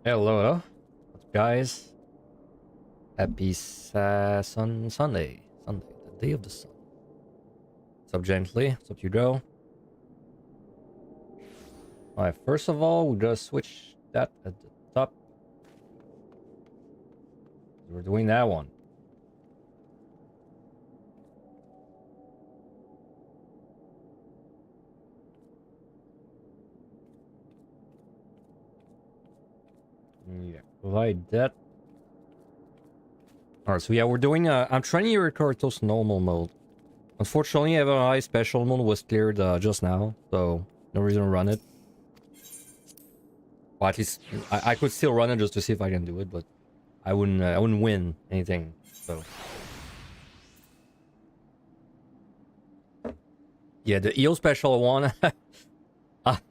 Hello, what's up, guys? Happy Sunday, the day of the sun. What's up, Gently? What's up, Hugo? Alright, first of all, we just switch that at the top. We're doing that one. Yeah, provide that. Alright, so yeah, we're doing I'm trying to record those normal mode. Unfortunately, high special mode was cleared just now, so no reason to run it. Well, at least I could still run it just to see if I can do it, but I wouldn't win anything. So yeah, the EO special one,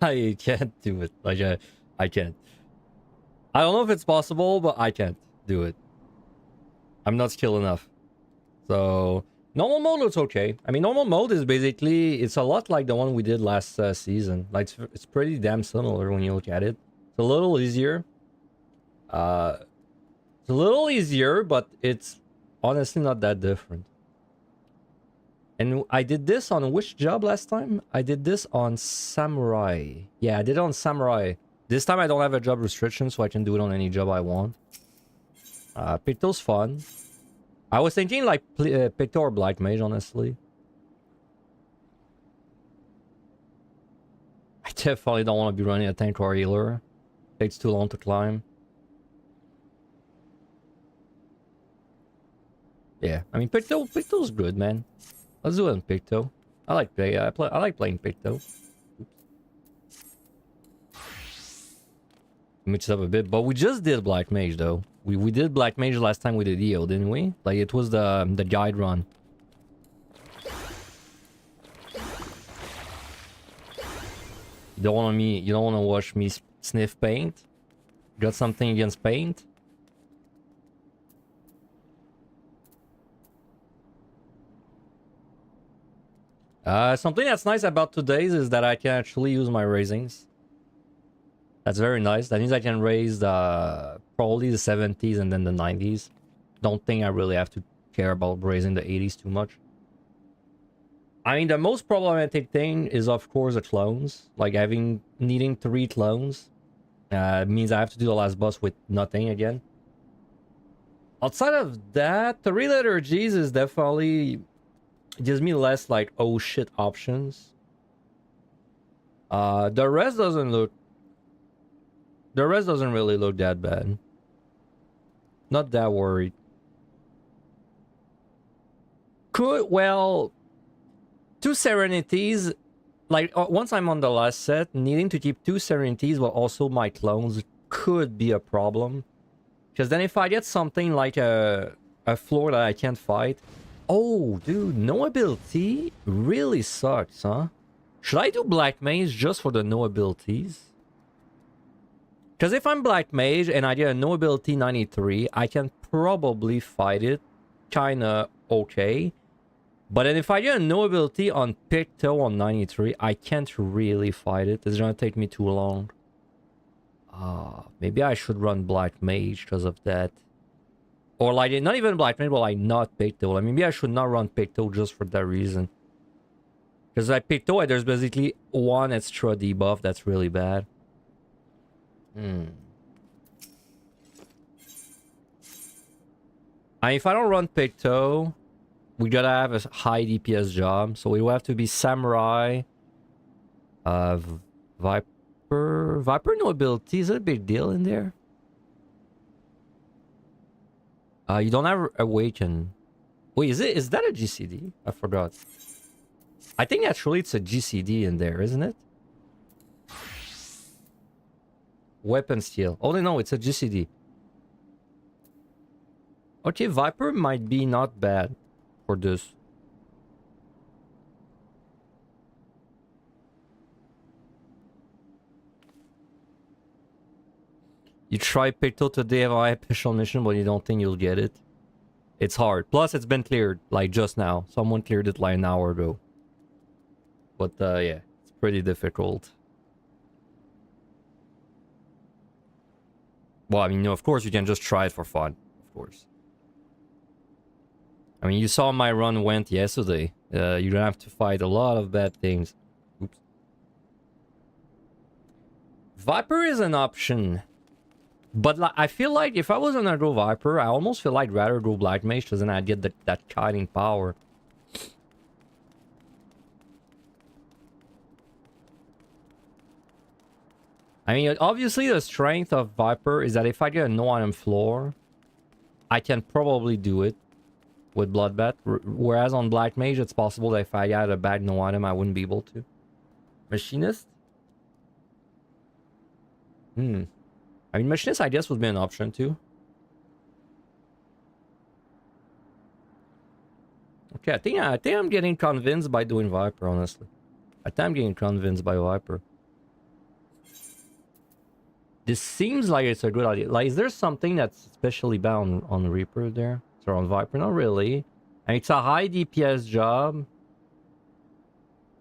I can't do it. Like I can't. I don't know if it's possible, but I can't do it. I'm not skilled enough. So normal mode looks okay. I mean, normal mode is basically, it's a lot like the one we did last season. Like it's pretty damn similar when you look at it. It's a little easier. It's a little easier, but it's honestly not that different. And I did this on which job last time? I did this on Samurai. Yeah, I did it on Samurai. This time I don't have a job restriction, so I can do it on any job I want. Picto's fun. I was thinking like Picto or Black Mage, honestly. I definitely don't want to be running a tank or healer. Takes too long to climb. Yeah, I mean Picto's good, man. Let's do it on Picto. I like playing Picto. Mix it up a bit, but we just did Black Mage though. We did Black Mage last time we did EO, didn't we? Like it was the guide run. You don't want to watch me sniff paint? Got something against paint? Something that's nice about today's is that I can actually use my raisings. That's very nice. That means I can raise probably the 70s and then the 90s. Don't think I really have to care about raising the 80s too much. I mean, the most problematic thing is, of course, the clones. Like, needing 3 clones means I have to do the last boss with nothing again. Outside of that, 3 liturgies is definitely gives me less, like, oh shit options. The rest doesn't really look that bad. Not that worried. Well, 2 Serenities, like once I'm on the last set, needing to keep 2 Serenities but also my clones could be a problem. Because then if I get something like a floor that I can't fight... Oh, dude, no ability really sucks, huh? Should I do Black Mage just for the no abilities? Because if I'm Black Mage and I get a no ability 93, I can probably fight it kinda okay. But then if I get a no ability on Picto on 93, I can't really fight it. It's gonna take me too long. Maybe I should run Black Mage because of that. Or like, not even Black Mage, but like not Picto. Like maybe I should not run Picto just for that reason. Because like Picto, there's basically 1 extra debuff that's really bad. If I don't run Picto, we gotta have a high DPS job, so we will have to be Samurai. Viper no ability, is it a big deal in there? You don't have Awaken. Wait, is that a GCD? I forgot. I think actually it's a GCD in there, isn't it? Weapon Steel. Oh no, it's a GCD. Okay, Viper might be not bad for this. You try Picto today of a special mission, but you don't think you'll get it. It's hard. Plus, it's been cleared, like just now. Someone cleared it like an hour ago. But yeah, it's pretty difficult. Well, I mean, of course, you can just try it for fun. Of course. I mean, you saw my run went yesterday. You don't have to fight a lot of bad things. Oops. Viper is an option. But like, I feel like if I was gonna go Viper, I almost feel like I'd rather go Black Mage, because then I'd get that kiting power. I mean, obviously the strength of Viper is that if I get a no-item floor, I can probably do it with Bloodbath. Whereas on Black Mage, it's possible that if I had a bad no-item, I wouldn't be able to. Machinist? I mean, Machinist, I guess, would be an option too. Okay, I think I'm getting convinced by doing Viper, honestly. I think I'm getting convinced by Viper. This seems like it's a good idea. Like, is there something that's especially bound on Reaper there? Or on Viper? Not really. And it's a high DPS job.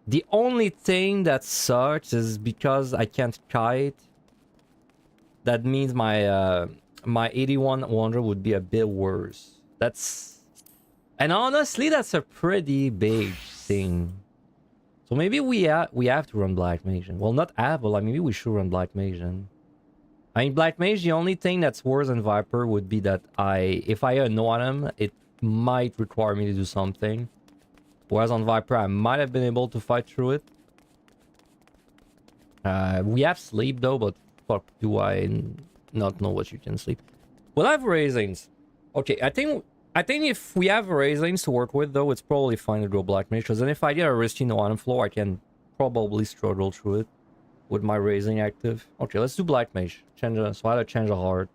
The only thing that sucks is because I can't kite. That means my my 8100 would be a bit worse. That's... And honestly, that's a pretty big thing. So maybe we have to run Black Mage. Well, not have, but like maybe we should run Black Mage then. I mean, Black Mage, the only thing that's worse than Viper would be that if I had no item, it might require me to do something. Whereas on Viper, I might have been able to fight through it. We have sleep though, but fuck, do I not know what you can sleep? We'll have raisins. Okay, I think if we have raisins to work with though, it's probably fine to go Black Mage. Because then if I get a risky no item floor, I can probably struggle through it with my raising active. Okay, let's do Black Mage. So I had to change a heart.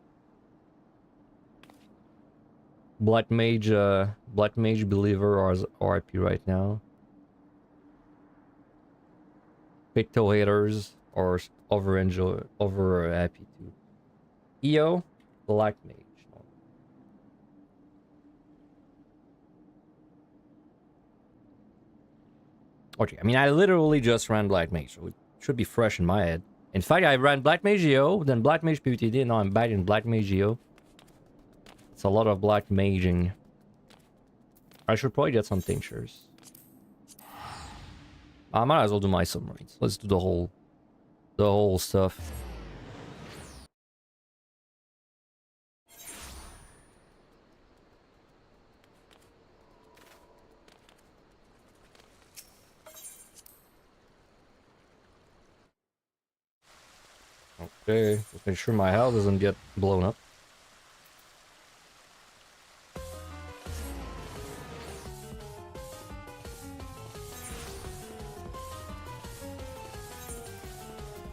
Black Mage Believer or RIP right now. Picto haters or over happy too. EO, Black Mage. Okay, I mean I literally just ran Black Mage, so it should be fresh in my head. In fact, I ran Black Mage EO, then Black Mage PTD, and now I'm back in Black Mage EO. It's a lot of Black Maging. I should probably get some tinctures. I might as well do my submarines. Let's do the whole stuff. Okay, just make sure my house doesn't get blown up.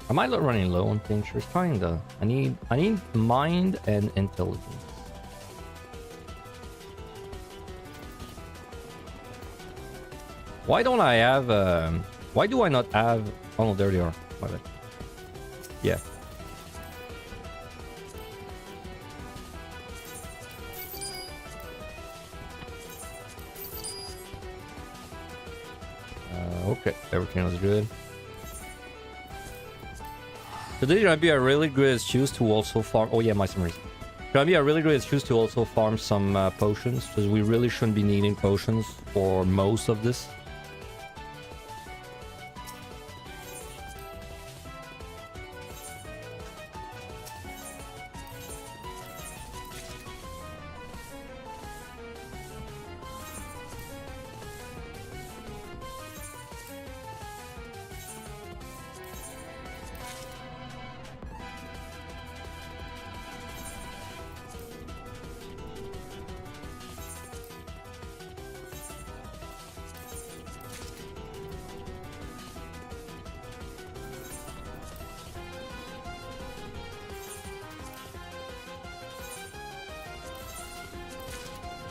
Am I running low on tinctures? Kinda. I need mind and intelligence. Why don't I have why do I not have... Oh no, there they are. My bad. Yeah. Okay, everything was good. Today gonna be a really good excuse to also farm... Oh yeah, my summary. Gonna be a really good excuse to also farm some potions, because we really shouldn't be needing potions for most of this.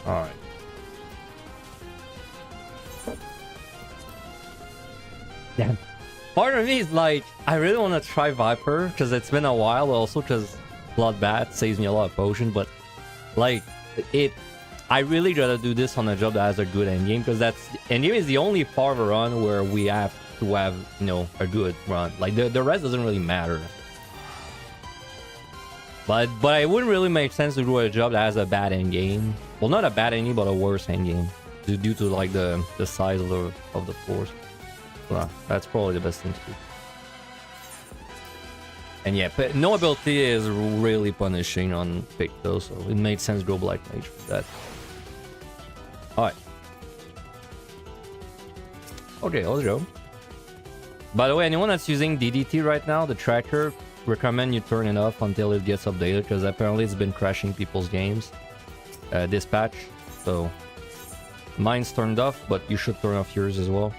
Alright. Damn. Part of me is like, I really want to try Viper, because it's been a while, also because Bloodbath saves me a lot of potion, but like, I really gotta do this on a job that has a good endgame, because endgame is the only part of a run where we have to have, you know, a good run. Like, the rest doesn't really matter. But it wouldn't really make sense to do a job that has a bad end game. Well, not a bad ending, but a worse end game, due to like the size of the floors. So, that's probably the best thing to do. And yeah, no ability is really punishing on Picto, so it made sense to go Black Mage for that. Alright. Okay, let's go. By the way, anyone that's using DDT right now, the tracker, recommend you turn it off until it gets updated, because apparently it's been crashing people's games. This patch. So mine's turned off, but you should turn off yours as well.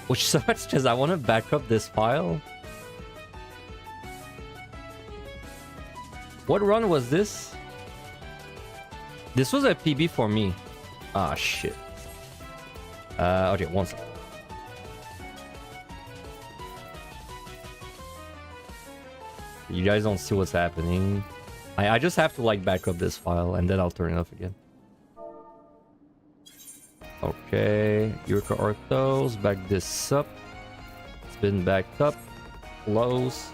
Which sucks because I want to back up this file. What run was this? This was a PB for me. Ah, shit. Okay, one second. You guys don't see what's happening. I just have to like back up this file and then I'll turn it off again. Okay, Yurka Orthos, back this up. It's been backed up. Close.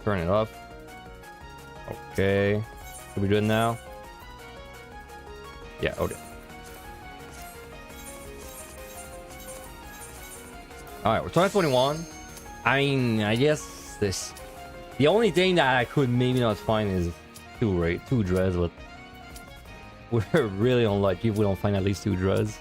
Turn it off. Okay. Are we good now? Yeah, okay. Alright, we're 2021. I mean, I guess this... The only thing that I could maybe not find is two dreads, but... We're really unlucky if we don't find at least 2 dreads.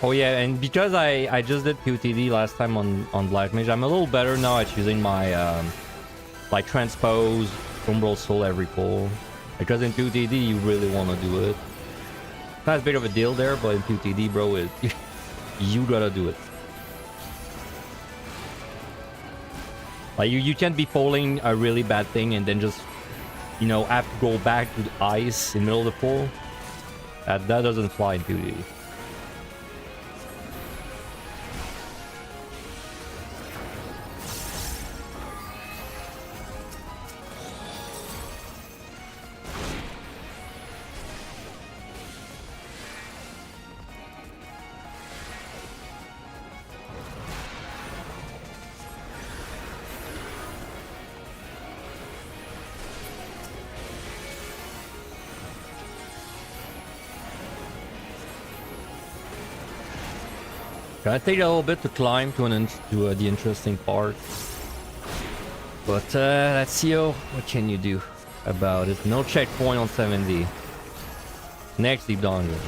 Oh yeah, and because I just did QTD last time on Black Mage, I'm a little better now at using my like transpose Umbral Soul every pull. Because in QTD you really want to do it. It's not as big of a deal there, but in QTD, bro, you gotta do it. Like you can't be pulling a really bad thing and then just, you know, have to go back to the ice in the middle of the pull. That doesn't fly in QTD. Gonna take a little bit to climb to the interesting part. But let's see, what can you do about it? No checkpoint on 7D. Next deep dungeon.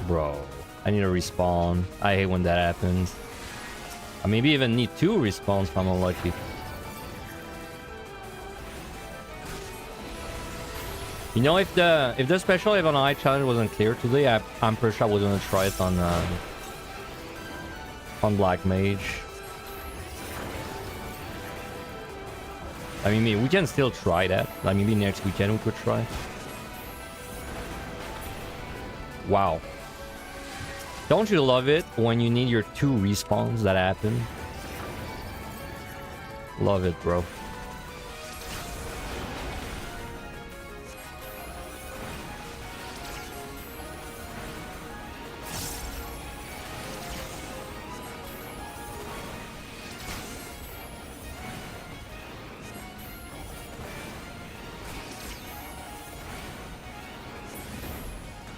Bro, I need a respawn. I hate when that happens. I maybe even need 2 respawns if I'm unlucky. You know, if the special Evil Eye challenge wasn't clear today, I'm pretty sure I was gonna try it on Black Mage. I mean, we can still try that. Like maybe next weekend we could try. Wow. Don't you love it when you need your 2 respawns that happen? Love it, bro.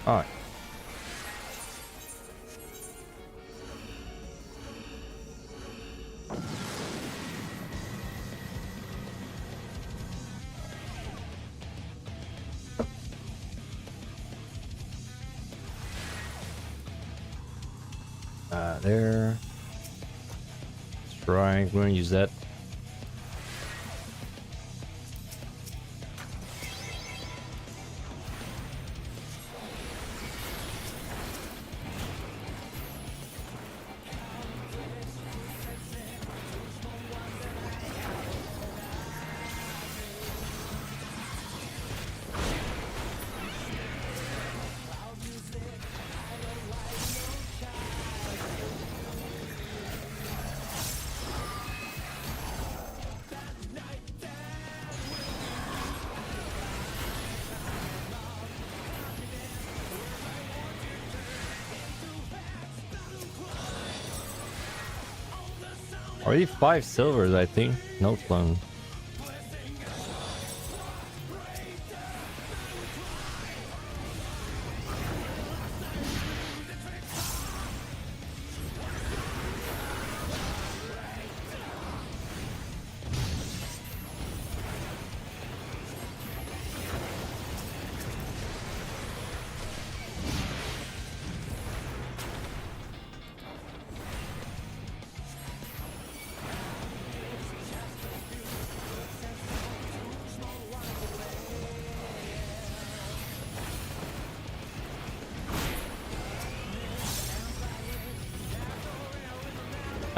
Alright. There. Strike. We're gonna use that. Already 5 silvers, I think. No fun.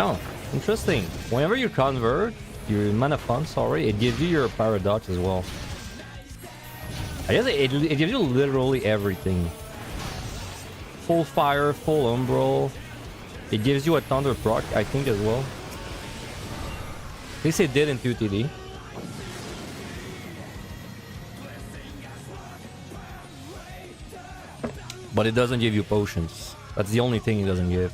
Oh, interesting. Whenever you convert your mana font, sorry, it gives you your paradox as well. I guess it gives you literally everything. Full fire, full umbral. It gives you a thunder proc, I think, as well. At least it did in 2TD. But it doesn't give you potions. That's the only thing it doesn't give.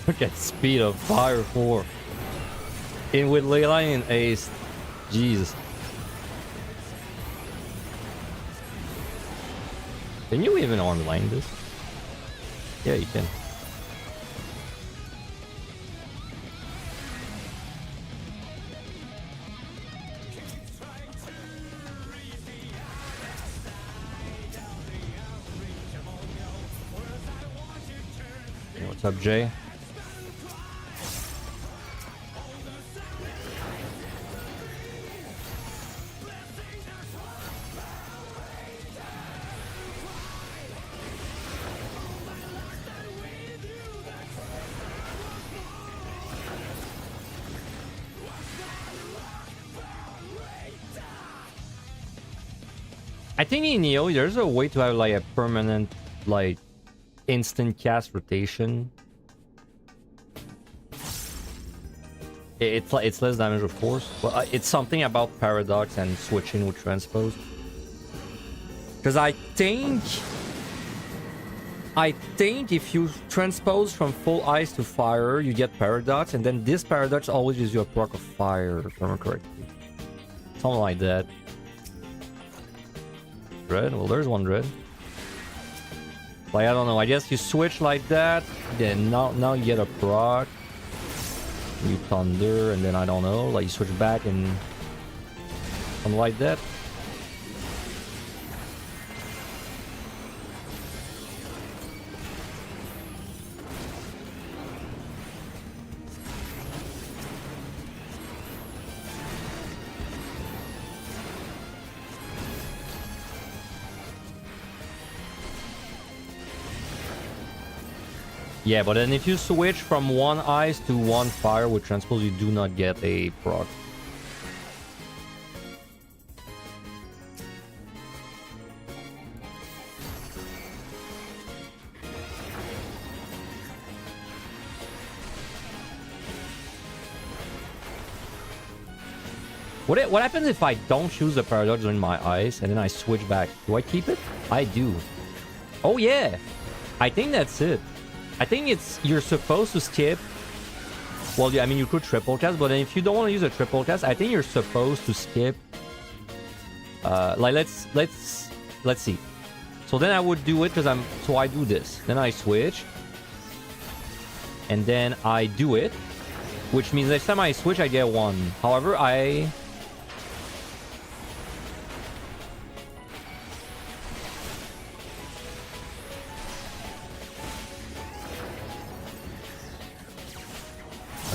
Look at speed of fire 4. In with Leyline and Ace. Jesus. Can you even online this? Yeah, you can. Hey, what's up, Jay? I think in Neo, there's a way to have like a permanent, like, instant cast rotation. It's less damage, of course, but it's something about paradox and switching with transpose. Because I think if you transpose from full ice to fire, you get paradox, and then this paradox always gives you a proc of fire, if I remember correctly. Something like that. Dread? Well, there's one dread. Like, I don't know, I guess you switch like that, then now you get a proc. You thunder, and then I don't know, like you switch back and something like that. Yeah, but then if you switch from 1 ice to 1 fire with transpose, you do not get a proc. What happens if I don't choose the paradox during my ice and then I switch back? Do I keep it? I do. Oh yeah, I think that's it. I think it's you're supposed to skip. Well, yeah, I mean you could triple cast, but then if you don't want to use a triple cast, I think you're supposed to skip. Like let's see. So then I would do it because I do this. Then I switch, and then I do it, which means next time I switch I get 1. However,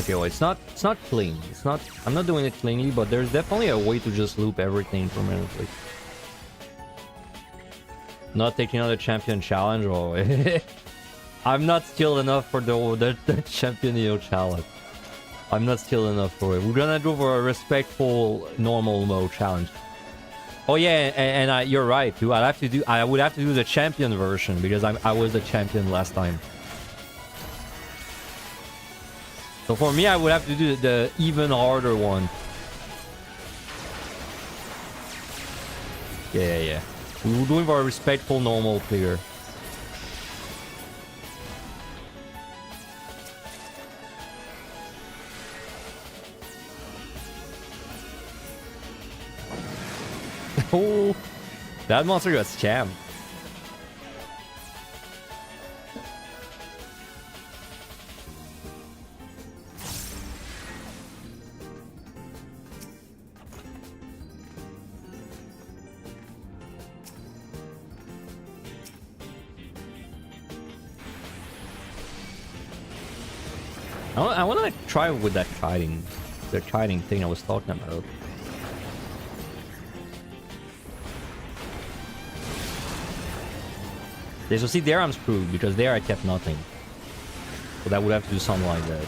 okay, well, it's not clean. It's not. I'm not doing it cleanly, but there's definitely a way to just loop everything permanently. Not taking on the champion challenge, or I'm not skilled enough for the champion EO challenge. I'm not skilled enough for it. We're gonna go for a respectful normal mode challenge. Oh yeah, and you're right too. I would have to do the champion version because I was the champion last time. So for me, I would have to do the even harder one. Yeah. We were doing for a respectful normal clear. Oh, that monster got scammed. I want to try with that kiting, the kiting thing I was talking about. Yeah, so see, there I'm screwed because there I kept nothing. So that would have to do something like that.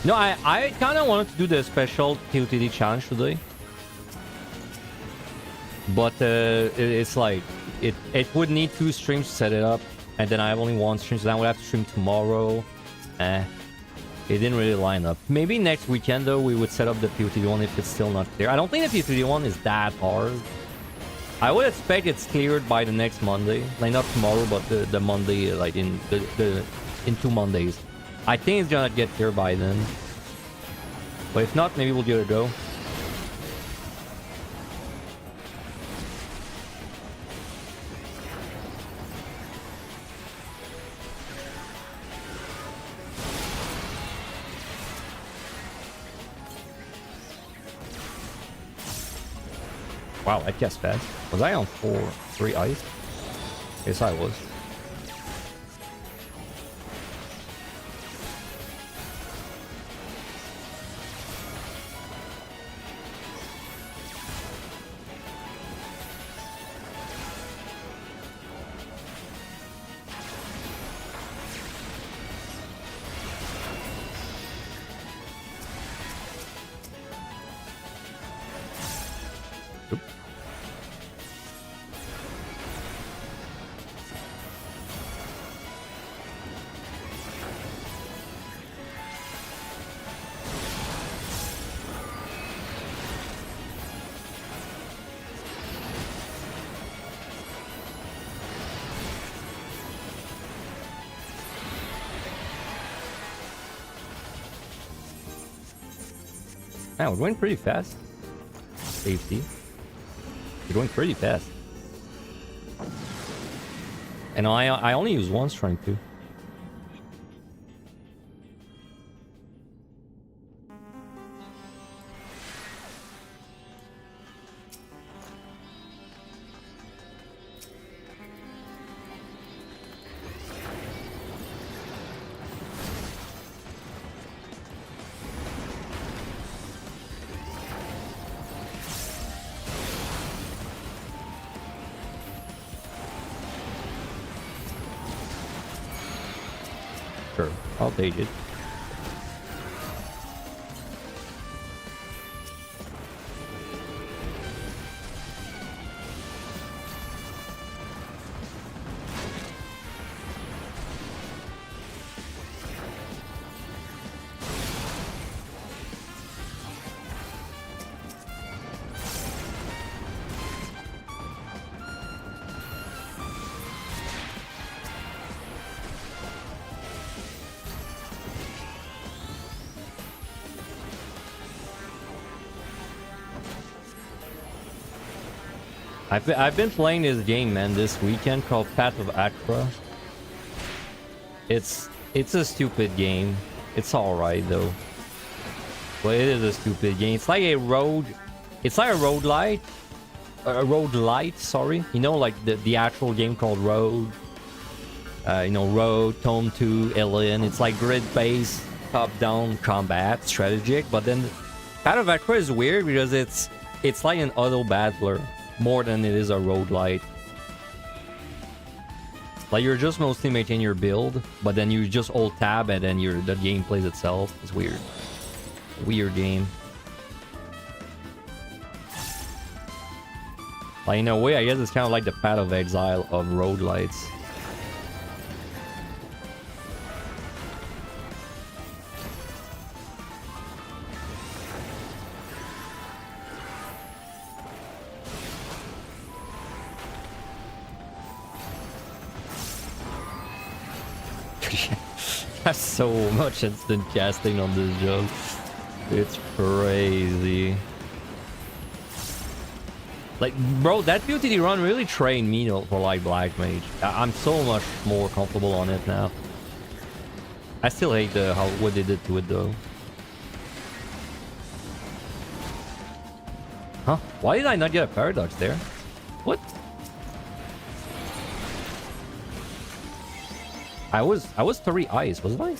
No, I kind of wanted to do the special TOTD challenge today. But it's like, it would need 2 streams to set it up. And then I have only 1 stream, so then I would have to stream tomorrow. It didn't really line up. Maybe next weekend, though, we would set up the POTD one if it's still not clear. I don't think the POTD one is that hard. I would expect it's cleared by the next Monday. Like, not tomorrow, but the Monday, like, in 2 Mondays. I think it's gonna get clear by then. But if not, maybe we'll give it a go. Wow, I guess fast. Was I on 3 ice? Yes, I was. Man, we're going pretty fast. Safety. We're going pretty fast. And I only use one strength too. Sure, I'll take it. I've been playing this game, man, this weekend called Path of Acra. It's a stupid game. It's alright though. But it is a stupid game. It's like a road. It's like a road light. A road light, sorry. You know, like the actual game called Road. You know, Road, Tome 2, Alien. It's like grid-based, top-down combat, strategic. But then Path of Acra is weird because it's like an auto battler more than it is a road light. Like you're just mostly making your build, but then you just hold tab and then the game plays itself. It's weird. Weird game. Like in a way, I guess it's kind of like the Path of Exile of road lights. That's so much instant casting on this job. It's crazy. Like, bro, that POTD run really trained me for like Black Mage. I'm so much more comfortable on it now. I still hate what they did to it though. Huh? Why did I not get a paradox there? What? I was 3 ice, wasn't I?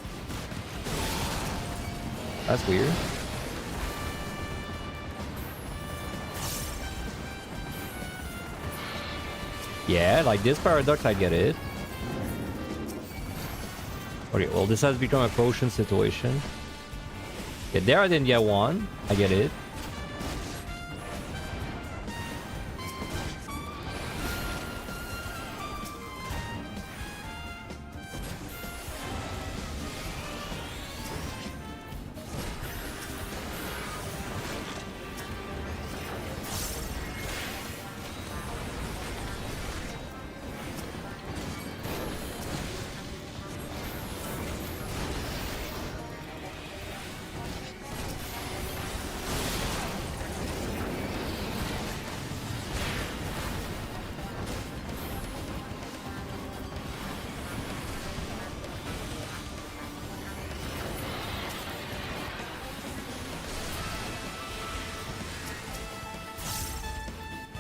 That's weird. Yeah, like this paradox, I get it. Okay, well, this has become a potion situation. Yeah, there I didn't get one. I get it.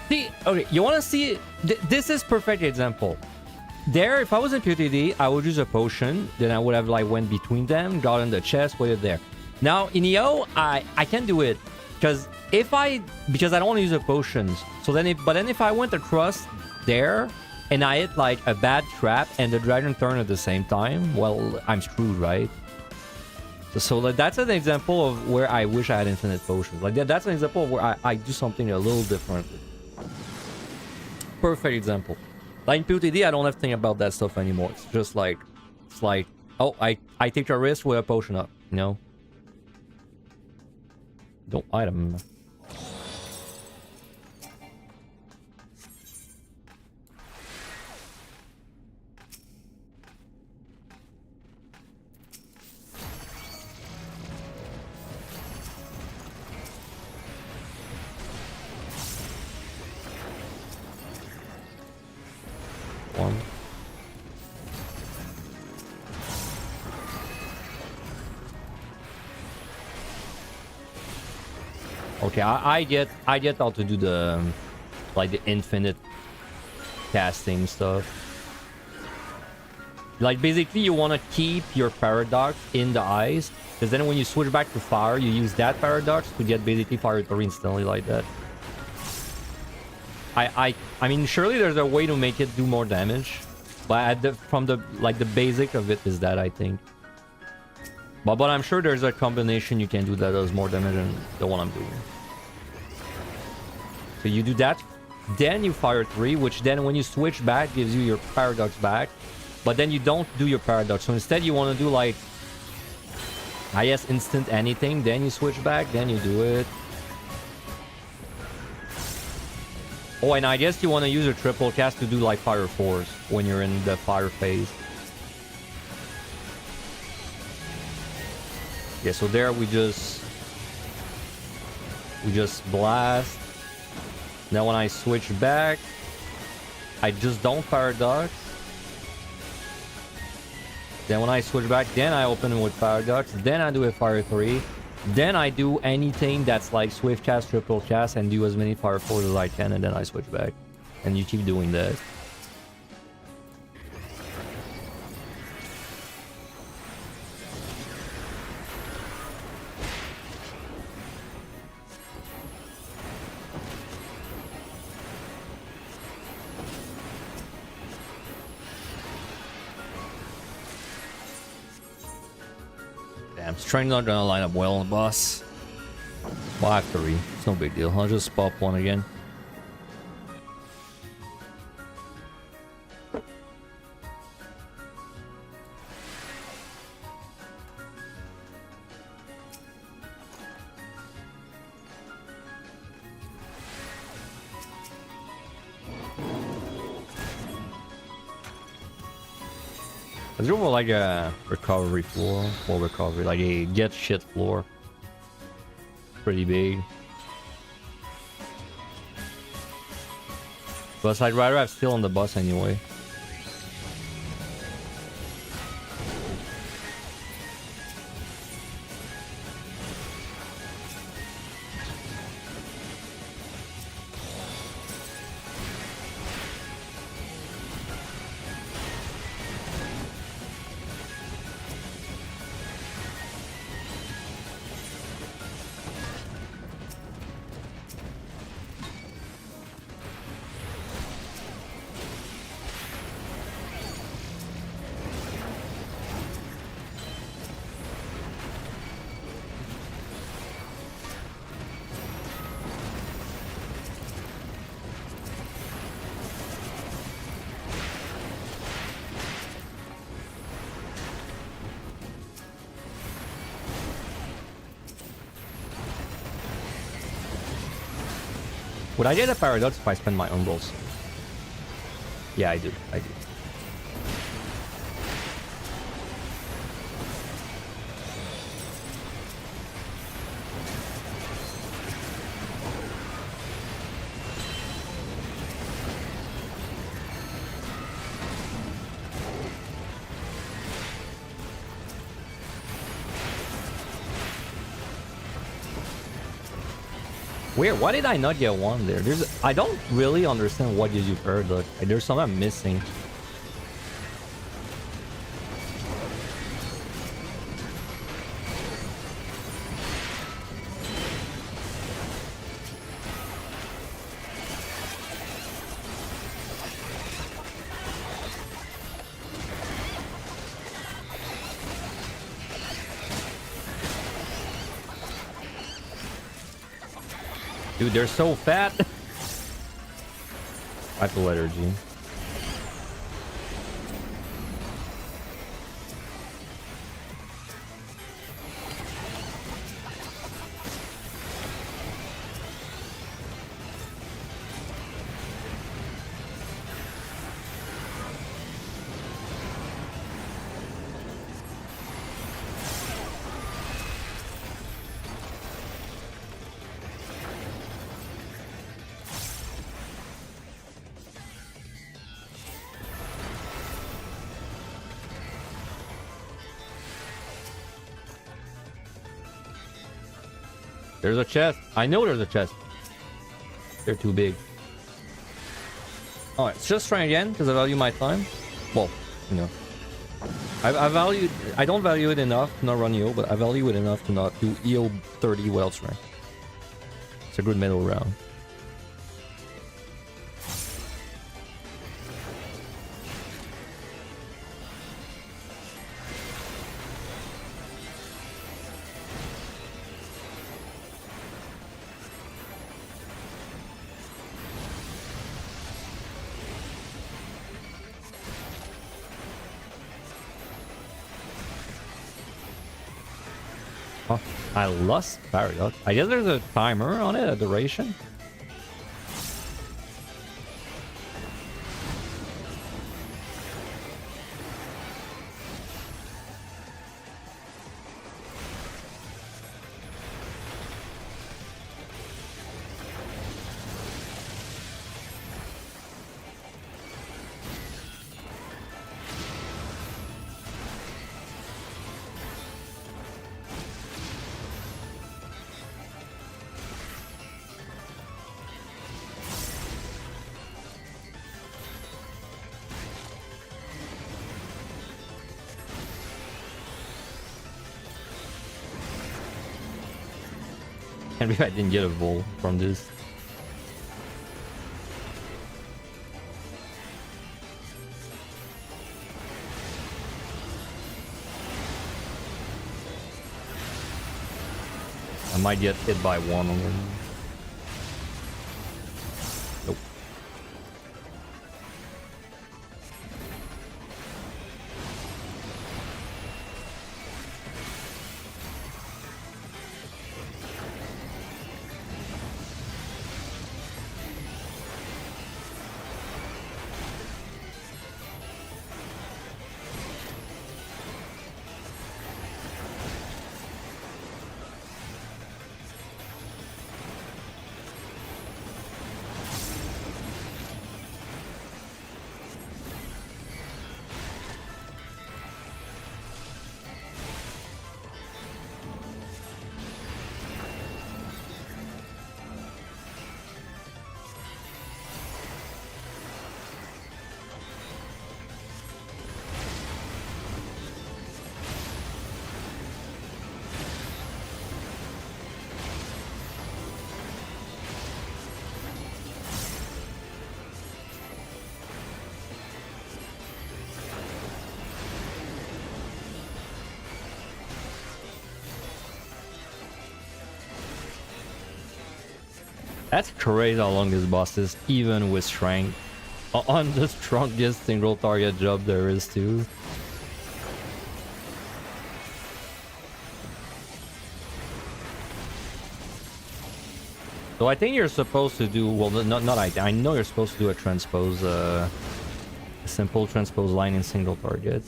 See, okay, you want to see? This is perfect example. There, if I was in PTD, I would use a potion. Then I would have like went between them, got in the chest, waited there. Now in EO, I can't do it because because I don't want to use the potions. So then, if I went across there and I hit like a bad trap and the dragon turned at the same time, well, I'm screwed, right? So that's an example of where I wish I had infinite potions. Like that's an example of where I do something a little different. Perfect example. Like in PTD, I don't have to think about that stuff anymore. It's just like, oh, I take a risk with a potion up, you know? Don't item. Okay, I get how to do the like the infinite casting stuff. Like basically you want to keep your paradox in the ice, because then when you switch back to fire, you use that paradox to get basically fire 3 instantly like that. I mean, surely there's a way to make it do more damage, but from the like the basic of it is that, I think. But I'm sure there's a combination you can do that does more damage than the one I'm doing. So you do that, then you fire 3, which then when you switch back gives you your paradox back. But then you don't do your paradox. So instead you want to do like, I guess, instant anything. Then you switch back, then you do it. Oh, and I guess you want to use a triple cast to do like fire 4s when you're in the fire phase. Yeah, so there we just blast. Now when I switch back, I just don't paradox. Then when I switch back, then I open with paradox. Then I do a fire 3. Then I do anything that's like swift cast, triple cast, and do as many fire 4s as I can, and then I switch back. And you keep doing that. Damn, strength not gonna line up well on the boss. Well, I have 3. It's no big deal. I'll just pop 1 again. Is there like a recovery floor? Or recovery, like a get shit floor. Pretty big. But I'd rather have steel on the bus anyway. Would I get a paradox if I spend my umbrals? Yeah, I do. I do. Weird, why did I not get 1 there? I don't really understand what gives you paradox. There's something I'm missing. Dude, they're so fat. Hyperlethargy. There's a chest. I know there's a chest. They're too big. Alright, let's just try again, because I value my time. Well, you know. I don't value it enough to not run EO, but I value it enough to not do EO 30 without strength. It's a good middle round. I lost Paradox. I guess there's a timer on it, a duration. Can't believe I didn't get a roll from this. I might get hit by one on them. Nope. That's crazy how long this boss is, even with strength. On the strongest single target job there is too. So I think you're supposed to do, well, I know you're supposed to do a transpose, a simple transpose line in single target.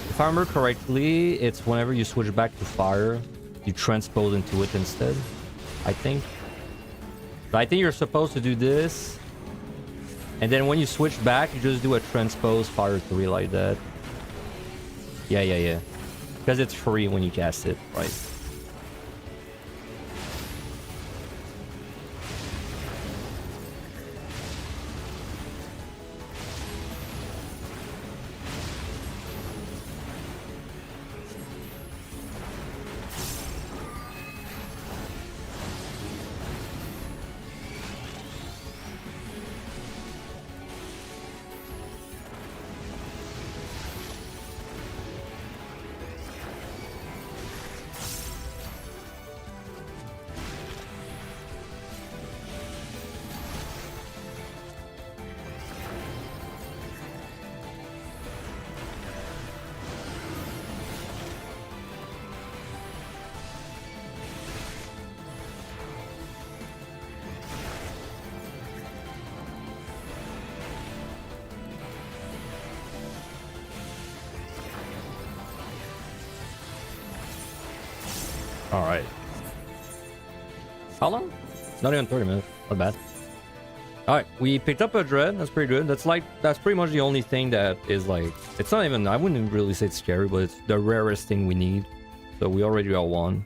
If I remember correctly, it's whenever you switch back to fire, you transpose into it instead, I think. But I think you're supposed to do this, and then when you switch back, you just do a transpose fire 3 like that. Yeah. Because it's free when you cast it, right? Alright. How long? Not even 30 minutes. Not bad. All right, we picked up a dread. That's pretty good. That's pretty much the only thing that is like, it's not even, I wouldn't really say it's scary, but it's the rarest thing we need. So we already got one.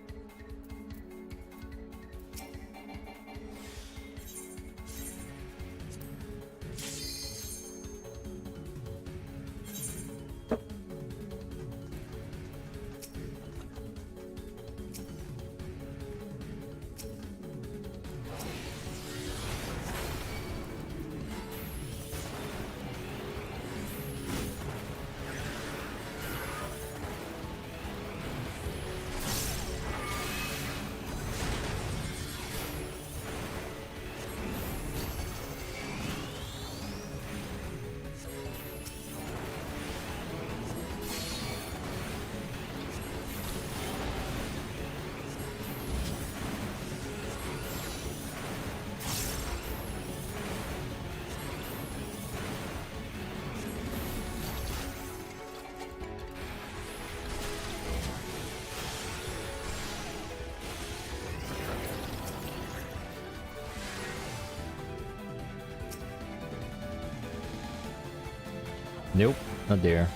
Nope, not there.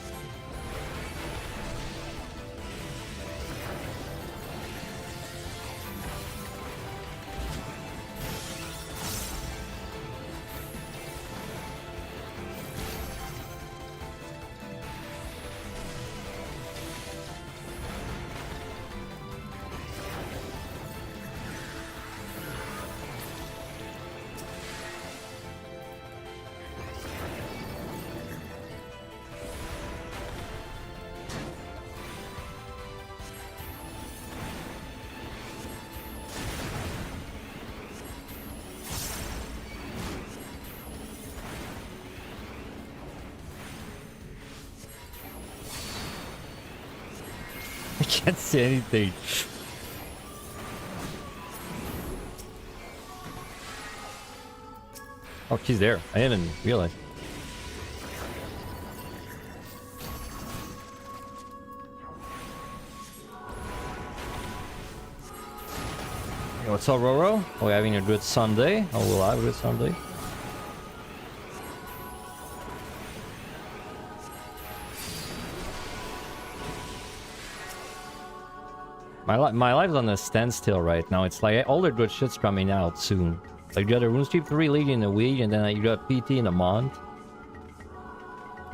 I can't see anything. Oh, she's there. I didn't realize. Hey, what's up, Roro? Are we having a good Sunday? Oh, will I have a good Sunday? My life's on a standstill right now. It's like all the good shit's coming out soon. Like you got a RuneScape 3 League in a week, and then you got PT in a month.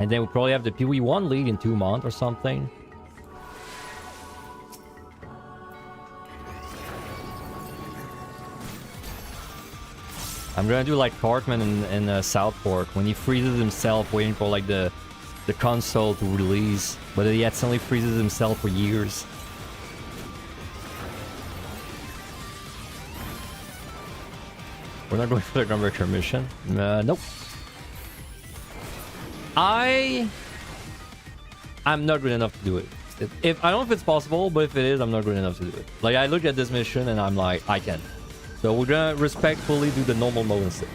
And then we probably have the PoE1 League in 2 months or something. I'm gonna do like Cartman in Southport when he freezes himself waiting for like the console to release, but he accidentally freezes himself for years. We're not going for the Gunbreaker mission. Nope. I'm not good enough to do it. If I don't know if it's possible, but if it is, I'm not good enough to do it. Like I look at this mission and I'm like, I can't. So we're gonna respectfully do the normal mode instead.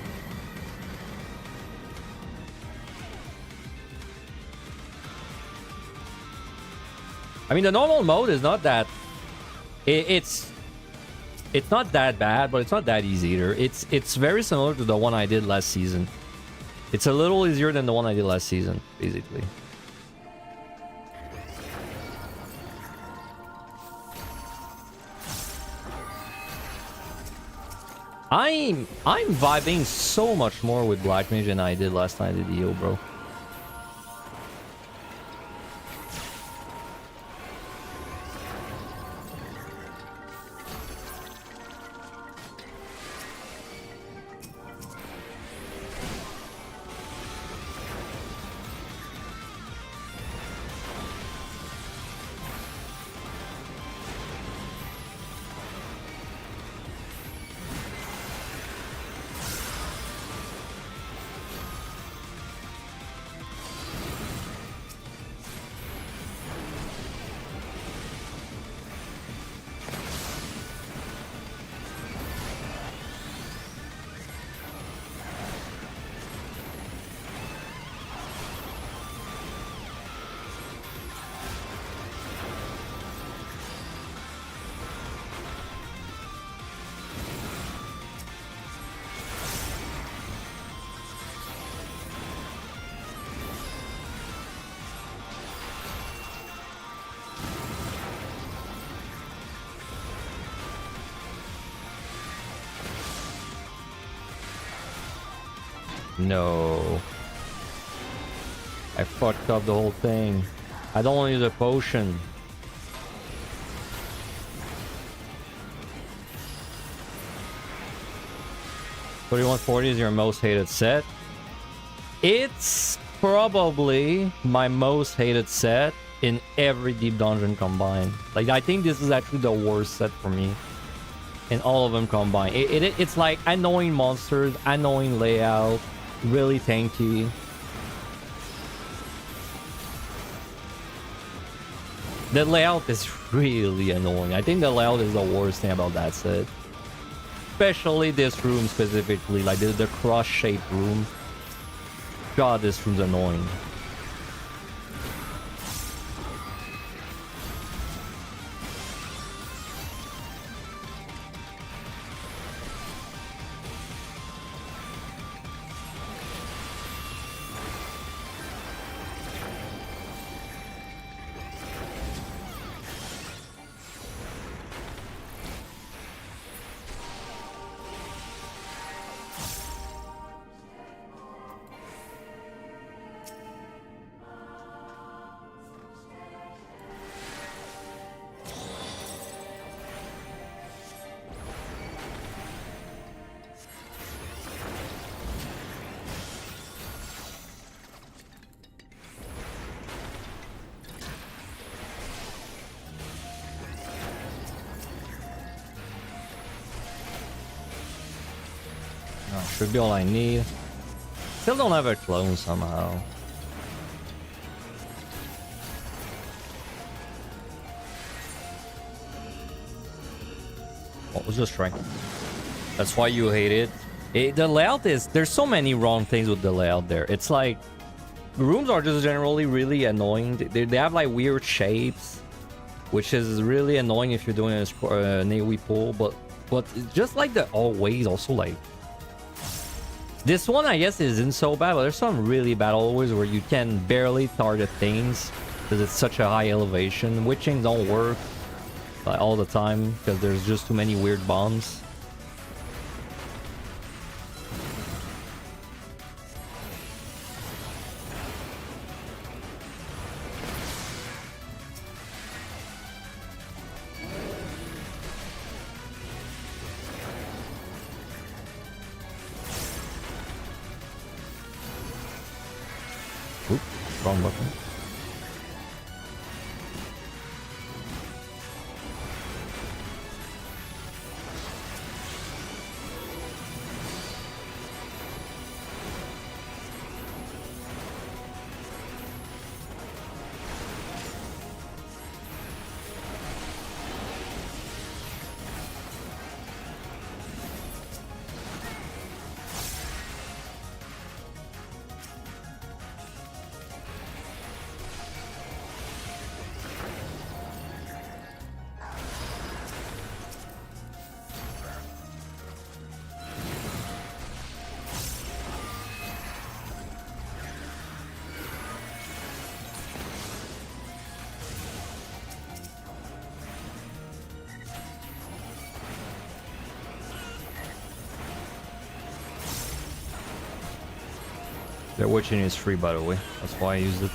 I mean, the normal mode is not that. It's not that bad, but it's not that easy either. It's very similar to the one I did last season. It's a little easier than the one I did last season, basically. I'm vibing so much more with Black Mage than I did last time I did EO, bro. No. I fucked up the whole thing. I don't want to use a potion. $4140 is your most hated set. It's probably my most hated set in every deep dungeon combined. Like, I think this is actually the worst set for me in all of them combined. It's like annoying monsters, annoying layout, really tanky. The layout is really annoying. I think the layout is the worst thing about that set. Especially this room specifically, like the cross-shaped room. God, this room's annoying. Should be all I need. Still don't have a clone somehow. What was the strength? That's why you hate it. The layout is... There's so many wrong things with the layout there. It's like... The rooms are just generally really annoying. They have like weird shapes. Which is really annoying if you're doing an AoE pull. But just like the always also like... This one, I guess, isn't so bad, but there's some really bad always where you can barely target things because it's such a high elevation. Witching don't work all the time because there's just too many weird bombs. Wrong button. Their witching is free, by the way. That's why I used it.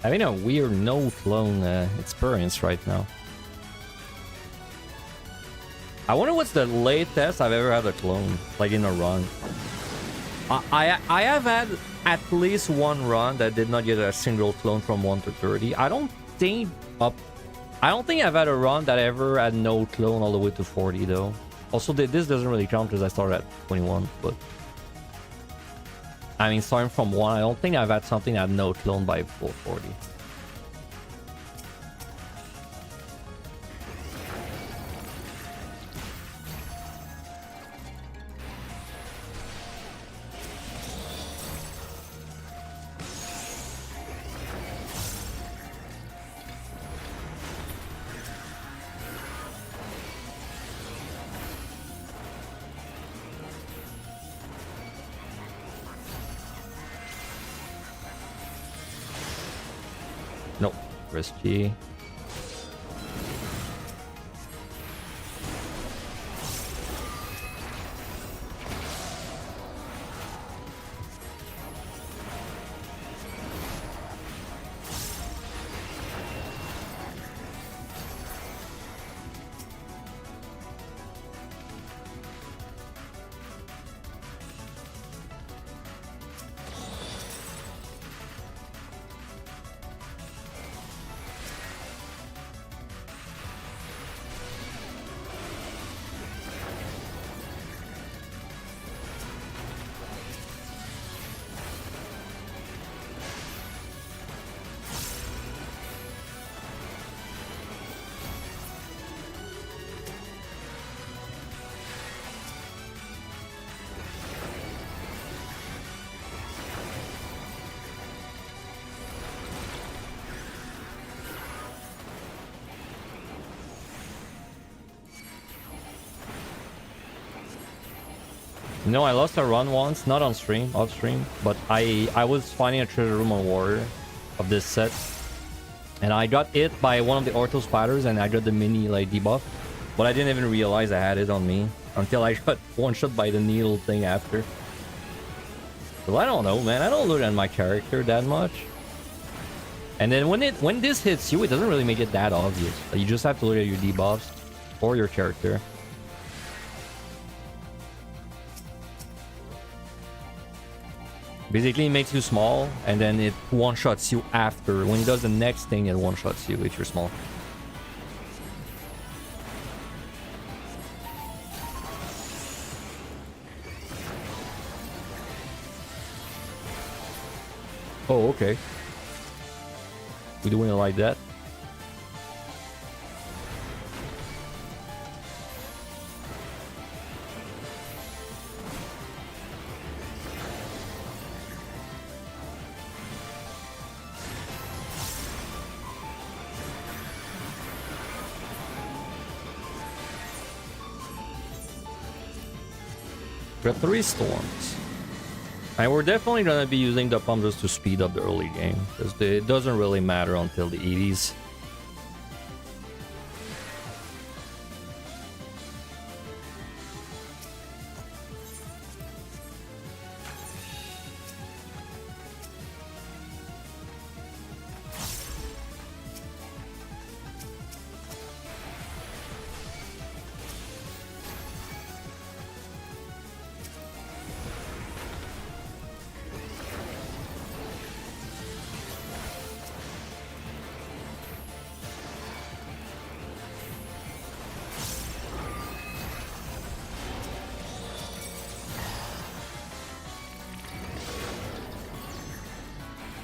Having a weird no clone experience right now. I wonder what's the latest I've ever had a clone, like in a run. I have had at least one run that did not get a single clone from 1 to 30. I don't think I've had a run that ever had no clone all the way to 40 though. Also, this doesn't really count because I started at 21, but I mean, starting from 1, I don't think I've had something that had no clone by full 40. Nope. Risky. No, I lost a run once, not on stream, off stream, but I was finding a treasure room on Warrior of this set, and I got hit by one of the Ortho spiders, and I got the mini like debuff, but I didn't even realize I had it on me until I got one shot by the needle thing after. So I don't know, man. I don't look at my character that much. And then when this hits you, it doesn't really make it that obvious. You just have to look at your debuffs or your character. Basically, it makes you small, and then it one-shots you after. When it does the next thing, it one-shots you if you're small. Oh, okay. We doing it like that? We got 3 storms. And we're definitely going to be using the pump just to speed up the early game, because it doesn't really matter until the 80s.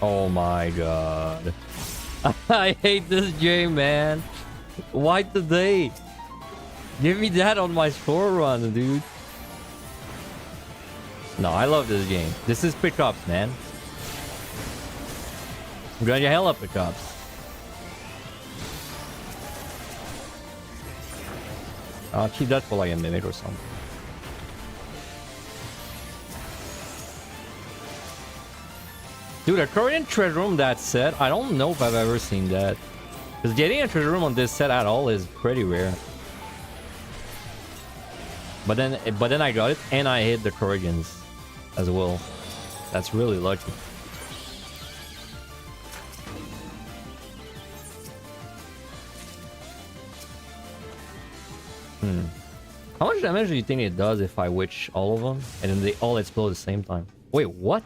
Oh my god. I hate this game, man. Why today? Give me that on my score run, dude. No, I love this game. This is pickups, man. I'm glad you hell up pickups. I'll keep that for like a minute or something. Dude, a Korean treasure room that set, I don't know if I've ever seen that. Because getting a treasure room on this set at all is pretty rare. But then I got it and I hit the Koreans as well. That's really lucky. How much damage do you think it does if I witch all of them and then they all explode at the same time? Wait, what?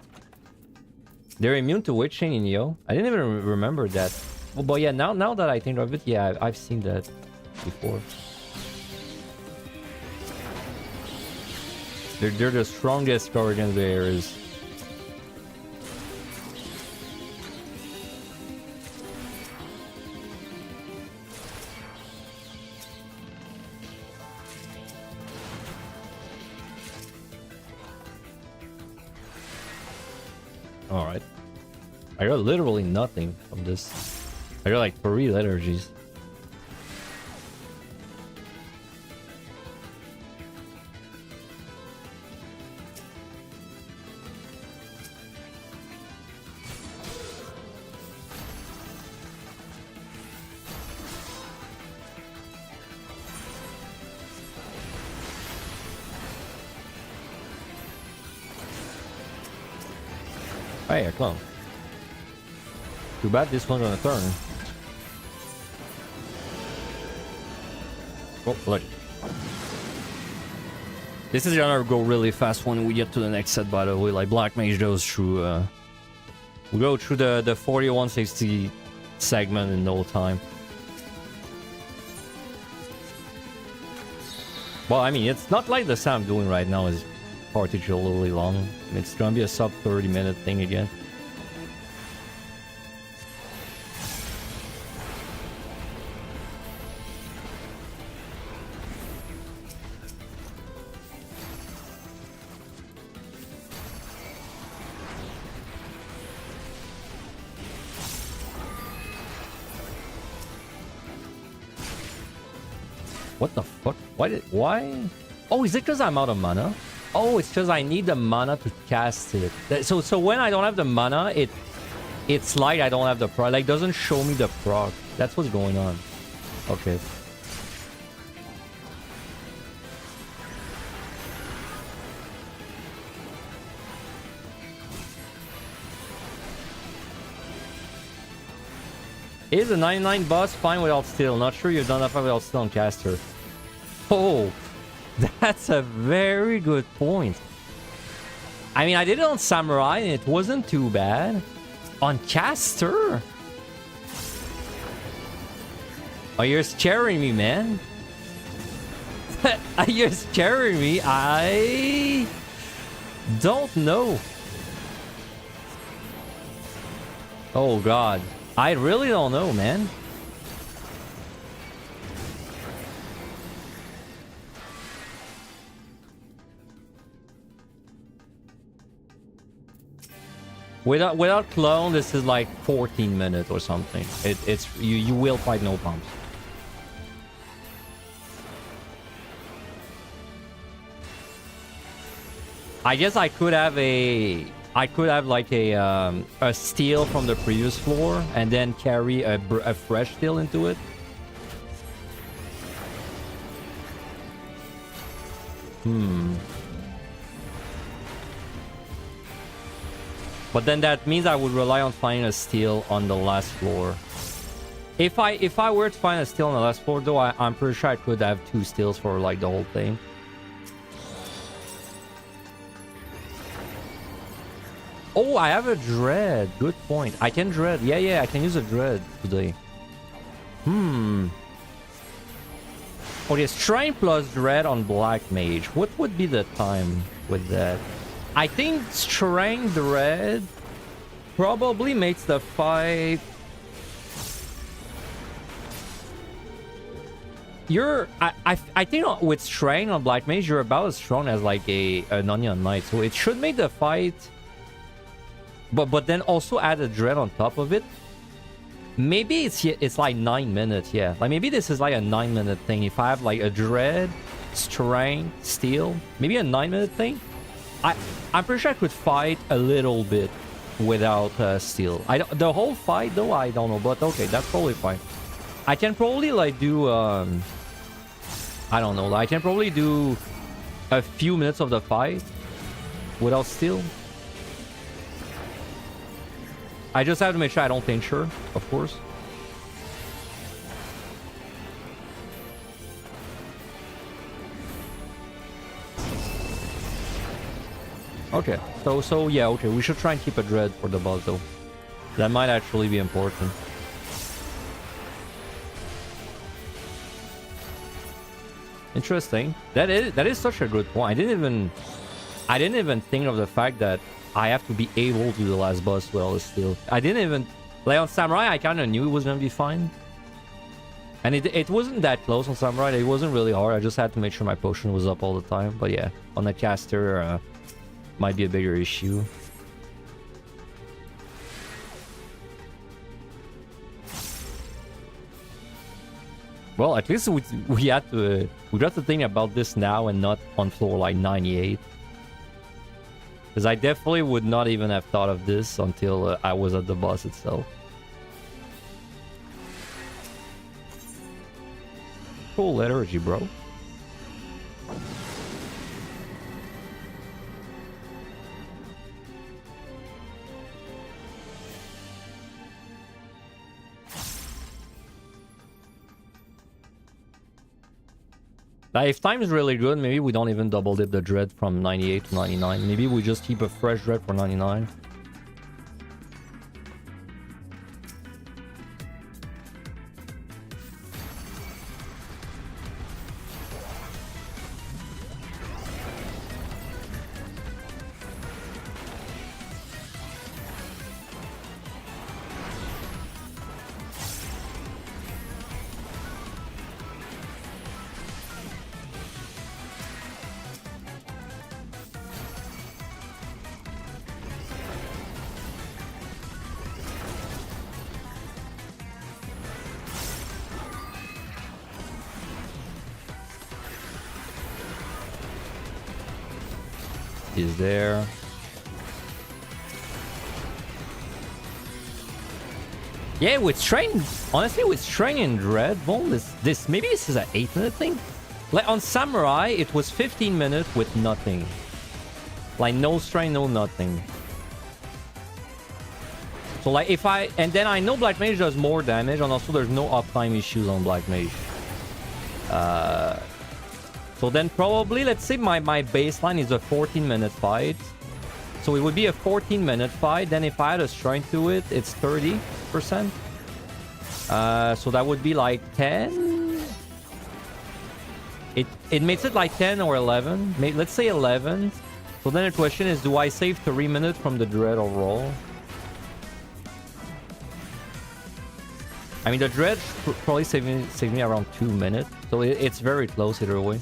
They're immune to witching in Yo? I didn't even remember that. Well, but yeah, now that I think of it, yeah, I've seen that before. They're the strongest Korean there is. Alright. I got literally nothing from this. I got like 3 liturgies. Hey, a clone. Too bad this one's on a turn. Oh, look. This is gonna go really fast when we get to the next set, by the way. Like, Black Mage goes through, we go through the 4160 segment in no time. Well, I mean, it's not like the set I'm doing right now is particularly long. It's gonna be a sub 30-minute thing again. What the fuck? Why? Oh, is it because I'm out of mana? Oh, it's because I need the mana to cast it. So when I don't have the mana, it's like I don't have the proc. Like, doesn't show me the proc. That's what's going on. Okay. Is a 99 boss fine without steel? Not sure you've done that without steel on caster. Oh, that's a very good point. I mean, I did it on Samurai and it wasn't too bad. On caster? Oh, you're scaring me, man. You're scaring me. I don't know. Oh, God. I really don't know, man. Without clone, this is like 14 minutes or something. It's you will fight no pumps. I guess I could have like a steel from the previous floor and then carry a fresh steel into it. But then that means I would rely on finding a steel on the last floor. If I were to find a steel on the last floor, though, I'm pretty sure I could have 2 steels for like the whole thing. Oh, I have a dread. Good point. I can dread. Yeah, I can use a dread today. Okay, strength plus dread on black mage. What would be the time with that? I think strength dread probably makes the fight. I think with strength on black mage, you're about as strong as like an onion knight, so it should make the fight. But then also add a dread on top of it. Maybe it's like 9 minutes, yeah. Like maybe this is like a 9-minute thing. If I have like a dread, strength, steel, maybe a 9-minute thing. I'm pretty sure I could fight a little bit without steel. The whole fight though, I don't know, but okay, that's probably fine. I can probably like do I don't know. I can probably do a few minutes of the fight without steel. I just have to make sure I don't tincture, of course. Okay, so yeah, okay, we should try and keep a dread for the boss though. That might actually be important. Interesting. That is such a good point. I didn't even think of the fact that I have to be able to do the last boss with all the steel. I didn't even... Like on Samurai, I kind of knew it was going to be fine. And it wasn't that close on Samurai. It wasn't really hard. I just had to make sure my potion was up all the time. But yeah, on the caster, might be a bigger issue. Well, at least we got to think about this now and not on floor like 98. Because I definitely would not even have thought of this until I was at the boss itself. Cool liturgy, bro. Like, if time is really good, maybe we don't even double dip the dread from 98 to 99. Maybe we just keep a fresh dread for 99. Is there? Yeah, with Strain, honestly, with Strain and Dread, well, maybe this is an 8-minute thing. Like on Samurai, it was 15 minutes with nothing. Like no Strain, no nothing. So like if and then I know Black Mage does more damage, and also there's no uptime issues on Black Mage. So then probably, let's say my baseline is a 14-minute fight. So it would be a 14-minute fight. Then if I had a Shrine to it, it's 30%. So that would be like 10. It makes it like 10 or 11. Let's say 11. So then the question is, do I save 3 minutes from the Dread overall? I mean, the Dread probably save me around 2 minutes. So it's very close either way.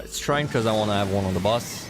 It's trying because I want to have one on the boss.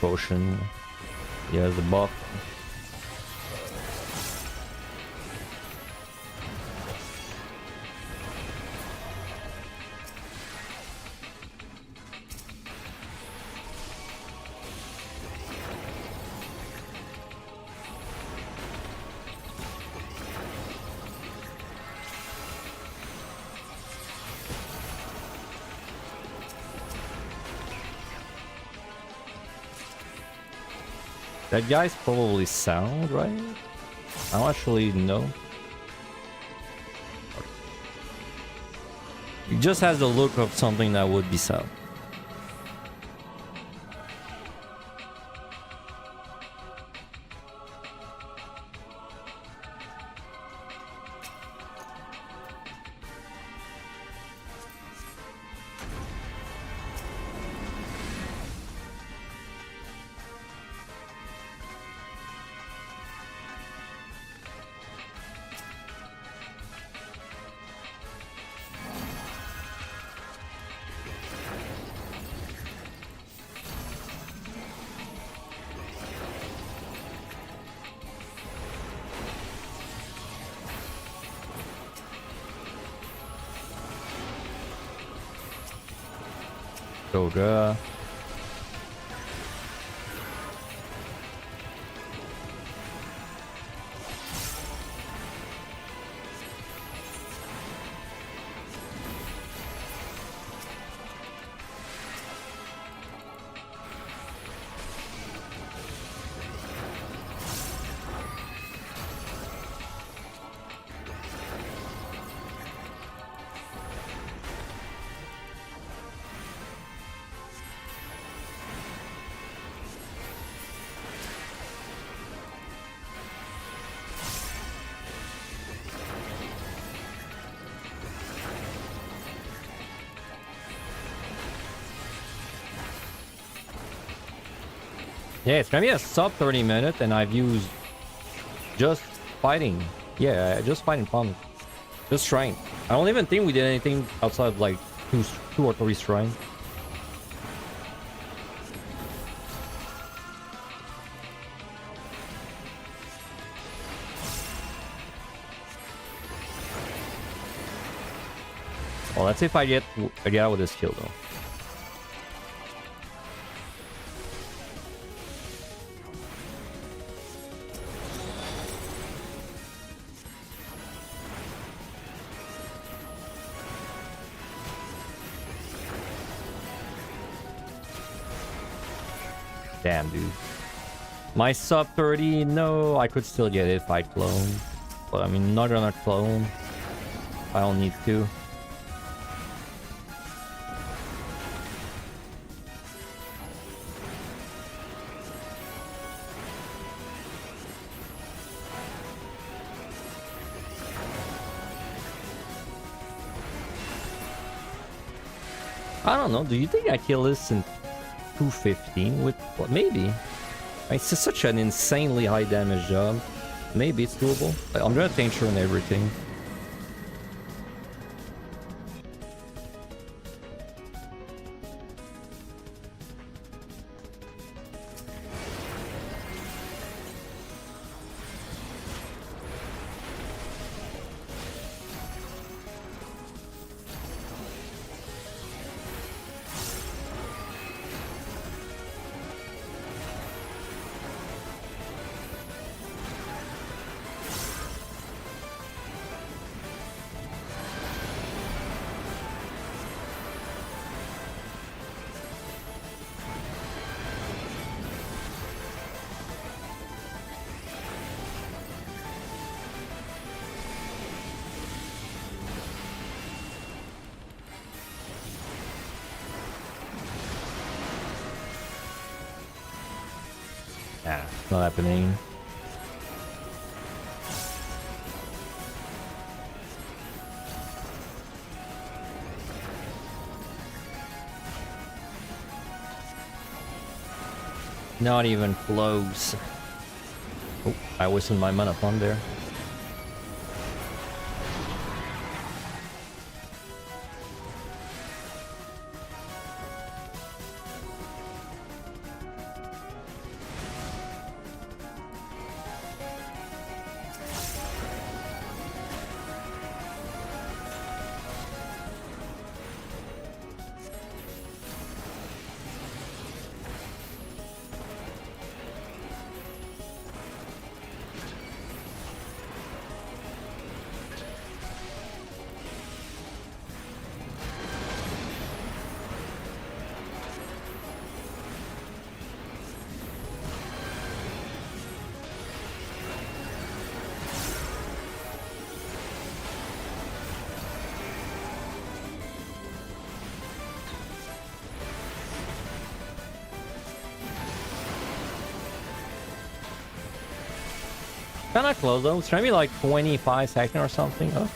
Potion. Yeah, the buff. That guy's probably sound, right? I don't actually know. He just has the look of something that would be sound. Yoga. Yeah, it's gonna be a sub 30 minutes, and I've used just fighting. Yeah, just fighting pump. Just shrine. I don't even think we did anything outside of like two or three shrines. Well, let's see if I get out with this kill though. Damn, dude. My sub 30, no, I could still get it if I clone. But I mean, not gonna clone. I don't need to. I don't know, do you think I kill this in 215 with what? Maybe. It's just such an insanely high damage job. Maybe it's doable. I'm gonna tincture and everything. Nah, it's not happening. Not even close. Oh, I wasted my mana pump there. Kinda close though. It's trying to be like 25 seconds or something. Oh.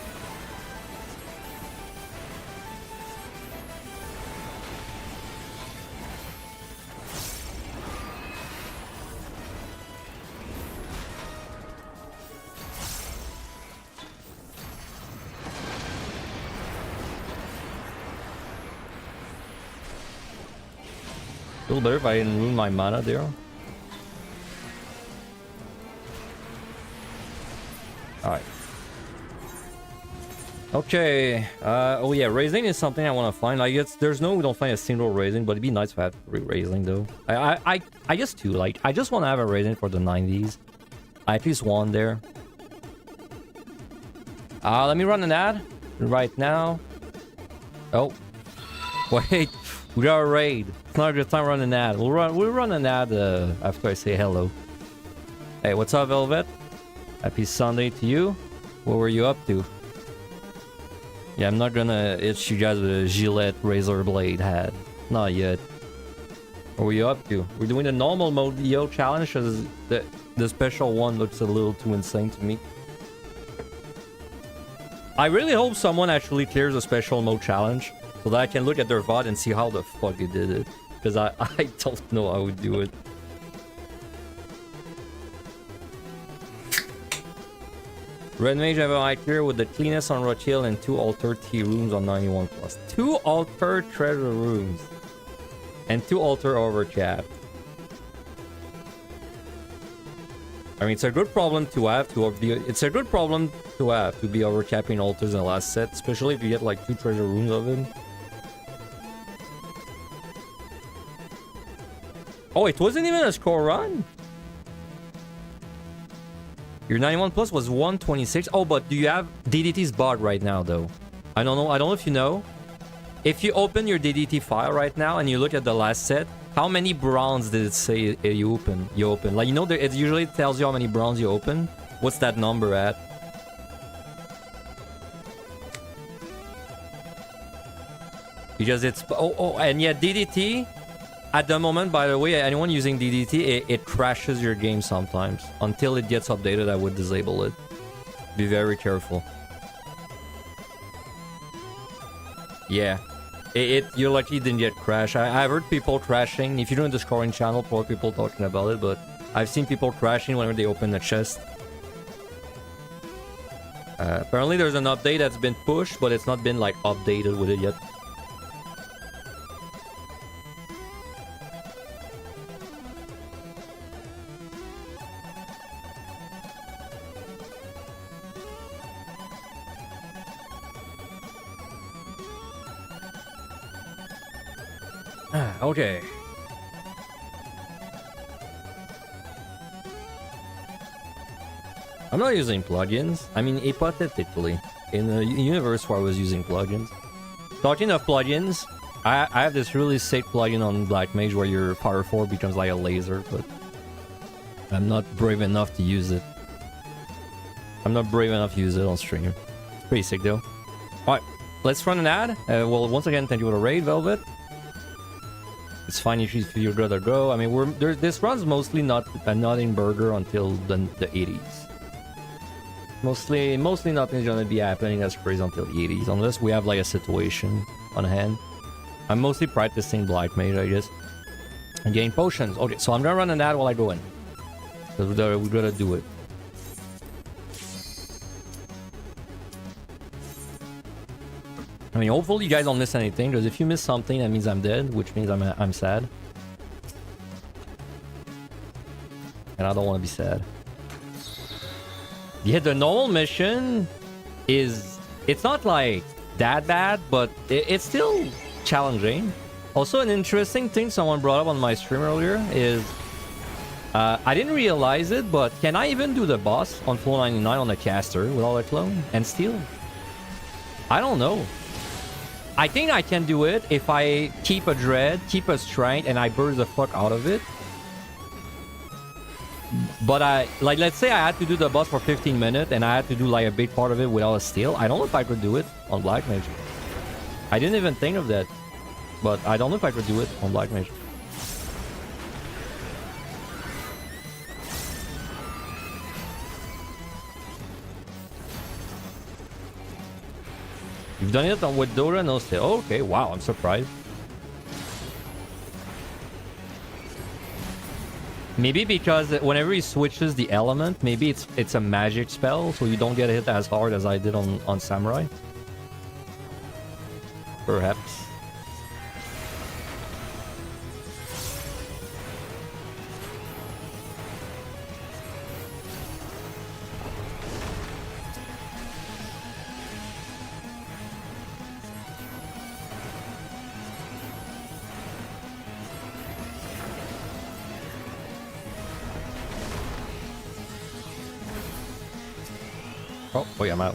A little better if I didn't ruin my mana there. Alright. Okay. Oh yeah, raising is something I want to find. I guess we don't find a single raising, but it'd be nice to have 3 raising though. I guess 2. Like, I just want to have a raising for the 90s. At least one there. Let me run an ad right now. Oh. Wait. We got a raid. It's not a good time to run an ad. We'll run an ad after I say hello. Hey, what's up, Velvet? Happy Sunday to you. What were you up to? Yeah, I'm not gonna itch you guys with a Gillette razor blade hat. Not yet. What were you up to? We're doing the normal mode EO challenge because the special one looks a little too insane to me. I really hope someone actually clears a special mode challenge so that I can look at their VOD and see how the fuck they did it. Because I don't know how I would do it. Red Mage have a high tier with the cleanest on Roach Hill and 2 altered T rooms on 91 plus. 2 altered treasure rooms. And 2 altar overcap. I mean, it's a good problem to have it's a good problem to have to be overcapping altars in the last set, especially if you get like 2 treasure rooms of it. Oh, it wasn't even a score run. Your 91 plus was 126. Oh, but do you have DDT's bot right now though? I don't know if you know. If you open your DDT file right now and you look at the last set, how many bronze did it say you open? Like, you know, it usually tells you how many bronze you open. What's that number at? Because it's and yeah, DDT at the moment, by the way, anyone using DDT, it crashes your game sometimes. Until it gets updated, I would disable it. Be very careful. Yeah. You're lucky it didn't get crashed. I've heard people crashing. If you're doing the scoring channel, probably people talking about it, but I've seen people crashing whenever they open the chest. Apparently there's an update that's been pushed, but it's not been like updated with it yet. Okay. I'm not using plugins. I mean, hypothetically, in a universe where I was using plugins. Talking of plugins, I have this really sick plugin on Black Mage where your Fire 4 becomes like a laser, but I'm not brave enough to use it. I'm not brave enough to use it on stream. It's pretty sick though. Alright, let's run an ad. Well, once again, thank you for the raid, Velvet. It's fine if you're gonna go. I mean, this run's mostly not in burger until the 80s. Mostly nothing's gonna be happening that's crazy until the 80s, unless we have like a situation on hand. I'm mostly practicing Black Mage, I guess. And getting potions. Okay, so I'm gonna run an ad while I go in. Because we're gonna do it. I mean, hopefully you guys don't miss anything, because if you miss something, that means I'm dead, which means I'm sad. And I don't want to be sad. Yeah, the normal mission it's not like that bad, but it's still challenging. Also, an interesting thing someone brought up on my stream earlier is I didn't realize it, but can I even do the boss on floor 99 on the caster with all the clone and steal? I don't know. I think I can do it if I keep a dread, keep a strength, and I burst the fuck out of it. But let's say I had to do the boss for 15 minutes and I had to do like a big part of it without a steal. I don't know if I could do it on Black Mage. I didn't even think of that, but I don't know if I could do it on Black Mage. You've done it with Dora, no steal. Oh, okay, wow, I'm surprised. Maybe because whenever he switches the element, maybe it's a magic spell, so you don't get hit as hard as I did on Samurai. Perhaps. Oh, wait, I'm out.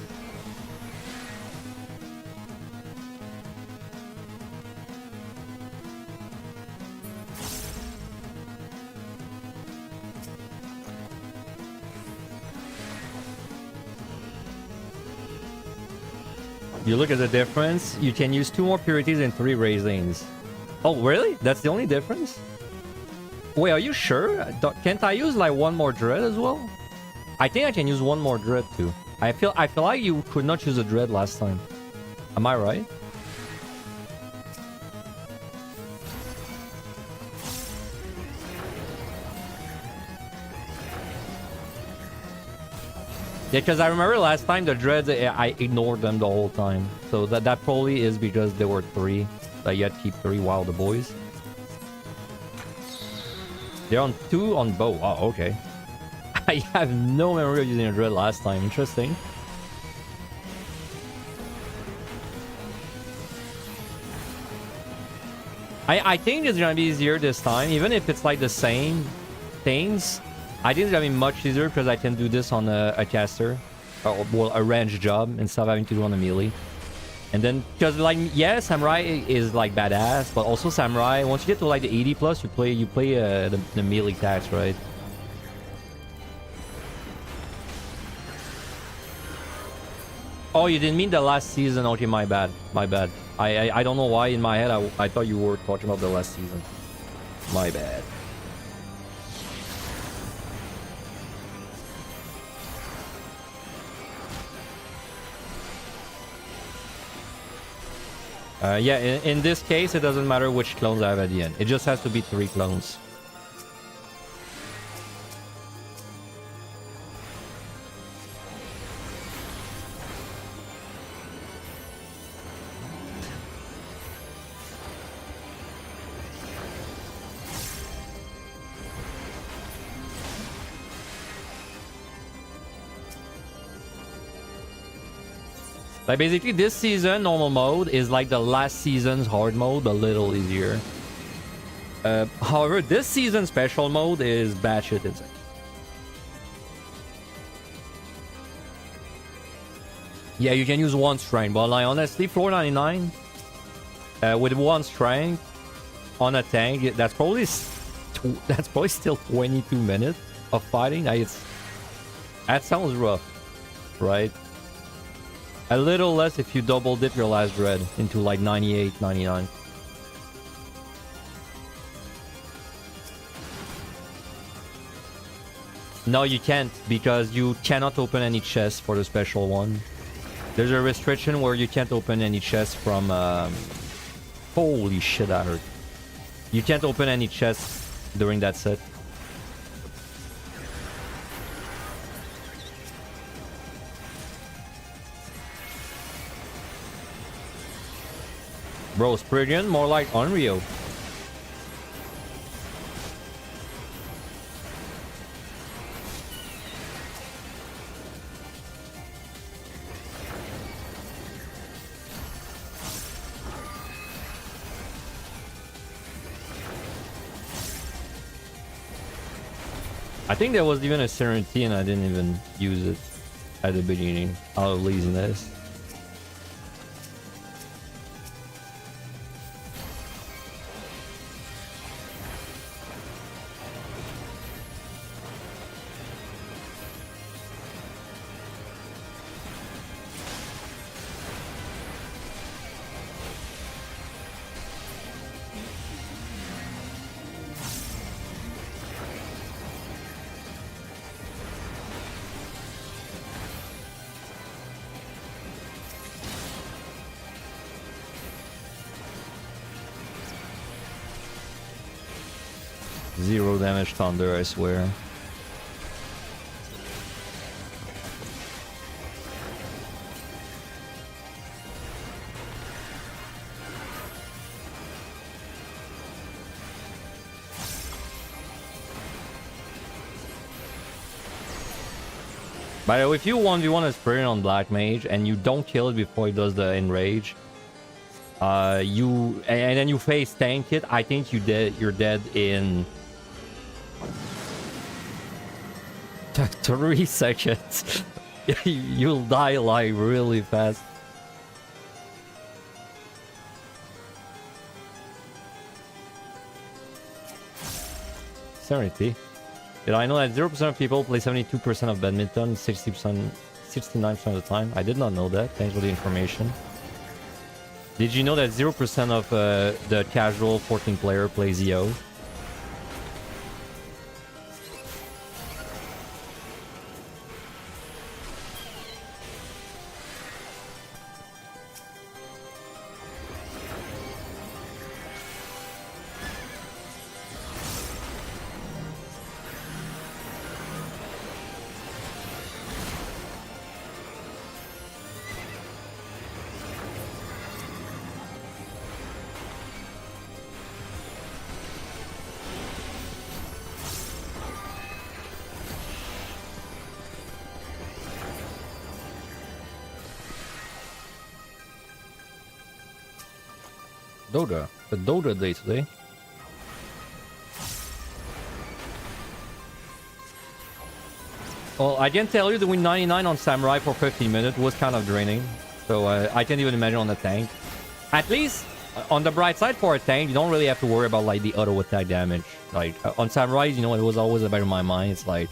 You look at the difference, you can use 2 more purities and 3 raisins. Oh, really? That's the only difference? Wait, are you sure? Can't I use like 1 more dread as well? I think I can use 1 more dread too. I feel like you could not use a dread last time. Am I right? Yeah, because I remember last time the dreads, I ignored them the whole time. So that probably is because there were 3. That you had to keep 3 while the boys. They're on 2 on bow. Wow, okay. I have no memory of using a dread last time. Interesting. I think it's gonna be easier this time, even if it's like the same things. I think it's gonna be much easier because I can do this on a caster, or well, a range job instead of having to do on a melee. And then, because like, yeah, samurai is like badass, but also samurai, once you get to like the 80 plus, you play the melee attacks, right? Oh, you didn't mean the last season? Okay, my bad, my bad. I don't know why in my head I thought you were talking about the last season. My bad. Yeah, in this case, it doesn't matter which clones I have at the end. It just has to be 3 clones. Like basically this season normal mode is like the last season's hard mode, but a little easier. However, this season special mode is batshit insane. Yeah, you can use 1 strength, but like honestly, 499 with 1 strength on a tank, that's probably still 22 minutes of fighting. Like that sounds rough, right? A little less if you double dip your last dread into like 98, 99. No, you can't, because you cannot open any chests for the special one. There's a restriction where you can't open any chests from... Holy shit, that hurt. You can't open any chests during that set. Bro, Spriggan, more like Unreal. I think there was even a Serenity and I didn't even use it at the beginning out of laziness. Zero damage thunder, I swear. By the way, if you 1v1 a Spirit on Black Mage and you don't kill it before it does the Enrage, and then you face tank it, I think you're dead in 3 seconds. You'll die like really fast. Serenity. Did I know that 0% of people play 72% of badminton 60%, 69% of the time? I did not know that. Thanks for the information. Did you know that 0% of the casual 14 player plays EO? Dota. The Dota day today. Well, I can tell you doing 99 on Samurai for 15 minutes was kind of draining. So I can't even imagine on the tank. At least, on the bright side for a tank, you don't really have to worry about like the auto attack damage. Like on Samurai, you know, it was always about in my mind. It's like,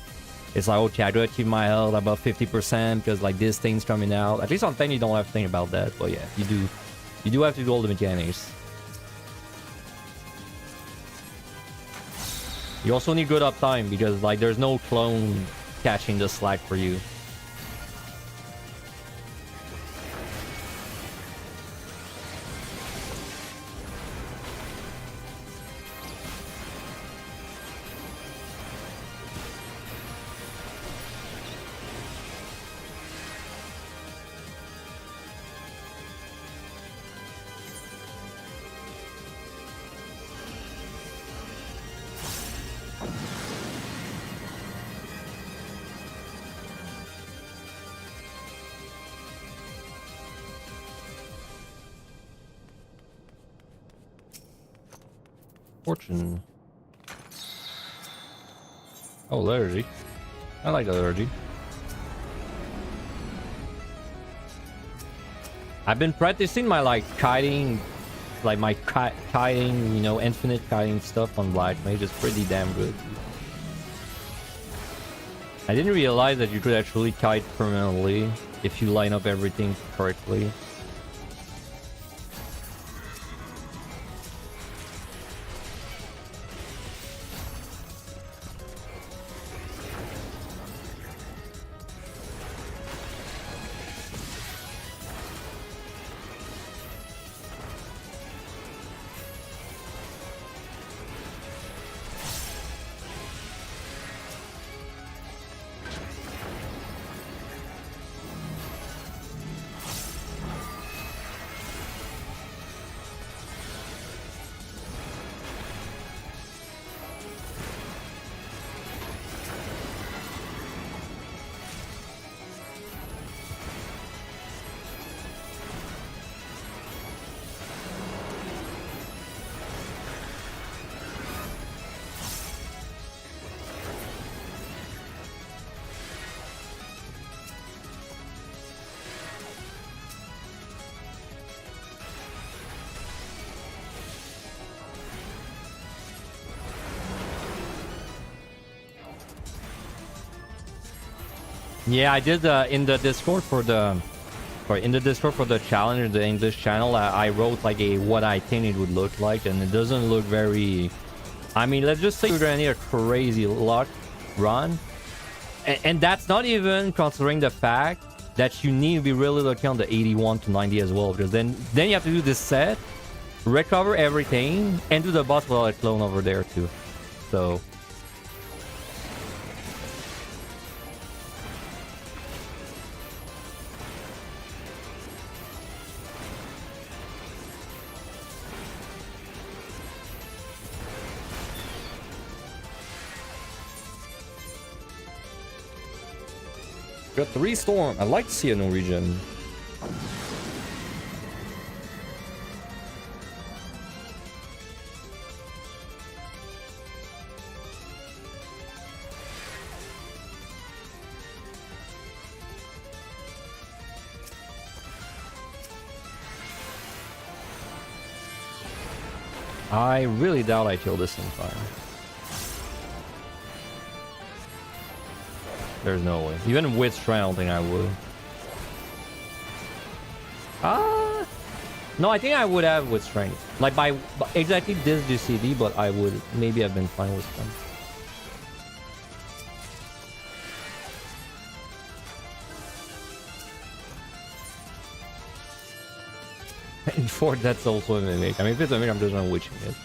okay, I gotta keep my health above 50% because like this thing's coming out. At least on tank, you don't have to think about that. But yeah, you do have to do all the mechanics. You also need good uptime because like there's no clone catching the slack for you. Fortune. Oh, liturgy. I like the liturgy. I've been practicing my like kiting, like my kiting, you know, infinite kiting stuff on Black Mage is pretty damn good. I didn't realize that you could actually kite permanently if you line up everything correctly. Yeah, I did in the Discord for the challenge, the English channel. I wrote like what I think it would look like, and it doesn't look very. I mean, let's just say you're gonna need a crazy luck run, and that's not even considering the fact that you need to be really lucky on the 81 to 90 as well, because then you have to do this set, recover everything, and do the boss without a clone over there too. So. Got 3 storm. I'd like to see a Norwegian. I really doubt I kill this in time. There's no way. Even with strength, I don't think I would. No, I think I would have with strength. Like by exactly this GCD, but I would maybe have been fine with strength. Before that's also a mimic. I mean, if it's a mimic, I'm just not witching it.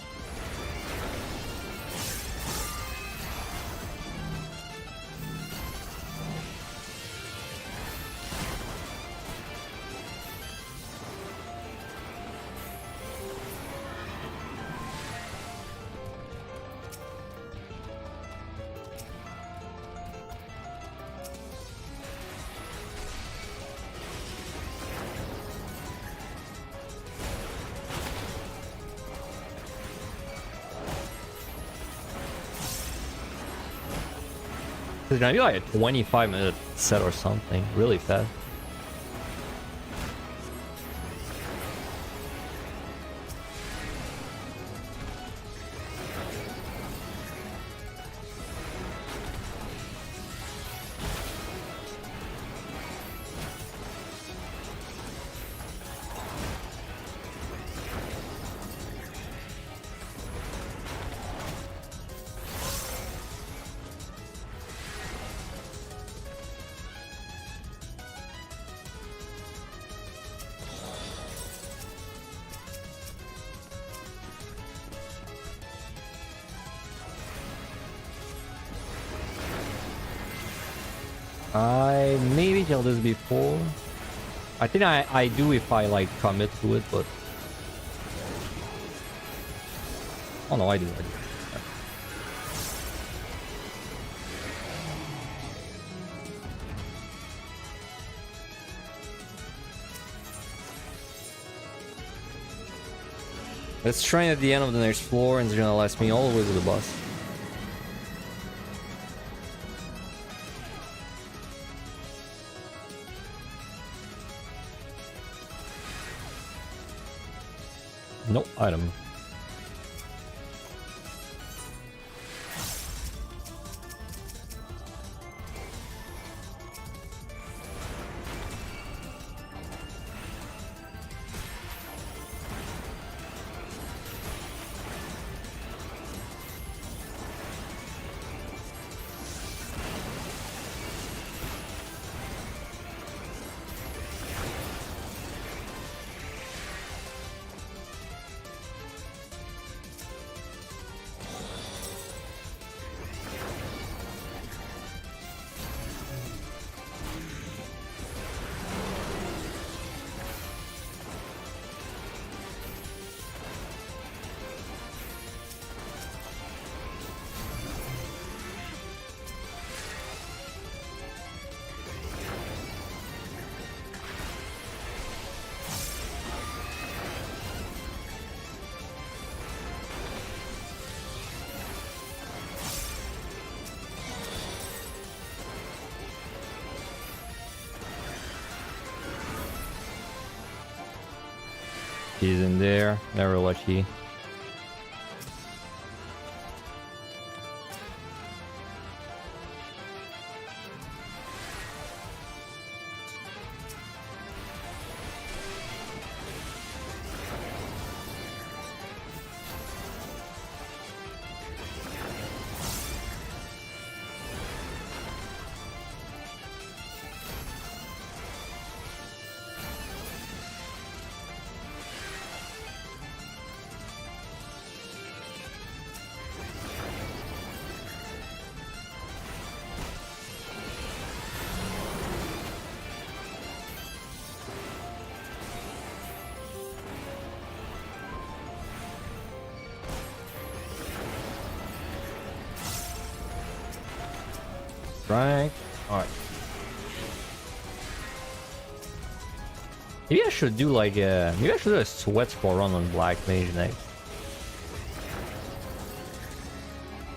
It's gonna be like a 25-minute set or something, really fast. I maybe killed this before. I think I do if I like commit to it, but oh no, I do. Let's train at the end of the next floor, and it's gonna last me all the way to the boss. No item. He's in there, never lucky. Right. Alright. Maybe I should do like maybe I should do a sweat score run on Black Mage next.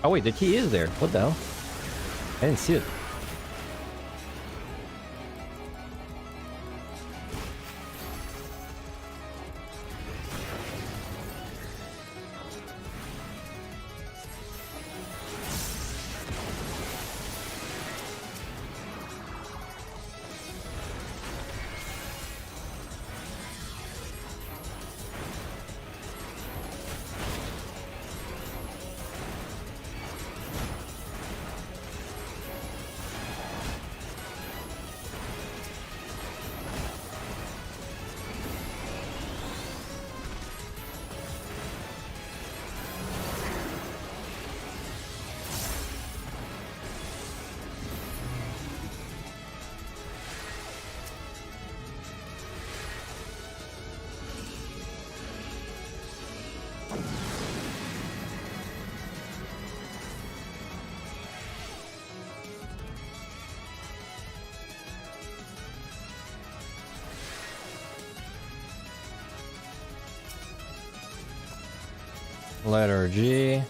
Oh wait, the key is there. What the hell? I didn't see it. Letter G.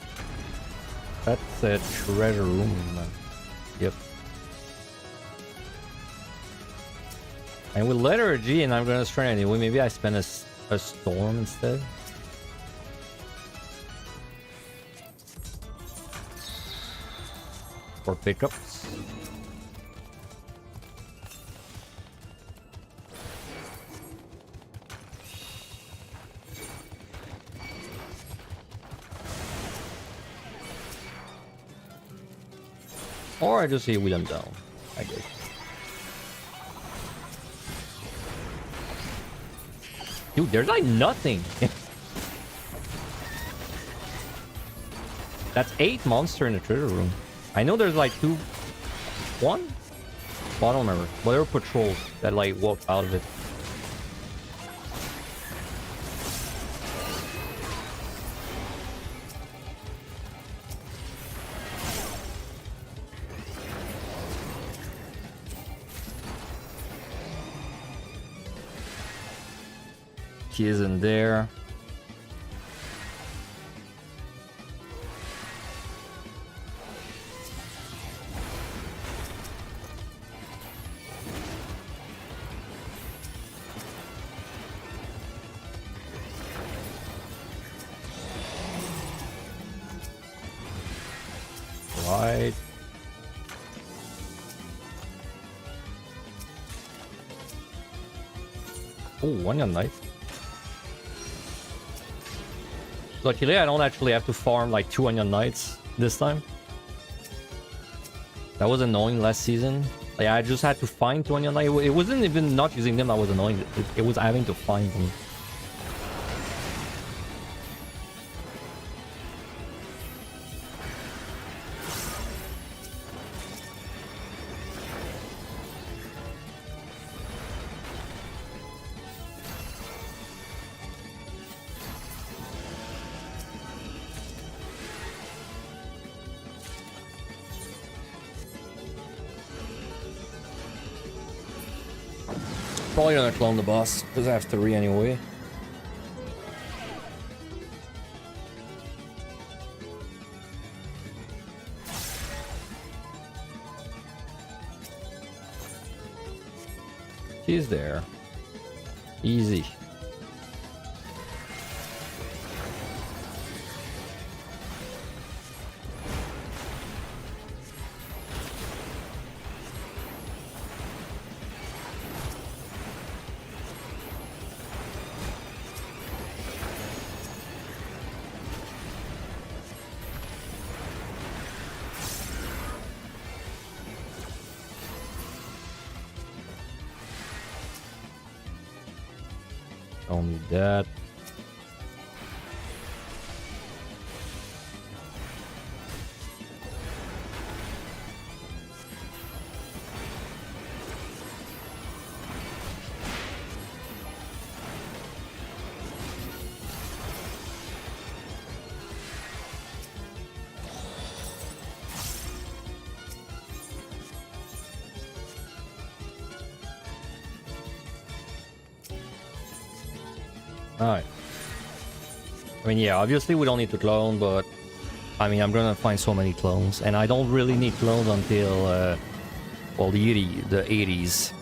That's a treasure room. Yep. And with Liturgy, and I'm gonna strain anyway, maybe I spend a Storm instead. For pickups. Or I just see William down, I guess. Dude, there's like nothing. That's 8 monsters in the treasure room. I know there's like 2... 1? Well, I don't remember. But there were patrols that like walked out of it. He isn't there. Right. Oh, one young knight. Luckily, I don't actually have to farm like 2 onion knights this time. That was annoying last season. Like, I just had to find 2 onion knights. It wasn't even not using them that was annoying. It was having to find them. Probably gonna clone the boss, because I have 3 anyway. He's there. Easy. Don't need that. Alright. I mean, yeah, obviously we don't need to clone, but... I mean, I'm gonna find so many clones, and I don't really need clones until, well, the 80s.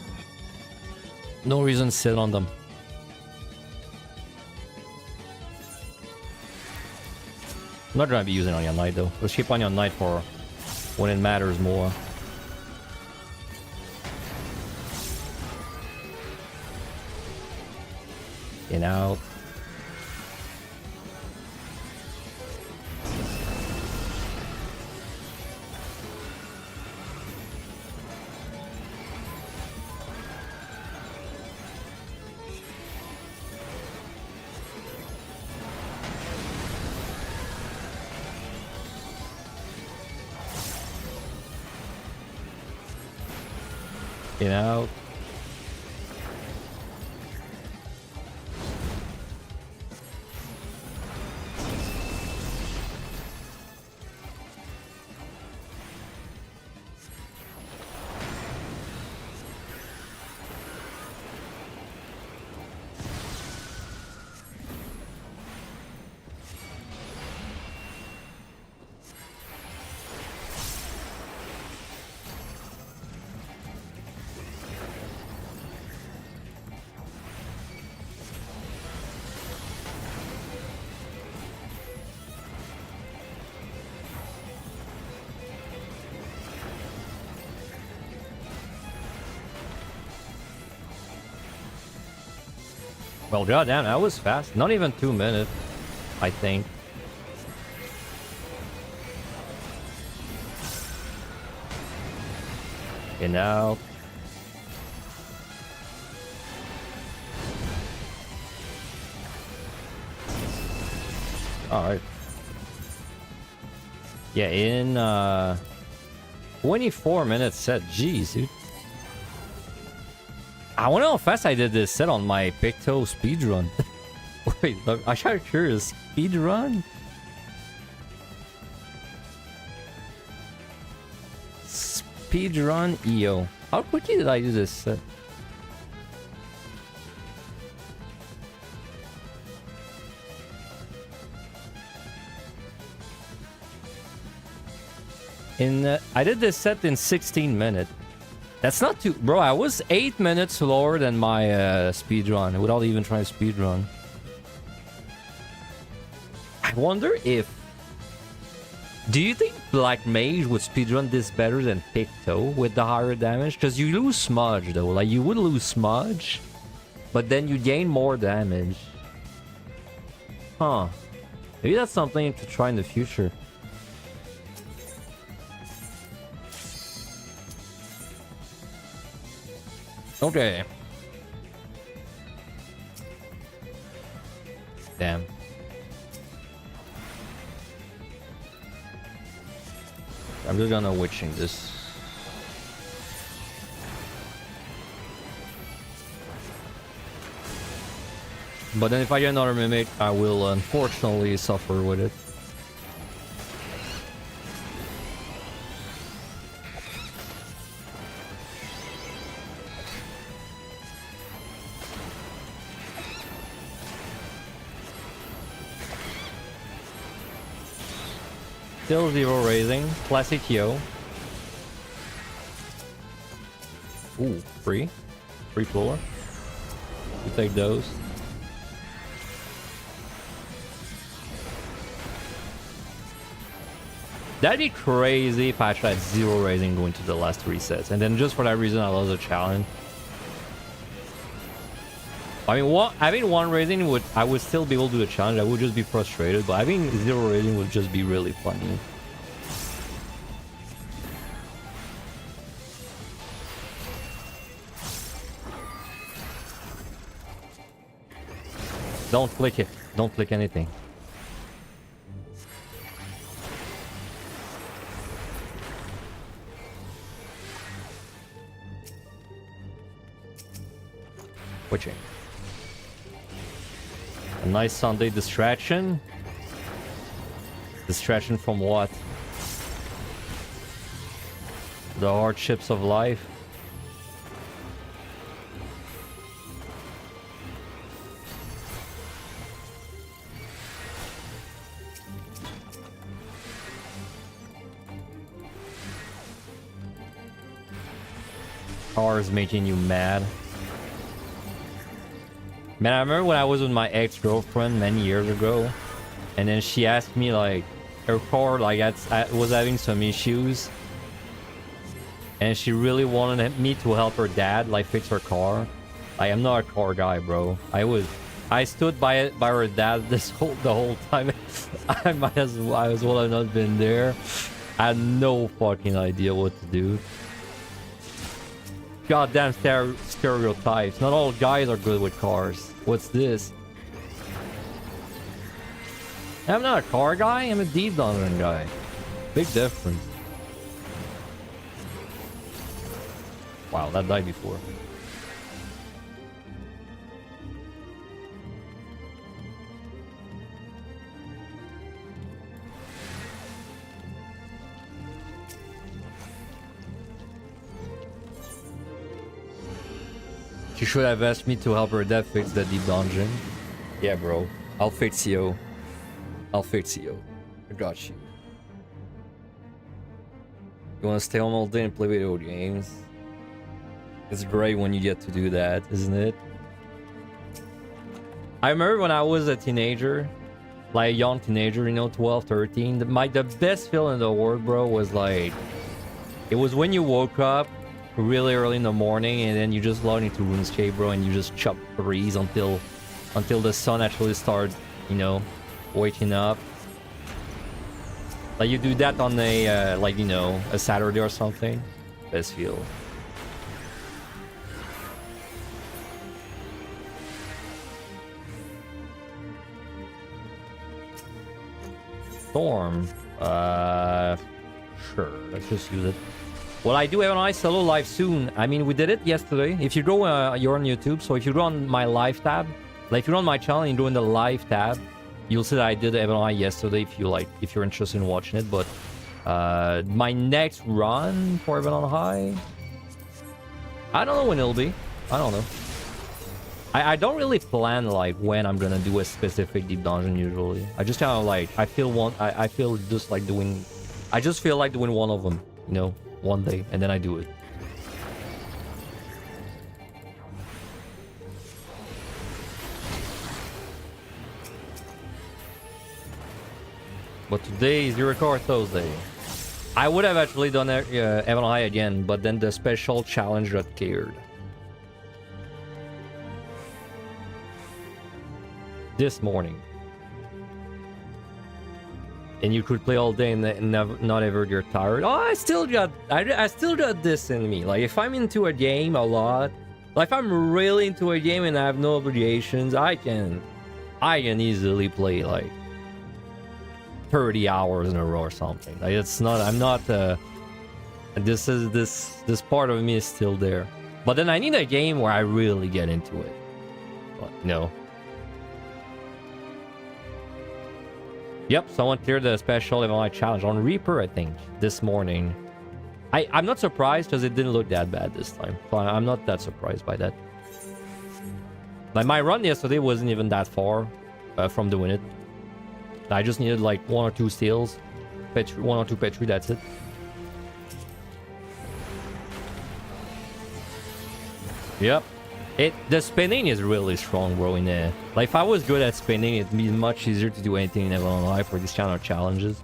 No reason to sit on them. I'm not gonna be using Onion Knight, though. Let's keep Onion Knight for when it matters more. In out. In out. Well, goddamn, that was fast. Not even 2 minutes, I think. Okay, now. Alright. Yeah, in 24 minutes set. Jeez, dude. I wonder how fast I did this set on my Picto speedrun. Wait, I'm kind of curious. Speedrun? Speedrun EO. How quickly did I do this set? I did this set in 16 minutes. That's not too... Bro, I was 8 minutes slower than my speedrun without even trying to speedrun. I wonder if... Do you think Black Mage would speedrun this better than Picto with the higher damage? Because you lose Smudge though. Like, you would lose Smudge, but then you gain more damage. Huh. Maybe that's something to try in the future. Okay. Damn. I'm just gonna witching this. But then if I get another mimic, I will unfortunately suffer with it. Still 0 raising. Classic Yo. Ooh, free. Free puller. You take those. That'd be crazy if I tried 0 raising going to the last 3 sets. And then just for that reason, I lost the challenge. I mean, having 1 raising would... I would still be able to do the challenge. I would just be frustrated. But having 0 raising would just be really funny. Don't click it. Don't click anything. Witching. A nice Sunday distraction. Distraction from what? The hardships of life. Cars making you mad. Man, I remember when I was with my ex-girlfriend many years ago, and then she asked me, like, her car, like, was having some issues, and she really wanted me to help her dad, like, fix her car. Like, I'm not a car guy, bro. I stood by her dad the whole time. I might as well have not been there. I had no fucking idea what to do. Goddamn stereotypes. Not all guys are good with cars. What's this? I'm not a car guy, I'm a deep dungeon guy. Big difference. Wow, that died before. She should have asked me to help her dad fix the deep dungeon. Yeah, bro. I'll fix you. I'll fix you. I got you. You wanna stay home all day and play video games? It's great when you get to do that, isn't it? I remember when I was a teenager, like a young teenager, you know, 12, 13, the best feeling in the world, bro, was like... It was when you woke up really early in the morning and then you just log into RuneScape, bro, and you just chop trees until until the sun actually starts, you know, waking up. Like you do that on a like, you know, a Saturday or something. Best feel. Storm. Sure. Let's just use it. Well, I do have an ice solo live soon. I mean, we did it yesterday. If you go, you're on YouTube, so if you go on my live tab, like if you're on my channel and you go in the live tab, you'll see that I did Evan Eye yesterday. If you're interested in watching it, but my next run for Evan on High, I don't know when it'll be. I don't know. I don't really plan like when I'm gonna do a specific deep dungeon usually. I just kind of like I feel just like doing. I just feel like doing one of them, you know, one day, and then I do it. But today is your record Thursday. I would have actually done Evan High again, but then the special challenge got cleared. This morning. And you could play all day and not ever get tired. Oh, I still got this in me. Like if I'm into a game a lot, like if I'm really into a game and I have no obligations, I can easily play like 30 hours in a row or something. Like it's not, I'm not this part of me is still there. But then I need a game where I really get into it. But, you know. Yep, someone cleared the special Evan Eye challenge on Reaper, I think, this morning. I'm not surprised because it didn't look that bad this time. So I'm not that surprised by that. Like my run yesterday wasn't even that far from doing it. I just needed like 1 or 2 steals, 1 or 2 Petri, that's it. Yep. The spinning is really strong, bro, in there. Like, if I was good at spinning, it'd be much easier to do anything in Evan on High for these kind of challenges.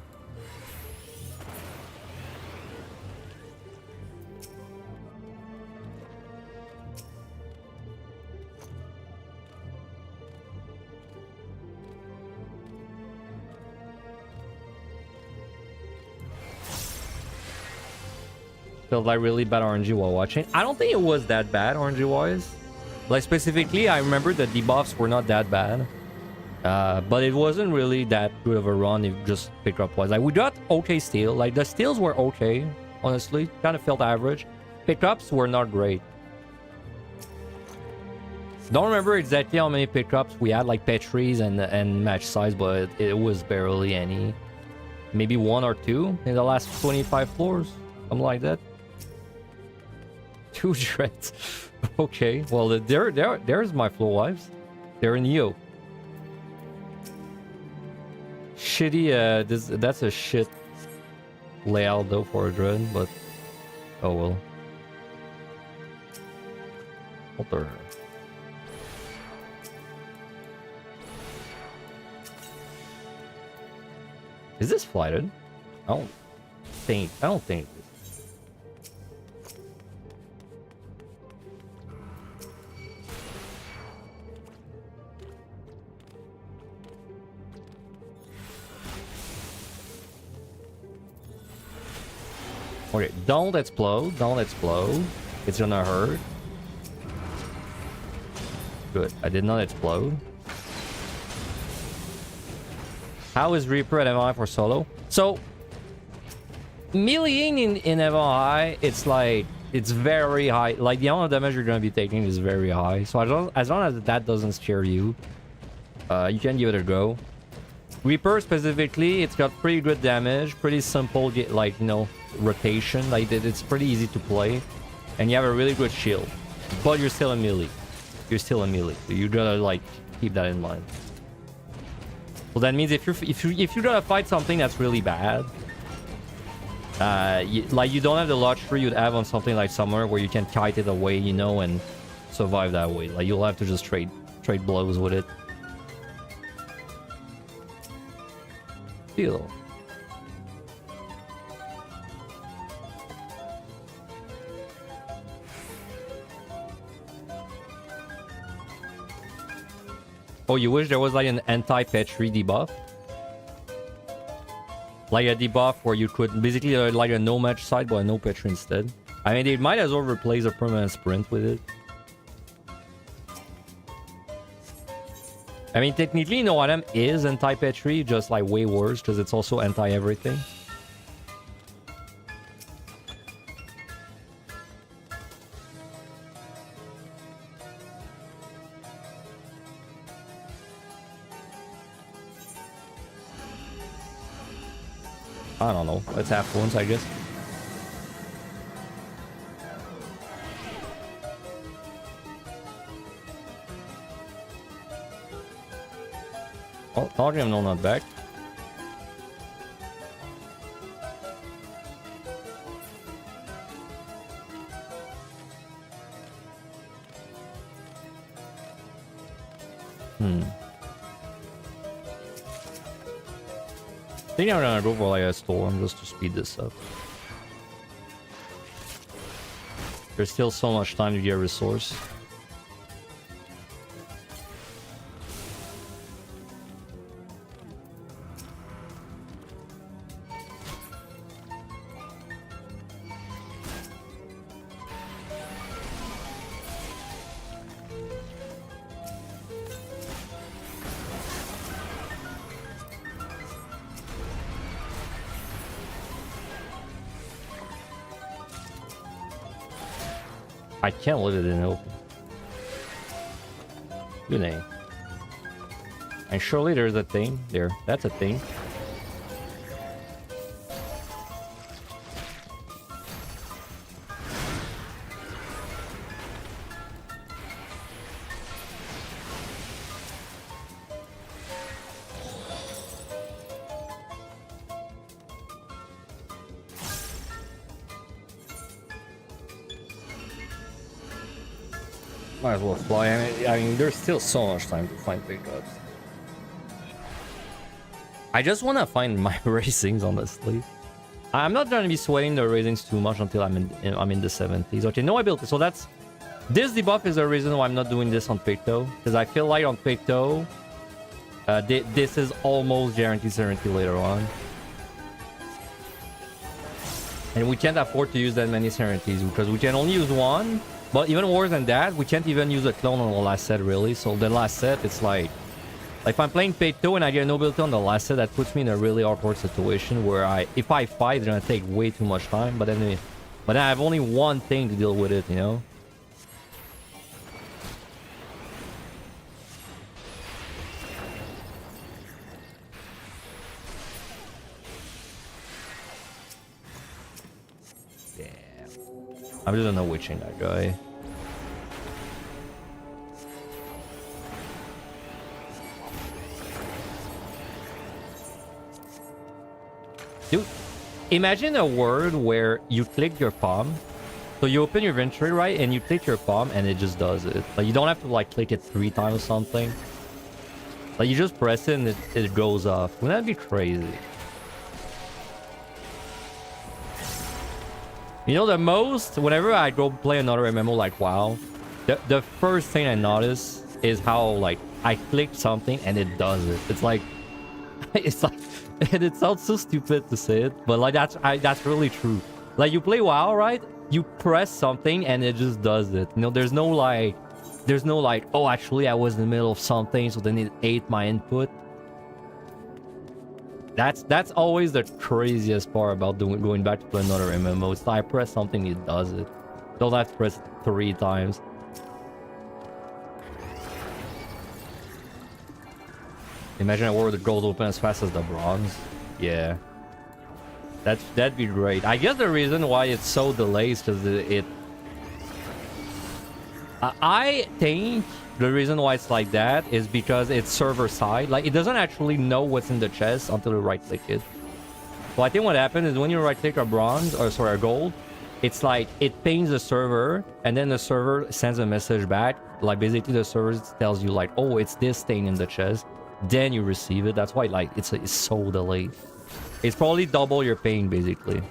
Felt like really bad RNG while watching. I don't think it was that bad RNG-wise. Like specifically, I remember the debuffs were not that bad, but it wasn't really that good of a run if just pickup wise. Like we got okay steal, like the steals were okay, honestly, kind of felt average. Pickups were not great. Don't remember exactly how many pickups we had, like Petries and match size, but it was barely any. Maybe 1 or 2 in the last 25 floors, something like that. 2 shreds. Okay, well, there's my floor wives. They're in Yo. Shitty, that's a shit layout though for a dread, but oh well. Alter. Is this flighted? I don't think it is. Okay, don't explode, don't explode. It's gonna hurt. Good, I did not explode. How is Reaper at MI for solo? So, meleeing in MI, it's like, it's very high. Like, the amount of damage you're gonna be taking is very high. So, as long as that doesn't scare you, you can give it a go. Reaper specifically, it's got pretty good damage, pretty simple, like, you know, rotation. Like, it's pretty easy to play, and you have a really good shield, but you're still a melee. You're still a melee. So you gotta like keep that in mind. Well, that means if you gotta fight something that's really bad, like you don't have the luxury you'd have on something like Summer where you can kite it away, you know, and survive that way. Like you'll have to just trade blows with it. Deal. Oh, you wish there was like an anti-petri debuff? Like a debuff where you could basically like a no match side but a no petri instead. I mean, they might as well replace a permanent sprint with it. I mean, technically, no item is anti-petri, just like way worse because it's also anti-everything. I don't know. Let's have wounds, I guess. Oh, Target, no, not back. I think I'm gonna go for like a storm just to speed this up. There's still so much time to get a resource. I can't let it in open. Good name. And surely there's a thing there. That's a thing. Might as well fly. I mean, there's still so much time to find pickups. I just want to find my racings, honestly. I'm not going to be sweating the racings too much until I'm in the 70s. Okay, no ability. So that's... This debuff is the reason why I'm not doing this on Picto. Because I feel like on Picto, this is almost guaranteed 70 later on. And we can't afford to use that many Serenities because we can only use one. But even worse than that, we can't even use a clone on the last set, really. So the last set, it's like if I'm playing Picto and I get a nobility on the last set, that puts me in a really awkward situation where if I fight, it's gonna take way too much time. But then I have only one thing to deal with it, you know? I'm just not witching that guy. Dude, imagine a world where you click your palm. So you open your inventory, right? And you click your palm and it just does it. Like you don't have to like click it 3 times or something. Like you just press it and it goes off. Wouldn't that be crazy? You know, the most, whenever I go play another MMO like WoW, the first thing I notice is how, like, I click something and it does it. It's like, and it sounds so stupid to say it, but like, that's really true. Like, you play WoW, right? You press something and it just does it. You know, there's no like, oh, actually, I was in the middle of something, so then it ate my input. That's always the craziest part about going back to play another MMO. It's like I press something, it does it. Don't have to press it 3 times. Imagine a world that gold open as fast as the bronze. Yeah. That'd be great. I guess the reason why it's so delayed is because I think the reason why it's like that is because it's server side. Like, it doesn't actually know what's in the chest until you right click it. So I think what happens is when you right click a bronze, or sorry, a gold, it's like it pings the server and then the server sends a message back. Like basically the server tells you like, oh, it's this thing in the chest. Then you receive it. That's why like it's so delayed. It's probably double your ping basically.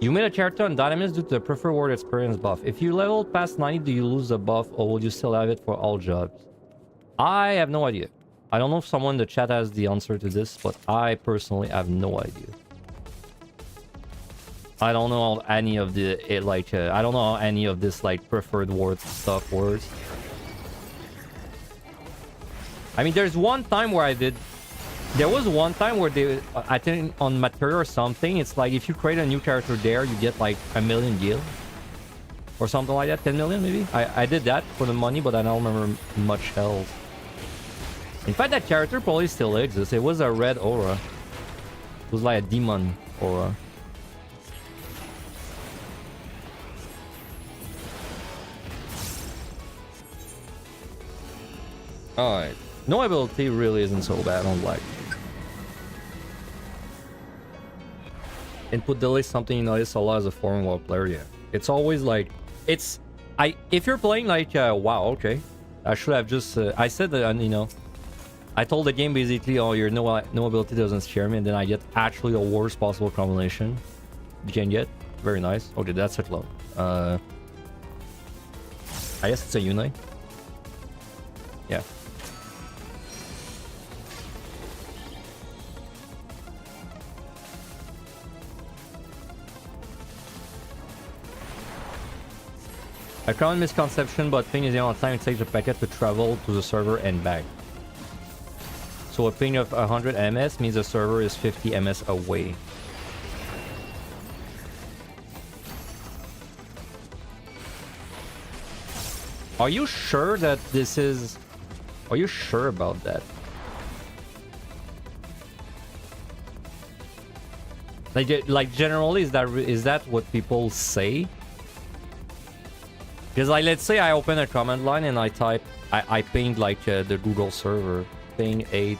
You made a character on Dynamis due to the preferred word experience buff. If you level past 90, do you lose the buff or will you still have it for all jobs? I have no idea. I don't know if someone in the chat has the answer to this, but I personally have no idea. I don't know how any of the I don't know how any of this like preferred word stuff works. I mean, there's one time where there was one time where I think on material or something, it's like if you create a new character there, you get like 1 million gil. Or something like that, 10 million maybe? I did that for the money, but I don't remember much else. In fact, that character probably still exists. It was a red aura. It was like a demon aura. Alright. No ability really isn't so bad, I don't like. Input delay, something you notice a lot as a foreign WoW player, yeah. It's always like... if you're playing like... WoW, okay. I should have just... I said that, you know... I told the game basically, oh, your no ability doesn't scare me, and then I get actually the worst possible combination you can get. Very nice. Okay, that's a clone. I guess it's a Unite. Yeah. A common misconception, but ping is the amount of time it takes the packet to travel to the server and back. So a ping of 100 ms means the server is 50 ms away. Are you sure that this is... Are you sure about that? Like generally, is that what people say? Because like, let's say I open a command line and I type, I pinged like the Google server, ping 8.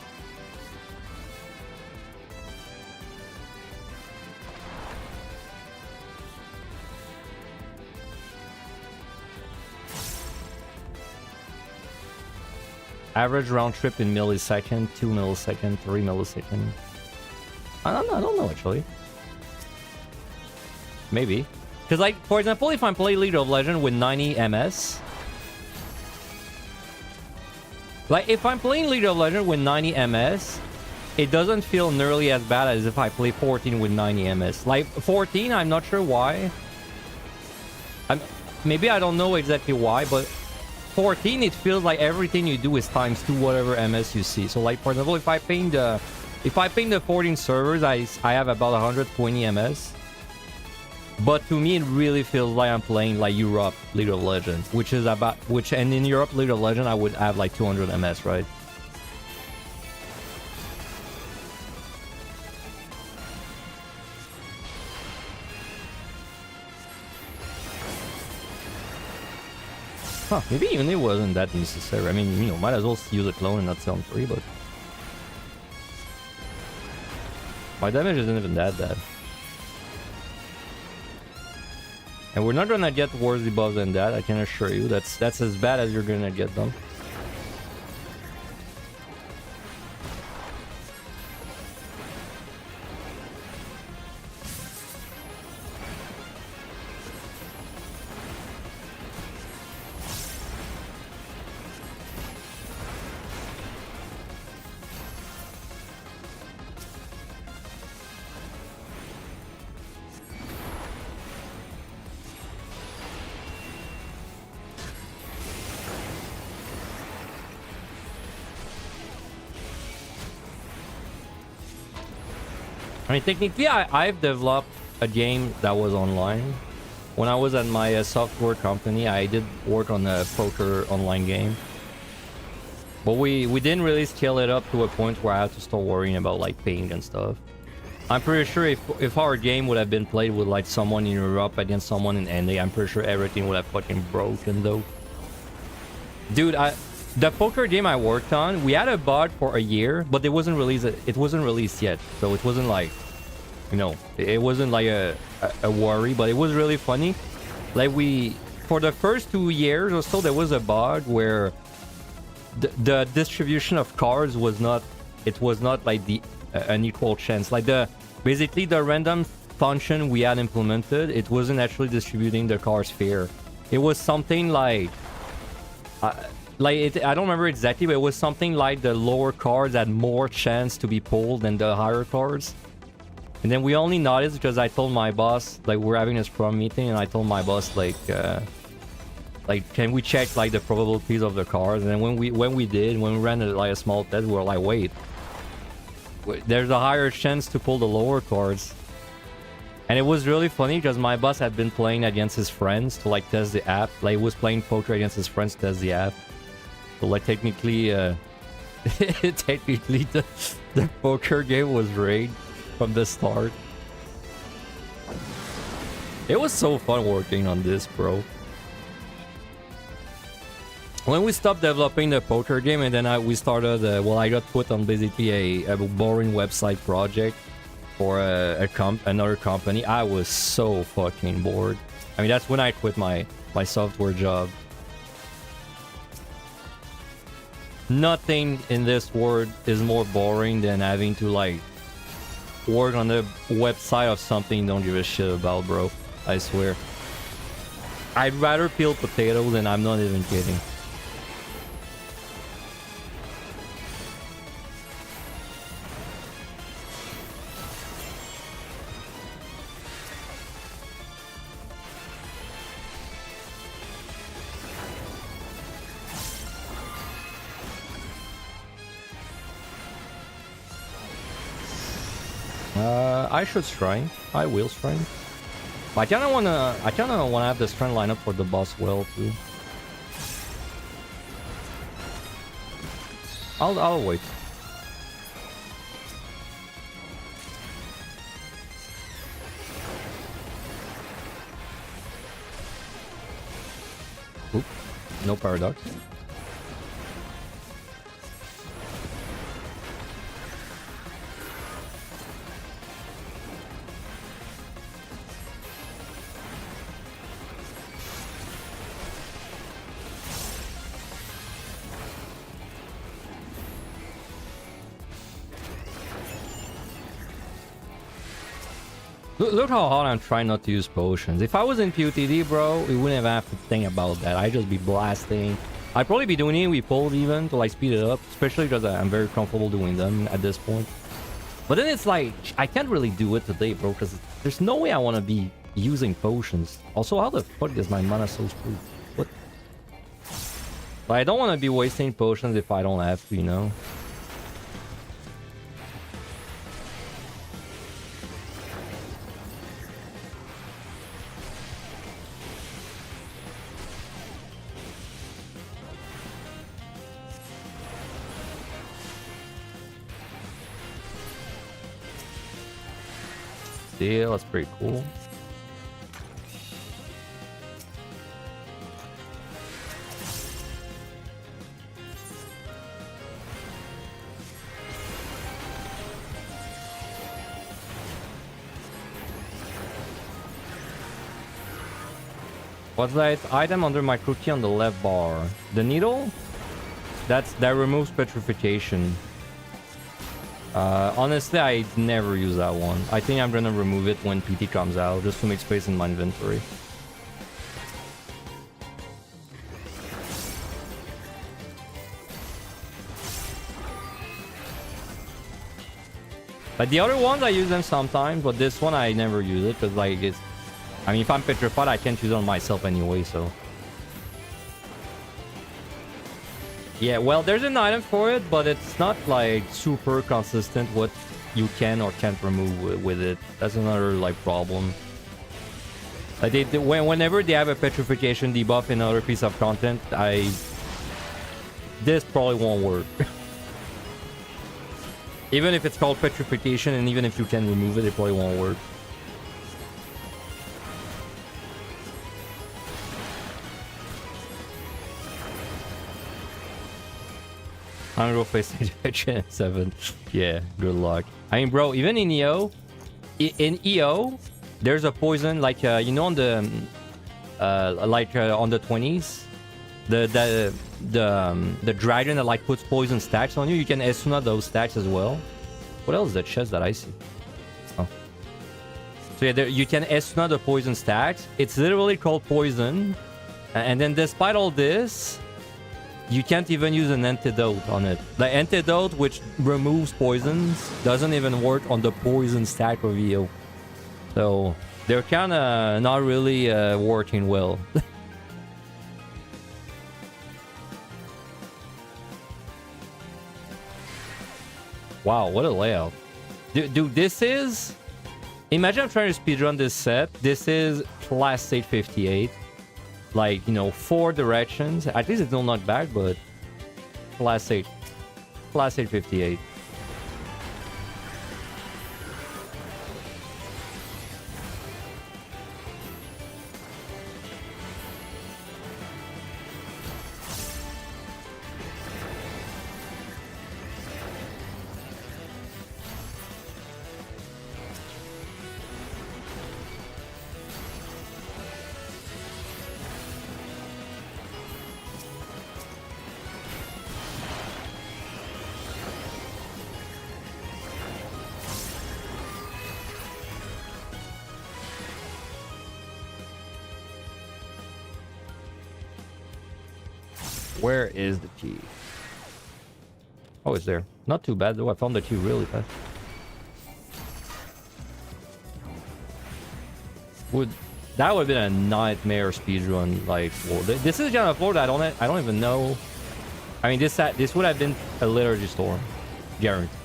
Average round trip in millisecond, 2 millisecond, 3 millisecond. I don't know actually. Maybe. Because like, for example, if I'm playing League of Legends with 90 ms. Like, if I'm playing League of Legends with 90 ms, it doesn't feel nearly as bad as if I play 14 with 90 ms. Like, 14, I'm not sure why. Maybe I don't know exactly why, but 14, it feels like everything you do is times 2 whatever ms you see. So like, for example, if I ping the 14 servers, I have about 120 ms. But to me, it really feels like I'm playing like Europe League of Legends, and in Europe League of Legends, I would have like 200 ms, right? Huh, maybe even it wasn't that necessary. I mean, you know, might as well use a clone and not sell them free, but... My damage isn't even that bad. And we're not gonna get worse debuffs than that, I can assure you. That's as bad as you're gonna get them. I mean, technically, I've developed a game that was online. When I was at my software company, I did work on a poker online game. But we didn't really scale it up to a point where I had to start worrying about like ping and stuff. I'm pretty sure if our game would have been played with like someone in Europe against someone in NA, I'm pretty sure everything would have fucking broken though. Dude, the poker game I worked on, we had a bug for a year, but it wasn't released. It wasn't released yet, so it wasn't like, you know, it wasn't like a worry. But it was really funny. Like for the first 2 years or so, there was a bug where the distribution of cards was not. It was not like an equal chance. Like basically the random function we had implemented, it wasn't actually distributing the cards fair. It was something like I don't remember exactly, but it was something like the lower cards had more chance to be pulled than the higher cards. And then we only noticed because I told my boss, like, we're having a scrum meeting, and I told my boss, like, can we check, like, the probabilities of the cards? And then when we ran a small test, we were like, wait, there's a higher chance to pull the lower cards. And it was really funny because my boss had been playing against his friends to, like, test the app. Like, he was playing poker against his friends to test the app. So, like, technically, technically the poker game was rigged from the start. It was so fun working on this, bro. When we stopped developing the poker game, and then we started, well, I got put on basically a boring website project for another company. I was so fucking bored. I mean, that's when I quit my software job. Nothing in this world is more boring than having to, like, work on the website of something you don't give a shit about, bro. I swear. I'd rather peel potatoes, and I'm not even kidding. I should shrine. I will shrine. But I kinda wanna have the shrine lineup for the boss well too. I'll wait. Oop, no paradox. Look how hard I'm trying not to use potions. If I was in PUTD, bro, we wouldn't have to think about that. I'd just be blasting. I'd probably be doing it with pulled even to, like, speed it up, especially because I'm very comfortable doing them at this point. But then it's like, I can't really do it today, bro, because there's no way I want to be using potions. Also, how the fuck is my mana so screwed? What? But I don't want to be wasting potions if I don't have to, you know? Yeah, that's pretty cool. What's that item under my cookie on the left bar? The needle? That removes petrification. Honestly, I never use that one. I think I'm gonna remove it when PT comes out, just to make space in my inventory. Like, the other ones, I use them sometimes, but this one, I never use it, because, like, it's... I mean, if I'm petrified, I can't use it on myself anyway, so... Yeah, well, there's an item for it, but it's not, like, super consistent what you can or can't remove with it. That's another, like, problem. Like, whenever they have a petrification debuff in another piece of content, this probably won't work. Even if it's called petrification, and even if you can remove it, it probably won't work. I'm gonna go face Gen 7. Yeah, good luck. I mean, bro, even in EO, there's a poison, like, you know, on the on the 20s, the dragon that, like, puts poison stacks on you. You can Esuna those stacks as well. What else is that chest that I see? Oh, So yeah, you can S the poison stacks. It's literally called poison. And then despite all this, you can't even use an antidote on it. The antidote, which removes poisons, doesn't even work on the poison stack of EO. So they're kind of not really working well. Wow, what a layout. Dude, this is... Imagine I'm trying to speedrun this set. This is class 858. Like, you know, 4 directions. At least it's no knockback, but... Class 8. Class 858. Where is the key? Oh, it's there. Not too bad though. I found the key really fast. That would have been a nightmare speedrun. Like, well, this is kind of floor that I don't even know. I mean, this would have been a liturgy storm, guaranteed.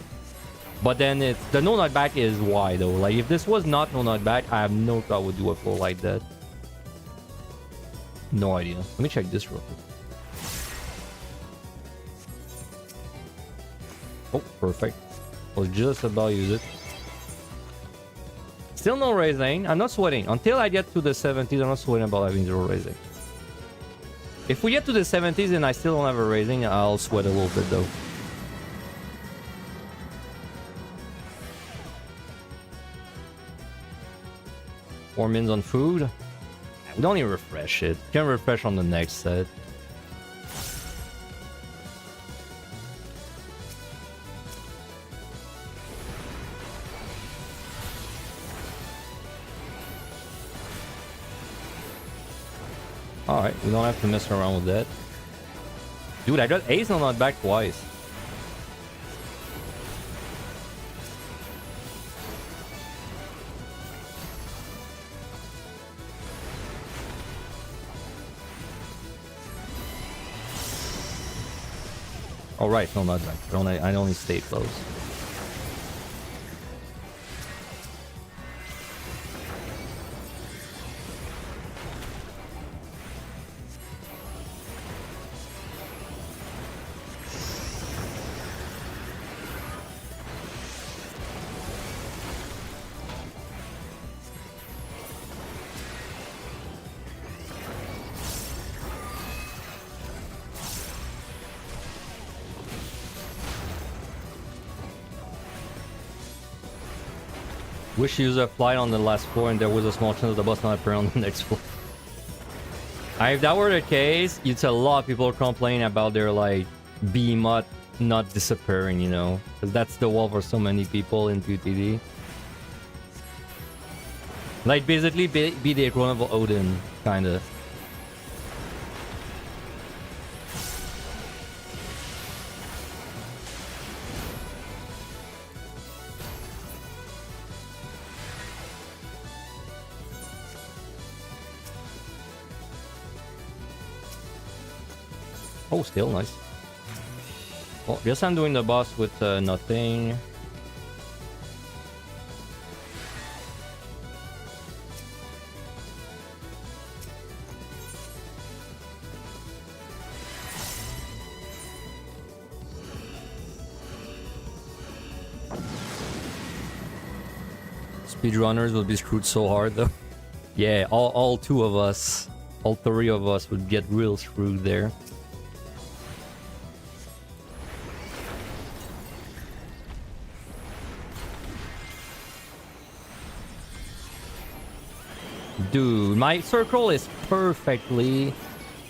But then it's the no knockback is why though. Like, if this was not no knockback, I have no clue I would do a floor like that. No idea. Let me check this real quick. Oh, perfect. Was just about to use it. Still no raising. I'm not sweating. Until I get to the 70s, I'm not sweating about having 0 raising. If we get to the 70s and I still don't have a raising, I'll sweat a little bit though. Four mins on food. We don't even refresh it. Can refresh on the next set. Alright, we don't have to mess around with that. Dude, I got ace on that back twice. Alright, no, not back. I only stayed close. Wish you a flight on the last floor and there was a small chance of the boss not appearing on the next floor. If that were the case, you'd see a lot of people complaining about their like behemoth not disappearing, you know, because that's the wall for so many people in PTD. Like basically be the equivalent of Odin, kinda. Oh, still nice. Well, guess I'm doing the boss with nothing. Speedrunners will be screwed so hard though. Yeah, all two of us, all three of us would get real screwed there. Dude, my circle is perfectly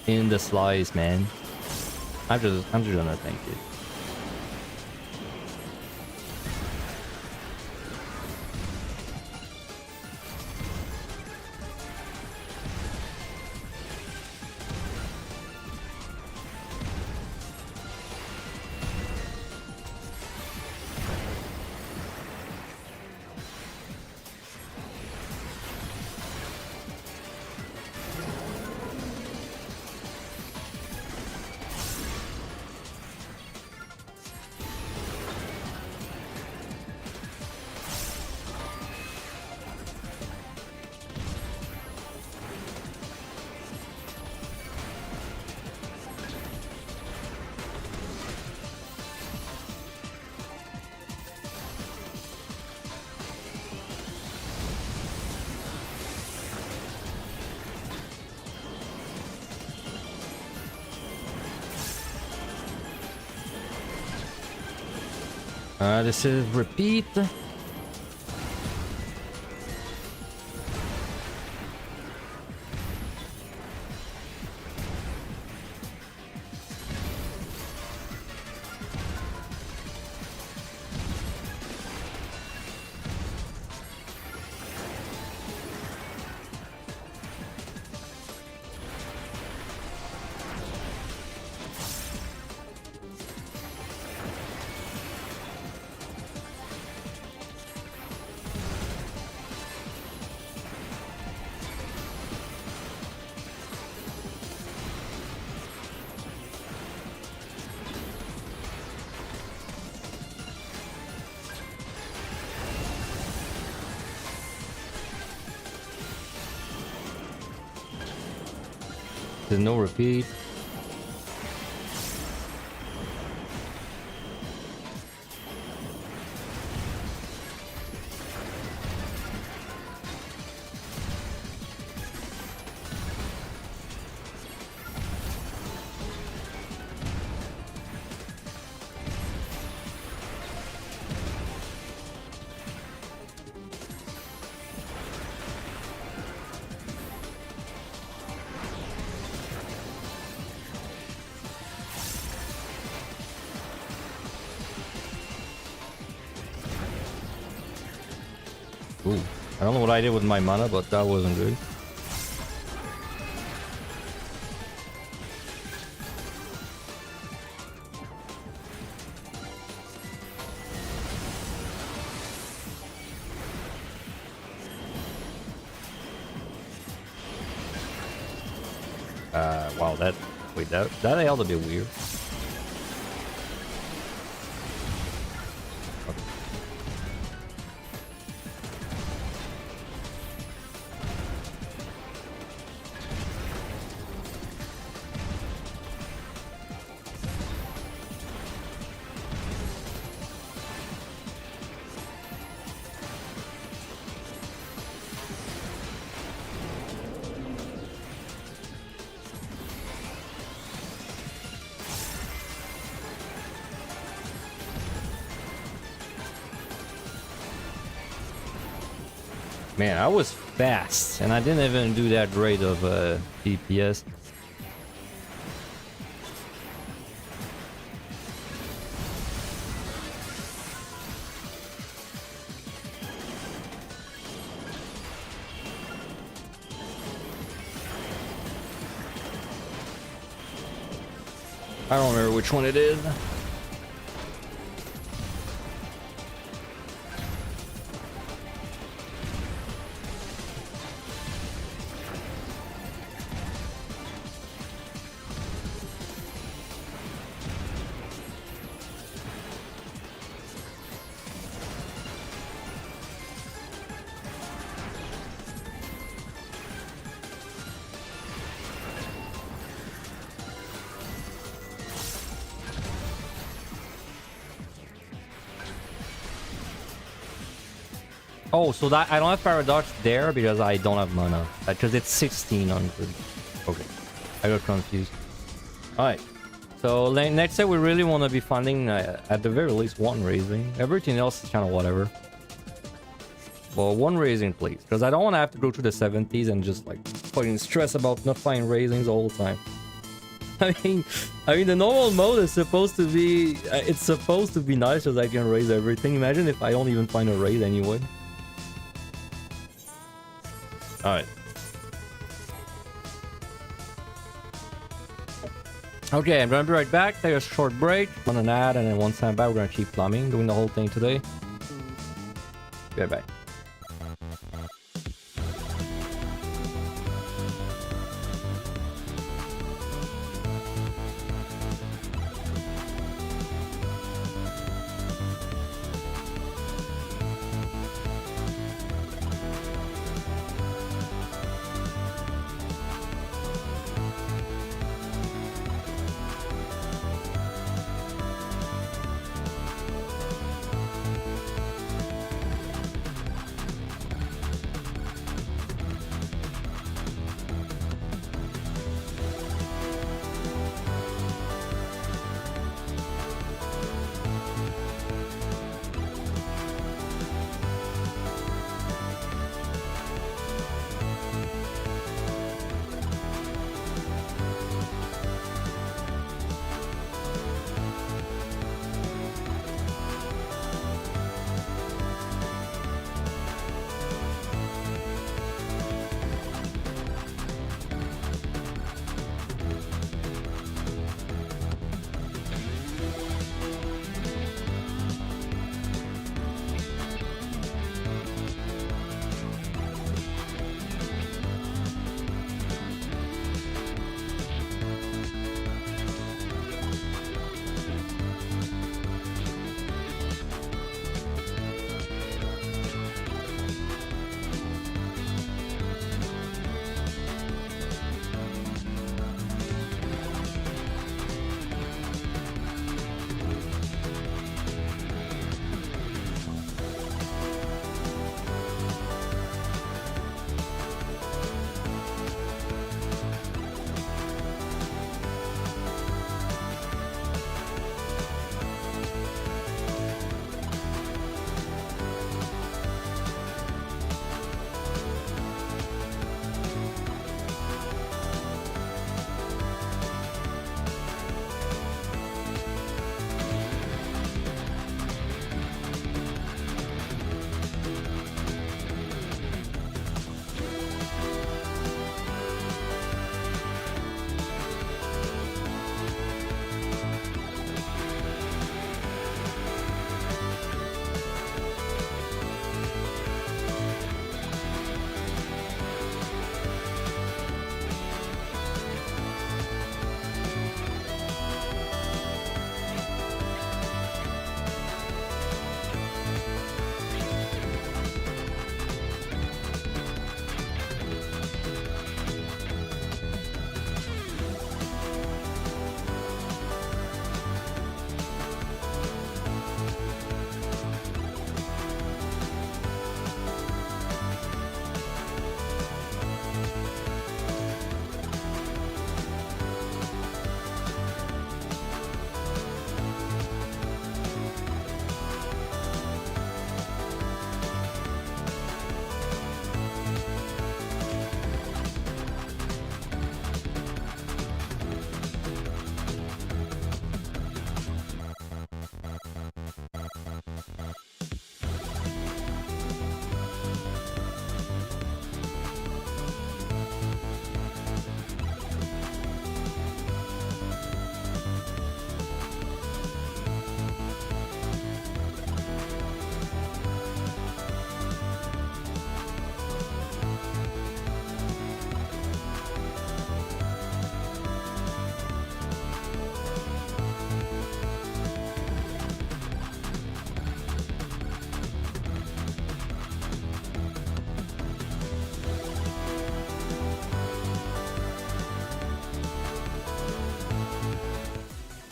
in the slice, man. I'm just gonna thank it. This is repeat. There's no repeat. Ooh, I don't know what I did with my mana, but that wasn't good. Wow, that held a bit weird. Man, I was fast, and I didn't even do that great of DPS. I don't remember which one it is. Oh, so that I don't have Paradox there because I don't have mana. Because it's 1600. Okay, I got confused. Alright, so next set we really want to be finding at the very least one raising. Everything else is kind of whatever. Well, one raising please, because I don't want to have to go through the 70s and just like fucking stress about not finding raisings all the time. I mean the normal mode is supposed to be it's supposed to be nice as I can raise everything. Imagine if I don't even find a raise anyway. Alright. Okay, I'm gonna be right back. Take a short break. On an ad, and then once I'm back, we're gonna keep plumbing, doing the whole thing today. Be right back.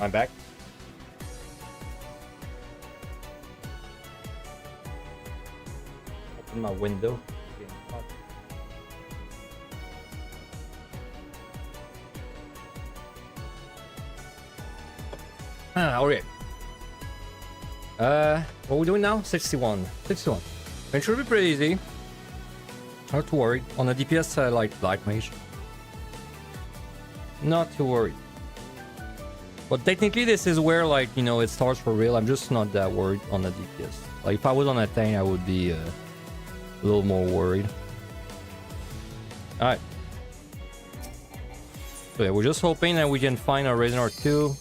I'm back. Open my window. Okay. What are we doing now? 61. 61. It should be pretty easy. Not too worried. On the DPS, I like Black Mage. Not too worried. But technically, this is where, like, you know, it starts for real. I'm just not that worried on the DPS. Like, if I was on a tank, I would be a little more worried. Alright. So yeah, we're just hoping that we can find a Raisin or two.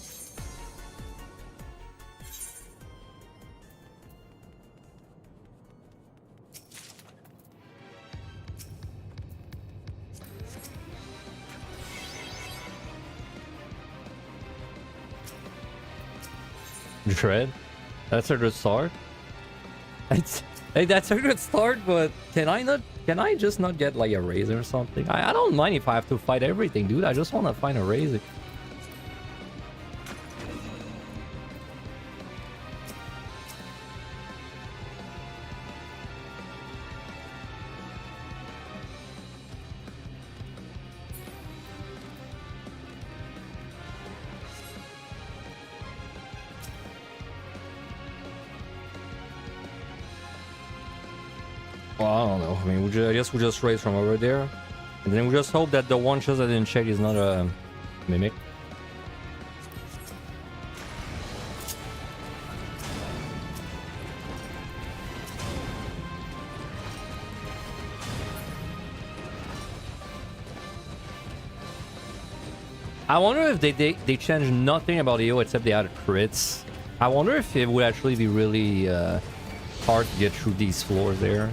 Dread? That's a good start. Hey, that's a good start, but can I just not get like a razor or something? I don't mind if I have to fight everything, dude. I just want to find a razor. Well, I don't know. I mean, I guess we just raise from over there. And then we just hope that the one shot I didn't check is not a mimic. I wonder if they changed nothing about EO except they added crits. I wonder if it would actually be really hard to get through these floors there.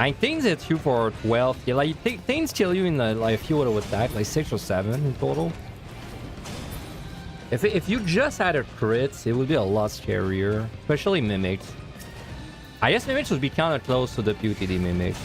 I think hits you for 12. Yeah, like things kill you in like a few auto attack, like 6 or 7 in total. If you just added crits, it would be a lot scarier, especially mimics. I guess mimics would be kind of close to the PUTD mimic.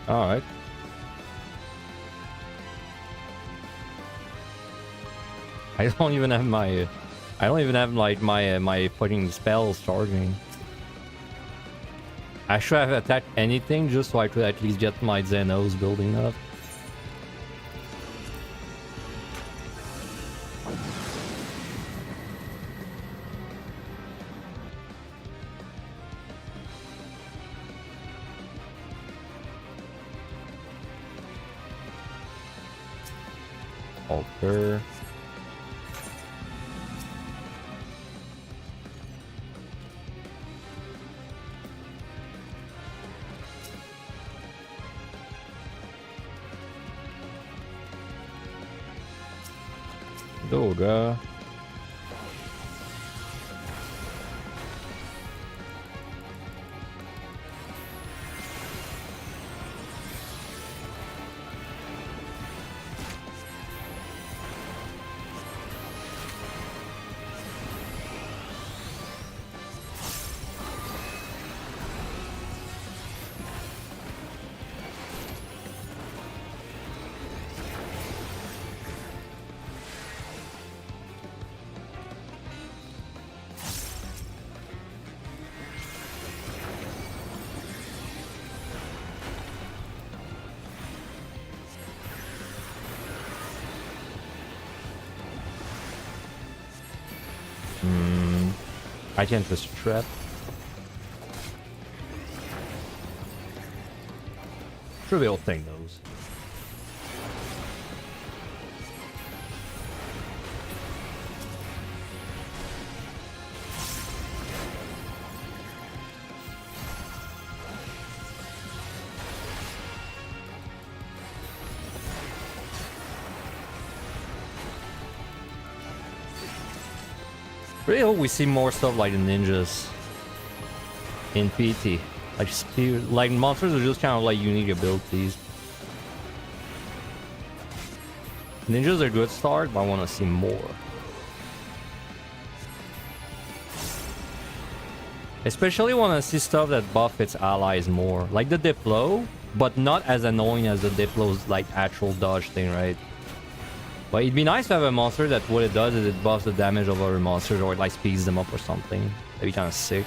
All right. I don't even have my. I don't even have like my fucking spells charging. I should have attacked anything just so I could at least get my Xenos building up. Alter. Doga. I can't just trap. Trivial thing, those. Really hope we see more stuff like the ninjas in PT. Like monsters are just kind of like unique abilities. Ninjas are a good start, but I want to see more. Especially want to see stuff that buff its allies more. Like the Diplo, but not as annoying as the Diplo's like actual dodge thing, right? But it'd be nice to have a monster that what it does is it buffs the damage of other monsters or it like speeds them up or something. That'd be kind of sick.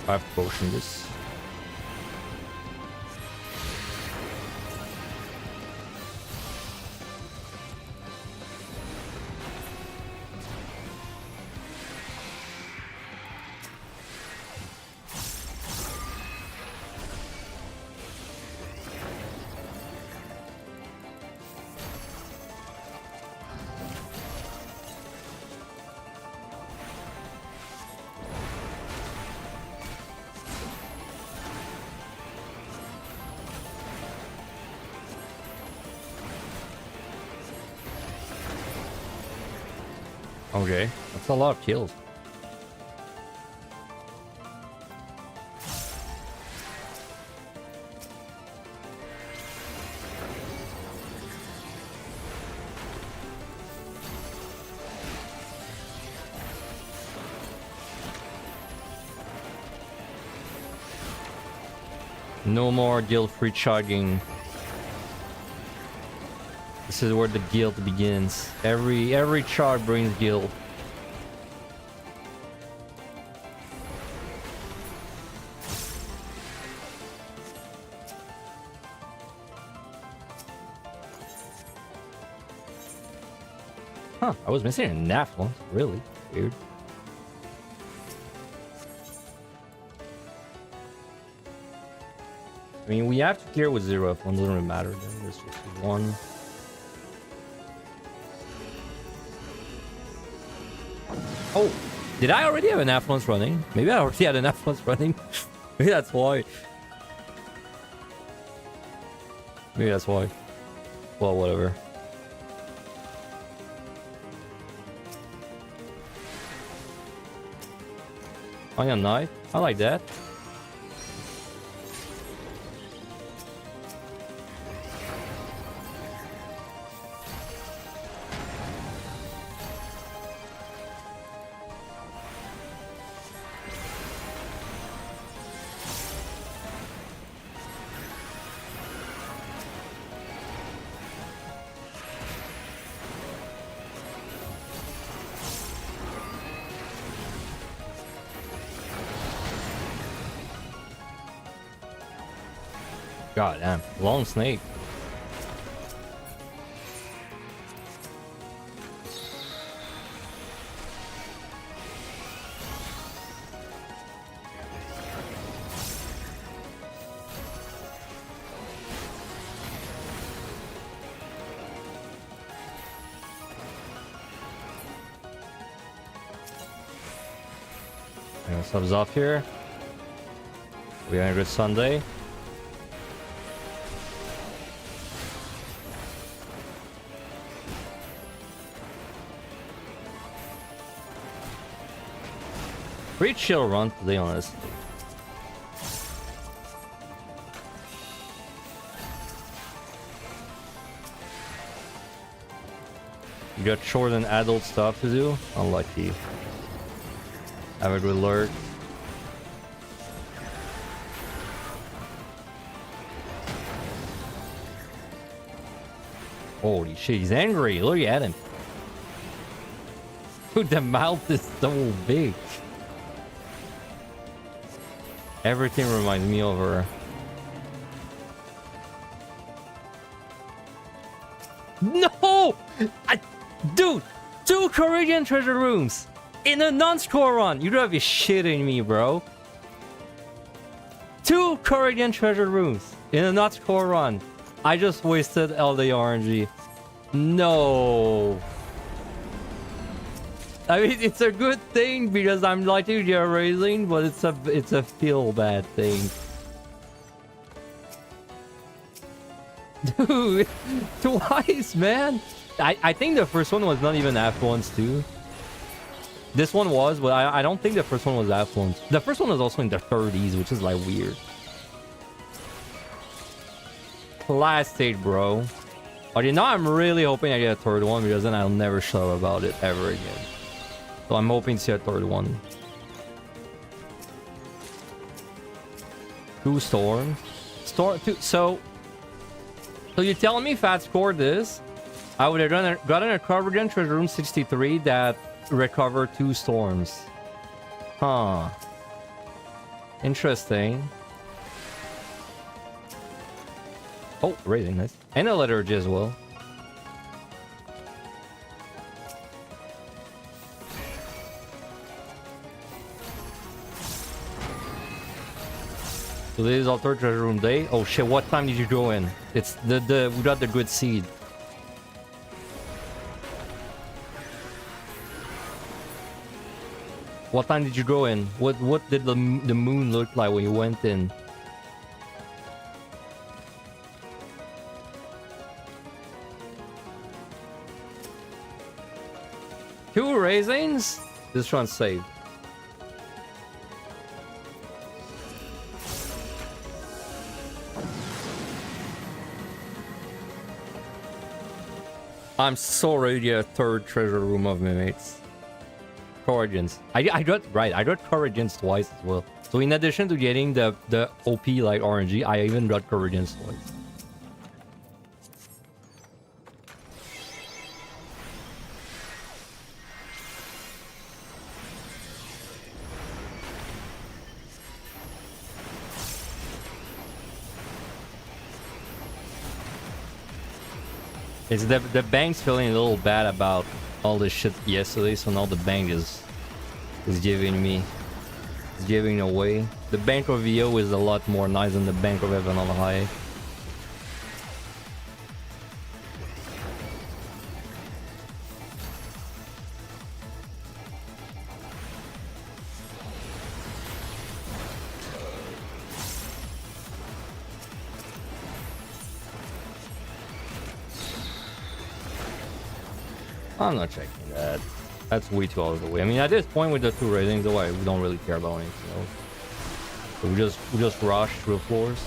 I have potion this. Okay, that's a lot of kills. No more guild-free chugging. This is where the guild begins. Every chart brings guild. Huh, I was missing a NAF one. Really weird. I mean, we have to clear with 0 if one doesn't really matter. Then there's just 1. Oh, did I already have an affluence running? Maybe I already had an affluence running. Maybe that's why. Maybe that's why. Well, whatever. Iron knife. I like that. God damn, long snake. Subs off here. We had a good Sunday. Pretty chill run, to be honest. You got short and adult stuff to do? Unlucky. Have a good lurk. Holy shit, he's angry. Look at him. Dude, the mouth is so big. Everything reminds me of her. No! Dude, 2 Korean treasure rooms in a non-score run. You gotta be shitting me, bro. 2 Corrigan treasure rooms in a not score run. I just wasted all the RNG. No. I mean, it's a good thing because I'm likely to get raising, but it's a feel bad thing. Dude, twice, man. I think the first one was not even F1s too. This one was, but I don't think the first one was F1s. The first one was also in the 30s, which is like weird. Last stage, bro. Okay, now I'm really hoping I get a third one because then I'll never shut up about it ever again. So I'm hoping to see a third one. 2 storms. So you're telling me if I'd scored this, I would have gotten a Corrigan treasure room 63 that recovered 2 storms. Huh. Interesting. Oh, rating, nice. And a liturgy as well. So this is our third treasure room day. Oh shit, what time did you go in? It's we got the good seed. What time did you go in? What did the moon look like when you went in? Two raisins? This one's saved. I'm so ready to get a third treasure room of my mates. Corrigens. I got Corrigens twice as well. So in addition to getting the OP like RNG, I even got Corrigens twice. It's the bank's feeling a little bad about all this shit yesterday, so now the bank is giving away. The bank of VO is a lot more nice than the bank of Heaven on High. I'm not checking that. That's way too out of the way. I mean, at this point with the 2 ratings, though, we don't really care about anything else. So we just rush through the floors.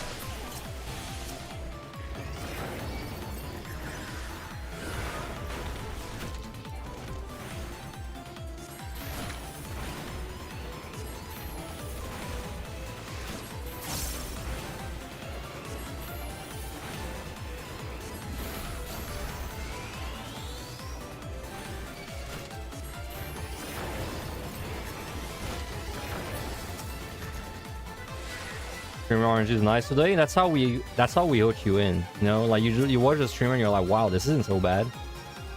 Streamer orange is nice today. That's how we hook you in. You know, like you watch the streamer and you're like, wow, this isn't so bad.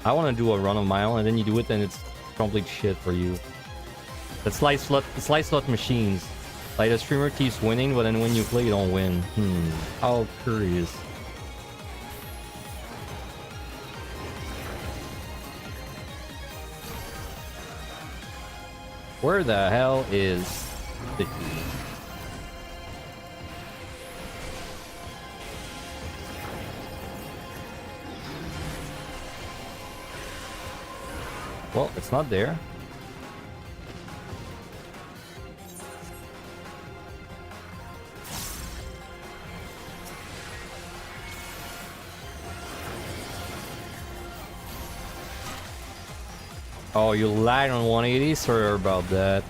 I want to do a run of my own, and then you do it and it's complete shit for you. It's like slot machines. Like the streamer keeps winning, but then when you play, you don't win. How curious. Where the hell is the key? Well, it's not there. Oh, you lag on 180? Sorry about that.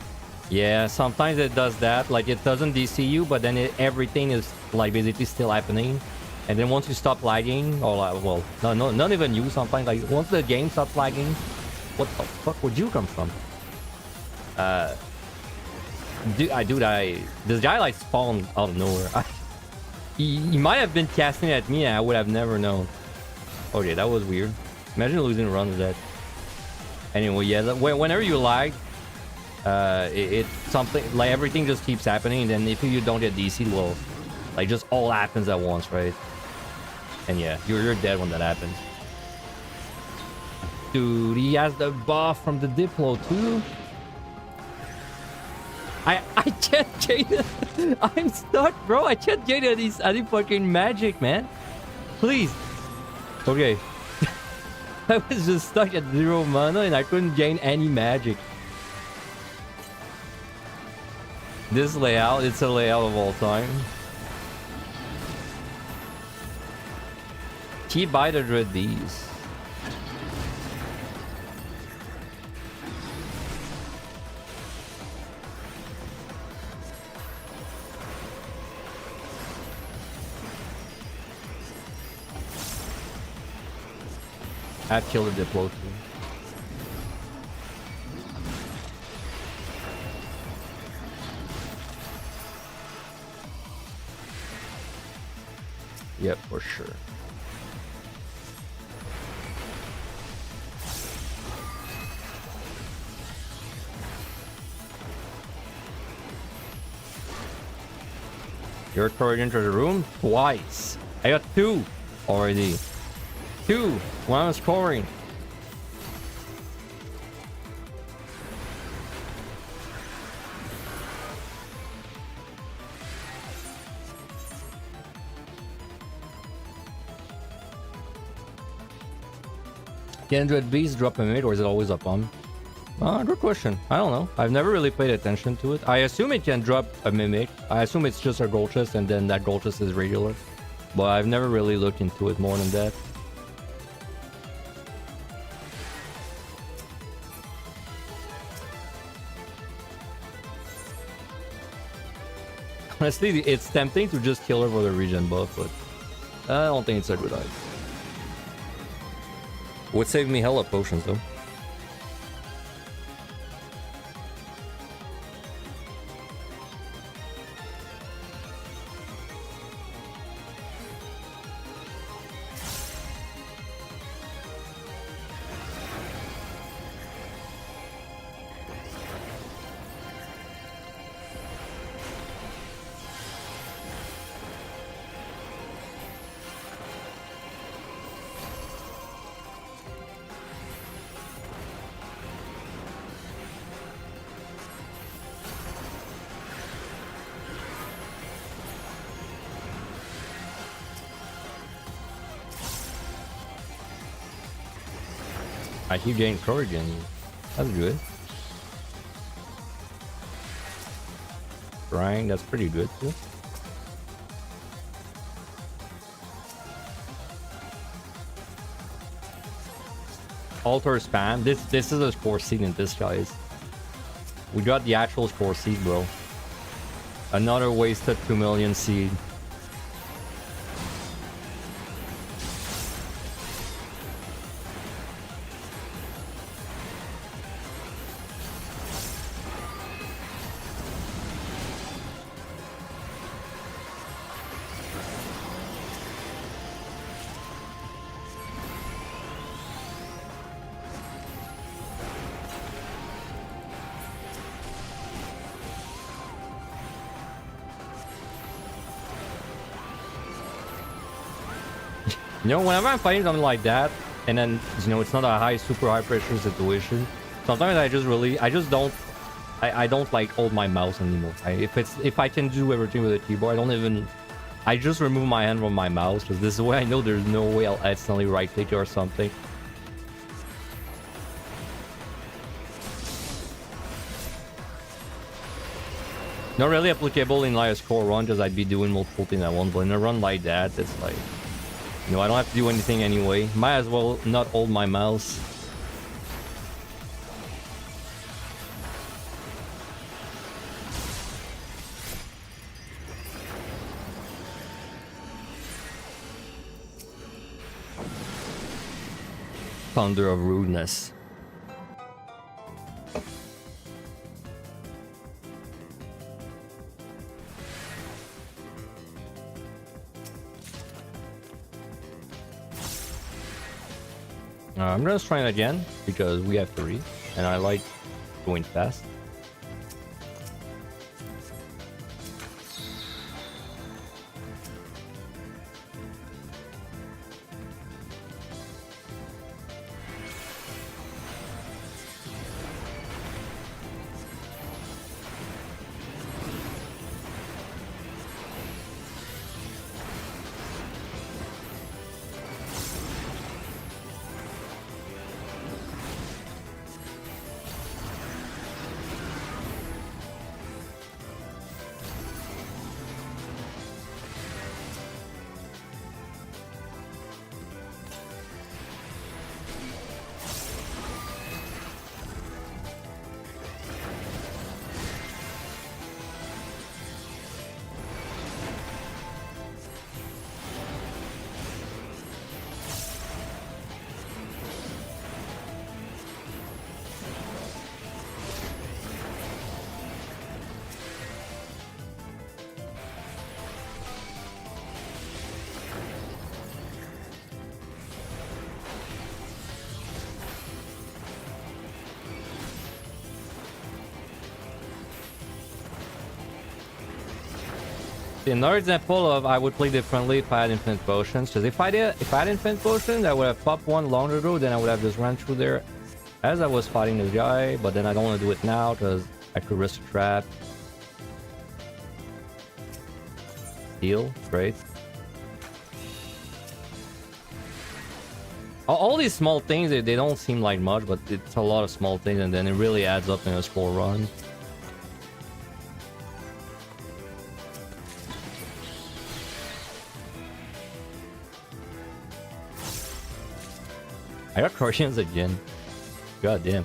Yeah, sometimes it does that. Like, it doesn't DC you, but then everything is, like, basically still happening. And then once you stop lagging, or, like, well, no, not even you sometimes. Like, once the game stops lagging, what the fuck would you come from? This guy like spawned out of nowhere. He might have been casting at me and I would have never known. Okay, that was weird. Imagine losing runs that. Anyway, yeah, whenever you lag, It's something like everything just keeps happening, and then if you don't get DC, well, like just all happens at once, right? And yeah, you're dead when that happens. Dude, he has the buff from the Diplo too. I can't gain it. I'm stuck, bro. I can't gain any fucking magic, man. Please. Okay. I was just stuck at 0 mana and I couldn't gain any magic. This layout, it's a layout of all time. Keep by the Dread Bees. I've killed the Diplo too. Yep, for sure. You're carried into the room twice. I got 2 already. 2 when I was scoring. Can Dread Beast drop a mid or is it always up on? Good question. I don't know. I've never really paid attention to it. I assume it can drop a mimic. I assume it's just a gold chest and then that gold chest is regular. But I've never really looked into it more than that. Honestly, it's tempting to just kill her for the regen buff, but I don't think it's a good idea. Would save me hella potions though. I keep getting Corrigan. That's good. Crying, that's pretty good too. Altar spam. This is a score seed in this, guys. We got the actual score seed, bro. Another wasted 2 million seed. You know, whenever I'm fighting something like that, and then, you know, it's not a super high pressure situation, sometimes I just don't like hold my mouse anymore. If I can do everything with a keyboard, I just remove my hand from my mouse, because this is the way I know there's no way I'll accidentally right click or something. Not really applicable in like a score run, because I'd be doing multiple things at once, but in a run like that, it's like, you know, I don't have to do anything anyway. Might as well not hold my mouse. Thunder of rudeness. I'm gonna try it again because we have 3 and I like going fast. another example of I would play differently if I had infinite potions. Because if I had infinite potions, I would have popped one long ago. Then I would have just run through there as I was fighting this guy. But then I don't want to do it now because I could risk a trap. Heal, great. All these small things, they don't seem like much, but it's a lot of small things, and then it really adds up in a score run. I got Crucians again. God damn.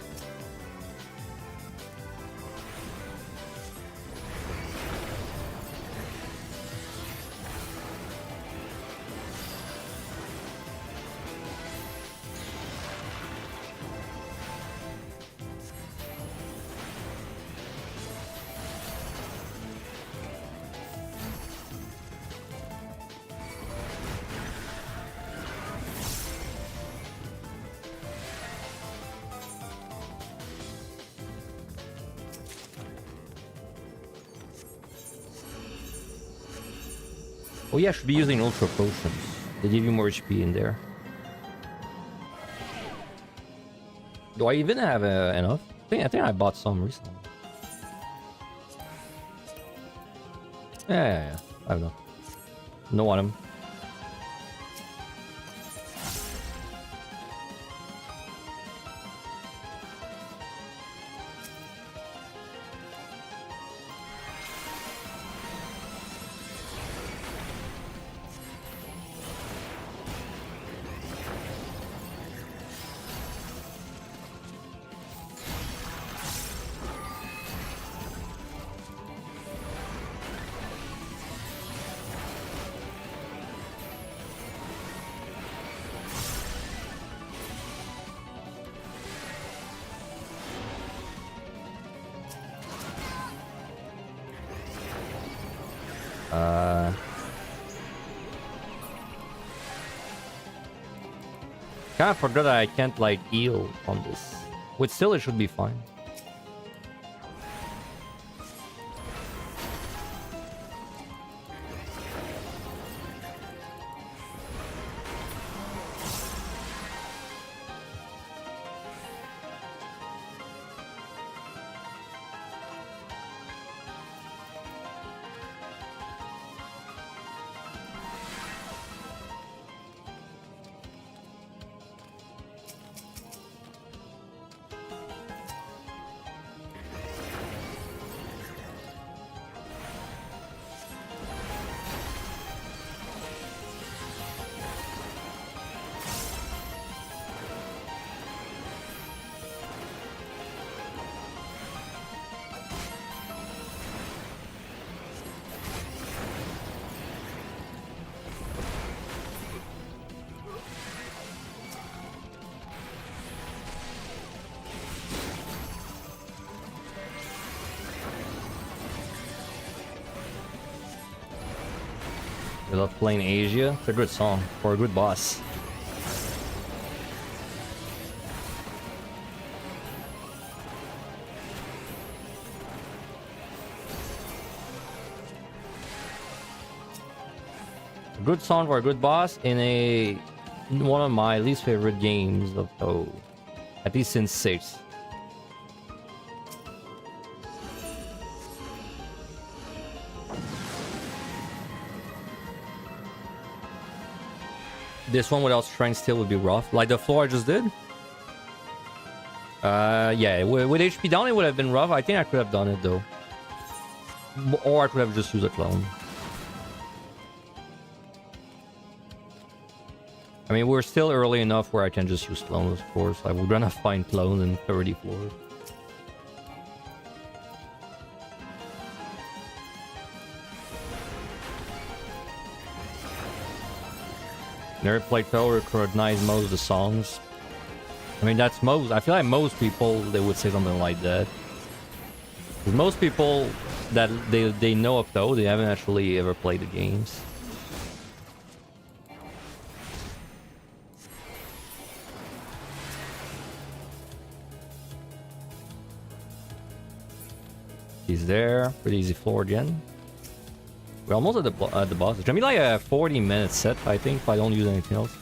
Oh yeah, I should be using ultra potions. They give you more HP in there. Do I even have enough? I think I bought some recently. Yeah. I don't know. No item. Kind of forgot that I can't like heal on this. But still, it should be fine. I love playing Asia. It's a good song for a good boss. A good song for a good boss in one of my least favorite games of at least since 6. This one without strength still would be rough. Like the floor I just did? Yeah, with HP down it would have been rough. I think I could have done it though. Or I could have just used a clone. I mean, we're still early enough where I can just use clones, of course. Like, we're gonna find clones in 30 floors. Never played Tower, recognize most of the songs. I mean, that's most. I feel like most people, they would say something like that. Most people that they know of Tower, they haven't actually ever played the games. He's there. Pretty easy floor again. We're almost at the boss. It's gonna be like a 40-minute set, I think, if I don't use anything else.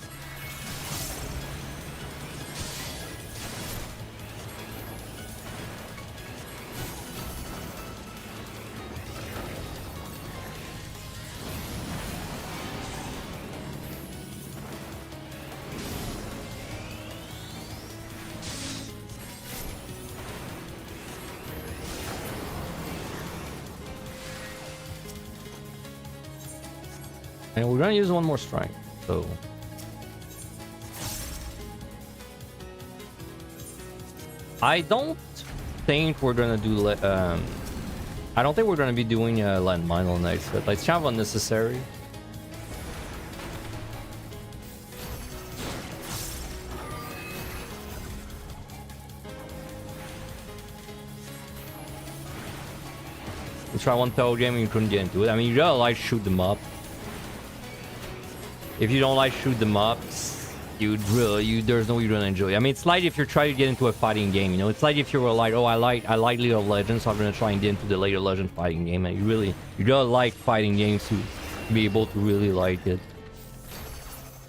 And we're gonna use one more strength, so I don't think we're gonna do. I don't think we're gonna be doing a landmine on next, but like, it's kind of unnecessary. Let's try one tower game and you couldn't get into it. I mean, you gotta like shoot them up. If you don't like shoot them up, there's no way you're gonna enjoy it. I mean, it's like if you're trying to get into a fighting game, you know. It's like if you were like, oh, I like League of Legends, so I'm gonna try and get into the League of Legends fighting game. And you gotta like fighting games to be able to really like it.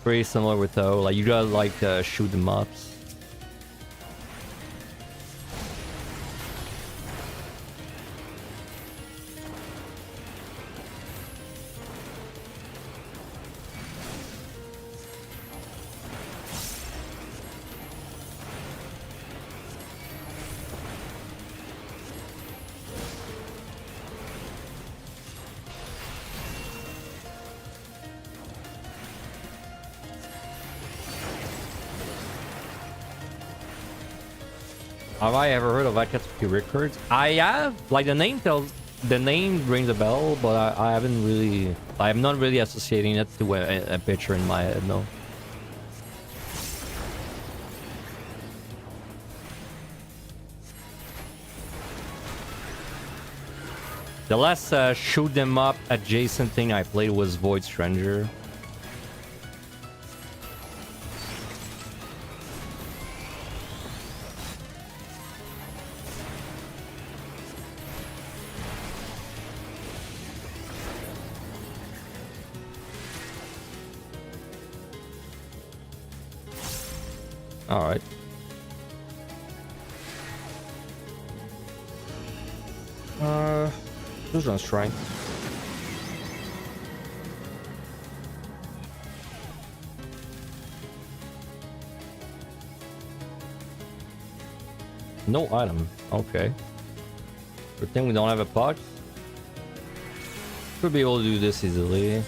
Pretty similar with though, like you gotta like shoot them ups. Have I ever heard of Akatsuki Records? I have. Like the name rings a bell, but I haven't really. I'm not really associating it to a picture in my head. No. The last shoot them up adjacent thing I played was Void Stranger. All right. Who's on strength? No item. Okay. Good thing we don't have a pot. Should be able to do this easily.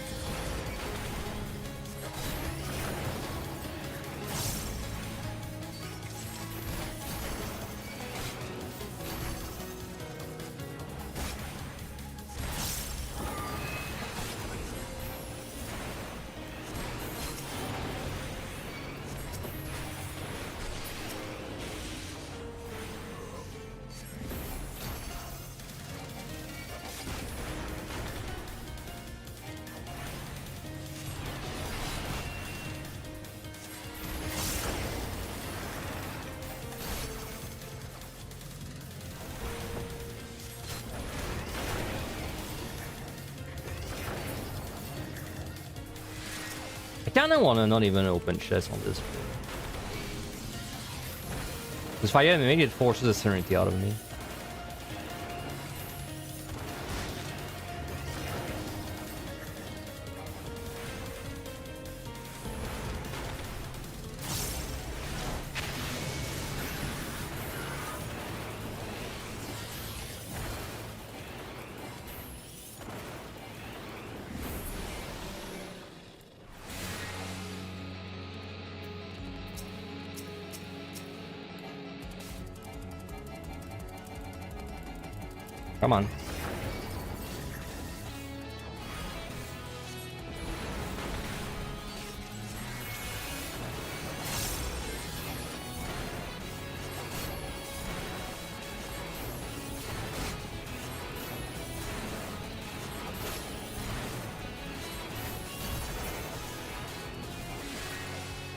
I kinda wanna not even open chest on this. Because if I get maybe it forces the serenity out of me. Come on.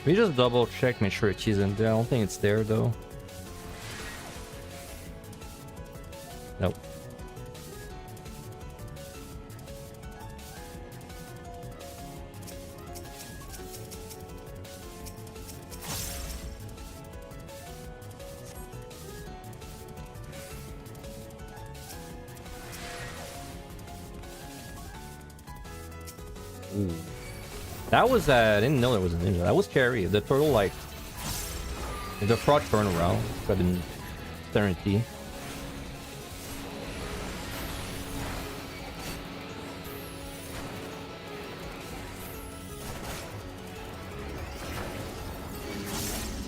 We just double check, make sure it isn't there. I don't think it's there though. Nope. Ooh. That was I didn't know there was a ninja. That was scary. The turtle like the frog turned around. Got in certainty.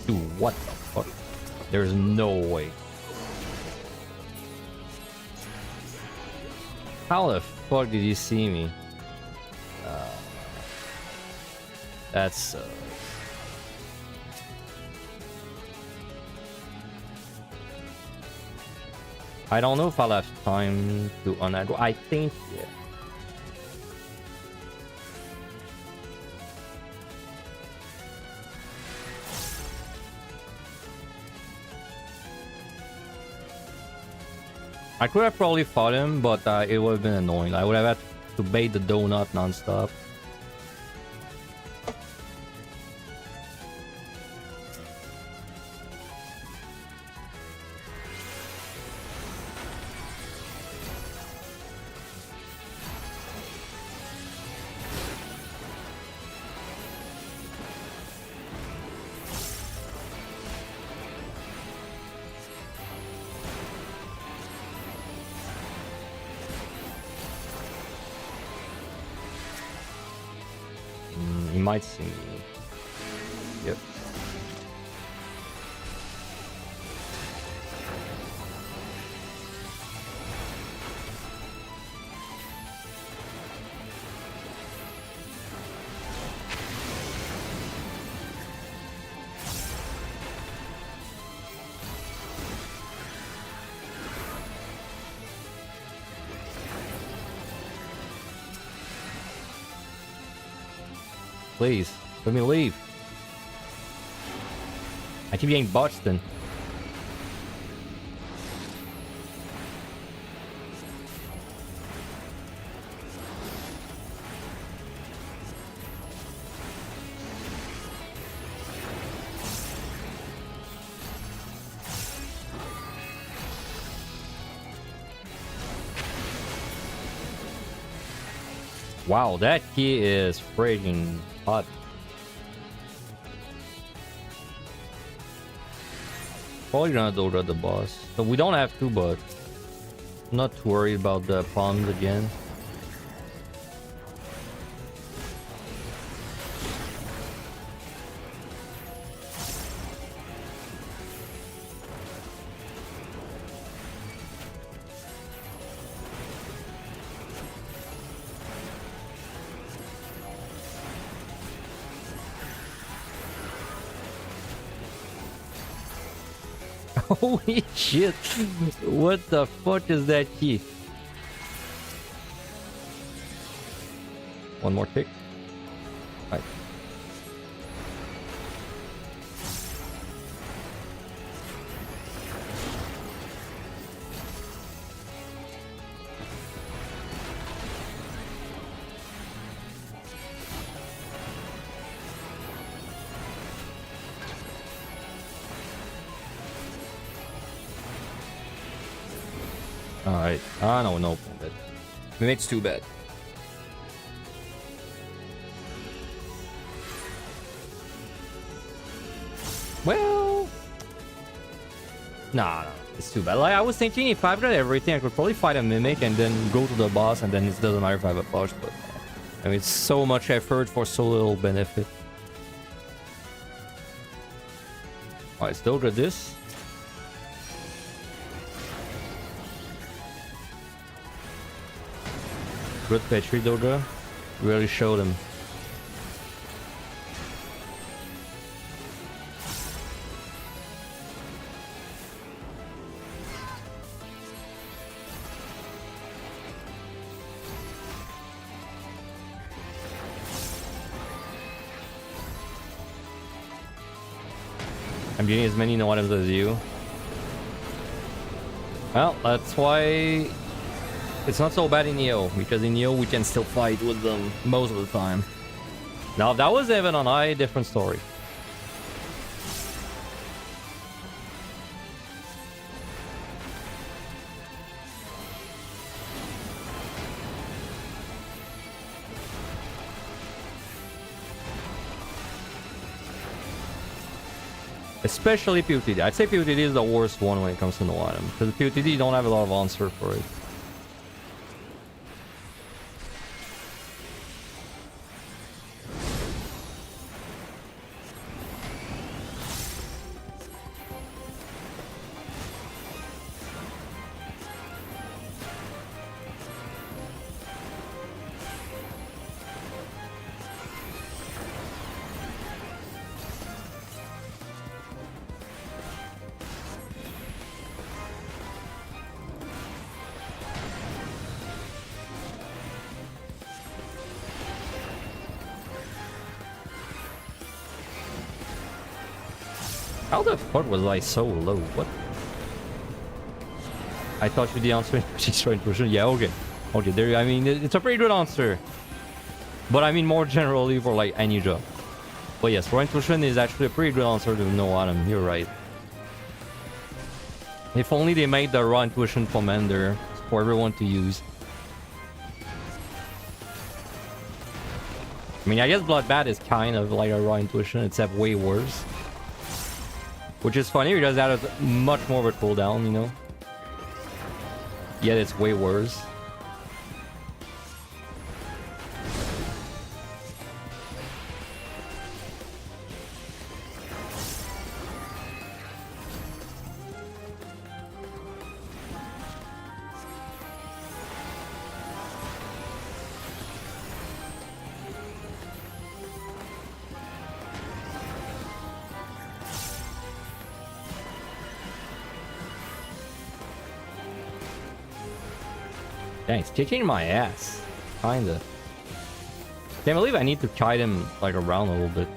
Dude, what the fuck? There's no way. How the fuck did he see me? That's I don't know if I'll have time to unaggro. I think yeah. I could have probably fought him, but it would have been annoying. I would have had to bait the donut non-stop. He might see me. Yep. Please, let me leave. I keep getting botched then. Wow, that key is freaking hot. Probably gonna Dodra the boss. So we don't have to, but I'm not too worried about the pawns again. Holy shit! What the fuck is that key? One more tick. Right. Alright. Ah, no, no. Maybe it's too bad. Well... Nah, it's too bad. Like, I was thinking if I've got everything, I could probably fight a Mimic and then go to the boss, and then it doesn't matter if I have a push, but... I mean, it's so much effort for so little benefit. Alright, still got this. Good Petri Doga. Really showed him. I'm getting as many no items as you. Well, that's why it's not so bad in Neo, because in Neo we can still fight with them most of the time. Now, if that was Evan on I, different story. Especially POTD. I'd say POTD is the worst one when it comes to no item. Because POTD you don't have a lot of answer for it. How the fuck was I so low? What? I thought you the answer she's trying to. Yeah, okay. Okay, there. I mean, it's a pretty good answer. But I mean more generally for like any job. But yes, raw intuition is actually a pretty good answer to no item. You're right. If only they made the raw intuition commander for everyone to use. I mean, I guess Bloodbath is kind of like a raw intuition, except way worse. Which is funny because that is much more of a cooldown, you know? Yet it's way worse. Dang, it's kicking my ass. Kinda. Can't believe I need to kite him like around a little bit.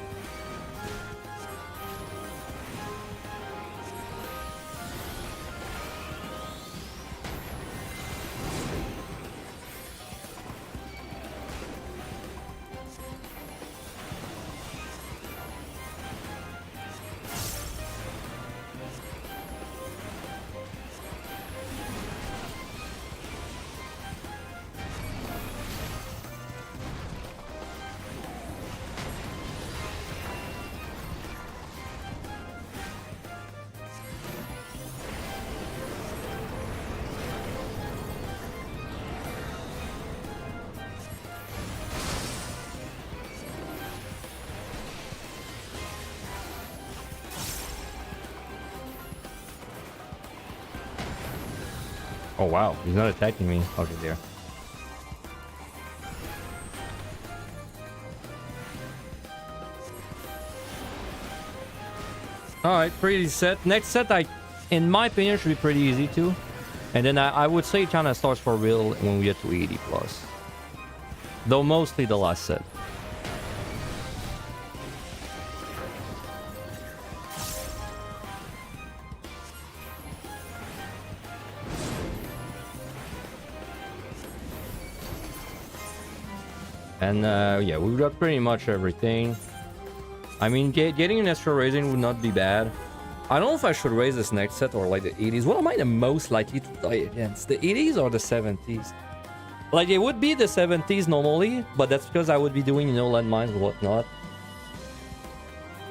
Oh wow, he's not attacking me. Okay, there. Alright, pretty set. Next set, in my opinion, should be pretty easy too. And then I would say it kind of starts for real when we get to 80 plus. Though mostly the last set. And yeah, we've got pretty much everything. I mean, getting an extra raising would not be bad. I don't know if I should raise this next set or like the 80s. What am I the most likely to die against? The 80s or the 70s? Like, it would be the 70s normally, but that's because I would be doing, you know, landmines and whatnot.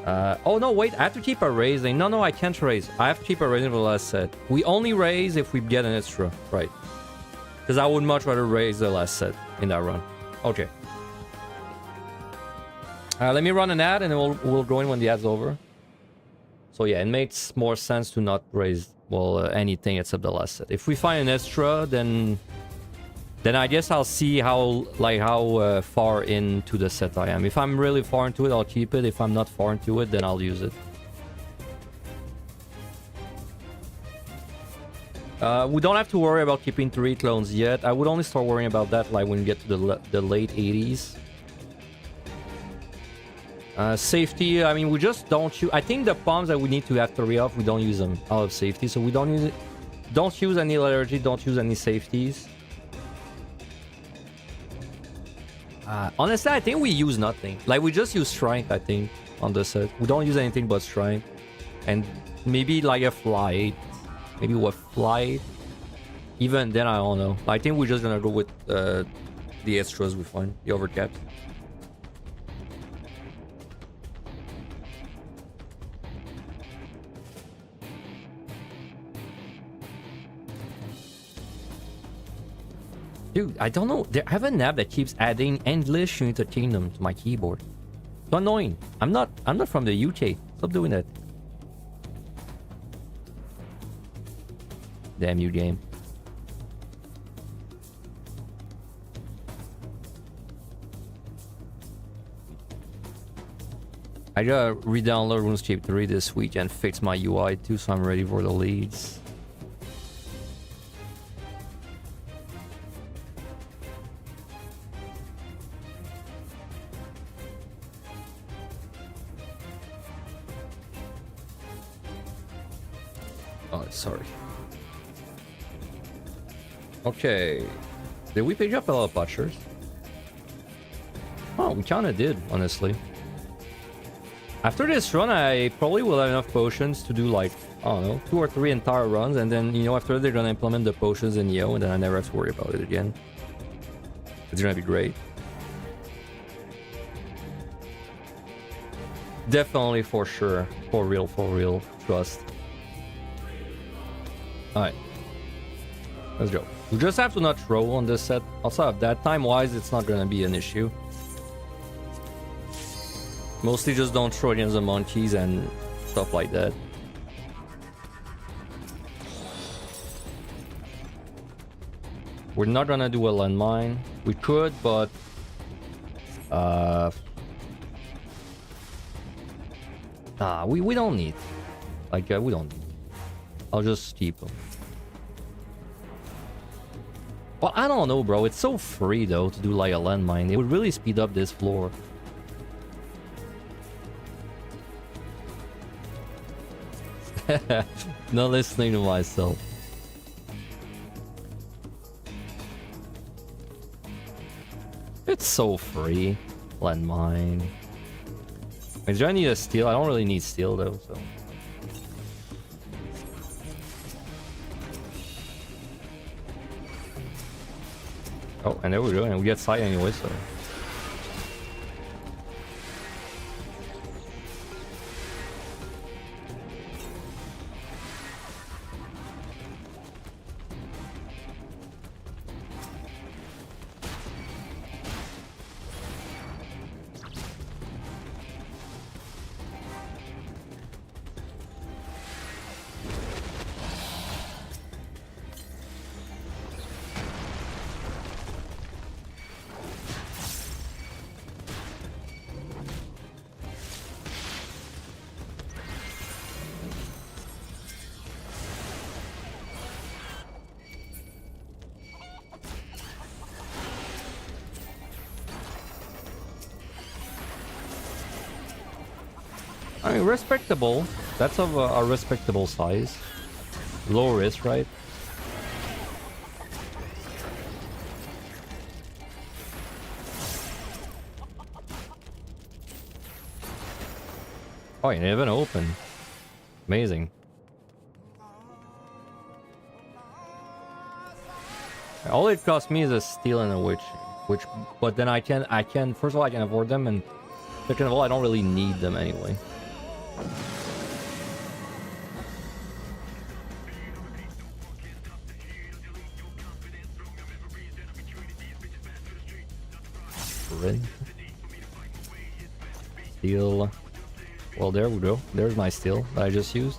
Oh no, wait, I have to keep a raising. No, I can't raise. I have to keep a raising for the last set. We only raise if we get an extra, right? Because I would much rather raise the last set in that run. Okay. Let me run an ad and then we'll go in when the ad's over. So yeah, it makes more sense to not raise, well, anything except the last set. If we find an extra, then I guess I'll see how far into the set I am. If I'm really far into it, I'll keep it. If I'm not far into it, then I'll use it. We don't have to worry about keeping 3 clones yet. I would only start worrying about that like when we get to the late 80s. Safety, I mean, we just don't use... I think the bombs that we need to have 3 of, we don't use them out of safety. So we don't use it. Don't use any allergy, don't use any safeties. Honestly, I think we use nothing. Like, we just use strength, I think, on the set. We don't use anything but strength. And maybe like a flight. Maybe what flight? Even then, I don't know. I think we're just gonna go with the extras we find, the overcaps. Dude, I don't know. I have an app that keeps adding endless United Kingdom to my keyboard. So annoying. I'm not from the UK. Stop doing that. Damn you, game. I gotta re-download RuneScape 3 this week and fix my UI too, so I'm ready for the leads. Oh, sorry. Okay. Did we pick up a lot of butchers? Oh, we kinda did, honestly. After this run, I probably will have enough potions to do like, I don't know, 2 or 3 entire runs, and then, you know, after they're gonna implement the potions in Yo, and then I never have to worry about it again. It's gonna be great. Definitely, for sure. For real. Trust. Alright. Let's go. We just have to not throw on this set. Also, that time-wise, it's not gonna be an issue. Mostly just don't throw against the monkeys and stuff like that. We're not gonna do a landmine. We could, but... we don't need. Like, we don't need. I'll just keep them. Well, I don't know, bro. It's so free, though, to do like a landmine. It would really speed up this floor. Not listening to myself. It's so free. Landmine. Wait, do I need a steel? I don't really need steel though, so. Oh, and there we go, and we get sight anyway, so. I mean, respectable. That's of a respectable size. Low risk, right? Oh, you didn't even open. Amazing. All it cost me is a steel and a witch, but then I can first of all I can afford them, and second of all I don't really need them anyway. Steel. Well, there we go. There's my steel that I just used.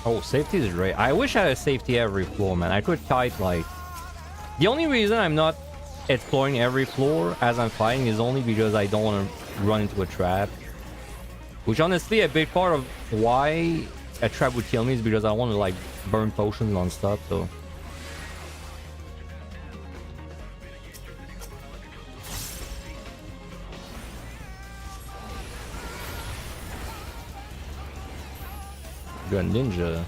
Oh, safety is great. I wish I had a safety every floor, man. I could kite like The only reason I'm not exploring every floor as I'm fighting is only because I don't want to run into a trap. Which honestly, a big part of why a trap would kill me is because I want to like burn potions non-stop, so... Gun ninja.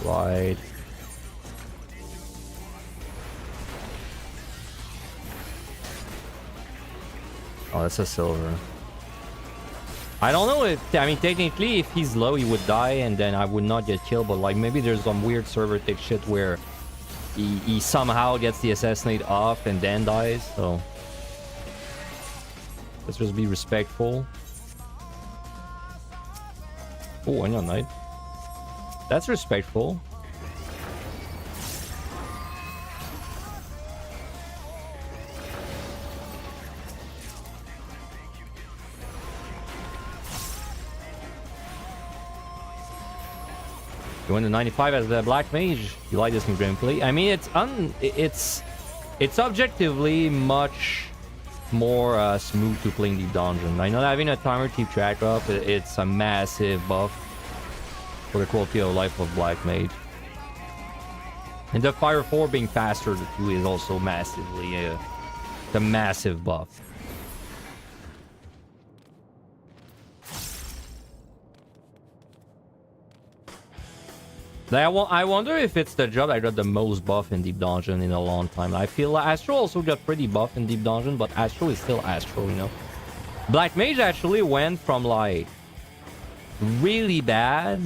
Right. Oh, that's a silver. I don't know if... I mean, technically, if he's low, he would die, and then I would not get killed. But, like, maybe there's some weird server tech shit where he somehow gets the assassinate off and then dies, so... Let's just be respectful. Oh, I know, knight. That's respectful. You win the 95 as the black mage. You like this new gameplay? I mean, it's objectively much more smooth to play in Deep Dungeon. I know that having a timer to keep track of, it's a massive buff for the quality of life of black mage. And the Fire 4 being faster too is also massively the massive buff. I wonder if it's the job I got the most buff in Deep Dungeon in a long time. I feel like Astro also got pretty buff in Deep Dungeon, but Astro is still Astro, you know. Black Mage actually went from like really bad,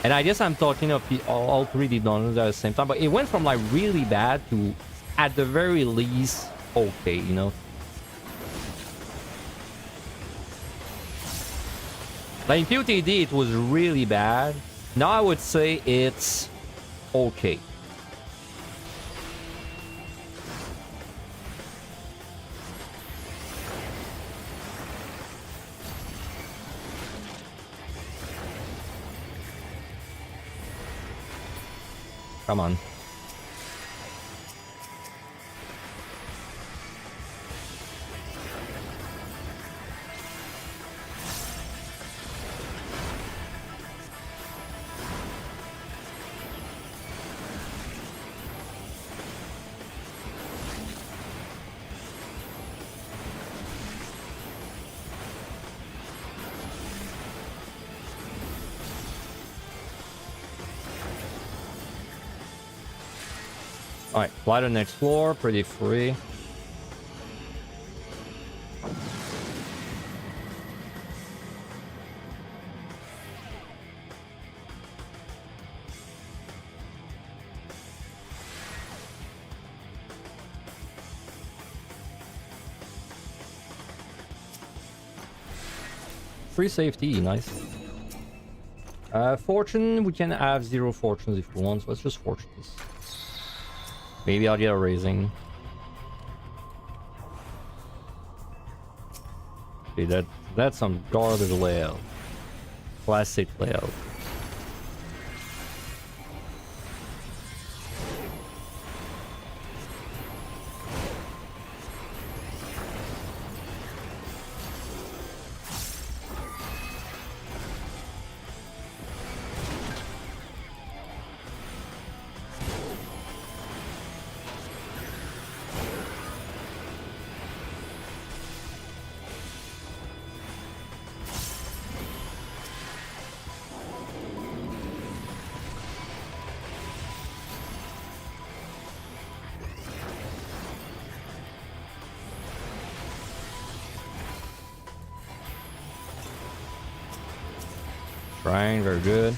and I guess I'm talking of all three Deep Dungeons at the same time, but it went from like really bad to at the very least okay, you know. Like in POTD it was really bad. Now I would say it's okay. Come on. Alright, fly to the next floor, pretty free. Free safety, nice. Fortune, we can have 0 fortunes if we want, so let's just fortune this. Maybe I'll get a raising. Okay, that's some garbage layout. Classic layout. Trying, very good.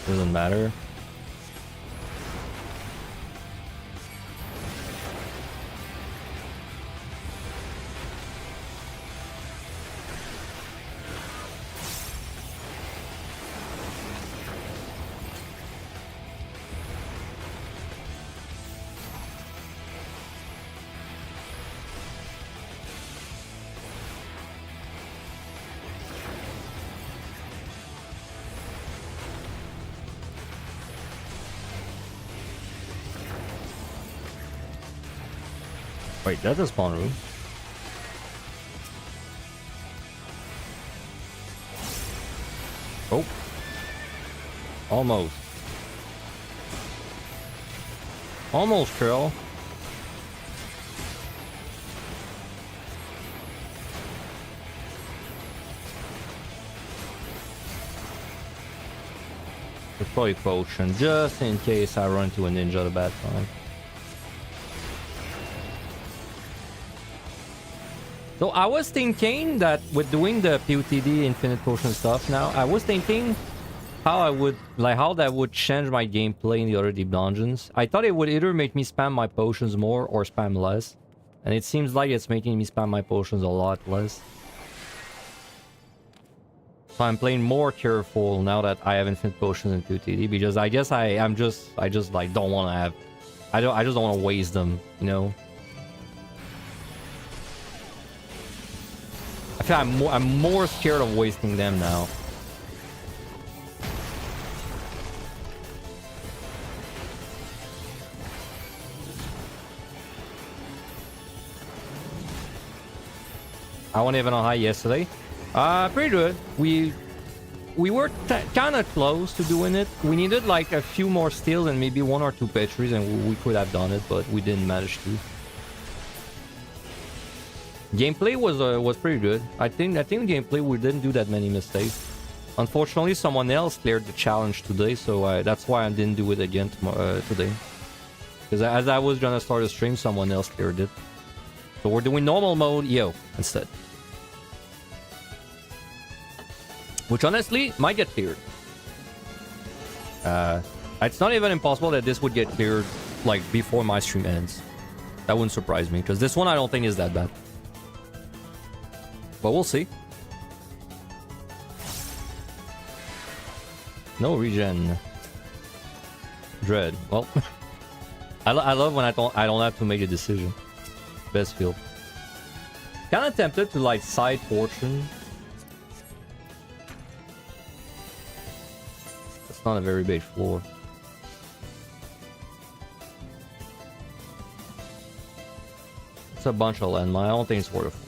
Doesn't matter. Wait, that's a spawn room. Oh. Almost. Almost, Trill. Deploy potion, just in case I run into a ninja at a bad time. So I was thinking that with doing the POTD infinite potion stuff now, I was thinking how that would change my gameplay in the other deep dungeons. I thought it would either make me spam my potions more or spam less. And it seems like it's making me spam my potions a lot less. So I'm playing more careful now that I have infinite potions in POTD, because I guess I just like don't want to have, I just don't want to waste them, you know. I feel I'm more scared of wasting them now. I went even on high yesterday. Pretty good. We were kind of close to doing it. We needed like a few more steals and maybe 1 or 2 petries, and we could have done it, but we didn't manage to. Gameplay was pretty good. I think gameplay we didn't do that many mistakes. Unfortunately, someone else cleared the challenge today, so that's why I didn't do it again today. Because as I was gonna start a stream, someone else cleared it. So we're doing normal mode, instead. Which honestly might get cleared. It's not even impossible that this would get cleared like before my stream ends. That wouldn't surprise me, because this one I don't think is that bad. But we'll see. No regen. Dread. Well, I love when I don't have to make a decision. Best field. Kind of tempted to like side fortune. That's not a very big floor. It's a bunch of landmine. I don't think it's worth it.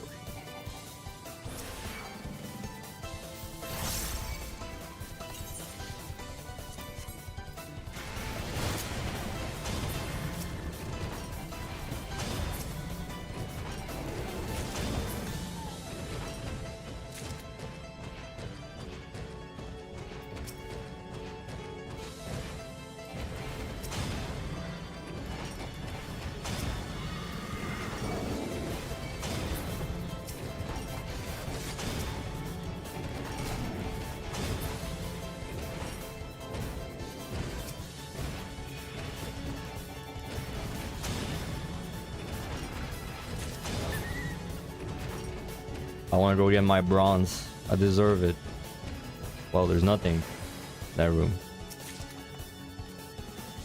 I want to go get my bronze. I deserve it. Well, there's nothing in that room.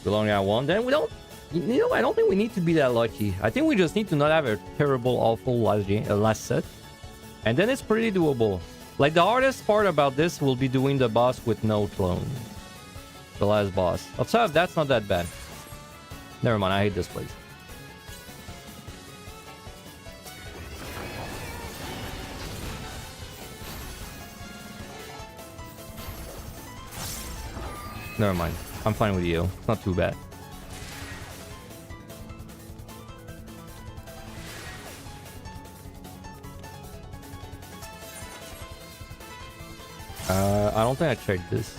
We only got one. Then we don't. You know, I don't think we need to be that lucky. I think we just need to not have a terrible, awful last set, and then it's pretty doable. Like the hardest part about this will be doing the boss with no clone. The last boss. Outside of that's not that bad. Never mind. I hate this place. Never mind. I'm fine with you. It's not too bad. I don't think I checked this.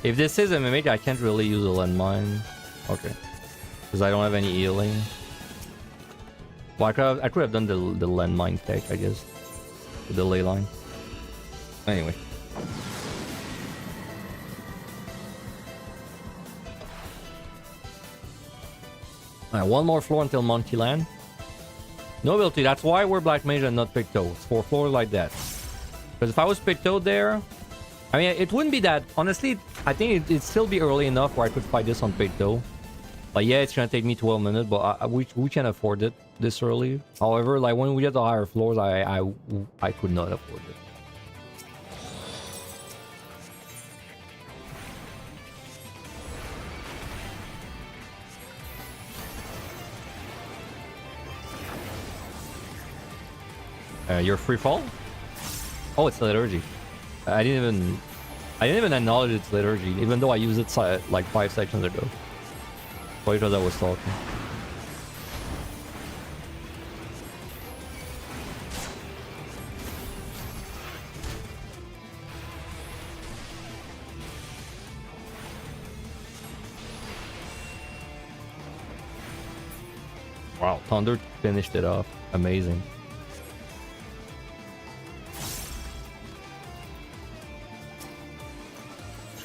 If this is MMH, I can't really use a landmine. Okay. Because I don't have any healing. Well, I could have done the landmine tech, I guess. With the ley line. Anyway. Alright, one more floor until Monkey Land. No ability, that's why we're Black Mage and not Picto. It's for floors like that. Because if I was Picto there... I mean, it wouldn't be that... Honestly, I think it'd still be early enough where I could fight this on Picto. But yeah, it's gonna take me 12 minutes, but we can afford it this early. However, like when we get the higher floors, I could not afford it. Your free fall? Oh, it's liturgy. I didn't even acknowledge it's liturgy, even though I used it like 5 seconds ago. Probably because I was talking. Wow, Thunder finished it off. Amazing.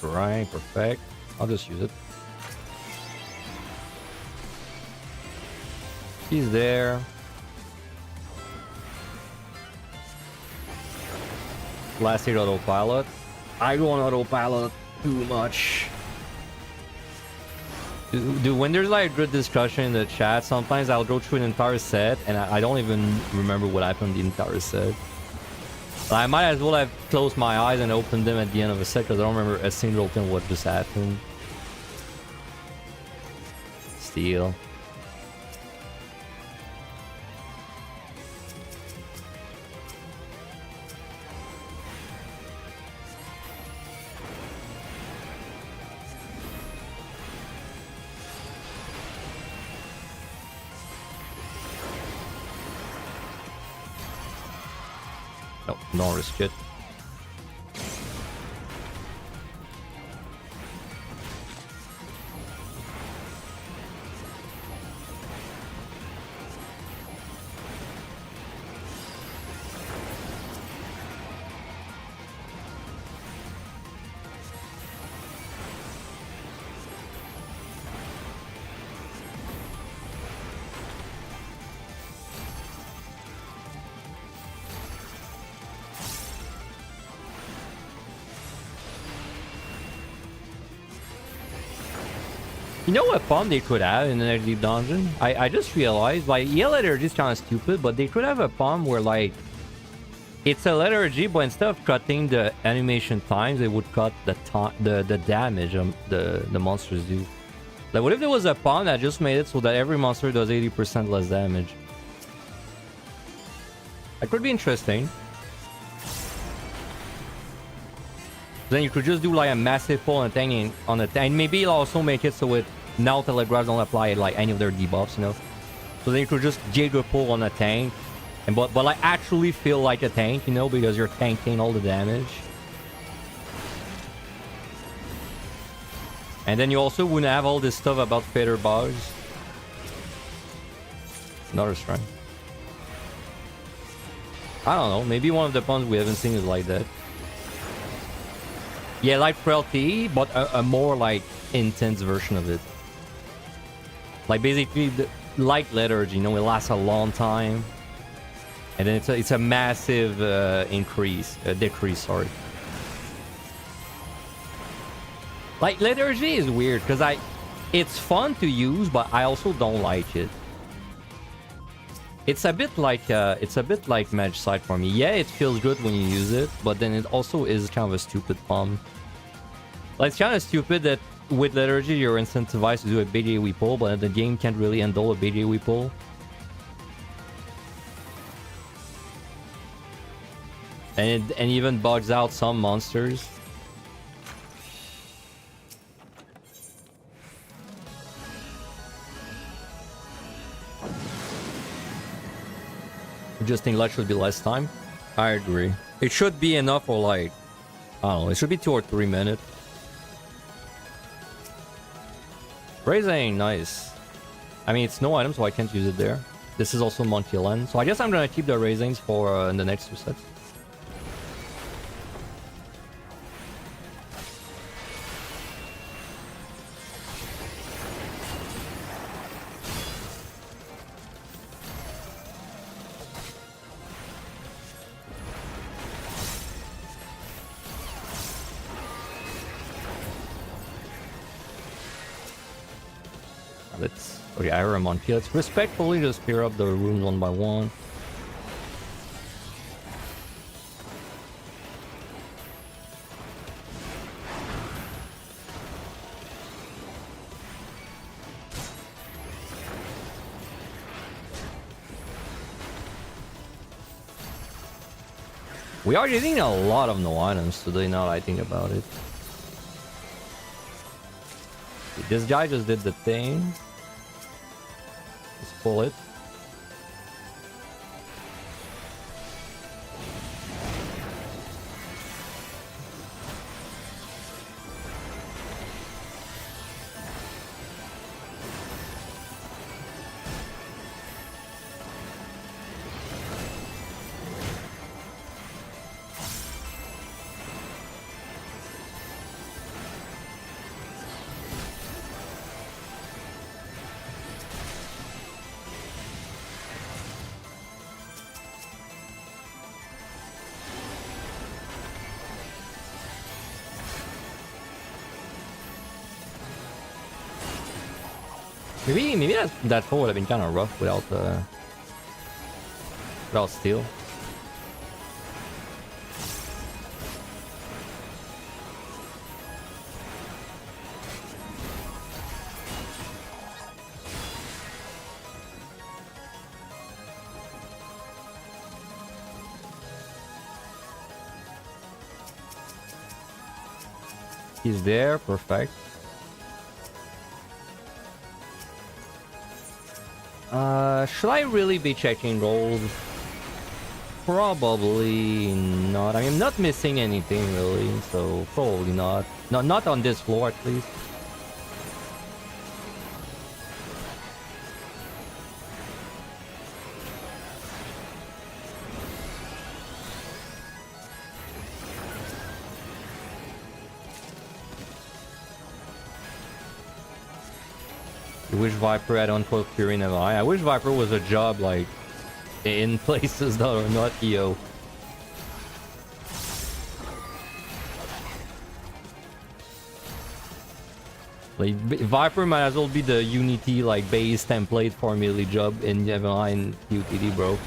Right, perfect. I'll just use it. He's there. Last hit autopilot. I don't autopilot too much. Dude, when there's like good discussion in the chat, sometimes I'll go through an entire set and I don't even remember what happened in the entire set. I might as well have closed my eyes and opened them at the end of a set because I don't remember a single thing what just happened. Steal. No, don't risk it. You know what pump they could have in the next deep dungeon? I just realized, like, yeah, liturgy is kind of stupid, but they could have a pump where, like, it's a liturgy, but instead of cutting the animation times, they would cut the damage the monsters do. Like, what if there was a pump that just made it so that every monster does 80% less damage? That could be interesting. Then you could just do like a massive pull on a tank, and maybe it'll also make it so it now telegraphs don't apply like any of their debuffs, you know. So then you could just jig a pull on a tank, and but like actually feel like a tank, you know, because you're tanking all the damage. And then you also wouldn't have all this stuff about fader bugs. Another strength. I don't know. Maybe one of the puns we haven't seen is like that. Yeah, like frailty, but a more like intense version of it. Like basically, like liturgy, you know, it lasts a long time, and then it's a massive decrease. Sorry. Like liturgy is weird because it's fun to use, but I also don't like it. It's a bit like Magicite for me. Yeah, it feels good when you use it, but then it also is kind of a stupid pump. Like, it's kind of stupid that with liturgy you're incentivized to do a big AoE pull, but the game can't really handle a big AoE pull. And it even bugs out some monsters. You just think light should be less time? I agree. It should be enough for like, I don't know, it should be 2 or 3 minutes. Raising, nice. I mean, it's no item, so I can't use it there. This is also Monkey Land, so I guess I'm gonna keep the raisings for in the next 2 sets. Let's... Okay, I hear a monkey. Let's respectfully just clear up the rooms one by one. We are getting a lot of no items today, now that I think about it. This guy just did the thing. Let's pull it. Maybe that four would have been kind of rough without steel. He's there, perfect. Should I really be checking rolls? Probably not. I mean, I'm not missing anything really, so probably not. Not on this floor at least. I wish Viper had Uncoiled Fury in MI. I wish Viper was a job like in places that are not EO. Like Viper might as well be the Unity like base template for melee job in MI and UTD, bro.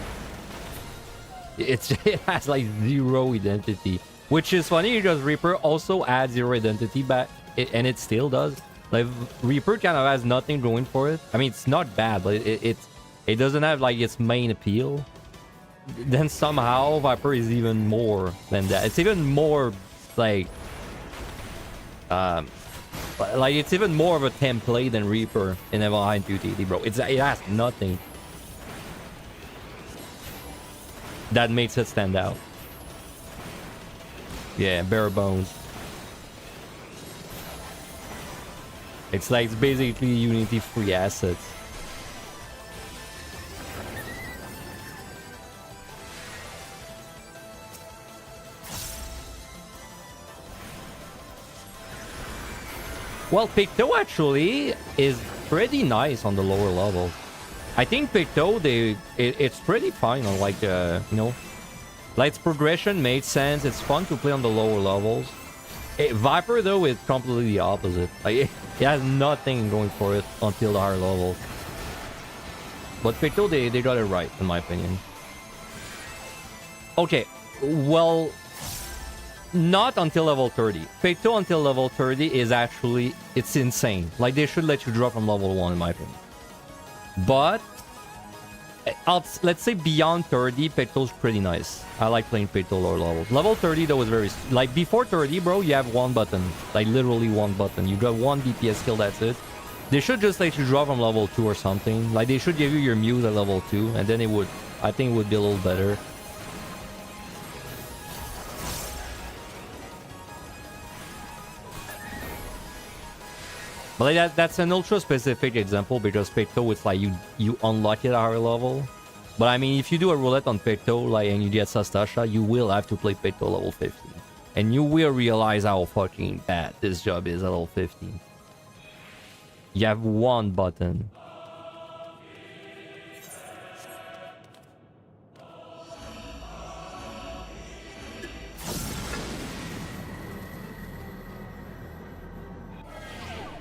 It has like 0 identity, which is funny because Reaper also adds 0 identity back, and it still does. Like Reaper kind of has nothing going for it. I mean, it's not bad, but it doesn't have like its main appeal. Then somehow Viper is even more than that. It's even more like it's even more of a template than Reaper in MI and UTD, bro. It has nothing that makes it stand out. Yeah, bare bones. It's like, it's basically Unity free assets. Well, Picto actually is pretty nice on the lower level. I think Picto, it's pretty fine on like, you know, like its progression made sense. It's fun to play on the lower levels. Viper though is completely the opposite. Like it has nothing going for it until the higher levels. But Picto, they got it right in my opinion. Okay, well, not until level 30. Picto until level 30 is actually, it's insane. Like they should let you drop from level 1 in my opinion. But let's say beyond 30, Picto's pretty nice. I like playing Picto lower levels. Level 30 though is very... Like before 30, bro, you have one button. Like literally one button. You got one DPS skill, that's it. They should just let you draw from level 2 or something. Like they should give you your Muse at level 2, and then it would I think it would be a little better. But like that's an ultra specific example because Picto, it's like you unlock it at a higher level. But I mean, if you do a roulette on Picto, like, and you get Sastasha, you will have to play Picto level 15. And you will realize how fucking bad this job is at level 15. You have one button.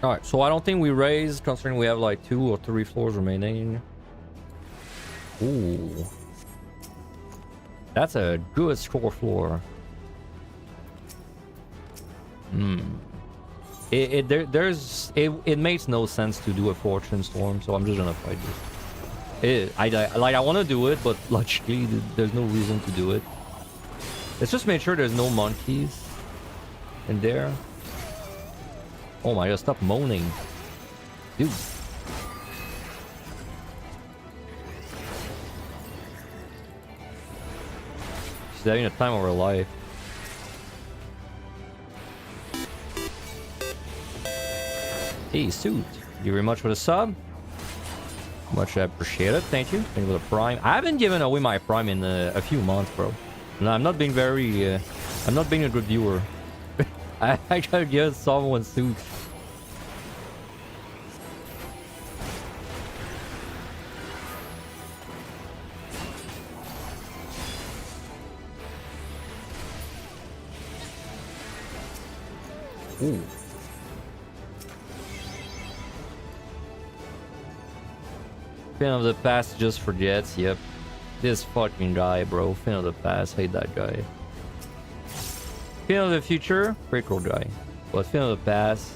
Alright, so I don't think we raise, considering we have like 2 or 3 floors remaining. Ooh. That's a good score floor. It makes no sense to do a Fortune Storm, so I'm just gonna fight this. I want to do it, but logically there's no reason to do it. Let's just make sure there's no monkeys in there. Oh my god, stop moaning. Dude. She's having the time of her life. Hey, Suit. Thank you very much for the sub. Much appreciated. Thank you. Thank you for the Prime. I haven't given away my Prime in a few months, bro. No, I'm not being very... I'm not being a good viewer. I gotta give someone Suit. Ooh. Fin of the Past just forgets. Yep. This fucking guy, bro. Fin of the Past. Hate that guy. Fin of the Future. Pretty cool guy. But Fin of the Past.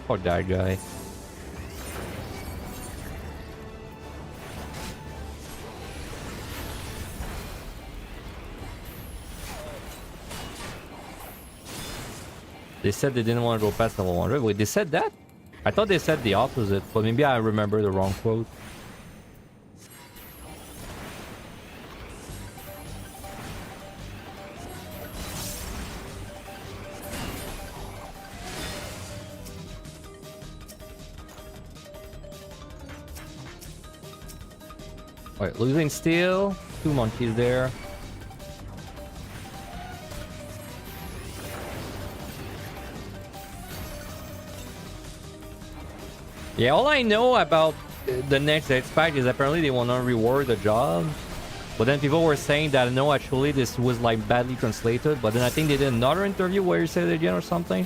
Fuck that guy. They said they didn't want to go past level 100. Wait, they said that? I thought they said the opposite, but maybe I remember the wrong quote. Alright, losing steel. 2 monkeys there. Yeah, all I know about the next X-Pack is apparently they want to reward the job. But then people were saying that no, actually this was like badly translated. But then I think they did another interview where you said it again or something.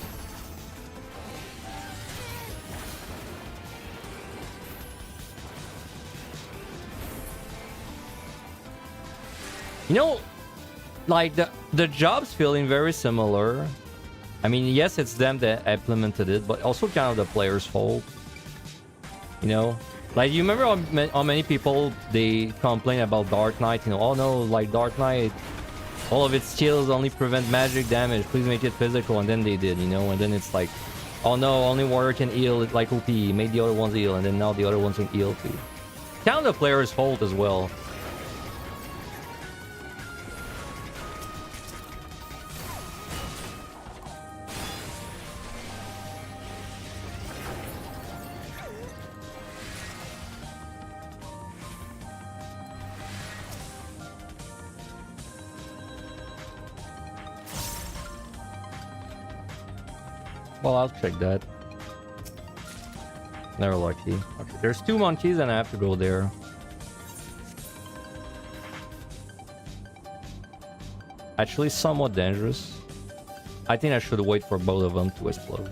You know, like the job's feeling very similar. I mean, yes, it's them that implemented it, but also kind of the player's fault. You know, like you remember how many people they complain about Dark Knight? You know, oh no, like Dark Knight, all of its skills only prevent magic damage. Please make it physical, and then they did, you know, and then it's like, oh no, only warrior can heal. It's like OP, made the other ones heal, and then now the other ones can heal too. Kind of the player's fault as well. Well, I'll check that. Never lucky. Okay, there's 2 monkeys and I have to go there. Actually, somewhat dangerous. I think I should wait for both of them to explode.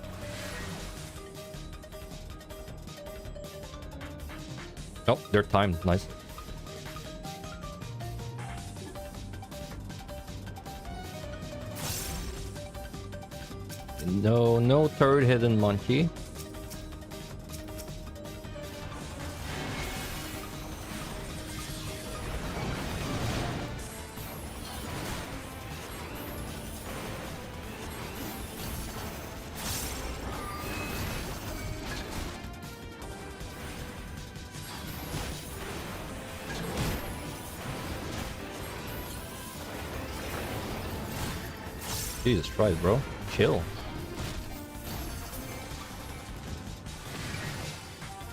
Oh, they're timed. Nice. No third hidden monkey. Jesus Christ, bro. Chill.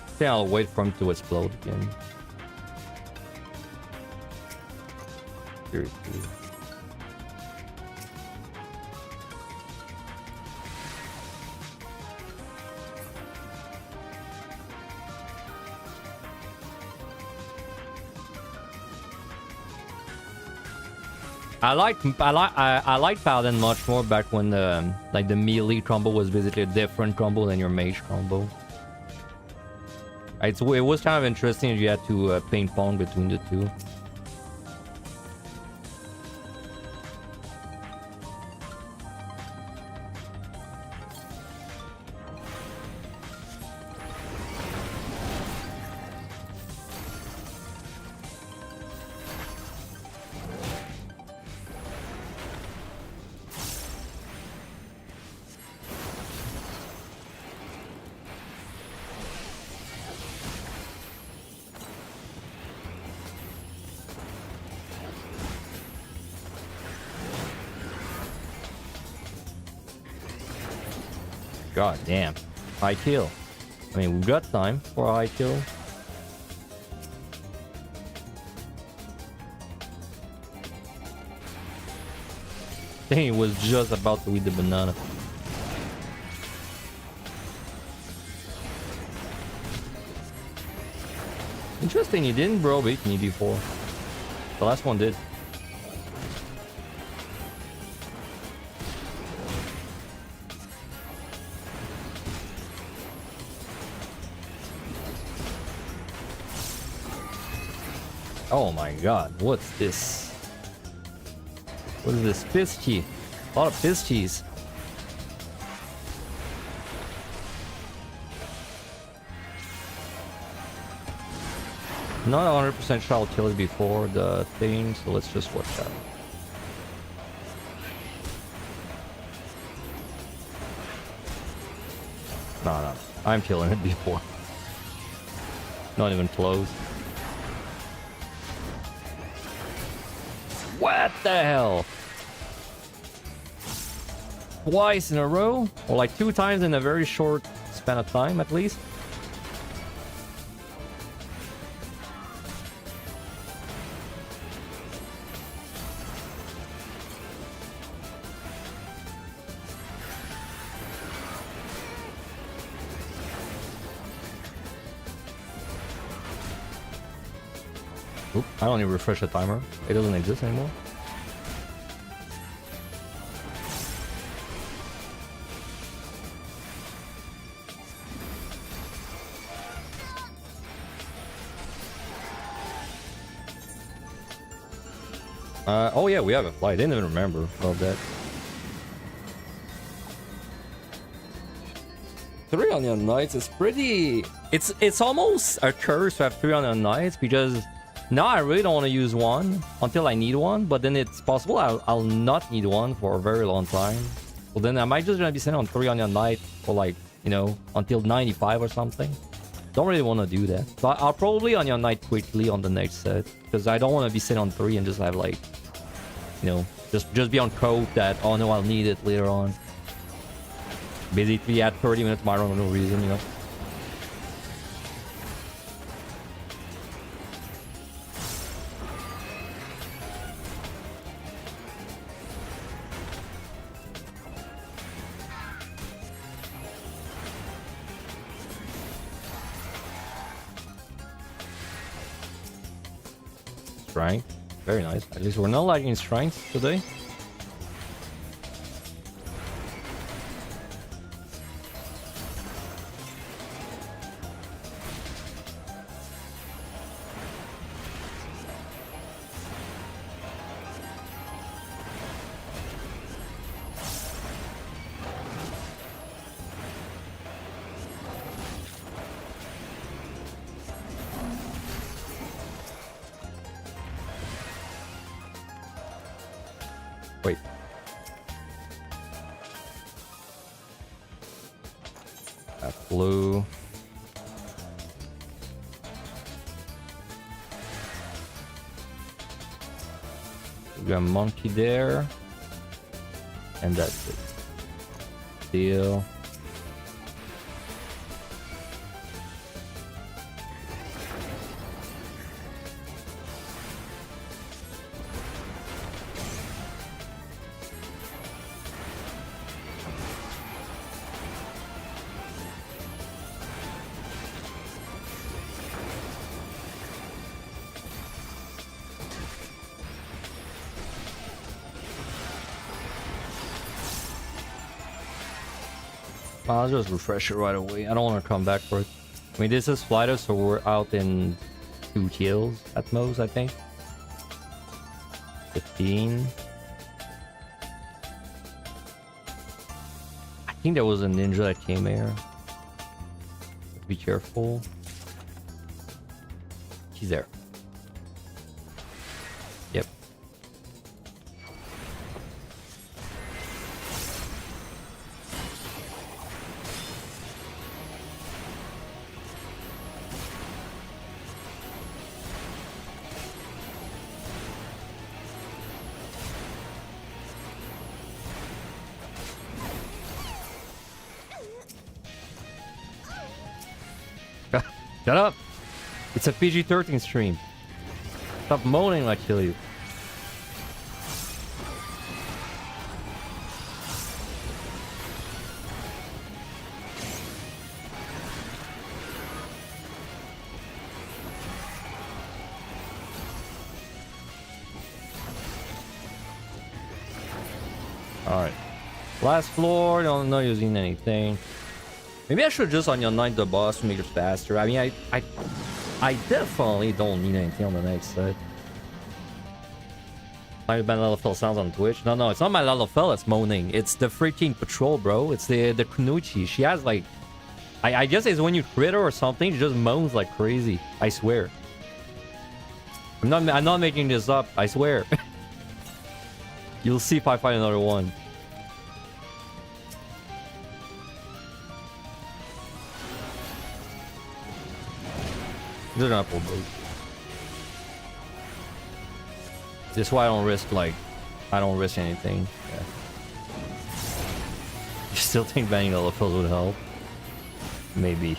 I think I'll wait for him to explode again. Seriously. I like Paladin much more back when the like the melee combo was basically a different combo than your mage combo. It was kind of interesting if you had to ping pong between the two. God damn. High kill. I mean, we've got time for a high kill. I think he was just about to eat the banana. Interesting, he didn't bro beat me before. The last one did. Oh my god, what's this? What is this? Pisty. A lot of pisties. Not 100% sure I'll kill it before the thing, so let's just watch out. No, I'm killing it before. Not even close. What the hell? Twice in a row? Or like 2 times in a very short span of time at least? Oop, I don't need to refresh the timer. It doesn't exist anymore. Oh yeah, we have a flight. I didn't even remember about that. 3 Onion Knights is pretty... It's almost a curse to have 3 Onion Knights because now I really don't want to use one until I need one, but then it's possible I'll not need one for a very long time. Well, then I might just gonna be sitting on 3 Onion Knight for like, you know, until 95 or something. Don't really want to do that. So I'll probably Onion Knight quickly on the next set because I don't want to be sitting on 3 and just have like, you know, just be on code that, oh no, I'll need it later on. Basically at 30 minutes mark for no reason, you know. Strength. Very nice. At least we're not lacking strength today. Wait. That flew. We got a monkey there. And that's it. Deal. I'll just refresh it right away. I don't want to come back for it. I mean, this is flighter, so we're out in 2 kills at most, I think. 15. I think there was a ninja that came here. Be careful. He's there. Yep. Shut up! It's a PG-13 stream. Stop moaning like I kill you. Alright. Last floor, don't know using anything. Maybe I should just unite the boss to make it faster. I mean, I definitely don't need anything on the next side. My LFL sounds on Twitch. No, it's not my LFL that's moaning. It's the freaking patrol, bro. It's the Kunuchi. She has like... I guess it's when you crit her or something, she just moans like crazy. I swear. I'm not making this up. I swear. You'll see if I find another one. They're not full boat. This is why I don't risk, like, I don't risk anything. Yeah. You still think banning the LFLs would help? Maybe.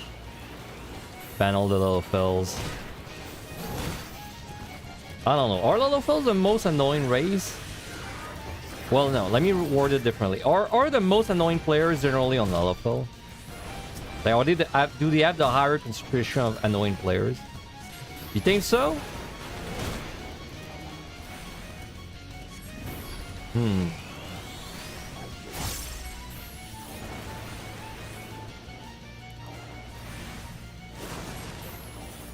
Ban all the LFLs. I don't know. Are LFLs the most annoying race? Well, no. Let me word it differently. Are the most annoying players generally on LFL? Like, do they have the higher concentration of annoying players? You think so?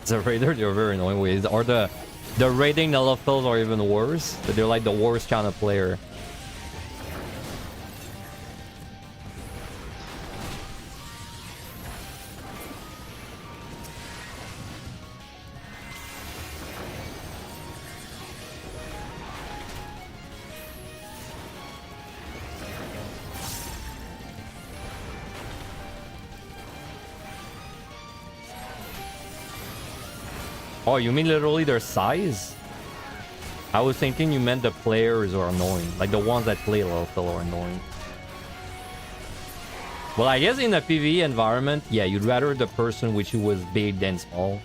The Raider, they're very annoying ways. Or the raiding LFLs are even worse. They're like the worst kind of player. Oh, you mean literally their size? I was thinking you meant the players are annoying. Like the ones that play LFL are annoying. Well, I guess in a PvE environment, yeah, you'd rather the person which was big than small.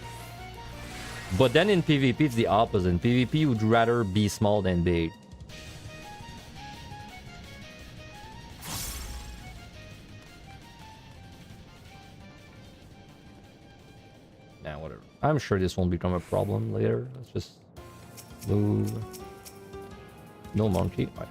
But then in PvP, it's the opposite. In PvP, you'd rather be small than big. Nah, whatever. I'm sure this won't become a problem later. Let's just move. No monkey. Right.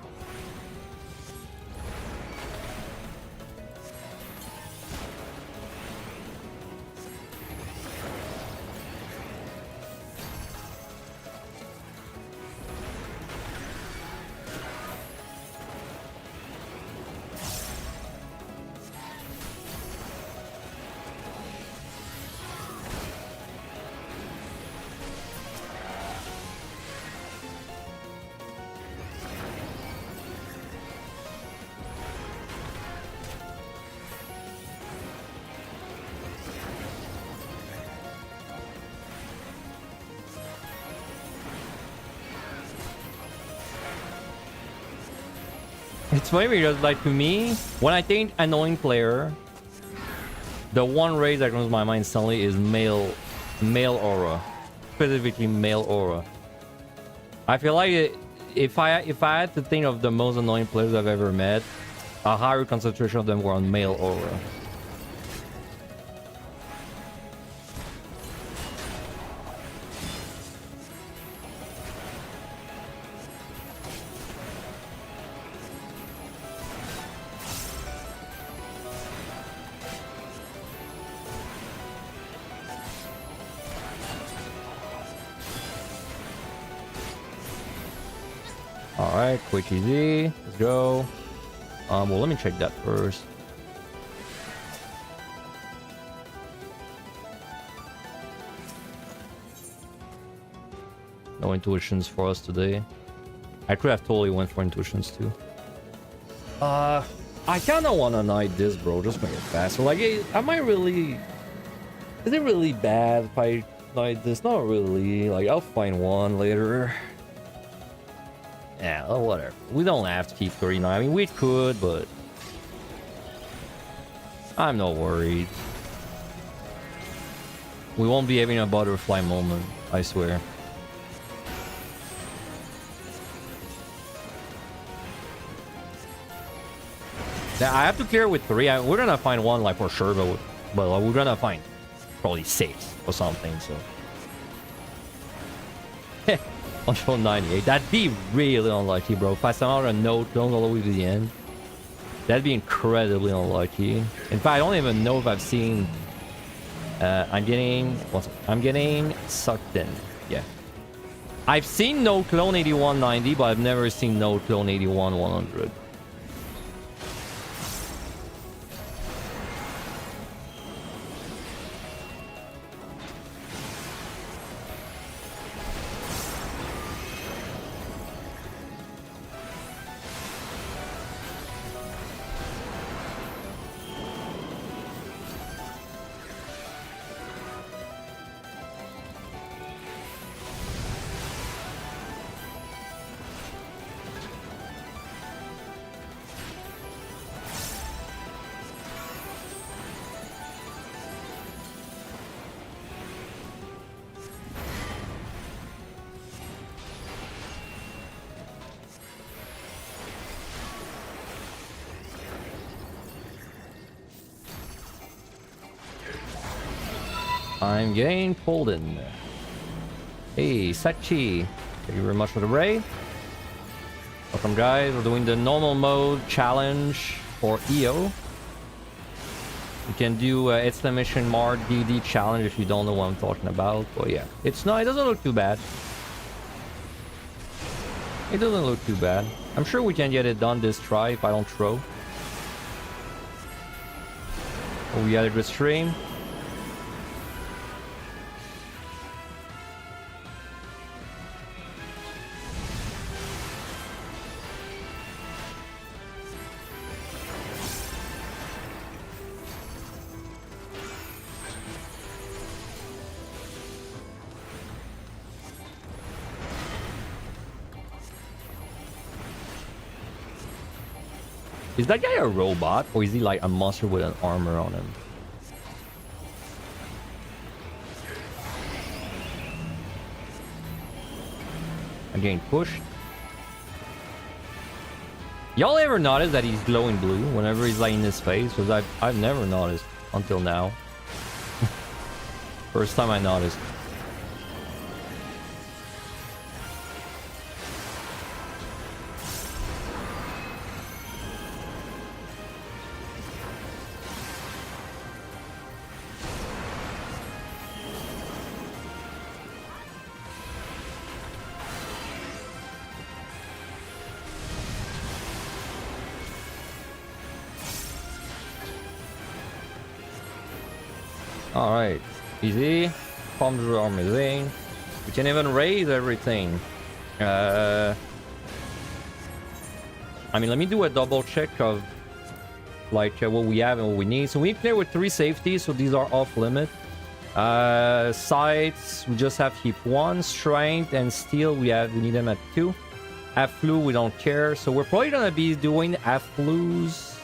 It's funny because, like, to me, when I think annoying player, the one race that comes to my mind instantly is male aura, specifically male aura. I feel like if I had to think of the most annoying players I've ever met, a higher concentration of them were on male aura. Alright, quick easy. Let's go. Well, let me check that first. No intuitions for us today. I could have totally went for intuitions too. I kind of want to knight this, bro. Just make it faster. Like, am I really... Is it really bad if I knight this? Not really. Like, I'll find one later. Yeah, well, whatever. We don't have to keep 39. I mean, we could, but... I'm not worried. We won't be having a butterfly moment, I swear. Now, I have to clear with 3. We're gonna find one, like, for sure, but we're gonna find probably 6 or something, so... Until 98. That'd be really unlucky, bro. If I somehow a note going all the way to the end, that'd be incredibly unlucky. In fact, I don't even know if I've seen... I'm getting sucked in. Yeah. I've seen no clone 8190, but I've never seen no clone 81-100. I'm getting pulled in. Hey, Sachi. Thank you very much for the raid. Welcome, guys. We're doing the normal mode challenge for EO. You can do exclamation mark DD challenge if you don't know what I'm talking about. But yeah, it doesn't look too bad. It doesn't look too bad. I'm sure we can get it done this try if I don't throw. Oh, we had a good stream. Is that guy a robot, or is he like a monster with an armor on him? I'm getting pushed. Y'all ever notice that he's glowing blue whenever he's like in his face? Because I've never noticed until now. First time I noticed. Alright, easy. Bombs are amazing. We can even raise everything. I mean, let me do a double check of like what we have and what we need. So we play with 3 safeties, so these are off limit. Sights, we just have to keep 1. Strength and steel, we need them at 2. Afflu, we don't care. So we're probably gonna be doing Afflus.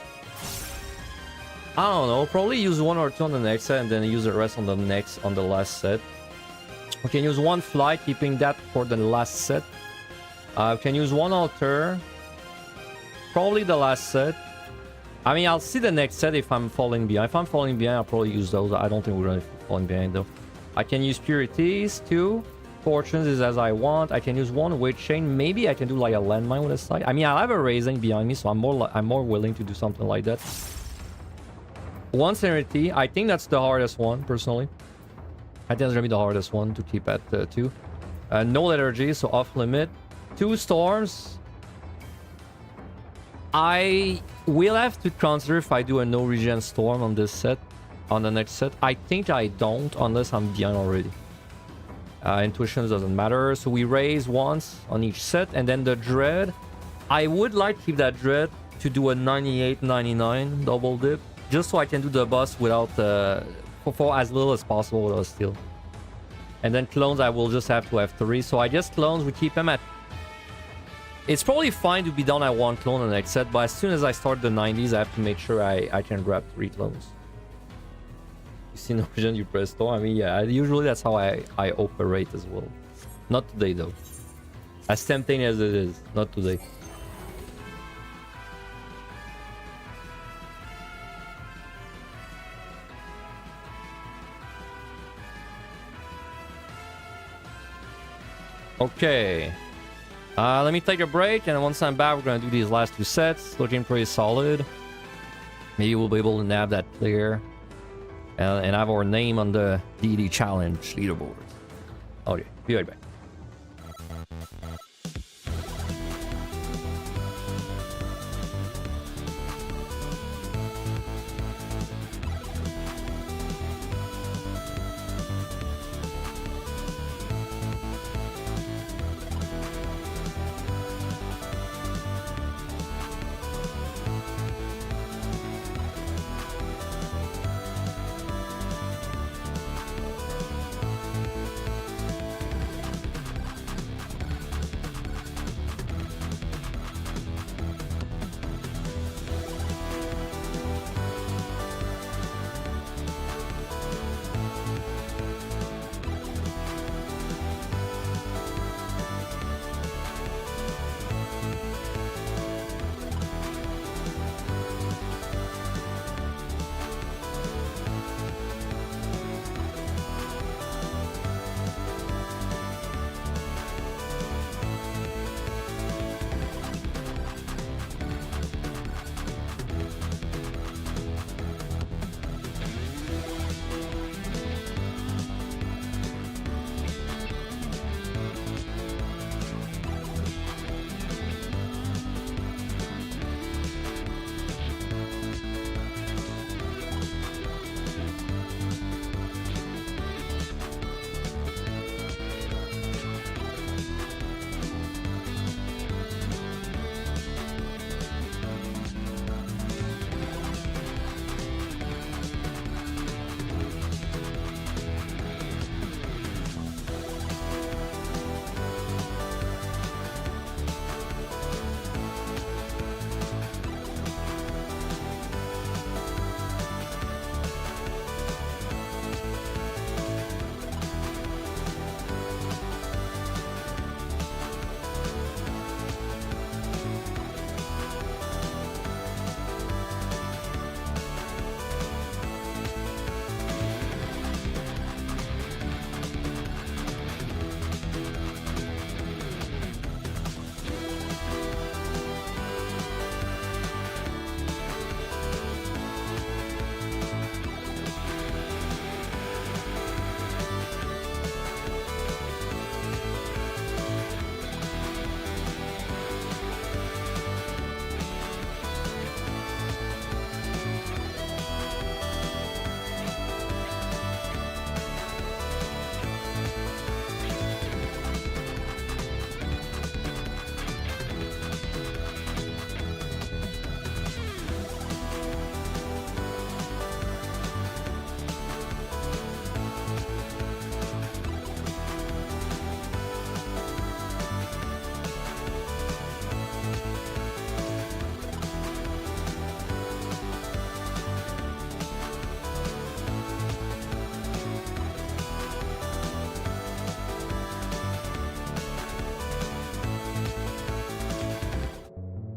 I don't know. Probably use 1 or 2 on the next set and then use the rest on the last set. We can use 1 fly, keeping that for the last set. We can use 1 altar. Probably the last set. I mean, I'll see the next set if I'm falling behind. If I'm falling behind, I'll probably use those. I don't think we're going to be falling behind, though. I can use Purities, 2. Fortunes is as I want. I can use 1 Weight Chain. Maybe I can do like a landmine with a side. I mean, I have a Raising behind me, so I'm more willing to do something like that. 1 Serenity. I think that's the hardest one, personally. I think that's going to be the hardest one to keep at 2. No Liturgy, so off limit. 2 Storms. I will have to consider if I do a no regen storm on this set, on the next set. I think I don't, unless I'm behind already. Intuition doesn't matter. So we raise once on each set, and then the Dread. I would like to keep that Dread to do a 98-99 double dip, just so I can do the boss without for as little as possible without steal. And then clones, I will just have to have 3. So I guess clones, we keep them at... It's probably fine to be down at 1 clone on the next set, but as soon as I start the 90s, I have to make sure I can grab 3 clones. You see no vision, you press store. I mean, yeah, usually that's how I operate as well. Not today, though. As tempting as it is, not today. Okay. Let me take a break, and once I'm back, we're going to do these last 2 sets. Looking pretty solid. Maybe we'll be able to nab that clear. And have our name on the DD Challenge leaderboard. Okay, be right back.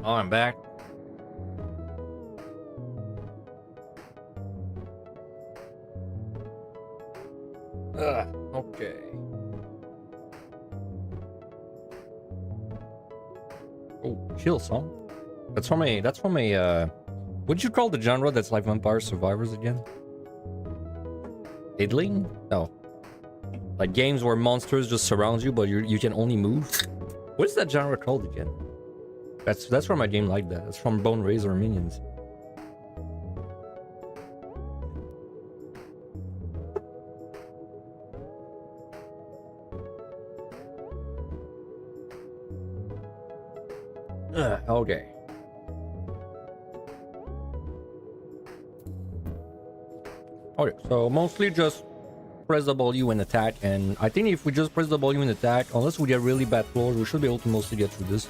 Oh, I'm back. Okay. Oh, kill song. That's from a what'd you call the genre that's like Vampire Survivors again? Idling? No. Like games where monsters just surround you, but you can only move. What's that genre called again? That's from a game like that. It's from Bone Razor Minions. Okay. Okay, so mostly just press W and attack, and I think if we just press W and attack, unless we get really bad floors, we should be able to mostly get through this.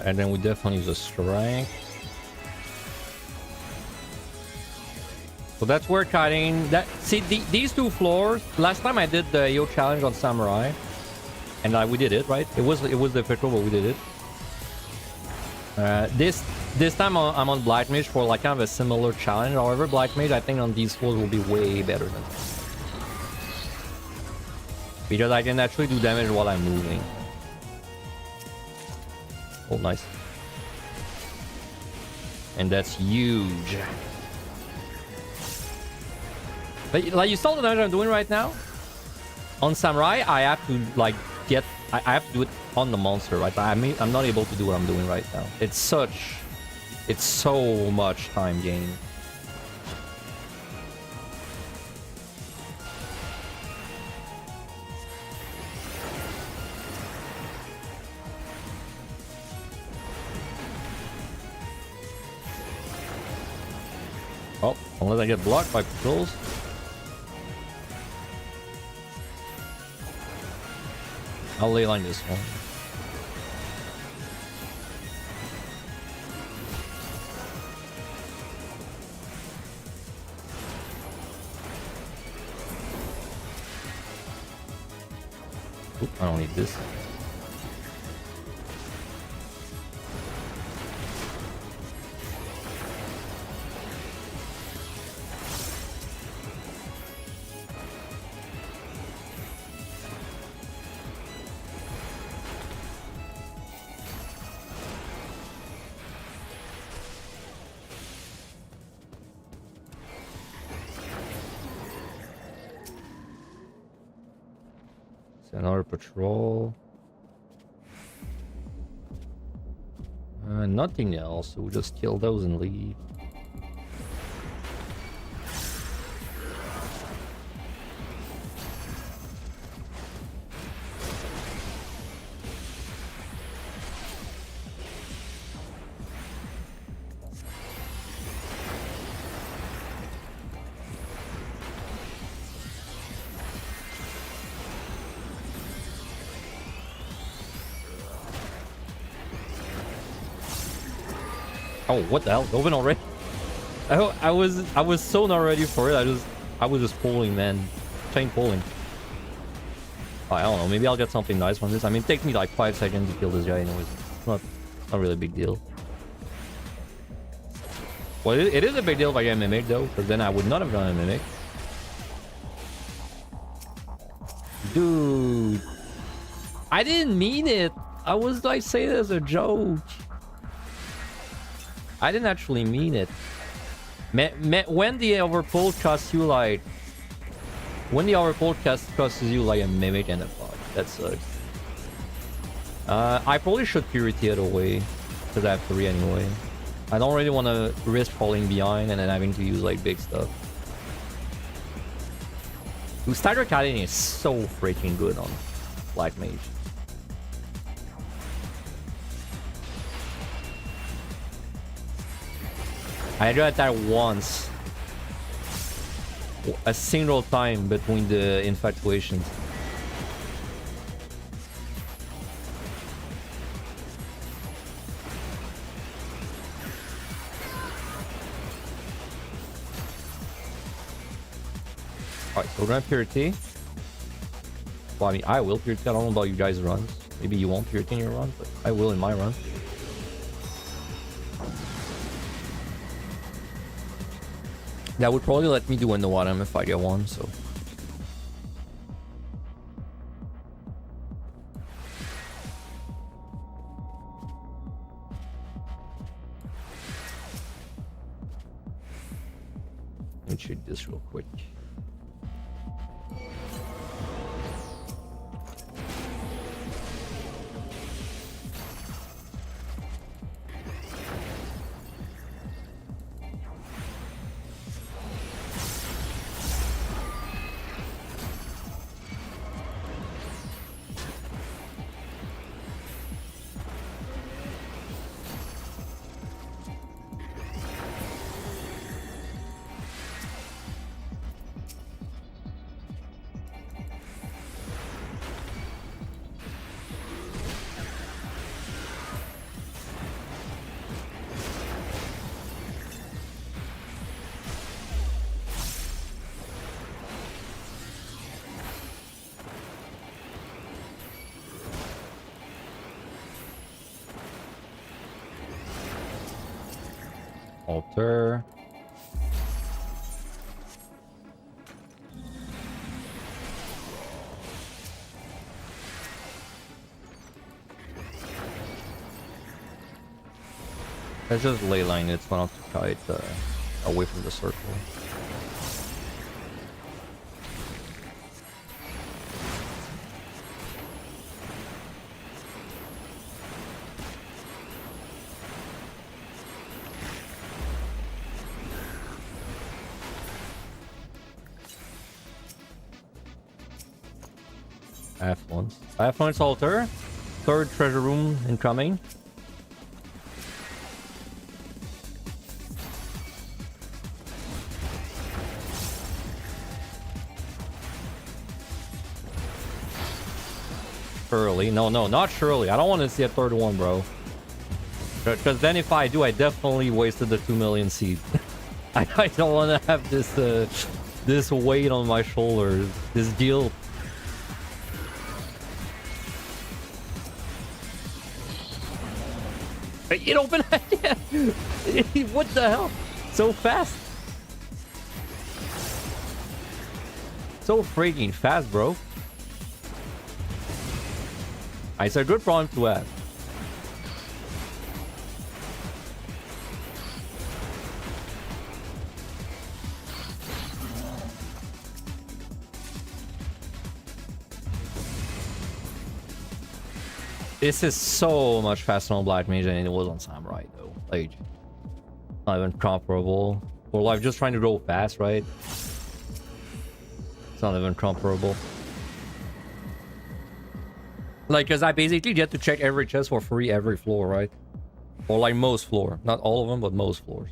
And then we definitely use a strength. So that's where cutting that. See these two floors. Last time I did the Yo challenge on Samurai, and we did it right. It was difficult, but we did it. This time I'm on Black Mage for like kind of a similar challenge. However, Black Mage I think on these floors will be way better than this, because I can actually do damage while I'm moving. Oh, nice. And that's huge. But like you saw the damage I'm doing right now on Samurai, I have to like I have to do it on the monster, right? I'm not able to do what I'm doing right now. It's so much time gain. Oh, unless I get blocked by patrols. I'll ley line this one. Oop, I don't need this. Another patrol. Nothing else. So we'll just kill those and leave. Oh, what the hell? Open already? I was so not ready for it. I was just pulling, man. Chain pulling. Oh, I don't know. Maybe I'll get something nice from this. I mean, it takes me like 5 seconds to kill this guy anyways. It's not really a big deal. Well, it is a big deal if I get a mimic though, because then I would not have done a mimic. Dude. I didn't mean it. I was like saying it as a joke. I didn't actually mean it. When the overpull costs you like... When the overpull costs you like a mimic and a bug. That sucks. I probably should Purity it away. Because I have 3 anyway. I don't really want to risk falling behind and then having to use like big stuff. Dude, Stagger Cutting is so freaking good on Black Mage. I tried that once. a single time between the infatuations. Alright, so we're gonna Purity. Well, I mean, I will Purity. I don't know about you guys' runs. Maybe you won't Purity in your run, but I will in my run. That would probably let me do in the bottom if I get one, so. Let me check this real quick. Altar. Let's just ley line it, one of the kite away from the circle. F1's altar. Third treasure room incoming. Shirley. No, not Shirley. I don't want to see a third one, bro. Because then if I do, I definitely wasted the 2 million seed. I don't want to have this this weight on my shoulders. This guilt. It opened. What the hell? So fast. So freaking fast, bro. It's a good problem to have. This is so much faster on Black Mage than it was on Samurai, though. Like, not even comparable. Or like just trying to go fast, right? It's not even comparable. Like, because I basically get to check every chest for free every floor, right? Or like most floor. Not all of them, but most floors.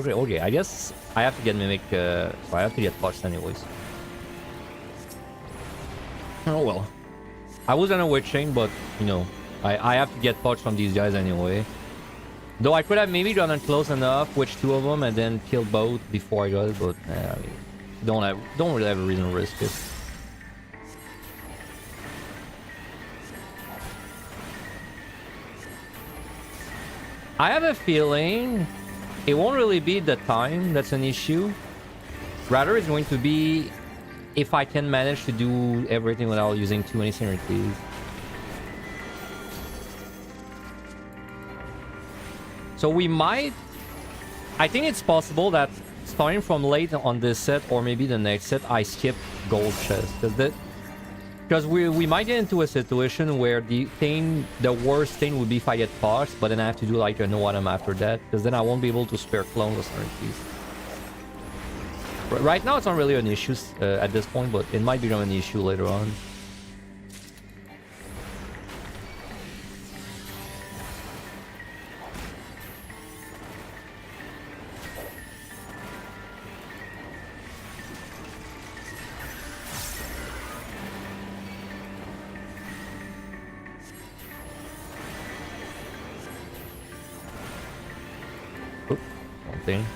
Okay, I guess I have to get Mimic, so I have to get touched anyways. Oh well. I was on a Witch Chain, but, you know, I have to get touched on these guys anyway. Though I could have maybe gotten close enough, witch 2 of them, and then killed both before I got it, but I mean, don't really have a reason to risk it. I have a feeling it won't really be the time that's an issue. Rather, it's going to be if I can manage to do everything without using too many synergies. So we might... I think it's possible that starting from late on this set or maybe the next set, I skip gold chest. Because we might get into a situation where the worst thing would be if I get fox, but then I have to do like a no item after that, because then I won't be able to spare clones or something. Right now it's not really an issue at this point, but it might become an issue later on. Thing.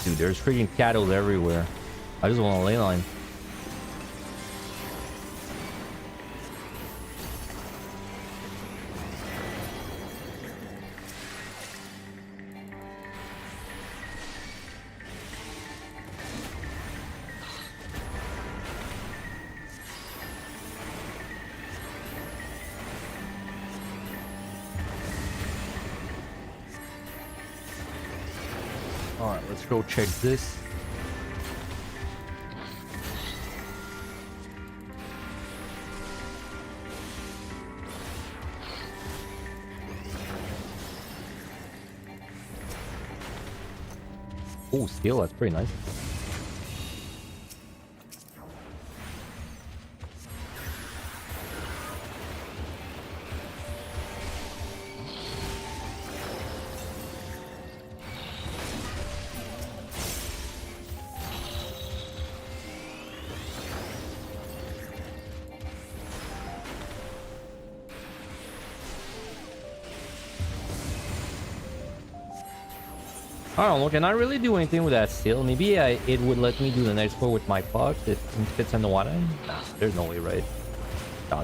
Dude, there's freaking cattle everywhere. I just want a ley line. Alright, let's go check this. Oh, steel, that's pretty nice. I don't know, can I really do anything with that steel? Maybe it would let me do the next floor with my puck that fits in the water. Nah, there's no way, right?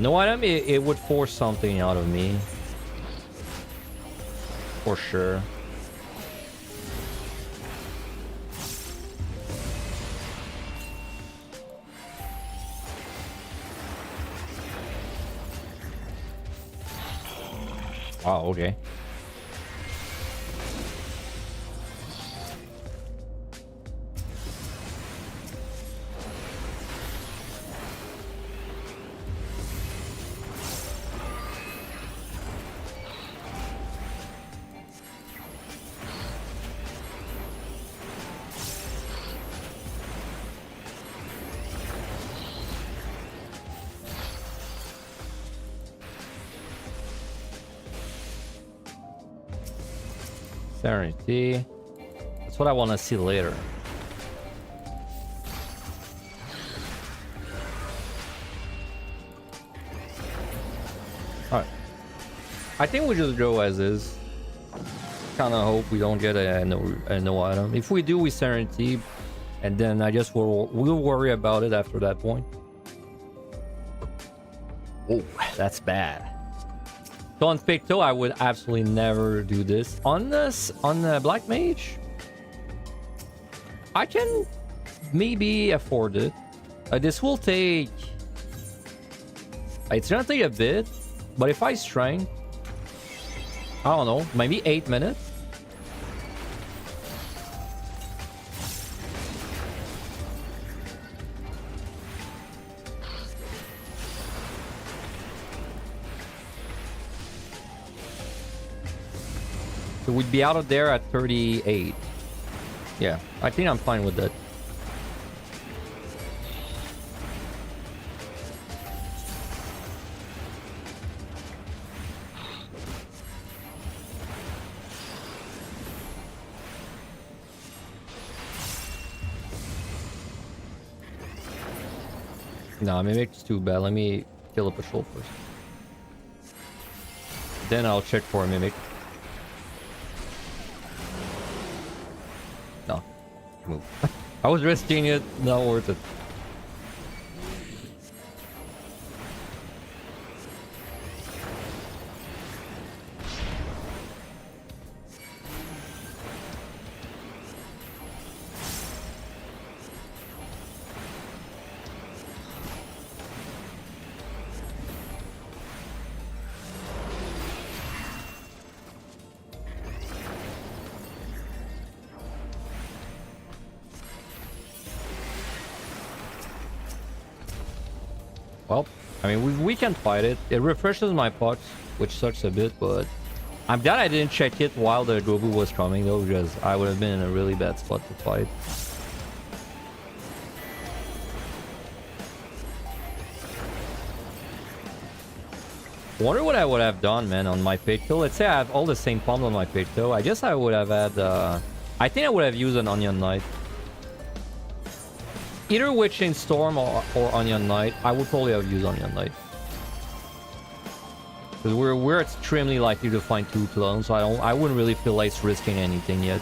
No item, it would force something out of me. For sure. Oh, okay. Serenity. That's what I want to see later. Alright. I think we just go as is. Kind of hope we don't get a no item. If we do, we Serenity. And then I guess we'll worry about it after that point. Oh, that's bad. So on Picto, I would absolutely never do this. On the Black Mage, I can maybe afford it. This will take... It's gonna take a bit, but if I strength, I don't know, maybe 8 minutes. So we'd be out of there at 38. Yeah, I think I'm fine with that. Nah, maybe it's too bad. Let me kill up a shoal first. Then I'll check for a mimic. No. Move. I was risking it, not worth it. Well, I mean, we can fight it. It refreshes my pots, which sucks a bit, but I'm glad I didn't check it while the Grogu was coming, though, because I would have been in a really bad spot to fight. Wonder what I would have done, man, on my page kill. Let's say I have all the same pumps on my page kill. I guess I would have had... I think I would have used an Onion Knight. Either Witching Storm or Onion Knight. I would probably have used Onion Knight. Because we're extremely likely to find 2 clones, so I wouldn't really feel like risking anything yet.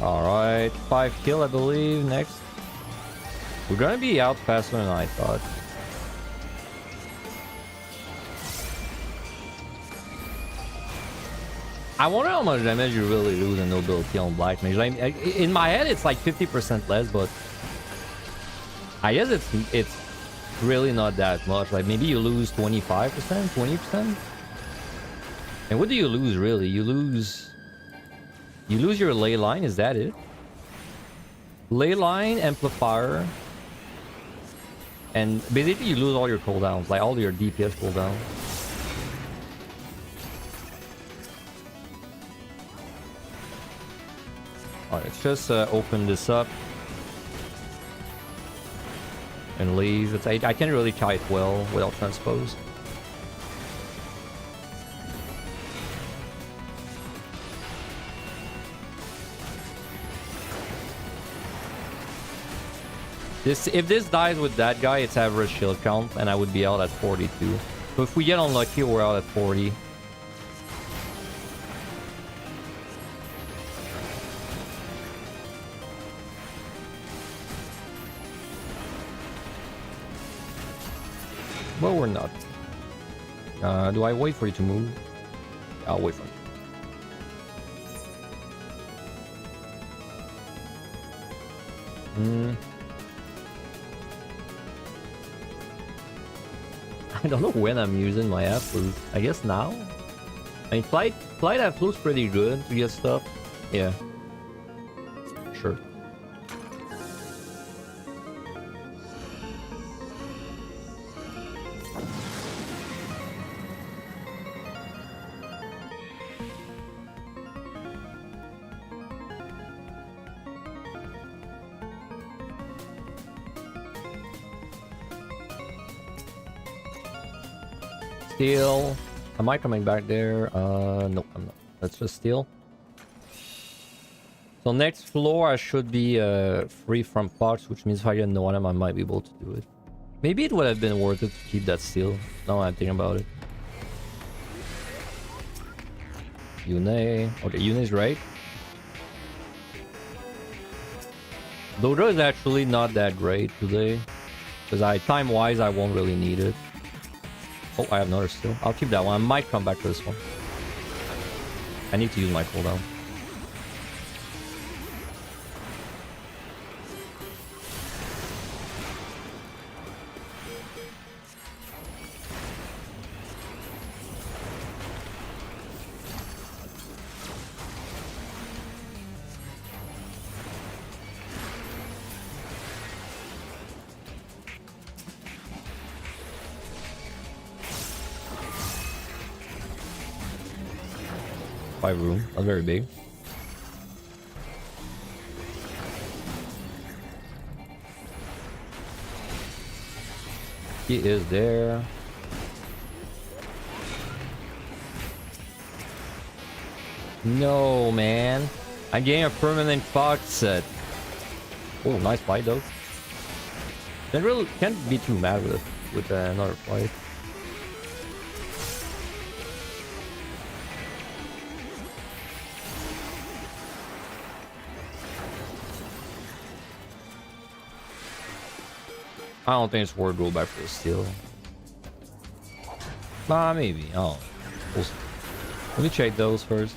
Alright, 5 kill I believe next. We're gonna be out faster than I thought. I wonder how much damage you really lose in nobility on Black Mage. Like, in my head it's like 50% less, but I guess it's really not that much. Like maybe you lose 25%, 20%? And what do you lose really? You lose your ley line, is that it? Ley line, amplifier, and basically you lose all your cooldowns, like all your DPS cooldowns. Alright, let's just open this up and leave. I can't really kite well without transpose. If this dies with that guy, it's average shield count, and I would be out at 42. So if we get unlucky, we're out at 40. But we're not. Do I wait for you to move? I'll wait for you. I don't know when I'm using my absolute. I guess now? I mean, flight absolute's pretty good to get stuff. Yeah. Sure. Steal. Am I coming back there? No, I'm not. Let's just steal. So next floor I should be free from parts, which means if I get no item I might be able to do it. Maybe it would have been worth it to keep that steal. Now I'm thinking about it. Yune. Okay, Yune's right. Dodo is actually not that great today. Because time-wise I won't really need it. Oh, I have another steal. I'll keep that one. I might come back to this one. I need to use my cooldown. 5 room, not very big. He is there. No, man. I'm getting a permanent fox set. Oh, nice fight though. Can't be too mad with another fight. I don't think it's worth go back for the steal. Nah, maybe. Oh, let me check those first.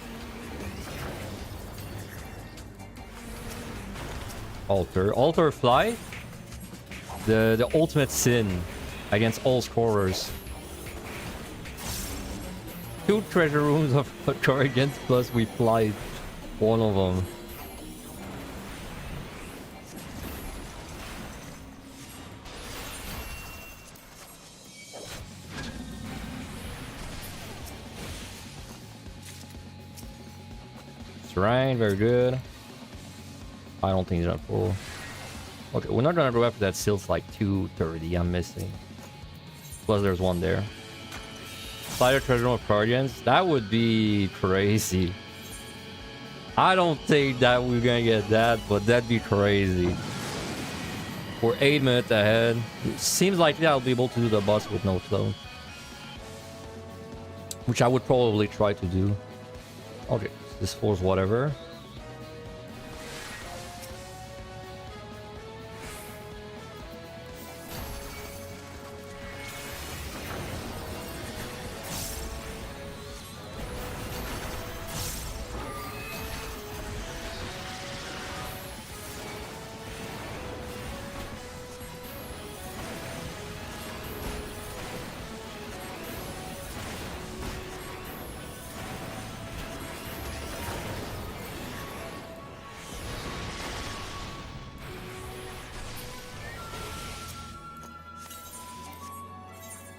Alter fly. The ultimate sin against all scorers. 2 treasure rooms of Guardians plus we fly one of them. Terrain, very good. I don't think he's not full. Okay, we're not gonna go after that silt's like 230. I'm missing. Plus, there's one there. Slider treasure room of Guardians. That would be crazy. I don't think that we're gonna get that, but that'd be crazy. We're 8 minutes ahead. It seems like I'll be able to do the boss with no flow, which I would probably try to do. Okay, this force whatever.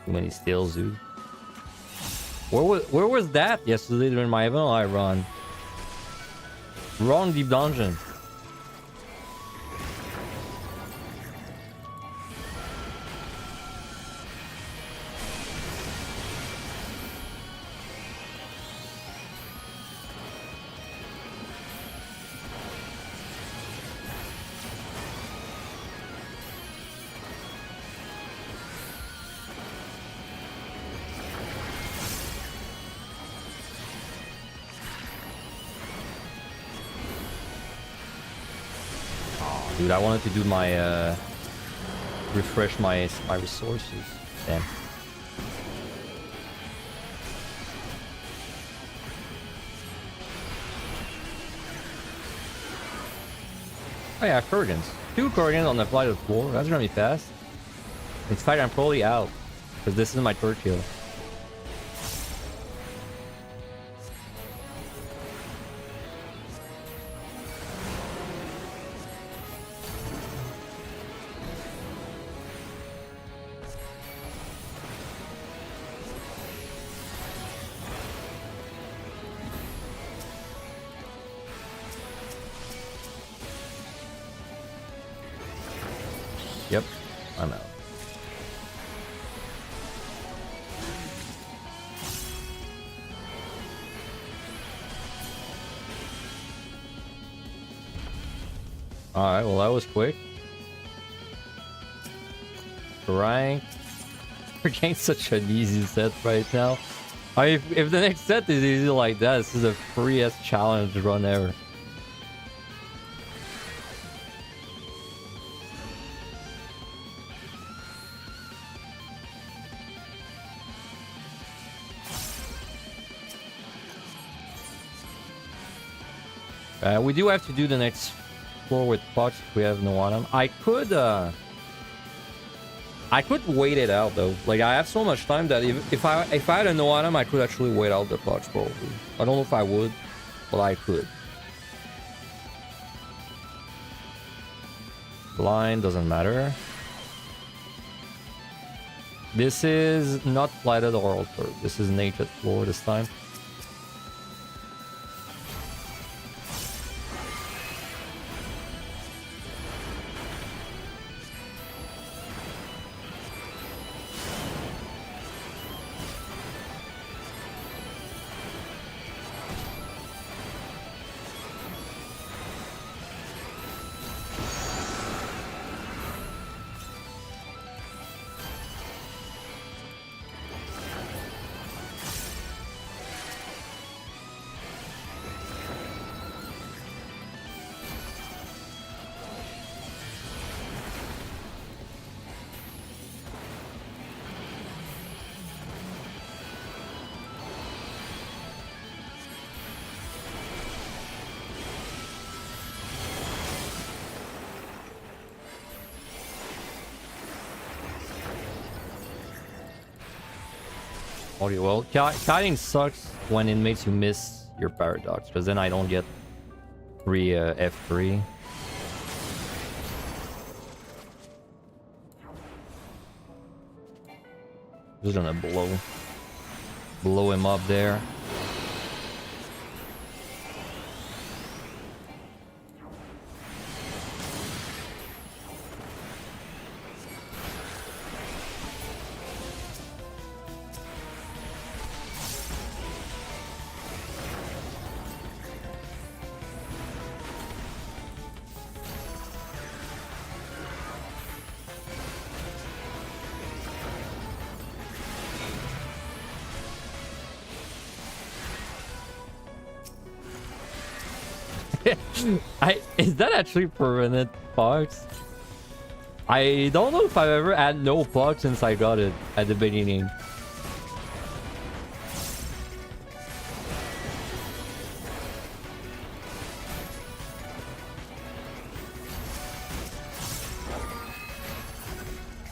Too many steals, dude. Where was that yesterday during my event I run? Wrong deep dungeon. Dude, I wanted to do my refresh my resources. Damn. Oh yeah, Guardians. 2 Guardians on the flight of 4. That's gonna be fast. In fact, I'm probably out because this is my 3rd kill. Yep, I'm out. Alright, well that was quick. Rank. We're getting such an easy set right now. I mean, if the next set is easy like that, this is the freest challenge run ever. We do have to do the next floor with pots if we have no item. I could wait it out though. Like I have so much time that if I had a no item, I could actually wait out the pots probably. I don't know if I would, but I could. Blind doesn't matter. This is not plated or altered. This is naked floor this time. Okay, well, kiting sucks when it makes you miss your paradox, because then I don't get free F3. Just gonna blow him up there. Is that actually permanent Fox? I don't know if I've ever had no Fox since I got it at the beginning.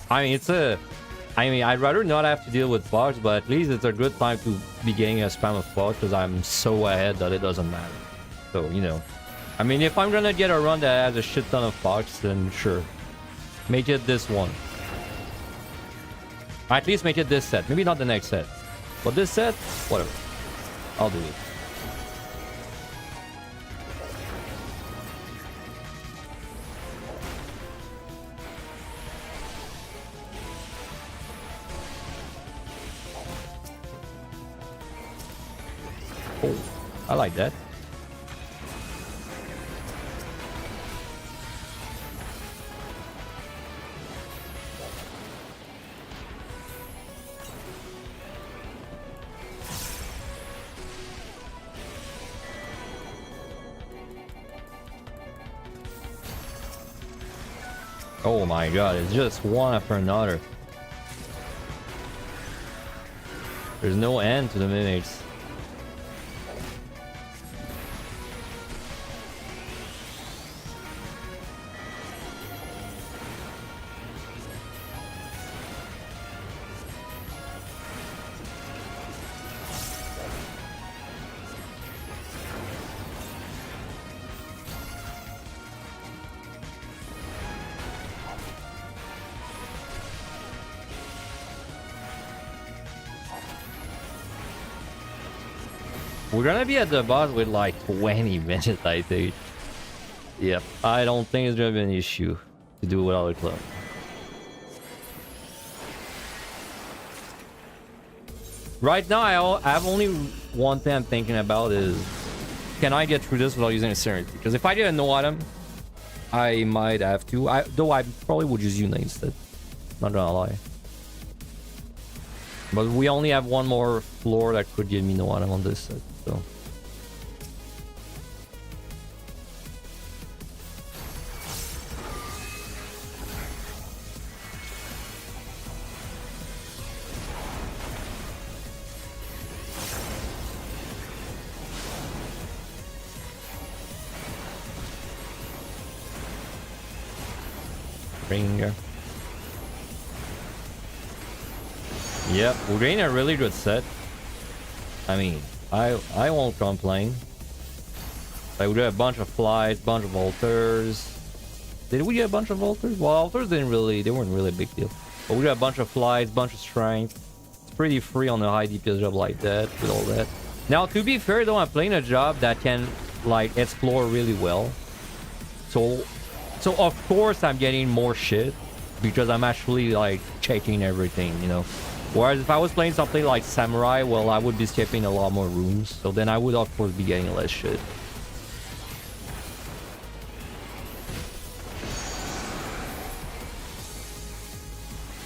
I mean, I'd rather not have to deal with Fox, but at least it's a good time to be getting a spam of Fox because I'm so ahead that it doesn't matter. So, you know. I mean, if I'm gonna get a run that has a shit ton of Fox, then sure. Make it this one. At least make it this set. Maybe not the next set. But this set, whatever. I'll do it. Oh, I like that. Oh my god, it's just one after another. There's no end to the mimics. We're gonna be at the boss with like 20 minutes, I think. Yep, I don't think it's gonna be an issue to do without a club. Right now, I have only one thing I'm thinking about is, can I get through this without using a Serenity? Because if I get a no item, I might have to. Though I probably would use Yuna instead. Not gonna lie. But we only have one more floor that could give me no item on this set, so. Ringer. Yep, we're getting a really good set. I mean, I won't complain. Like, we got a bunch of flies, bunch of altars. Did we get a bunch of altars? Well, altars they weren't really a big deal. But we got a bunch of flies, bunch of strength. It's pretty free on a high DPS job like that, with all that. Now, to be fair though, I'm playing a job that can, like, explore really well. So of course I'm getting more shit, because I'm actually, like, checking everything, you know. Whereas if I was playing something like Samurai, well, I would be skipping a lot more rooms. So then I would, of course, be getting less shit.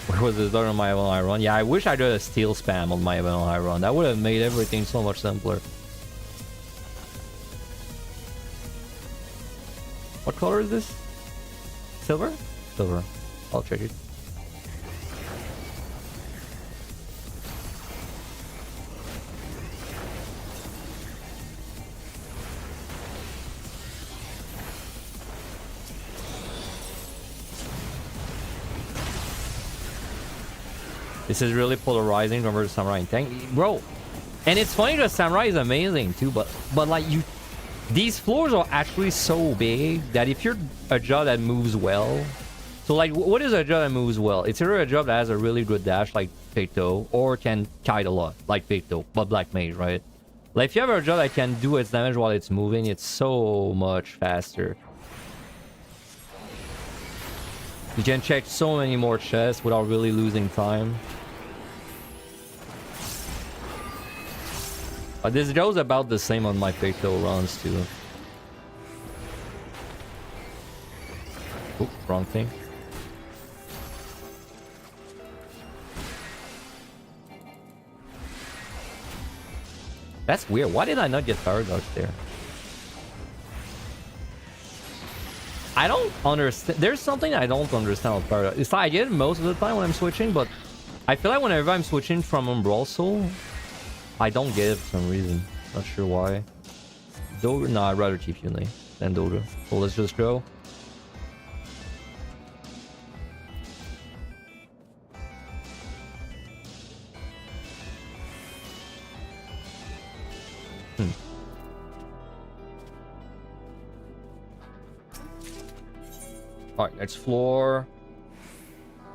Where was this done on my Evan High run? Yeah, I wish I did a steel spam on my Evan High run. That would have made everything so much simpler. What color is this? Silver? Silver. I'll check it. This is really polarizing compared to Samurai and Tank. Bro, and it's funny that Samurai is amazing too, but like you... These floors are actually so big that if you're a job that moves well... So like, what is a job that moves well? It's either a job that has a really good dash like Peito, or can kite a lot like Peito, but Black Mage, right? Like if you have a job that can do its damage while it's moving, it's so much faster. You can check so many more chests without really losing time. But this goes about the same on my Peito runs too. Oop, wrong thing. That's weird. Why did I not get Paradox there? I don't understand. There's something I don't understand with Paradox. It's like I get it most of the time when I'm switching, but I feel like whenever I'm switching from Umbral Soul, I don't get it for some reason. Not sure why. Doga? No, I'd rather keep Yune than Doga. So let's just go. Alright, next floor.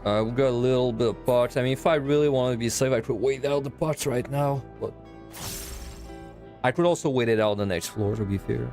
We got a little bit of pots. I mean, if I really wanted to be safe, I could wait out the pots right now. But I could also wait it out on the next floor, to be fair.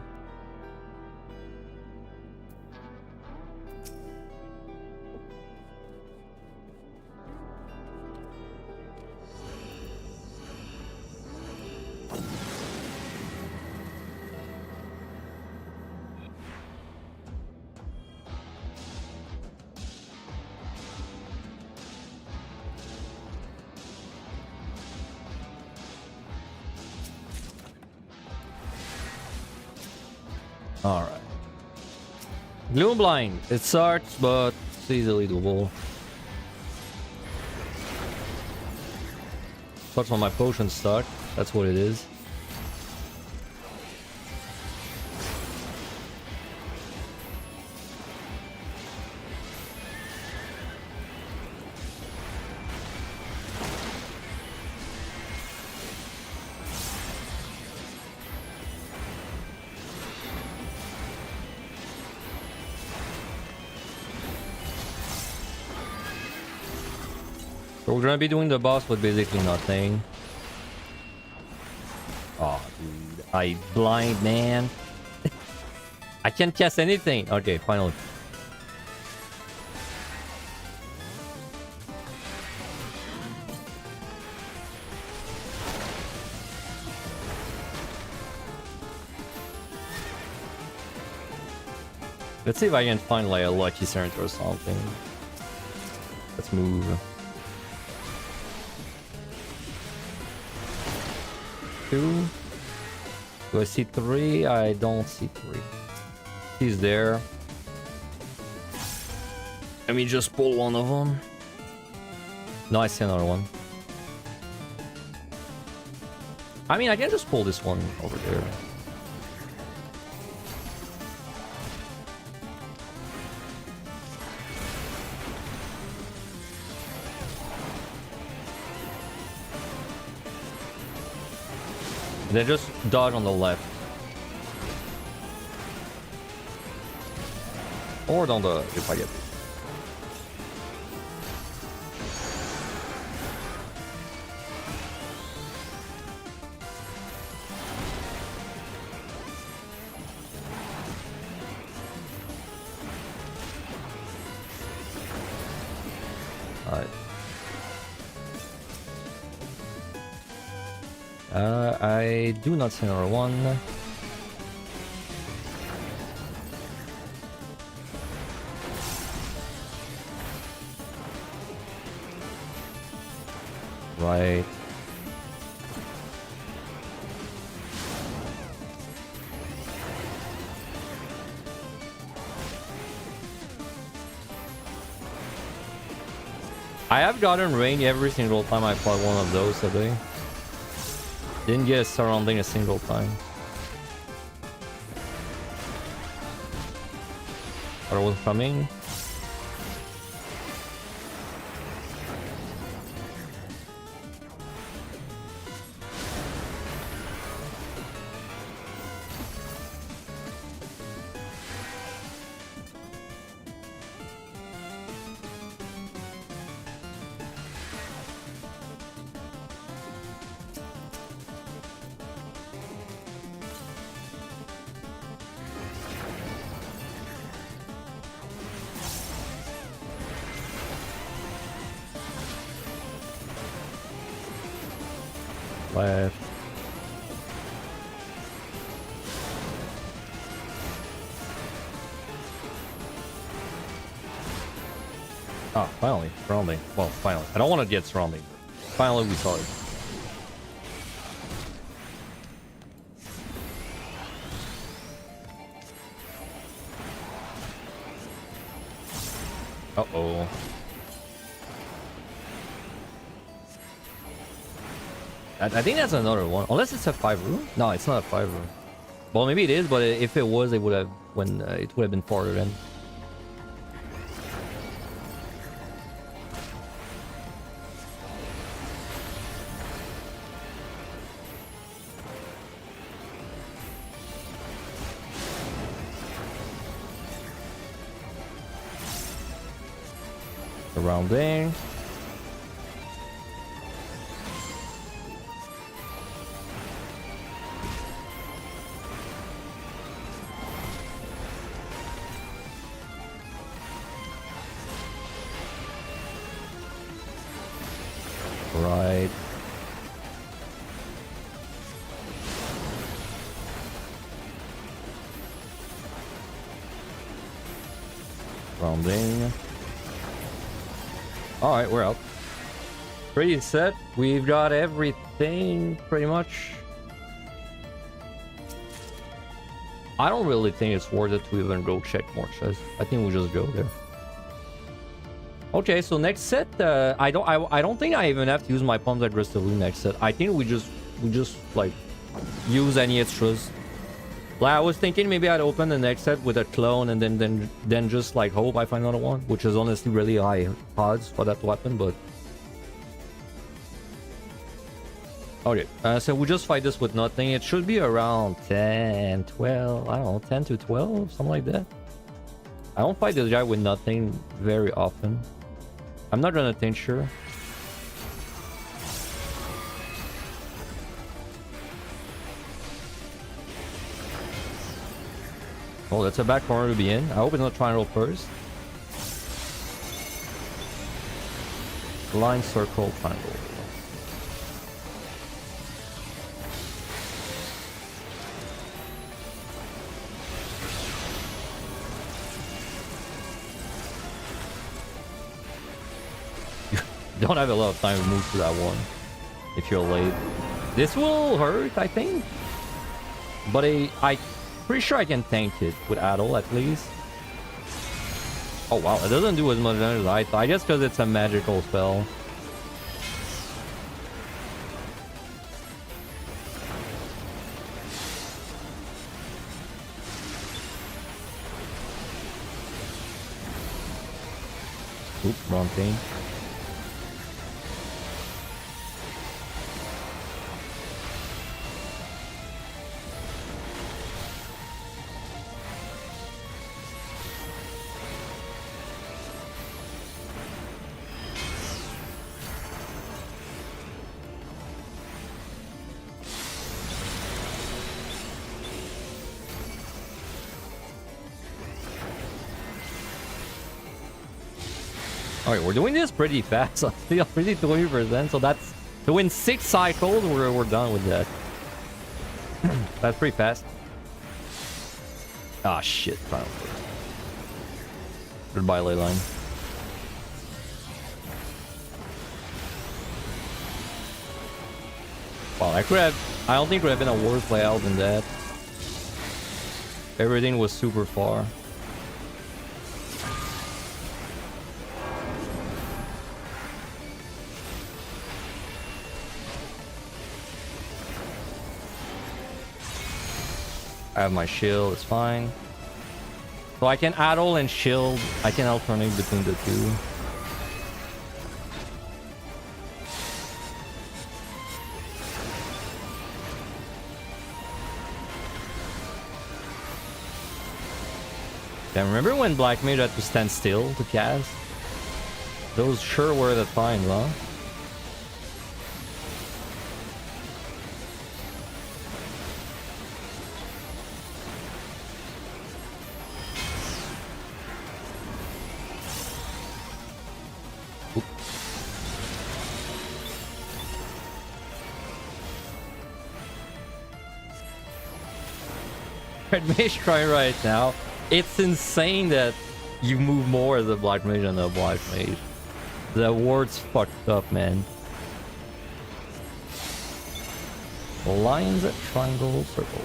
Alright. Gloom Blind. It sucks, but it's easily doable. Sucks when my potion's stuck. That's what it is. So we're gonna be doing the boss with basically nothing. Oh, dude. I blind, man. I can't cast anything. Okay, finally. Let's see if I can find like a lucky center or something. Let's move. Two. Do I see three? I don't see three. He's there. Let me just pull one of them. No, I see another one. I mean, I can just pull this one over there. They just dodge on the left. Or down the... if I get it. Alright. I do not see another one. Right. I have gotten rain every single time I fought one of those today. Didn't get a surrounding a single time. Other one coming. left. Ah, finally, surrounding. Well, finally. I don't want to get surrounding. Finally, we saw it. Uh-oh. I think that's another one. Unless it's a 5 room? No, it's not a 5 room. Well, maybe it is, but if it was, it would have it would have been farther then. Surrounding. Right. Rounding. Alright, we're out. Pretty set. We've got everything pretty much. I don't really think it's worth it to even go check more chests. I think we'll just go there. Okay, so next set, I don't think I even have to use my pumps aggressively next set. I think we just like use any extras. Like I was thinking maybe I'd open the next set with a clone and then just like hope I find another one, which is honestly really high odds for that to happen, but okay, so we just fight this with nothing. It should be around 10, 12, I don't know, 10 to 12, something like that. I don't fight this guy with nothing very often. I'm not gonna tincture. Oh, that's a bad corner to be in. I hope it's not triangle first. Line, circle, triangle. You don't have a lot of time to move to that one if you're late. This will hurt, I think. But I'm pretty sure I can tank it with Adol at least. Oh wow, it doesn't do as much damage as I thought. I guess because it's a magical spell. Oop, wrong thing. Alright, we're doing this pretty fast. Still pretty 20%, so that's to win 6 cycles, we're done with that. That's pretty fast. Ah shit, finally. Goodbye, Leyline. Wow, I don't think it would have been a worse layout than that. Everything was super far. I have my shield, it's fine. So I can Adol and shield. I can alternate between the two. Yeah, remember when Black Mage had to stand still to cast? Those sure were the times, huh? Red Mage crying right now. It's insane that you move more as a Black Mage than a Black Mage. The word's fucked up, man. Lines, triangle, circle.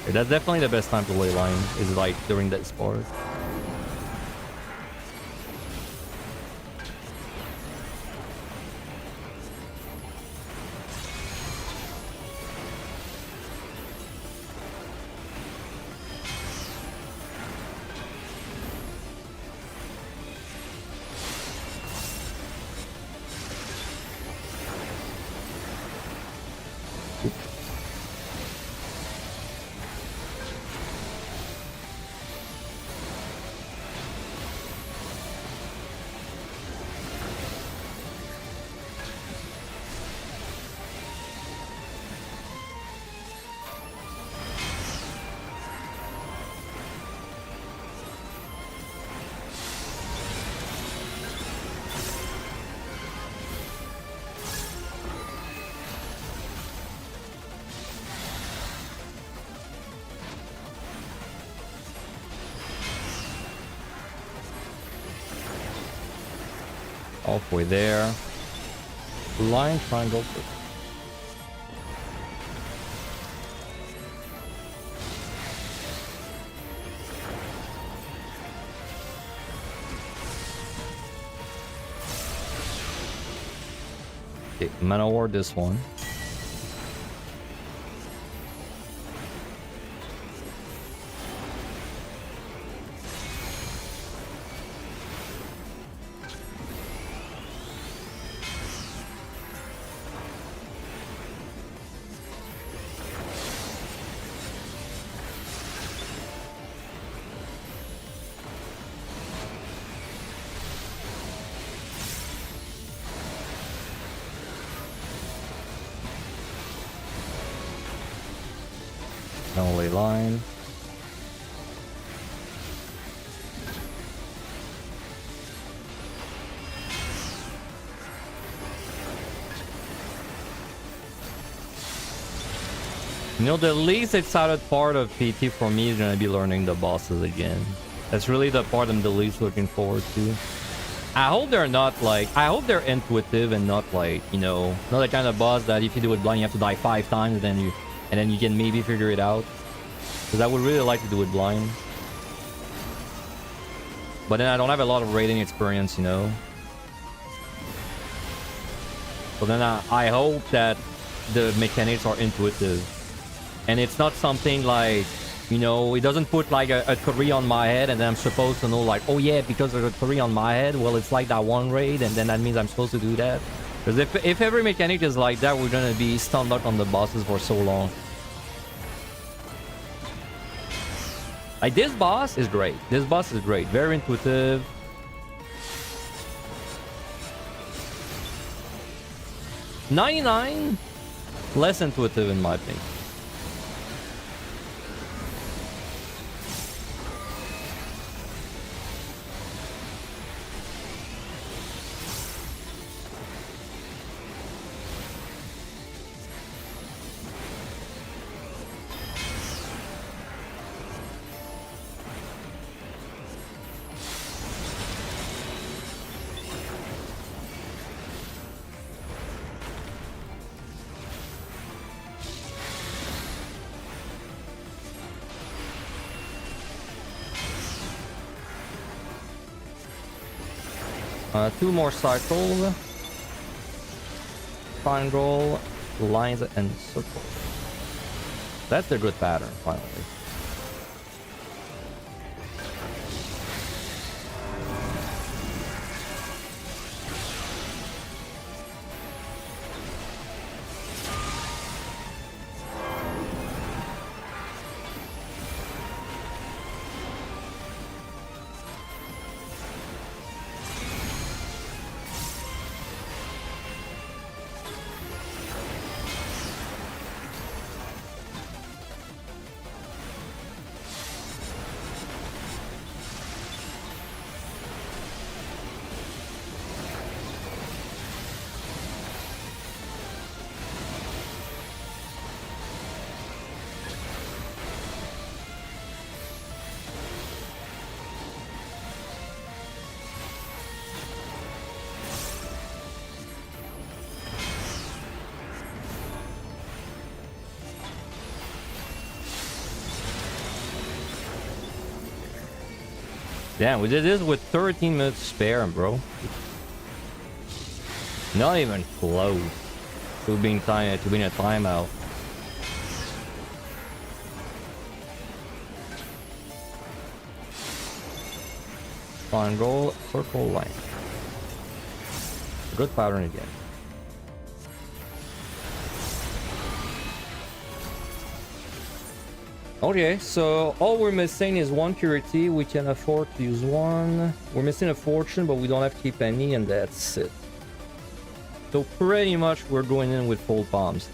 Okay, that's definitely the best time to lay line, is like during that sport. Halfway there. Line, triangle. Okay, mana ward this one. Only line. You know, the least excited part of PT for me is gonna be learning the bosses again. That's really the part I'm the least looking forward to. I hope they're not like, I hope they're intuitive and not like, you know, not the kind of boss that if you do it blind you have to die 5 times and then you can maybe figure it out. Because I would really like to do it blind. But then I don't have a lot of raiding experience, you know. So then I hope that the mechanics are intuitive. And it's not something like, you know, it doesn't put like a 3 on my head and then I'm supposed to know like, oh yeah, because there's a 3 on my head, well it's like that one raid and then that means I'm supposed to do that. Because if every mechanic is like that, we're gonna be stunned up on the bosses for so long. Like this boss is great. This boss is great. Very intuitive. $99, less intuitive in my opinion. Two more cycles. Triangle, lines, and circles. That's a good pattern, finally. Damn, we did this with 13 minutes spare, bro. Not even close to being a timeout. Triangle, circle, line. Good pattern again. Okay, so all we're missing is one purity. We can afford to use one. We're missing a fortune, but we don't have to keep any, and that's it. So pretty much we're going in with full palms.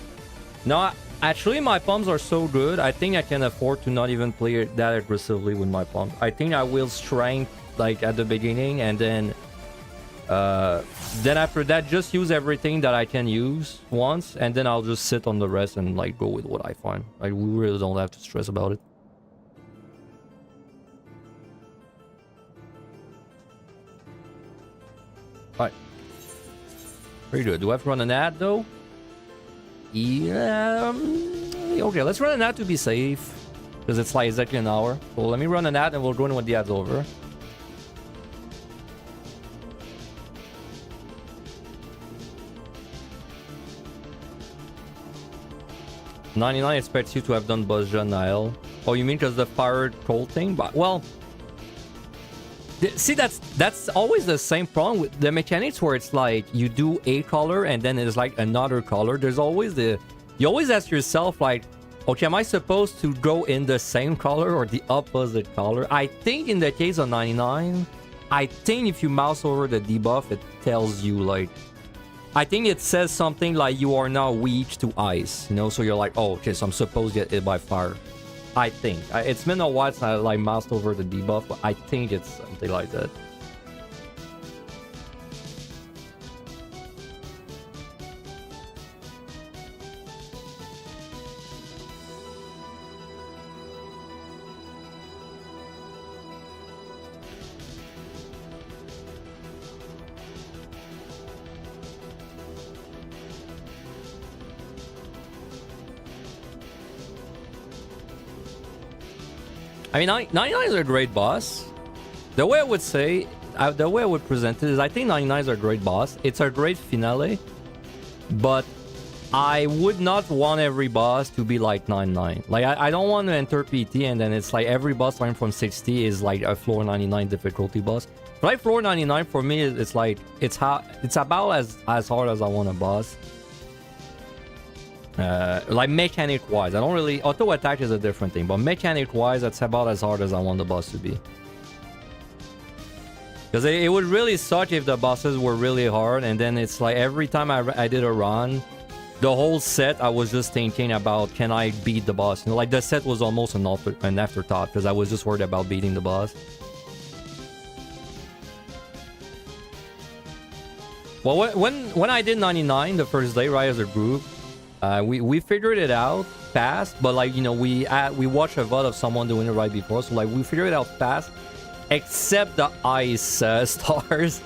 Now, actually, my palms are so good, I think I can afford to not even play it that aggressively with my palms. I think I will strength like at the beginning, and then after that, just use everything that I can use once, and then I'll just sit on the rest and like go with what I find. Like, we really don't have to stress about it. Alright. Pretty good. Do I have to run an ad though? Yeah. Okay, let's run an ad to be safe, because it's like exactly an hour. So let me run an ad and we'll go in when the ad's over. 99 expects you to have done Buzja Nile. Oh, you mean because the fired cold thing? But well, see, that's always the same problem with the mechanics where it's like you do a color and then it's like another color. There's always you always ask yourself like, okay, am I supposed to go in the same color or the opposite color? I think in the case of 99, I think if you mouse over the debuff, it tells you like, I think it says something like you are now weak to ice, you know, so you're like, oh, okay, so I'm supposed to get hit by fire. I think. It's been a while since I like moused over the debuff, but I think it's something like that. I mean, 99 is a great boss. The way I would say, the way I would present it is I think 99 is a great boss. It's a great finale, but I would not want every boss to be like 99. Like, I don't want to enter PT and then it's like every boss line from 60 is like a floor 99 difficulty boss. But like floor 99 for me, it's like, it's about as hard as I want a boss. Like mechanic wise, I don't really, auto attack is a different thing, but mechanic wise, that's about as hard as I want the boss to be. Because it would really suck if the bosses were really hard, and then it's like every time I did a run, the whole set I was just thinking about, can I beat the boss? You know, like the set was almost an afterthought because I was just worried about beating the boss. Well, when I did 99 the first day, right, as a group, we figured it out fast, but like, you know, we watched a VOD of someone doing it right before, so like we figured it out fast, except the ice stars.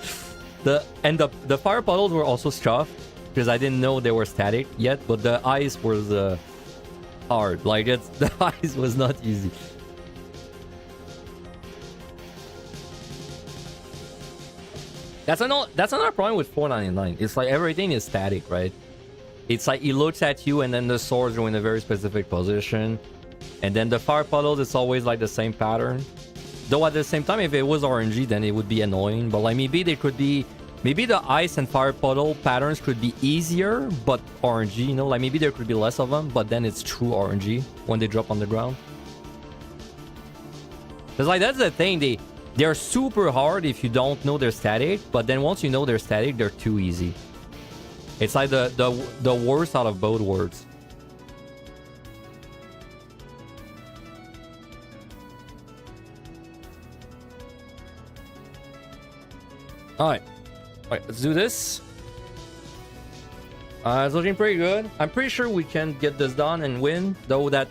The fire puddles were also scuffed because I didn't know they were static yet, but the ice was hard. Like, the ice was not easy. That's another problem with 499. It's like everything is static, right? It's like he looks at you and then the swords are in a very specific position. And then the fire puddles, it's always like the same pattern. Though at the same time, if it was RNG, then it would be annoying. But like maybe they could be... Maybe the ice and fire puddle patterns could be easier, but RNG, you know? Like maybe there could be less of them, but then it's true RNG when they drop on the ground. Because like that's the thing, they're super hard if you don't know they're static. But then once you know they're static, they're too easy. It's like the worst out of both worlds. Alright, let's do this. It's looking pretty good. I'm pretty sure we can get this done and win, though that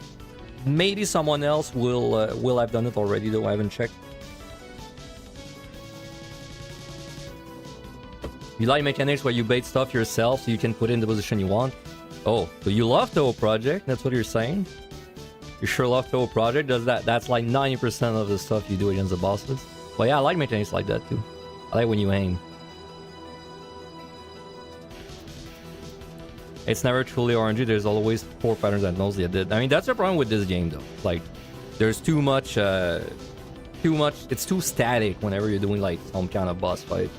maybe someone else will have done it already, though I haven't checked. You like mechanics where you bait stuff yourself so you can put it in the position you want. Oh, so you love Toho Project? That's what you're saying? You sure love Toho Project? That's like 90% of the stuff you do against the bosses. But yeah, I like mechanics like that too. I like when you aim. It's never truly RNG. There's always 4 patterns that knows they did. I mean, that's the problem with this game though. Like, there's too much. It's too static whenever you're doing like some kind of boss fight.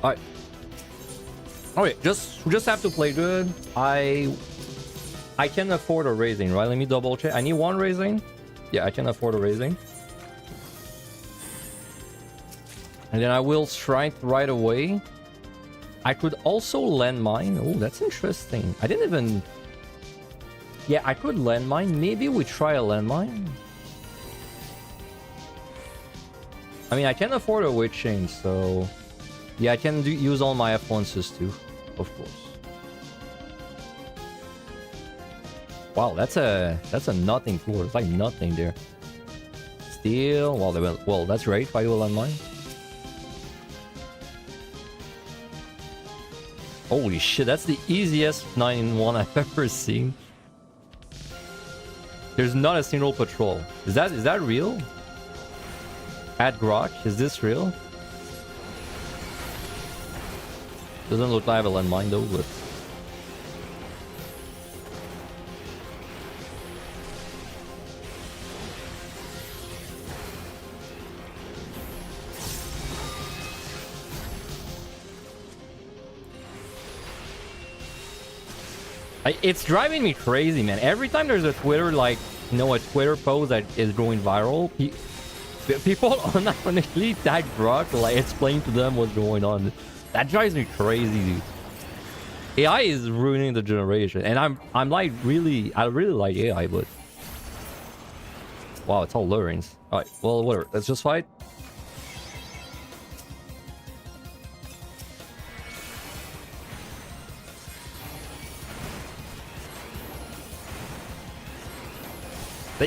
All right. Okay, we just have to play good. I can afford a raising, right? Let me double check. I need 1 raising. Yeah, I can afford a raising. And then I will strength right away. I could also landmine. Oh, that's interesting. I didn't even... Yeah, I could landmine. Maybe we try a landmine. I mean, I can afford a weight change, so... Yeah, I can use all my F1s too, of course. Wow, that's a nothing floor. It's like nothing there. Steel. Well, that's right. If I do a landmine. Holy shit, that's the easiest 9-in-1 I've ever seen. There's not a single patrol. Is that real? At Grok, is this real? Doesn't look like I have a landmine though, but... It's driving me crazy, man. Every time there's a Twitter, like, you know, a Twitter post that is going viral, people honestly tag Grok to, like, explain to them what's going on. That drives me crazy, dude. AI is ruining the generation, and I'm like really, I really like AI, but wow, it's all lurings. All right, well, whatever. Let's just fight.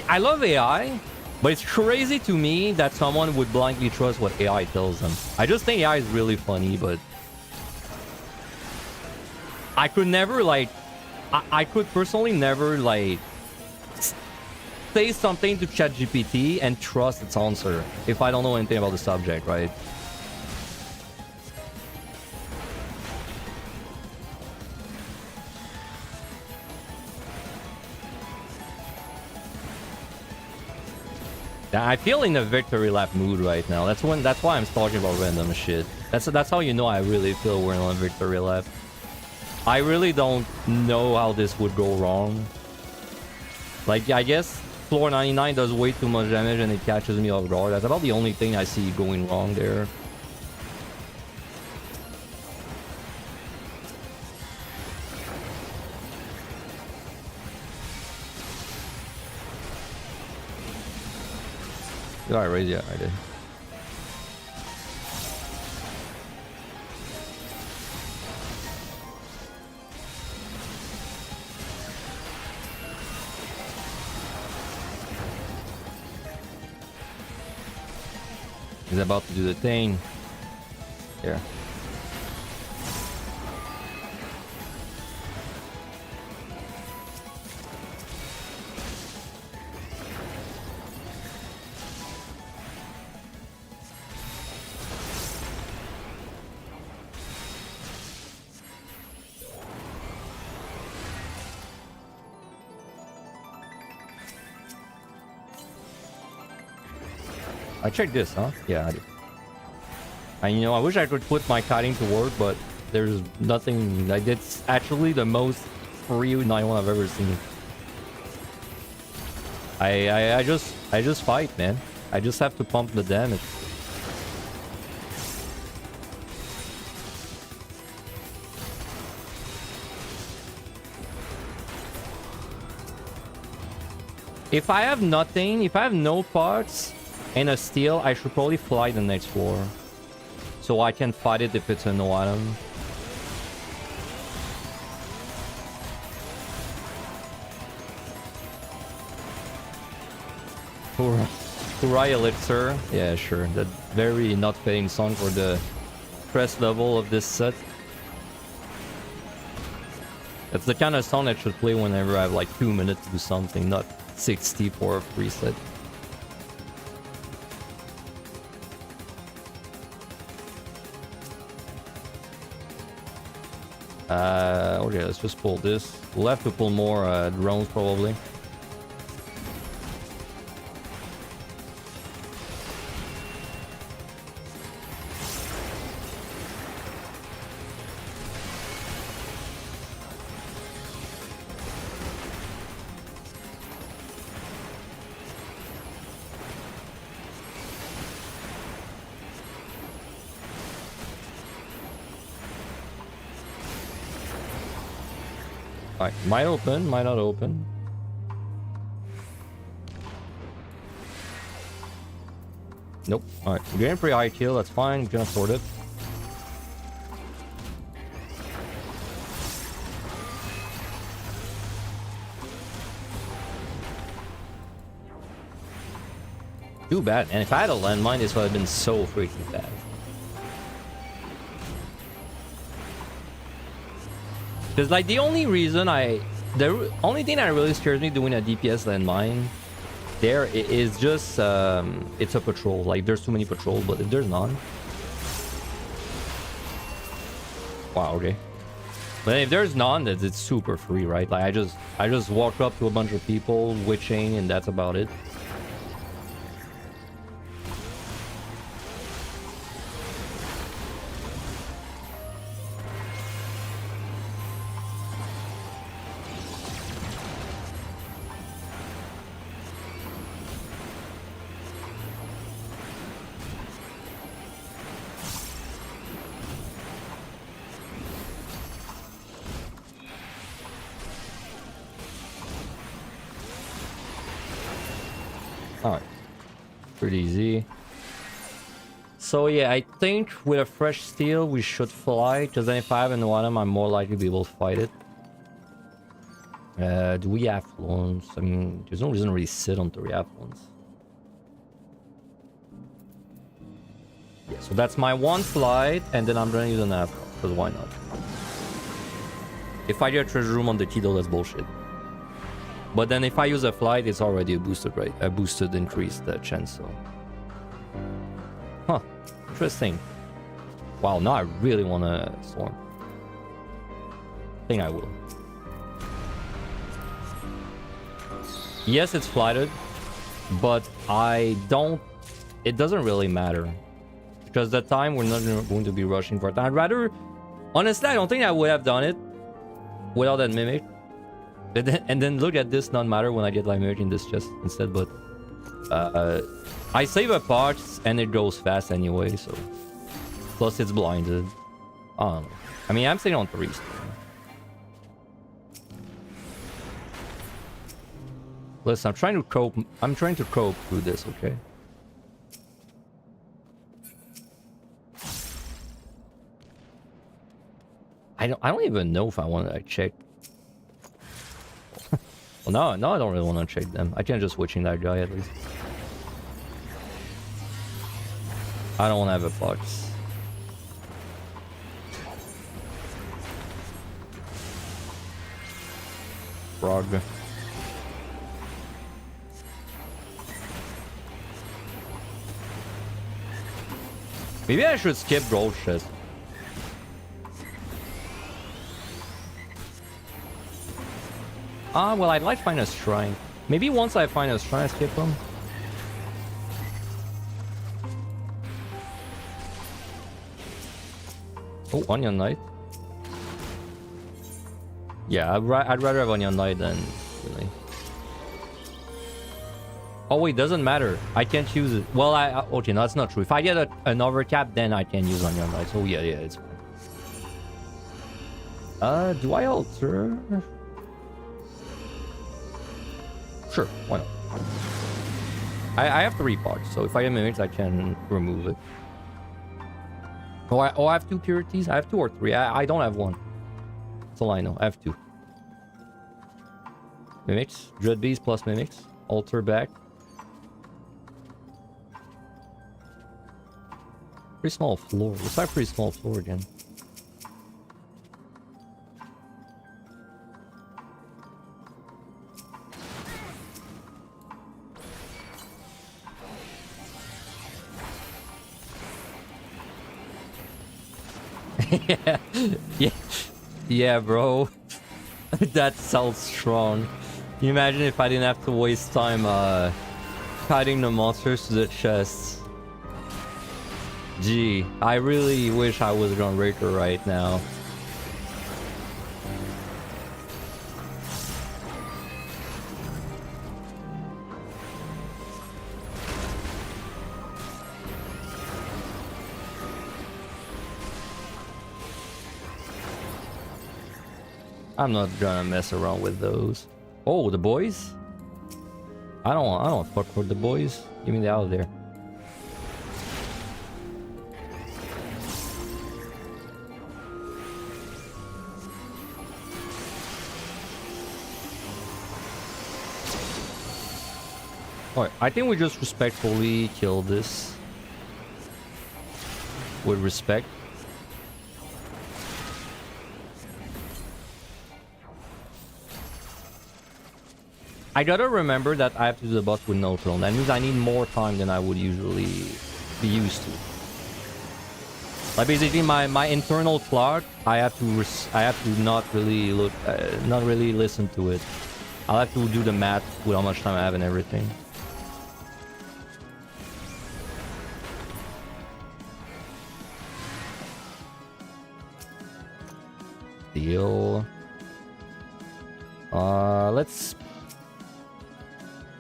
I love AI, but it's crazy to me that someone would blindly trust what AI tells them. I just think AI is really funny, but I could never, like, I could personally never, like, say something to ChatGPT and trust its answer if I don't know anything about the subject, right? I feel in a victory lap mood right now. That's why I'm talking about random shit. That's how you know I really feel we're in a victory lap. I really don't know how this would go wrong. Like, I guess floor 99 does way too much damage and it catches me off guard. That's about the only thing I see going wrong there. Alright, raise, yeah, I did. He's about to do the thing. Here. I checked this, huh? Yeah, I did. And you know, I wish I could put my kiting to work, but there's nothing. Like, it's actually the most free 9-1 I've ever seen. I just fight, man. I just have to pump the damage. If I have nothing, if I have no parts and a steel, I should probably fly the next floor. So I can fight it if it's a no item. Hurrah Elixir. Yeah, sure. That very not fitting song for the press level of this set. It's the kind of song that should play whenever I have like 2 minutes to do something, not 60 for a preset. Okay, let's just pull this. We'll have to pull more drones probably. Alright, might open, might not open. Nope. Alright, we're getting pretty high kill, that's fine, we can afford it. Too bad, and if I had a landmine, this would have been so freaking bad. Because like the only thing that really scares me doing a DPS landmine there is just it's a patrol. Like there's too many patrols, but if there's none, wow, okay. But if there's none, that it's super free, right? Like I just walk up to a bunch of people witching, and that's about it. Alright, pretty easy. So yeah, I think with a fresh steel we should fly, because then if I have an item, I'm more likely to be able to fight it. Do we have affluence? I mean, there's no reason to really sit on 3 affluence. Yeah, so that's my one flight, and then I'm gonna use an affluence, because why not? If I get a treasure room on the Kido, that's bullshit. But then if I use a flight, it's already a boosted rate, a boosted increased chance, so. Huh, interesting. Wow, now I really want to storm. I think I will. Yes, it's flighted, but it doesn't really matter. Because that time we're not going to be rushing for it. I'd rather, honestly, I don't think I would have done it without that mimic. And then look at this non-matter when I get like mimic in this chest instead, but I save a part and it goes fast anyway, so plus it's blinded. I don't know. I mean, I'm sitting on 3 still. Listen, I'm trying to cope through this, okay? I don't even know if I want to check. Well, no, I don't really want to check them. I can just switching that guy at least. I don't want to have a box. Frog. Maybe I should skip gold shit. Well, I'd like to find a shrine. Maybe once I find a shrine, I skip them. Oh, Onion Knight. Yeah, I'd rather have Onion Knight than... Really. Oh wait, doesn't matter. I can't use it. Well, okay, no, that's not true. If I get an overcap, then I can use Onion Knight. Oh yeah, it's fine. Do I alter? Sure, why not? I have 3 parts, so if I get mimics, I can remove it. Oh, I have 2 purities? I have 2 or 3. I don't have 1. That's all I know. I have 2. Mimics. Dread Beast plus mimics. Alter back. Pretty small floor. Let's have pretty small floor again. Yeah, yeah, yeah, bro. That sounds strong. Can you imagine if I didn't have to waste time fighting the monsters to the chests? Gee, I really wish I was on Raker right now. I'm not gonna mess around with those. Oh, the boys? I don't fuck with the boys. Give me the out of there. Alright, I think we just respectfully kill this. With respect. I gotta remember that I have to do the boss with no clone. That means I need more time than I would usually be used to. Like basically my internal clock, I have to not really look, not really listen to it. I'll have to do the math with how much time I have and everything. Deal.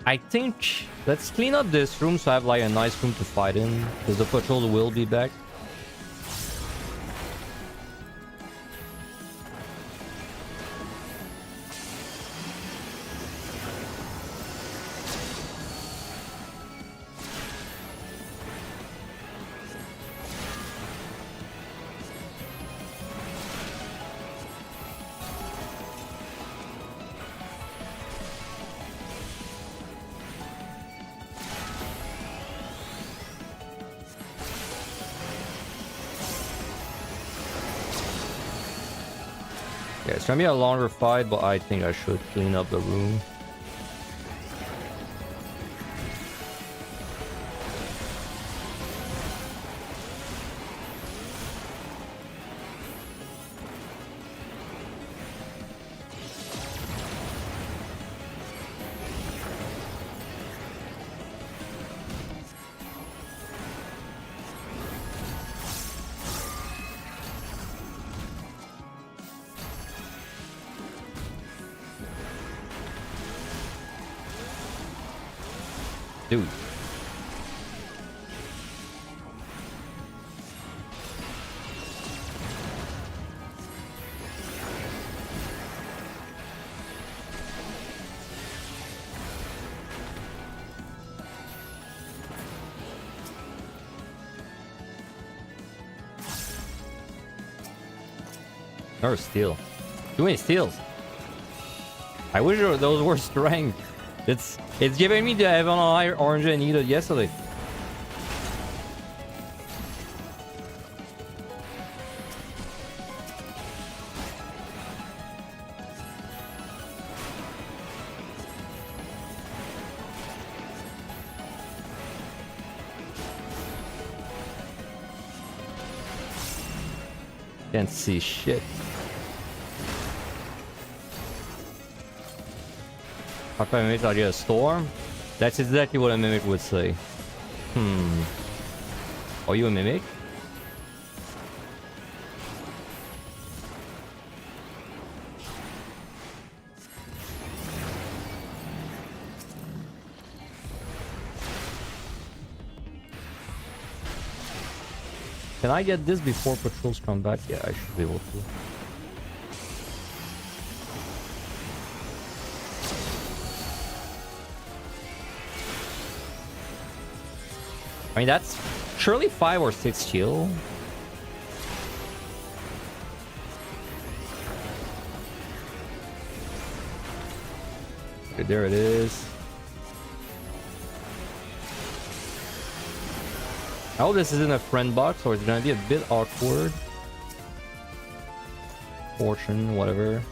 I think let's clean up this room so I have like a nice room to fight in, because the patrol will be back. Yeah, it's gonna be a longer fight, but I think I should clean up the room. Dude. Or steal. Too many steals. I wish those were strength. It's giving me the Heaven on High orange I needed yesterday. Can't see shit. How can I mimic like a storm? That's exactly what a mimic would say. Are you a mimic? Can I get this before patrols come back? Yeah, I should be able to. I mean, that's surely 5 or 6 kill. Okay, there it is. I hope this isn't a friend box or it's gonna be a bit awkward. Fortune, whatever.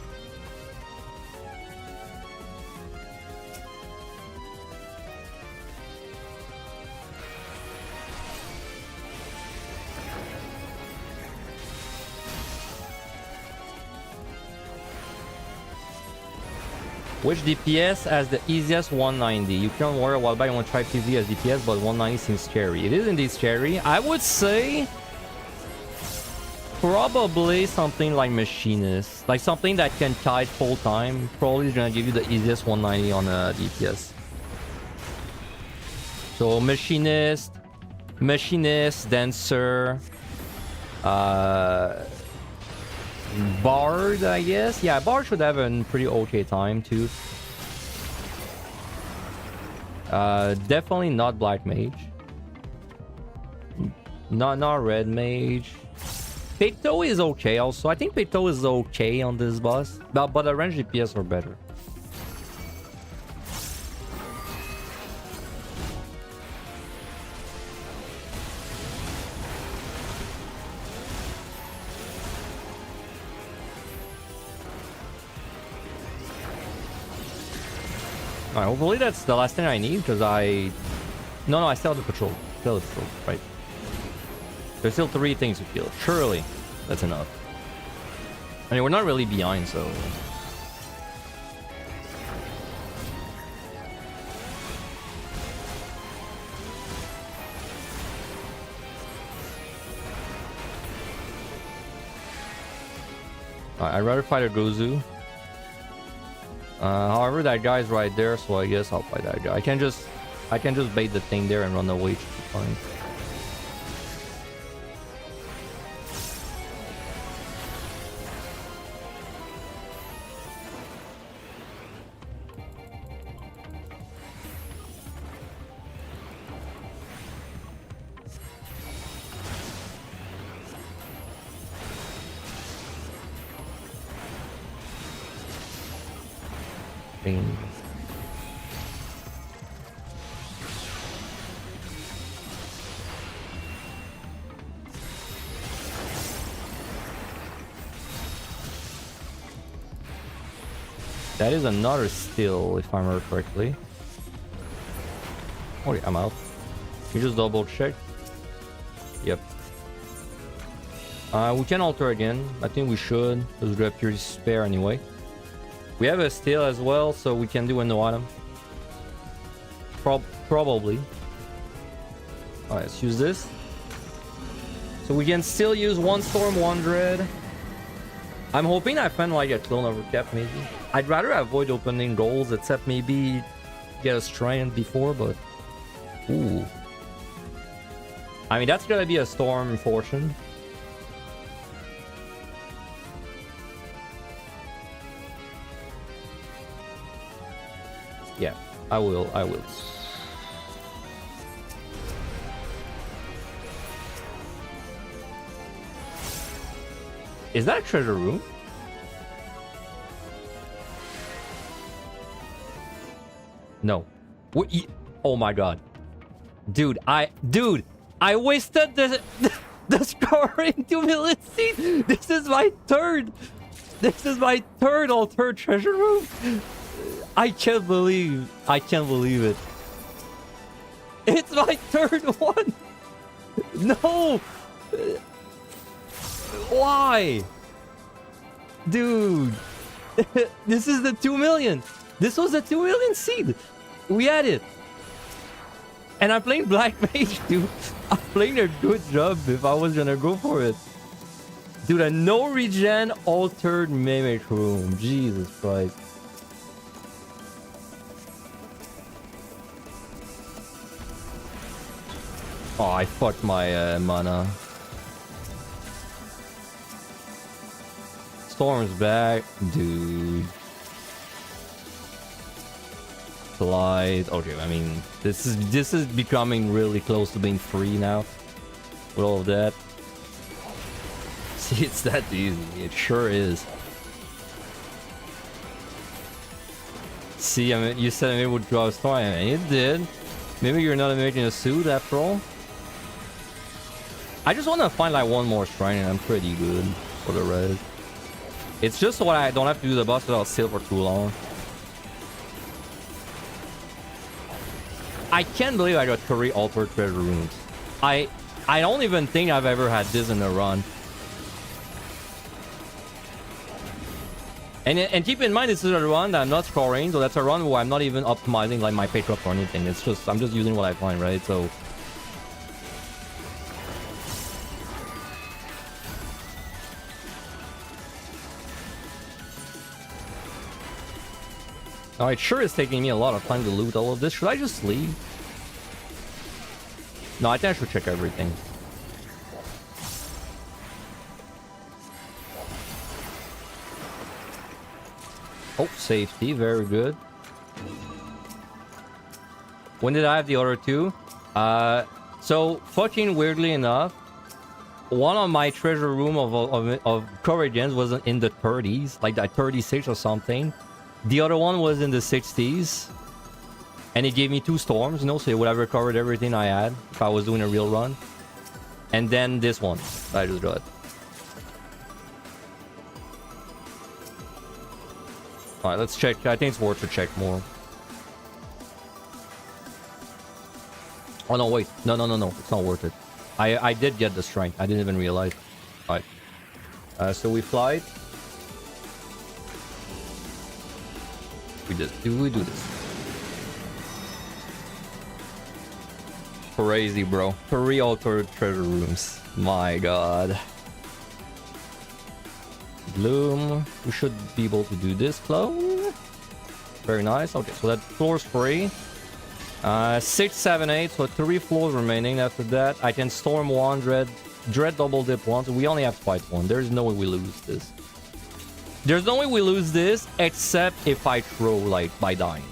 Which DPS has the easiest 190? You can't worry a while back. I want to try PV as DPS, but 190 seems scary. It is indeed scary. I would say probably something like Machinist. Like something that can kite full time. Probably is going to give you the easiest 190 on DPS. So Machinist, Dancer, Bard, I guess. Yeah, Bard should have a pretty okay time too. Definitely not Black Mage. Not Red Mage. Peto is okay also. I think Peto is okay on this boss. But the range DPS are better. Alright, hopefully that's the last thing I need, because I... No, I still have the patrol. Still have the patrol, right. There's still 3 things to kill. Surely, that's enough. I mean, we're not really behind, so... Alright, I'd rather fight a Gozu. However, that guy's right there, so I guess I'll fight that guy. I can just bait the thing there and run away. It should be fine. That is another steal, if I remember correctly. Oh, yeah, I'm out. You just double check. Yep. We can alter again. I think we should, because we have purity spare anyway. We have a steal as well, so we can do a no item. Probably. Alright, let's use this. So we can still use 1 Storm, 1 Dread. I'm hoping I find like a clone overcap maybe. I'd rather avoid opening goals, except maybe get a strand before, but... Ooh. I mean, that's gonna be a Storm Fortune. Yeah, I will. Is that a treasure room? No. What? Oh my god. Dude, I wasted the scoring 2 million seed. This is my third altered treasure room. I can't believe it. It's my third one. No. Why? Dude. This is the 2 million. This was the 2 million seed. We had it. And I'm playing Black Mage, dude. I'm playing a good job if I was gonna go for it. Dude, a no regen altered mimic room. Jesus Christ. Oh, I fucked my mana. Storm's back, dude. Slide. Okay, I mean, this is becoming really close to being free now. With all of that. See, it's that easy. It sure is. See, I mean, you said it would draw a storm. I mean, it did. Maybe you're not making a suit after all. I just want to find like one more shrine and I'm pretty good for the res. It's just so I don't have to do the boss without steal for too long. I can't believe I got 3 altered treasure rooms. I don't even think I've ever had this in a run. And keep in mind, this is a run that I'm not scoring, so that's a run where I'm not even optimizing like my pay drop or anything. It's just I'm just using what I find, right? So. Oh, it sure is taking me a lot of time to loot all of this. Should I just leave? No, I think I should check everything. Oh, safety. Very good. When did I have the other two? So, fucking weirdly enough, one of my treasure room of Corrigians was in the 30s, like that 36 or something. The other one was in the 60s. And it gave me 2 storms, you know, so it would have recovered everything I had if I was doing a real run. And then this one I just got. Alright, let's check. I think it's worth to check more. Oh no, wait. No. It's not worth it. I did get the strength. I didn't even realize. Alright. So we fly. We do this. Crazy, bro. 3 altered treasure rooms. My god. Bloom. We should be able to do this flow. Very nice. Okay, so that floor's free. 6, 7, 8. So 3 floors remaining. After that, I can storm 1, dread double dip 1. So we only have to fight 1. There's no way we lose this. There's no way we lose this except if I throw, like, by dying.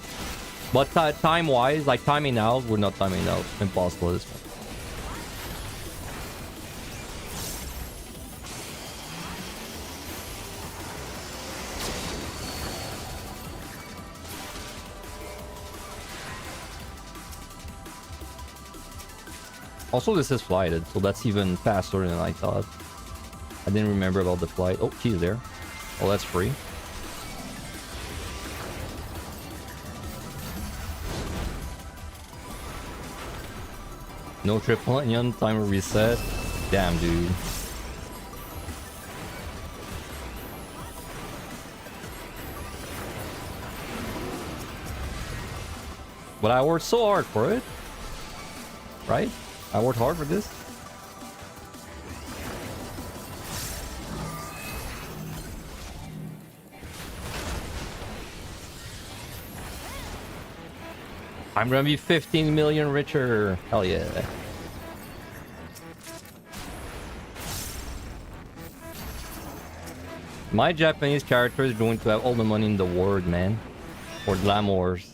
But time-wise, like timing out, we're not timing out. Impossible at this point. Also, this is flighted, so that's even faster than I thought. I didn't remember about the flight. Oh, he's there. Oh, that's free. No triple onion, timer reset. Damn, dude. But I worked so hard for it. Right? I worked hard for this. I'm gonna be 15 million richer. Hell yeah. My Japanese character is going to have all the money in the world, man. For glamours.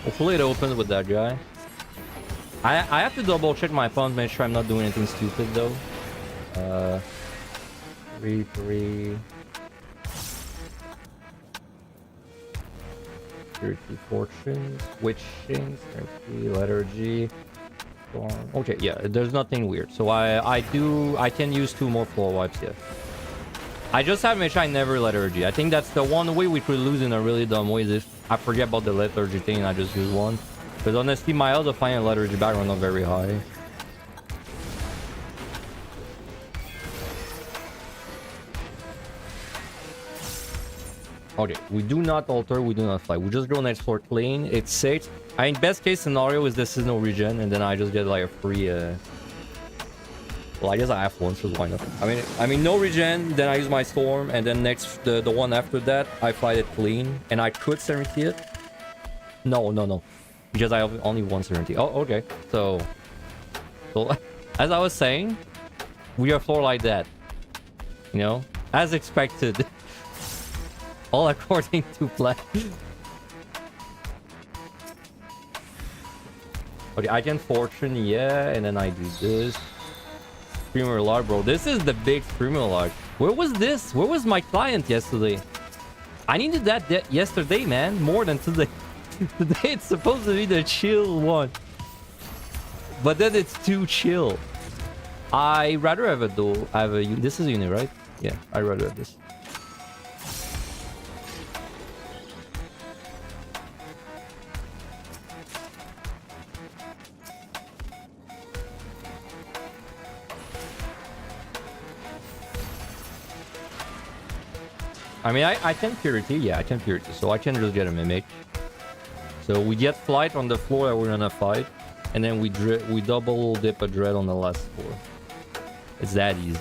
Hopefully it opens with that guy. I have to double check my phone, make sure I'm not doing anything stupid though. 3 Security fortune, switching, letter G. Okay, yeah, there's nothing weird. So I can use 2 more floor wipes, yeah. I just have to make sure I never lethargy. I think that's the one way we could lose in a really dumb way is if I forget about the lethargy thing and I just use 1. Because honestly, my odds of finding a lethargy back are not very high. Okay, we do not alter, we do not fly. We just go next floor clean. It's 6. I mean, best case scenario is this is no regen, and then I just get like a free. Well, I guess I have 1, so why not? I mean, no regen. Then I use my storm, and then next the one after that, I fly it clean, and I could certainty it. No, because I have only 1 certainty. Oh, okay. So as I was saying, we are floor like that. You know, as expected. All according to plan. Okay, I can fortune, yeah, and then I do this. Streamer log, bro. This is the big streamer log. Where was this? Where was my client yesterday? I needed that yesterday, man. More than today. Today it's supposed to be the chill one. But then it's too chill. I rather have a dual. I have a. This is a unit, right? Yeah, I rather have this. I mean, I can purity. Yeah, I can purity. So I can just get a mimic. So we get flight on the floor that we're gonna fight. And then we double dip a dread on the last floor. It's that easy.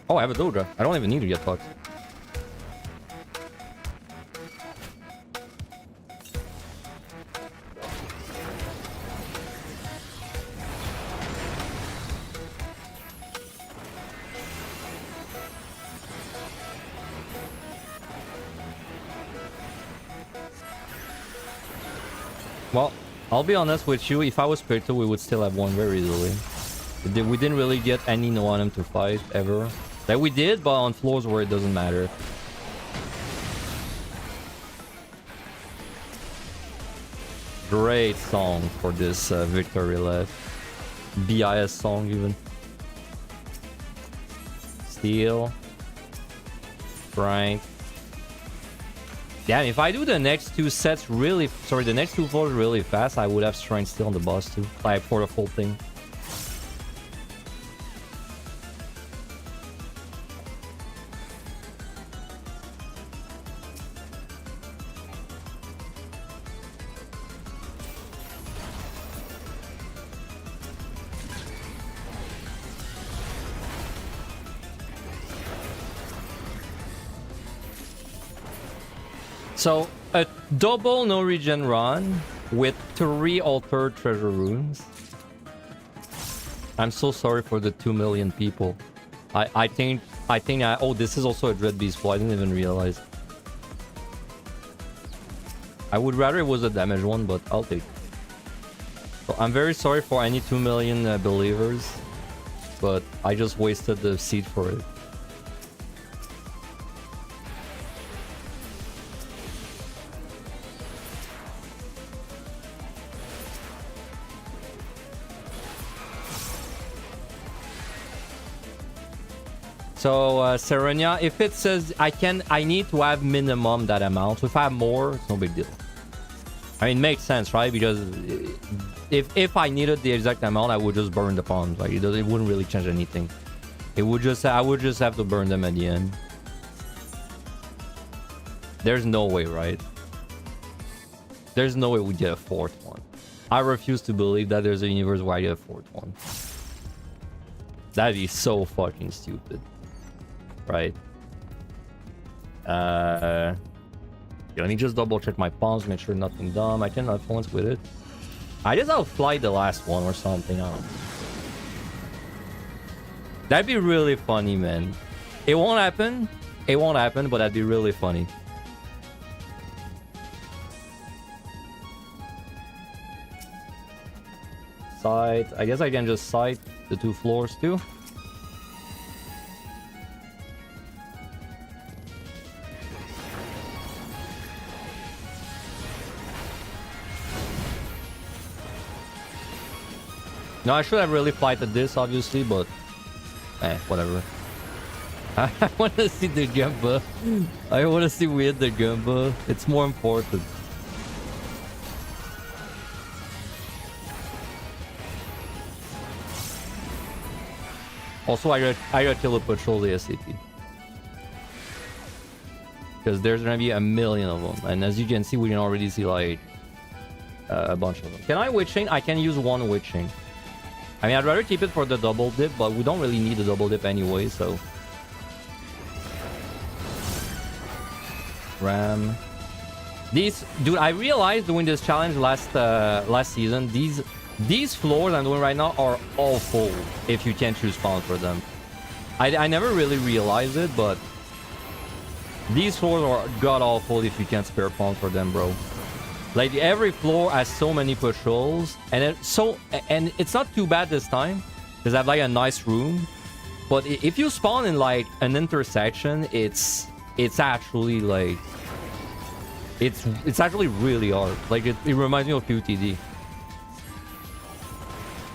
Oh, I have a Doja. I don't even need to get fucked. Well, I'll be honest with you, if I was Spectre, we would still have one very easily. We didn't really get any no item to fight, ever. Like, we did, but on floors where it doesn't matter. Great song for this victory lap. BIS song, even. Steel. Frank. Damn, if I do the next two sets really... Sorry, the next two floors really fast, I would have Strength Steel on the boss too. Like, for the full thing. So, a double no regen run with 3 altered treasure runes. I'm so sorry for the 2 million people. I think oh, this is also a Dread Beast Flaw. I didn't even realize. I would rather it was a damage one, but I'll take it. So I'm very sorry for any 2 million believers, but I just wasted the seed for it. So, Serenia, if it says I need to have minimum that amount. So if I have more, it's no big deal. I mean, it makes sense, right? Because if I needed the exact amount, I would just burn the pawns. Like, it wouldn't really change anything. I would just have to burn them at the end. There's no way, right? There's no way we get a 4th one. I refuse to believe that there's a universe where I get a 4th one. That'd be so fucking stupid. Right. Let me just double check my pawns, make sure nothing dumb. I can influence with it. I guess I'll fly the last one or something. I don't know. That'd be really funny, man. It won't happen. It won't happen, but that'd be really funny. Sight. I guess I can just sight the 2 floors too. No, I should have really fighted this, obviously, but... whatever. I want to see the Gamba. I want to see we hit the Gamba. It's more important. Also, I got Killer Patrol the SCP. Because there's gonna be a million of them. And as you can see, we can already see, like... a bunch of them. Can I Witching? I can use 1 Witching. I mean, I'd rather keep it for the double dip, but we don't really need the double dip anyway, so... Ram. These... Dude, I realized doing this challenge last season, these floors I'm doing right now are all full if you can't choose spawn for them. I never really realized it, but... These floors are god-awful if you can't spare pawns for them, bro. Like, every floor has so many patrols, and it's not too bad this time, because I have like a nice room. But if you spawn in like an intersection, it's actually like it's actually really hard. Like it reminds me of QTD.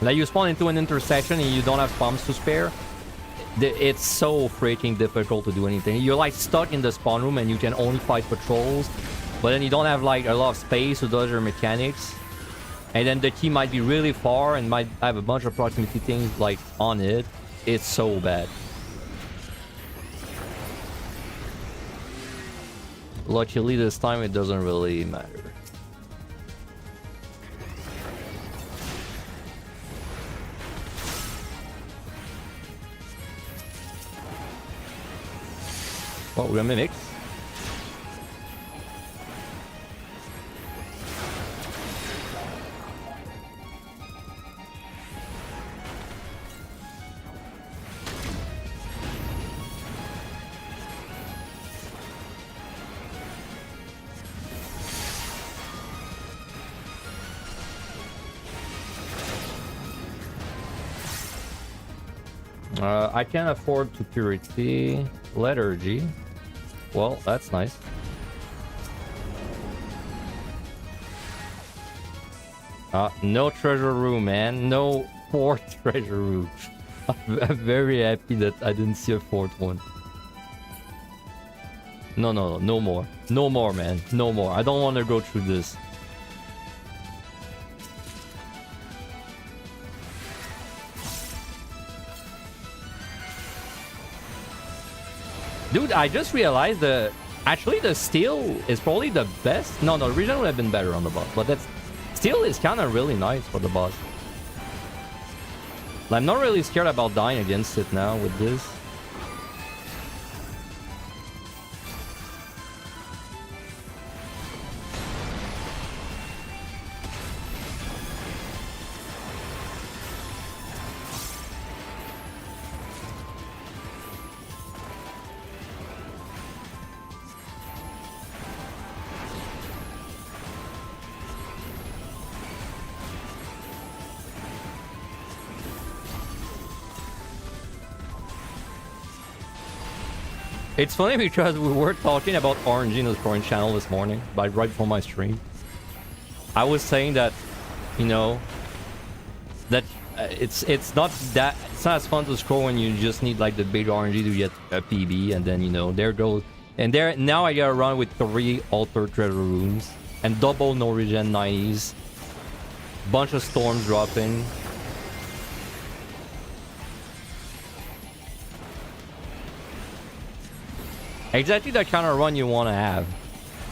Like you spawn into an intersection and you don't have bombs to spare. It's so freaking difficult to do anything. You're like stuck in the spawn room and you can only fight patrols. But then you don't have like a lot of space to dodge your mechanics. and then the key might be really far and might have a bunch of proximity things like on it. It's so bad. Luckily this time it doesn't really matter. Well, we're gonna mimic. I can't afford to purity lethargy. Well, that's nice. No treasure room, man. No fourth treasure room. I'm very happy that I didn't see a fourth one. No more. No more, man. No more. I don't want to go through this. Dude, I just realized that actually the steel is probably the best. No, the region would have been better on the boss, but that's steel is kind of really nice for the boss. I'm not really scared about dying against it now with this. It's funny because we were talking about RNG in the scoring channel this morning, right before my stream. I was saying that, you know, that it's not as fun to score when you just need like the big RNG to get a PB, and then you know there goes, and there now I gotta run with 3 altered treasure rooms and double no regen 90s, bunch of storms dropping. Exactly the kind of run you want to have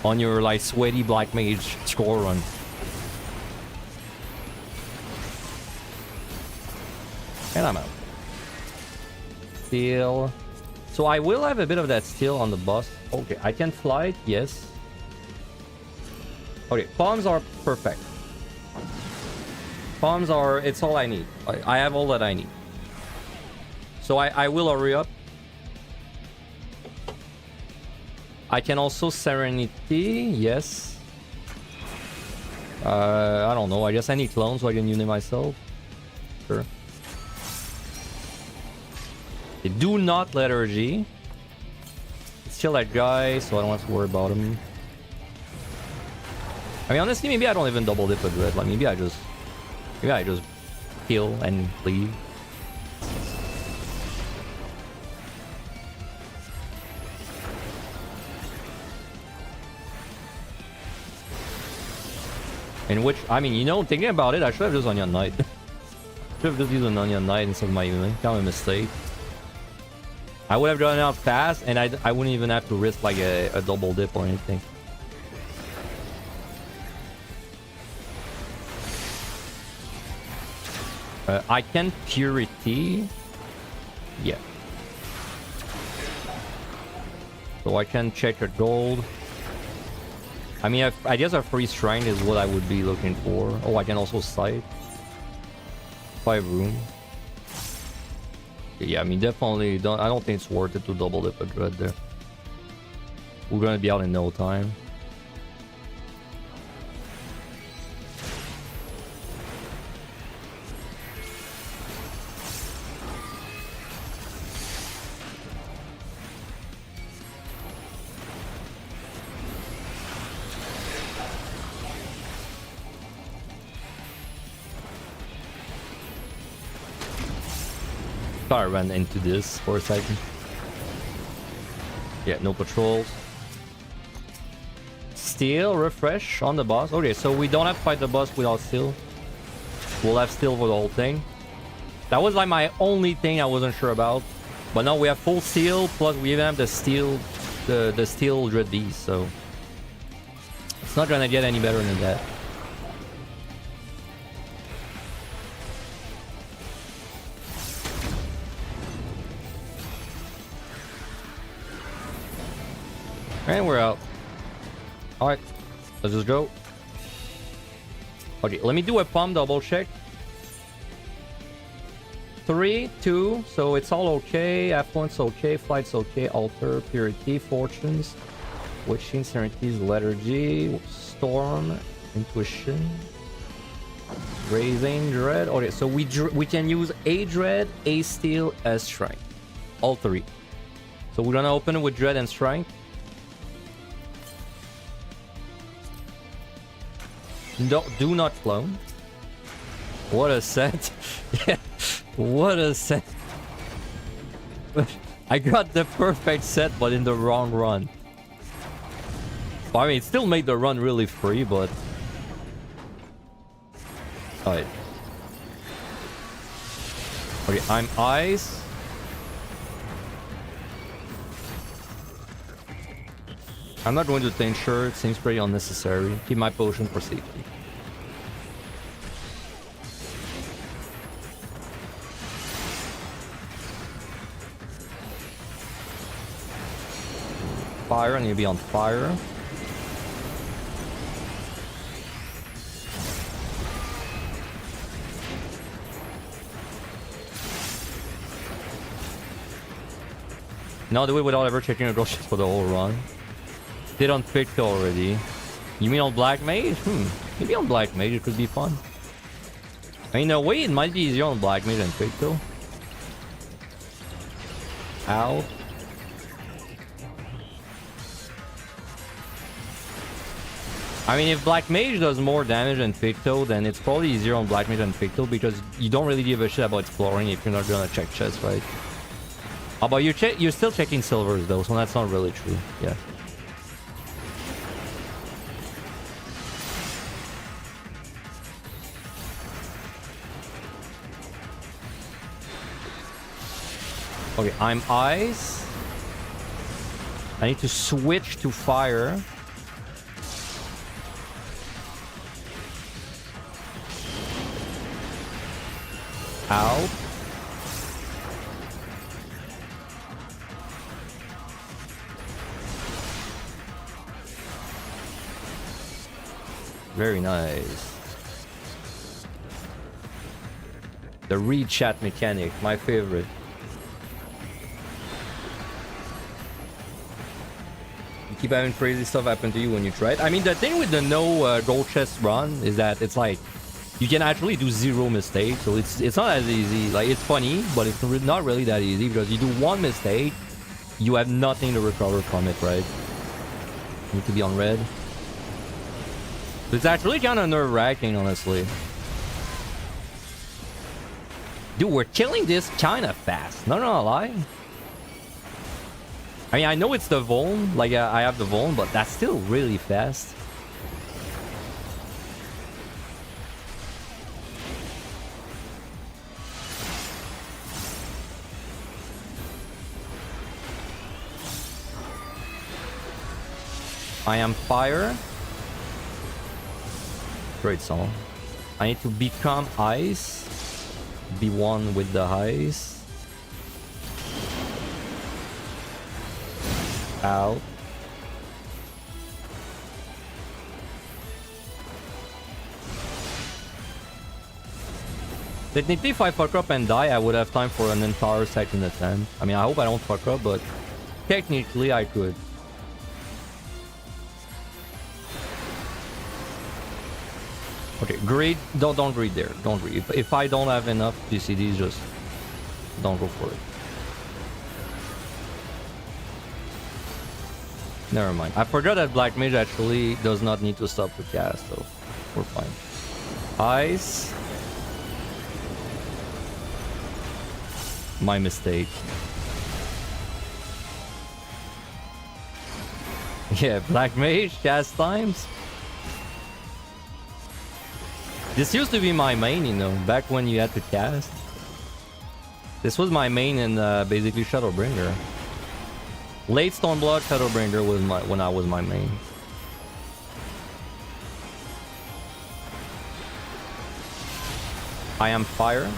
on your like sweaty black mage score run. And I'm out. Steel. So I will have a bit of that steel on the boss. Okay, I can fly, yes. Okay, palms are perfect. Palms are, it's all I need. I have all that I need. So I will hurry up. I can also Serenity, yes. I don't know, I guess I need clones so I can unite myself. Sure. They do not lethargy. It's still that guy, so I don't have to worry about him. I mean, honestly, maybe I don't even double dip with red. Like, maybe I just heal and leave. In which, I mean, you know, thinking about it, I should have just Onion Knight. Should have just used an Onion Knight instead of my Yumi. Kind of a mistake. I would have gotten out fast, and I wouldn't even have to risk like a double dip or anything. I can Purity. Yeah. So I can check a gold. I mean, I guess a free strength is what I would be looking for. Oh, I can also sight. 5 room. Yeah, I mean, definitely don't. I don't think it's worth it to double dip a dread there. We're gonna be out in no time. I ran into this for a second. Yeah, no patrols. Steel refresh on the boss. Okay, so we don't have to fight the boss without steel. we'll have steel for the whole thing. That was like my only thing I wasn't sure about. But now we have full steel, plus we even have the steel, the steel Dread Beast, so it's not gonna get any better than that. And we're out. Alright, let's just go. Okay, let me do a pump double check. 3, 2, so it's all okay. Affluence okay, flight's okay, altar, purity, fortunes, witching, serenities, lethargy, storm, intuition, raising, dread. Okay, so we can use a dread, a steel, a strength. All three. So we're gonna open it with dread and strength. No, do not clone. What a set. Yeah. What a set. I got the perfect set, but in the wrong run. I mean, it still made the run really free, but... Alright. Okay, I'm ice. I'm not going to tincture, it seems pretty unnecessary. Keep my potion for safety. Fire, and you'll be on fire. Now do it without ever checking your ghost for the whole run. Did on Picto already. You mean on Black Mage? Maybe on Black Mage it could be fun. I mean, in a way it might be easier on Black Mage than Picto. Ow. I mean, if Black Mage does more damage than Picto, then it's probably easier on Black Mage than Picto because you don't really give a shit about exploring if you're not gonna check chests, right? Oh, but you're still checking silvers though, so that's not really true. Yeah. Okay, I'm ice. I need to switch to fire. Out. Very nice. The read chat mechanic, my favorite. You keep having crazy stuff happen to you when you try it. I mean, the thing with the no gold chest run is that it's like you can actually do 0 mistakes, so it's not as easy. Like, it's funny, but it's not really that easy because you do one mistake, you have nothing to recover from it, right? You need to be on red. It's actually kind of nerve-wracking, honestly. Dude, we're killing this kind of fast. Not gonna lie. I mean, I know it's the Vuln, like I have the Vuln, but that's still really fast. I am fire. Great song. I need to become ice. Be one with the ice. Out. Technically, if I fuck up and die, I would have time for an entire second attempt. I mean, I hope I don't fuck up, but technically I could. Okay, greed. Don't greed there. Don't greed. If I don't have enough GCDs, just don't go for it. Never mind. I forgot that Black Mage actually does not need to stop to cast, so we're fine. Ice. My mistake. Yeah, Black Mage cast times. This used to be my main, you know, back when you had to cast. This was my main in basically Shadowbringer. Late Stormblood, Shadowbringer was when I was my main. I am fire.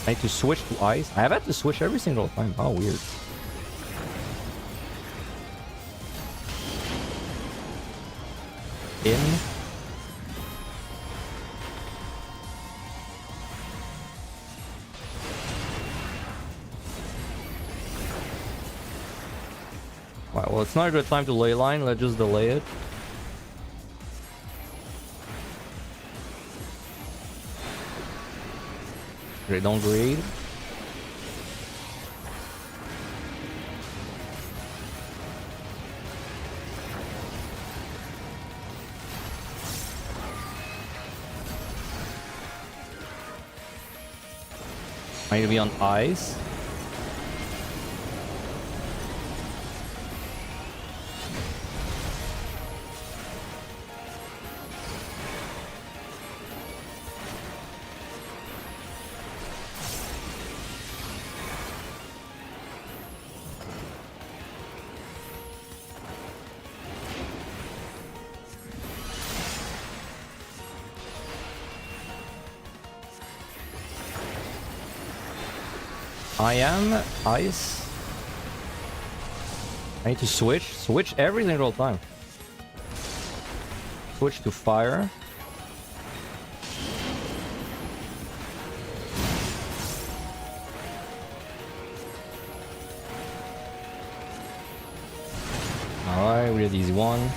I need to switch to ice. I have had to switch every single time. Oh, weird. In. Alright, well, it's not a good time to ley line. Let's just delay it. Okay, don't greed. I need to be on ice. I am ice. I need to switch every single time. Switch to fire. Alright, we did easy one.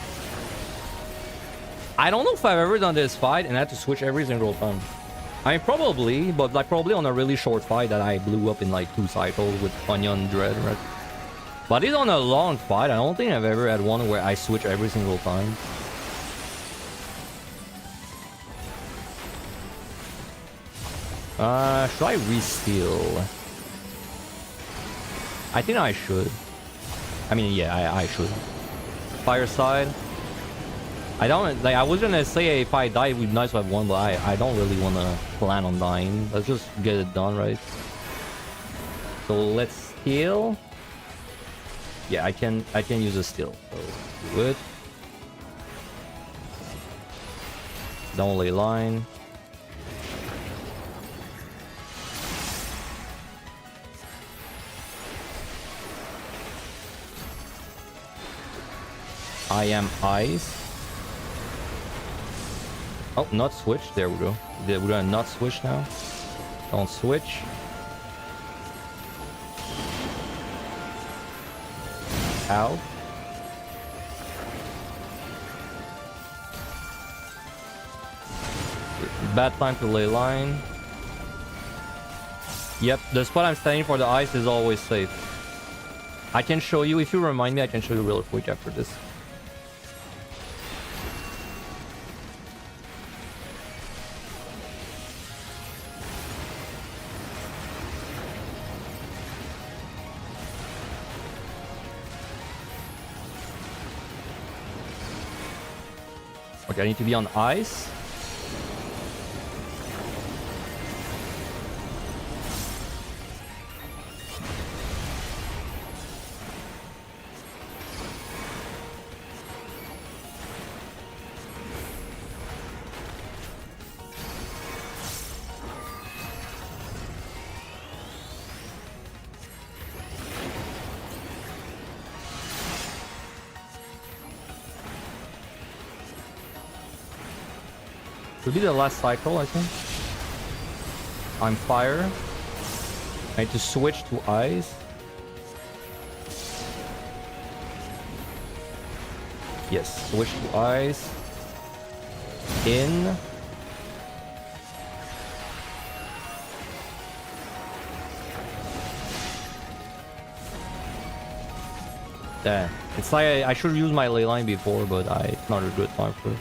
I don't know if I've ever done this fight and had to switch every single time. I mean, probably, but like probably on a really short fight that I blew up in like 2 cycles with Onion Dread, right? But it's on a long fight. I don't think I've ever had one where I switch every single time. Should I re-steal? I think I should. I mean, yeah, I should. Fireside. I don't like. I was gonna say if I die, it would be nice to have one, but I don't really want to plan on dying. Let's just get it done, right? So let's steal. Yeah, I can use a steal. So do it. Don't lay line. I am ice. Oh, not switch. There we go. We're gonna not switch now. Don't switch. Ow. Bad time to lay line. Yep, the spot I'm standing for the ice is always safe. I can show you, if you remind me, I can show you real quick after this. Okay, I need to be on ice. Will be the last cycle, I think. I'm fire. I need to switch to ice. Yes, switch to ice. In. Damn. It's like I should use my ley line before, but it's not a good time for it.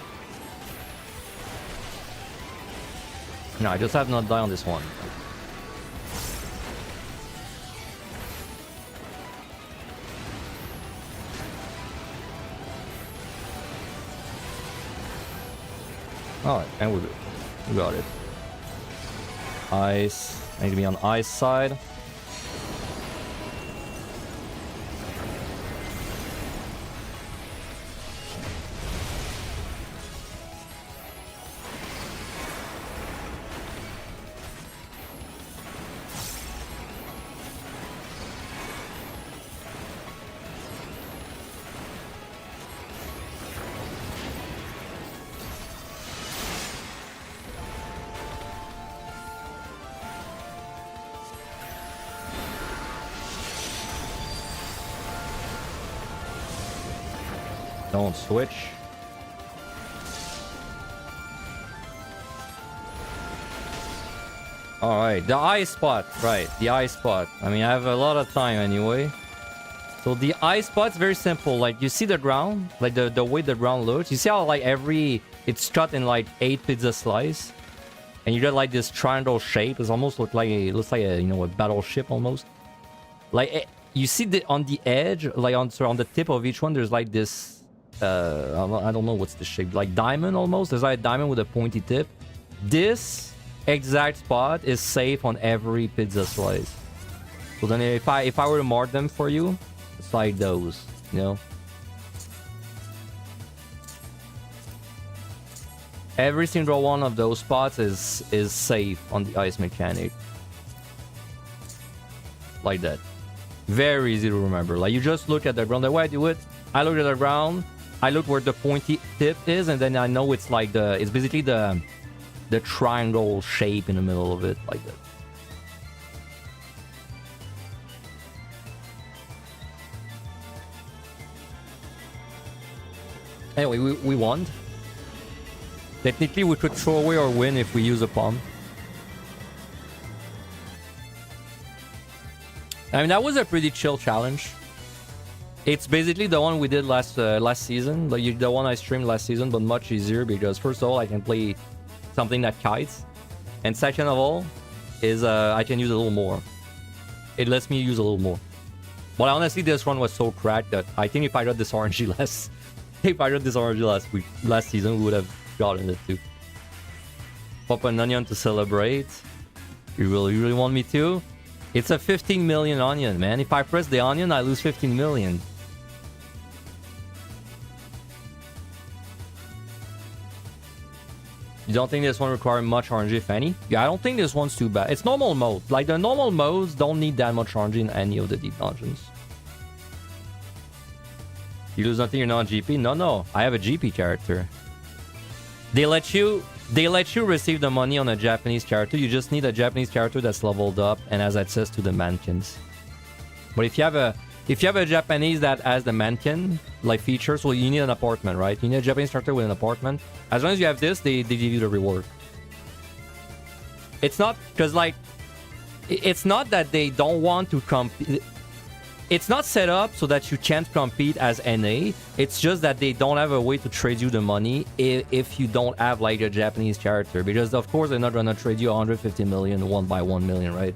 No, I just have not died on this one. Alright, and we're good. We got it. Ice. I need to be on ice side. Don't switch. Alright, the ice spot. Right, the ice spot. I mean, I have a lot of time anyway. So the ice spot's very simple. Like, you see the ground? Like, the way the ground looks? You see how, like, it's cut in, like, 8 pizza slice? And you get, like, this triangle shape. It almost looks like a, you know, a battleship almost. Like, you see on the edge, like, on the tip of each one, there's, like, this... I don't know what's the shape, like diamond almost. There's like a diamond with a pointy tip. This exact spot is safe on every pizza slice. So then if I were to mark them for you, it's like those, you know. Every single one of those spots is safe on the ice mechanic. Like that. Very easy to remember. Like, you just look at the ground. The way I do it, I look at the ground, I look where the pointy tip is, and then I know it's like it's basically the triangle shape in the middle of it, like that. Anyway, we won. Technically, we could throw away our win if we use a palm. I mean, that was a pretty chill challenge. It's basically the one we did last season, the one I streamed last season, but much easier because first of all, I can play something that kites, and second of all, is I can use a little more. It lets me use a little more. But honestly, this one was so cracked that I think if I got this RNG last season, we would have gotten it too. Pop an onion to celebrate. You really want me to? It's a 15 million onion, man. If I press the onion, I lose 15 million. You don't think this one requires much RNG, if any? Yeah, I don't think this one's too bad. It's normal mode. Like, the normal modes don't need that much RNG in any of the deep dungeons. You lose nothing, you're not GP? No. I have a GP character. They let you receive the money on a Japanese character. You just need a Japanese character that's leveled up and has access to the mannequins. But if you have a Japanese that has the mannequin like features, well, you need an apartment, right? You need a Japanese character with an apartment. As long as you have this, they give you the reward. It's not because, like, it's not that they don't want to compete. It's not set up so that you can't compete as NA. It's just that they don't have a way to trade you the money if you don't have, like, a Japanese character. Because, of course, they're not going to trade you 150 million, 1 by 1 million, right?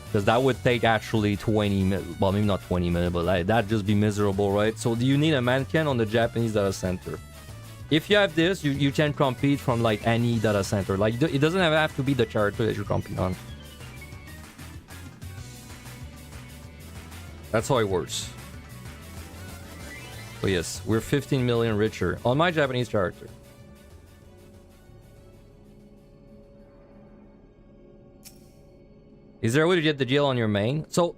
Because that would take actually 20 minutes. Well, maybe not 20 minutes, but like, that'd just be miserable, right? So you need a mannequin on the Japanese data center. If you have this, you can compete from, like, any data center. Like, it doesn't have to be the character that you're competing on. That's how it works. But yes, we're 15 million richer on my Japanese character. Is there a way to get the deal on your main? So,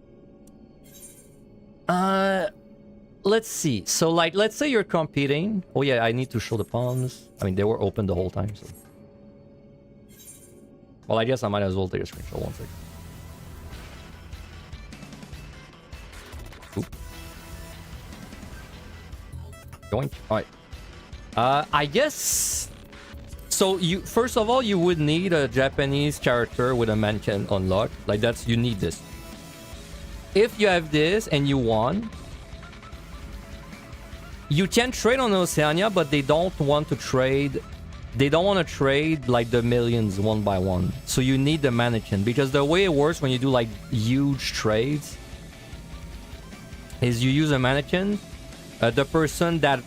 let's see. So, like, let's say you're competing. Oh yeah, I need to show the palms. I mean, they were open the whole time, so. Well, I guess I might as well take a screenshot. One second. Going. All right. I guess. So you first of all, you would need a Japanese character with a mannequin unlocked. Like, you need this. If you have this and you won, you can trade on Oceania, but they don't want to trade. They don't want to trade like the millions one by one. So you need the mannequin, because the way it works when you do like huge trades is you use a mannequin. the person that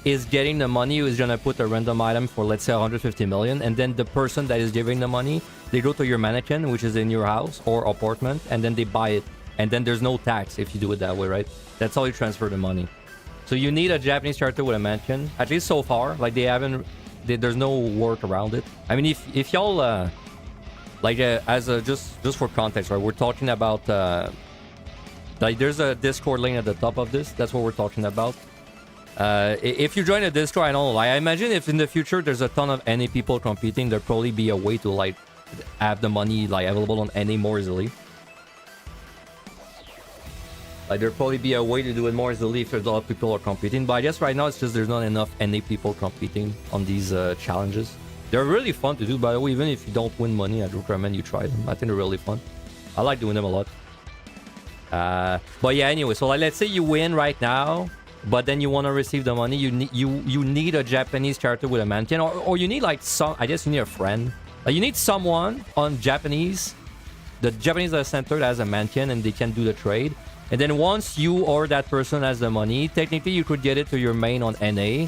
is getting the money is gonna put a random item for, let's say, 150 million, and then the person that is giving the money, they go to your mannequin, which is in your house or apartment, and then they buy it, and then there's no tax if you do it that way, right? That's how you transfer the money. So you need a Japanese character with a mansion, at least so far. Like they haven't, there's no work around it. I mean, if y'all like as a just for context, right? We're talking about like there's a Discord link at the top of this. That's what we're talking about. If you join a Discord, I don't know. Like, I imagine if in the future there's a ton of NA people competing, there'll probably be a way to like have the money like available on NA more easily. Like there'll probably be a way to do it more easily if there's a lot of people are competing. But I guess right now it's just there's not enough NA people competing on these challenges. They're really fun to do, by the way. Even if you don't win money, I'd recommend you try them. I think they're really fun. I like doing them a lot. But yeah, anyway, so like let's say you win right now, but then you want to receive the money. You need a Japanese character with a mansion, or you need like some. I guess you need a friend. Like you need someone on Japanese, the Japanese center that has a mansion and they can do the trade. And then once you or that person has the money, technically you could get it to your main on NA.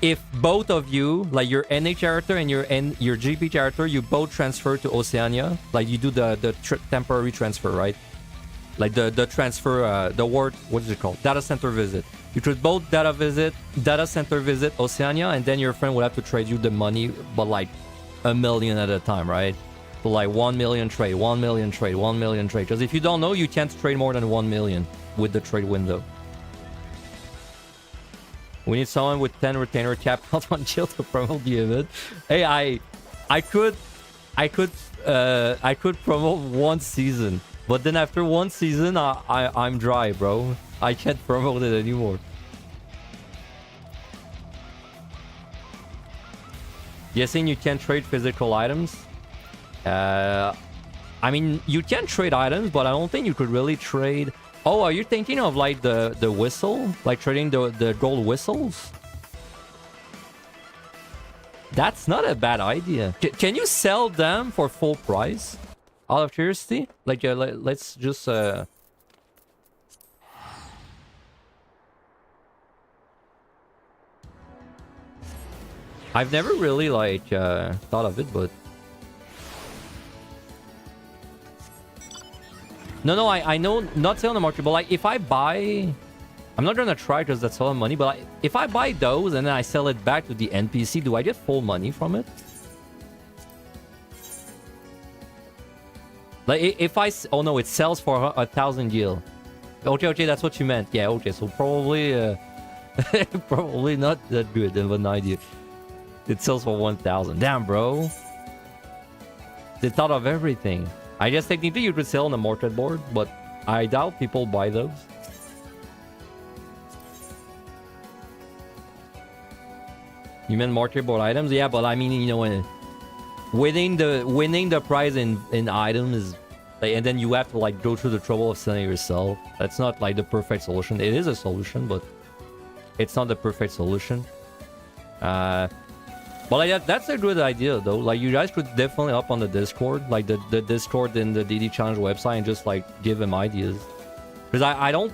If both of you, like your NA character and your GP character, you both transfer to Oceania, like you do the temporary transfer, right? Like the transfer, the word, what is it called? Data center visit. You could both data center visit Oceania, and then your friend would have to trade you the money, but like 1 million at a time, right? So like 1 million trade, 1 million trade, 1 million trade. Because if you don't know, you can't trade more than 1 million with the trade window. We need someone with 10 retainer cap on chill to promote the event. Hey, I could promote one season, but then after one season, I'm dry, bro. I can't promote it anymore. Guessing you can't trade physical items. I mean, you can trade items, but I don't think you could really trade. Oh, are you thinking of like the whistle? Like trading the gold whistles? That's not a bad idea. Can you sell them for full price? Out of curiosity? Like, let's just... I've never really like thought of it, but... No, I know not sell on the market, but like if I buy, I'm not gonna try because that's a lot of money, but like, if I buy those and then I sell it back to the NPC, do I get full money from it? Like if I, oh no, it sells for 1,000 gil. Okay, that's what you meant. Yeah, okay, so probably, probably not that good of an idea. It sells for 1,000. Damn, bro. They thought of everything. I guess technically you could sell on a market board, but I doubt people buy those. You meant market board items? Yeah, but I mean, you know, winning the prize in item is, like, and then you have to like go through the trouble of selling it yourself. That's not like the perfect solution. It is a solution, but it's not the perfect solution. But like that's a good idea though. Like you guys could definitely up on the Discord, like the Discord in the DD Challenge website, and just like give them ideas. Because I don't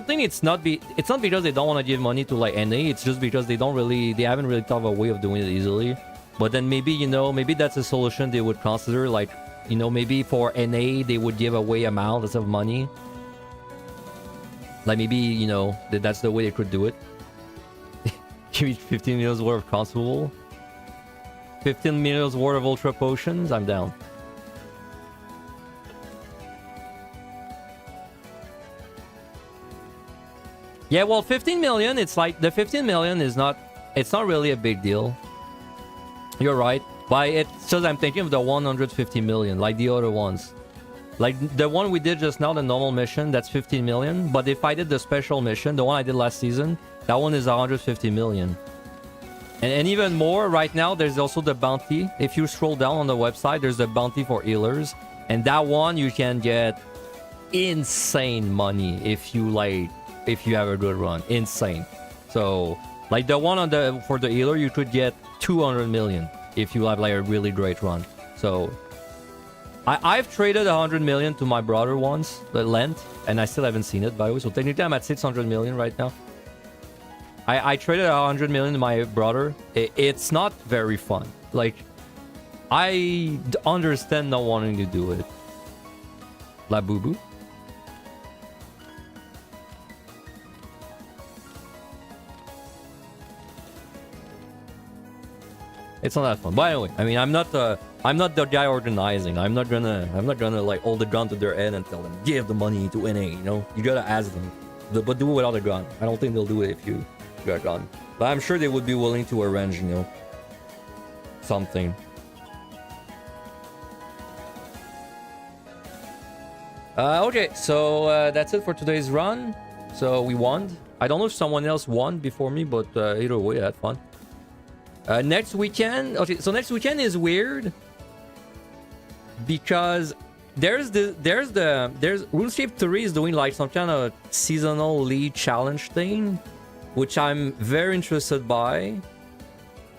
think it's not because they don't want to give money to like NA. It's just because they haven't really thought of a way of doing it easily. But then maybe, you know, maybe that's a solution they would consider. Like, you know, maybe for NA they would give away amounts of money. Like maybe, you know, that's the way they could do it. Give me 15 million worth of consumable. 15 million worth of ultra potions. I'm down. Yeah, well, 15 million. It's like the 15 million is not. It's not really a big deal. You're right. But it's just I'm thinking of the 150 million, like the other ones. Like the one we did just now, the normal mission, that's 15 million. But if I did the special mission, the one I did last season, that one is 150 million. And even more, right now, there's also the bounty. If you scroll down on the website, there's the bounty for healers. And that one, you can get insane money if you have a good run. Insane. So, like the one for the healer, you could get 200 million if you have like a really great run. So, I've traded 100 million to my brother once, the lent, and I still haven't seen it, by the way. So technically, I'm at 600 million right now. I traded 100 million to my brother. It's not very fun. Like, I understand not wanting to do it. La boo boo. It's not that fun. But anyway, I mean, I'm not the guy organizing. I'm not gonna like hold the gun to their head and tell them give the money to NA. You know, you gotta ask them, but do it without a gun. I don't think they'll do it if you got a gun. But I'm sure they would be willing to arrange, you know, something. Okay, so that's it for today's run. So we won. I don't know if someone else won before me, but either way, I had fun. Next weekend, okay, so next weekend is weird because there's RuneScape 3 is doing like some kind of seasonal league challenge thing, which I'm very interested by.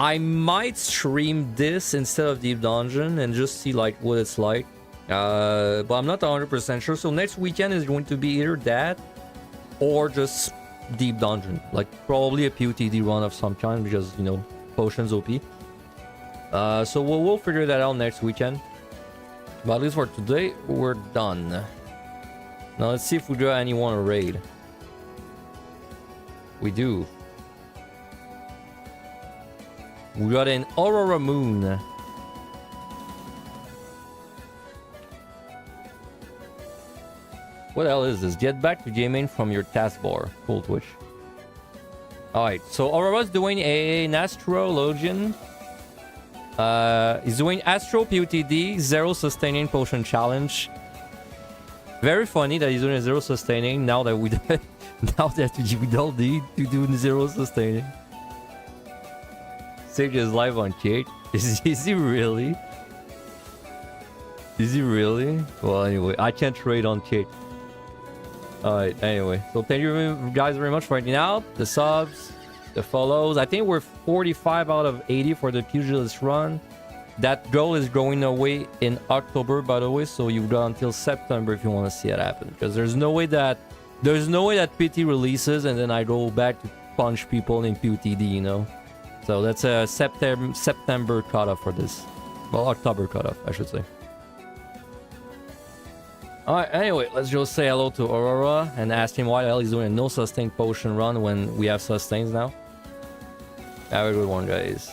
I might stream this instead of Deep Dungeon and just see like what it's like. But I'm not 100% sure. So next weekend is going to be either that or just Deep Dungeon, like probably a PUTD run of some kind because, you know, potions OP. So we'll figure that out next weekend. But at least for today, we're done. Now let's see if we got anyone to raid. We do. We got an Aurora Moon. What the hell is this? Get back to gaming from your taskbar. Cool Twitch. Alright, so Aurora's doing an Astrologian. He's doing Astro PUTD, 0 sustaining potion challenge. Very funny that he's doing a 0 sustaining now that we don't need to do 0 sustaining. Sage is live on Kate. Is he really? Is he really? Well, anyway, I can't trade on Kate. Alright, anyway. So thank you guys very much for hanging out. The subs, the follows. I think we're 45 out of 80 for the Pugilist run. That goal is going away in October, by the way. So you've got until September if you want to see it happen. Because there's no way that PT releases and then I go back to punch people in PUTD, you know. So that's a September cutoff for this. Well, October cutoff, I should say. Alright, anyway, let's just say hello to Aurora and ask him why the hell he's doing a no sustain potion run when we have sustains now. Have a good one, guys.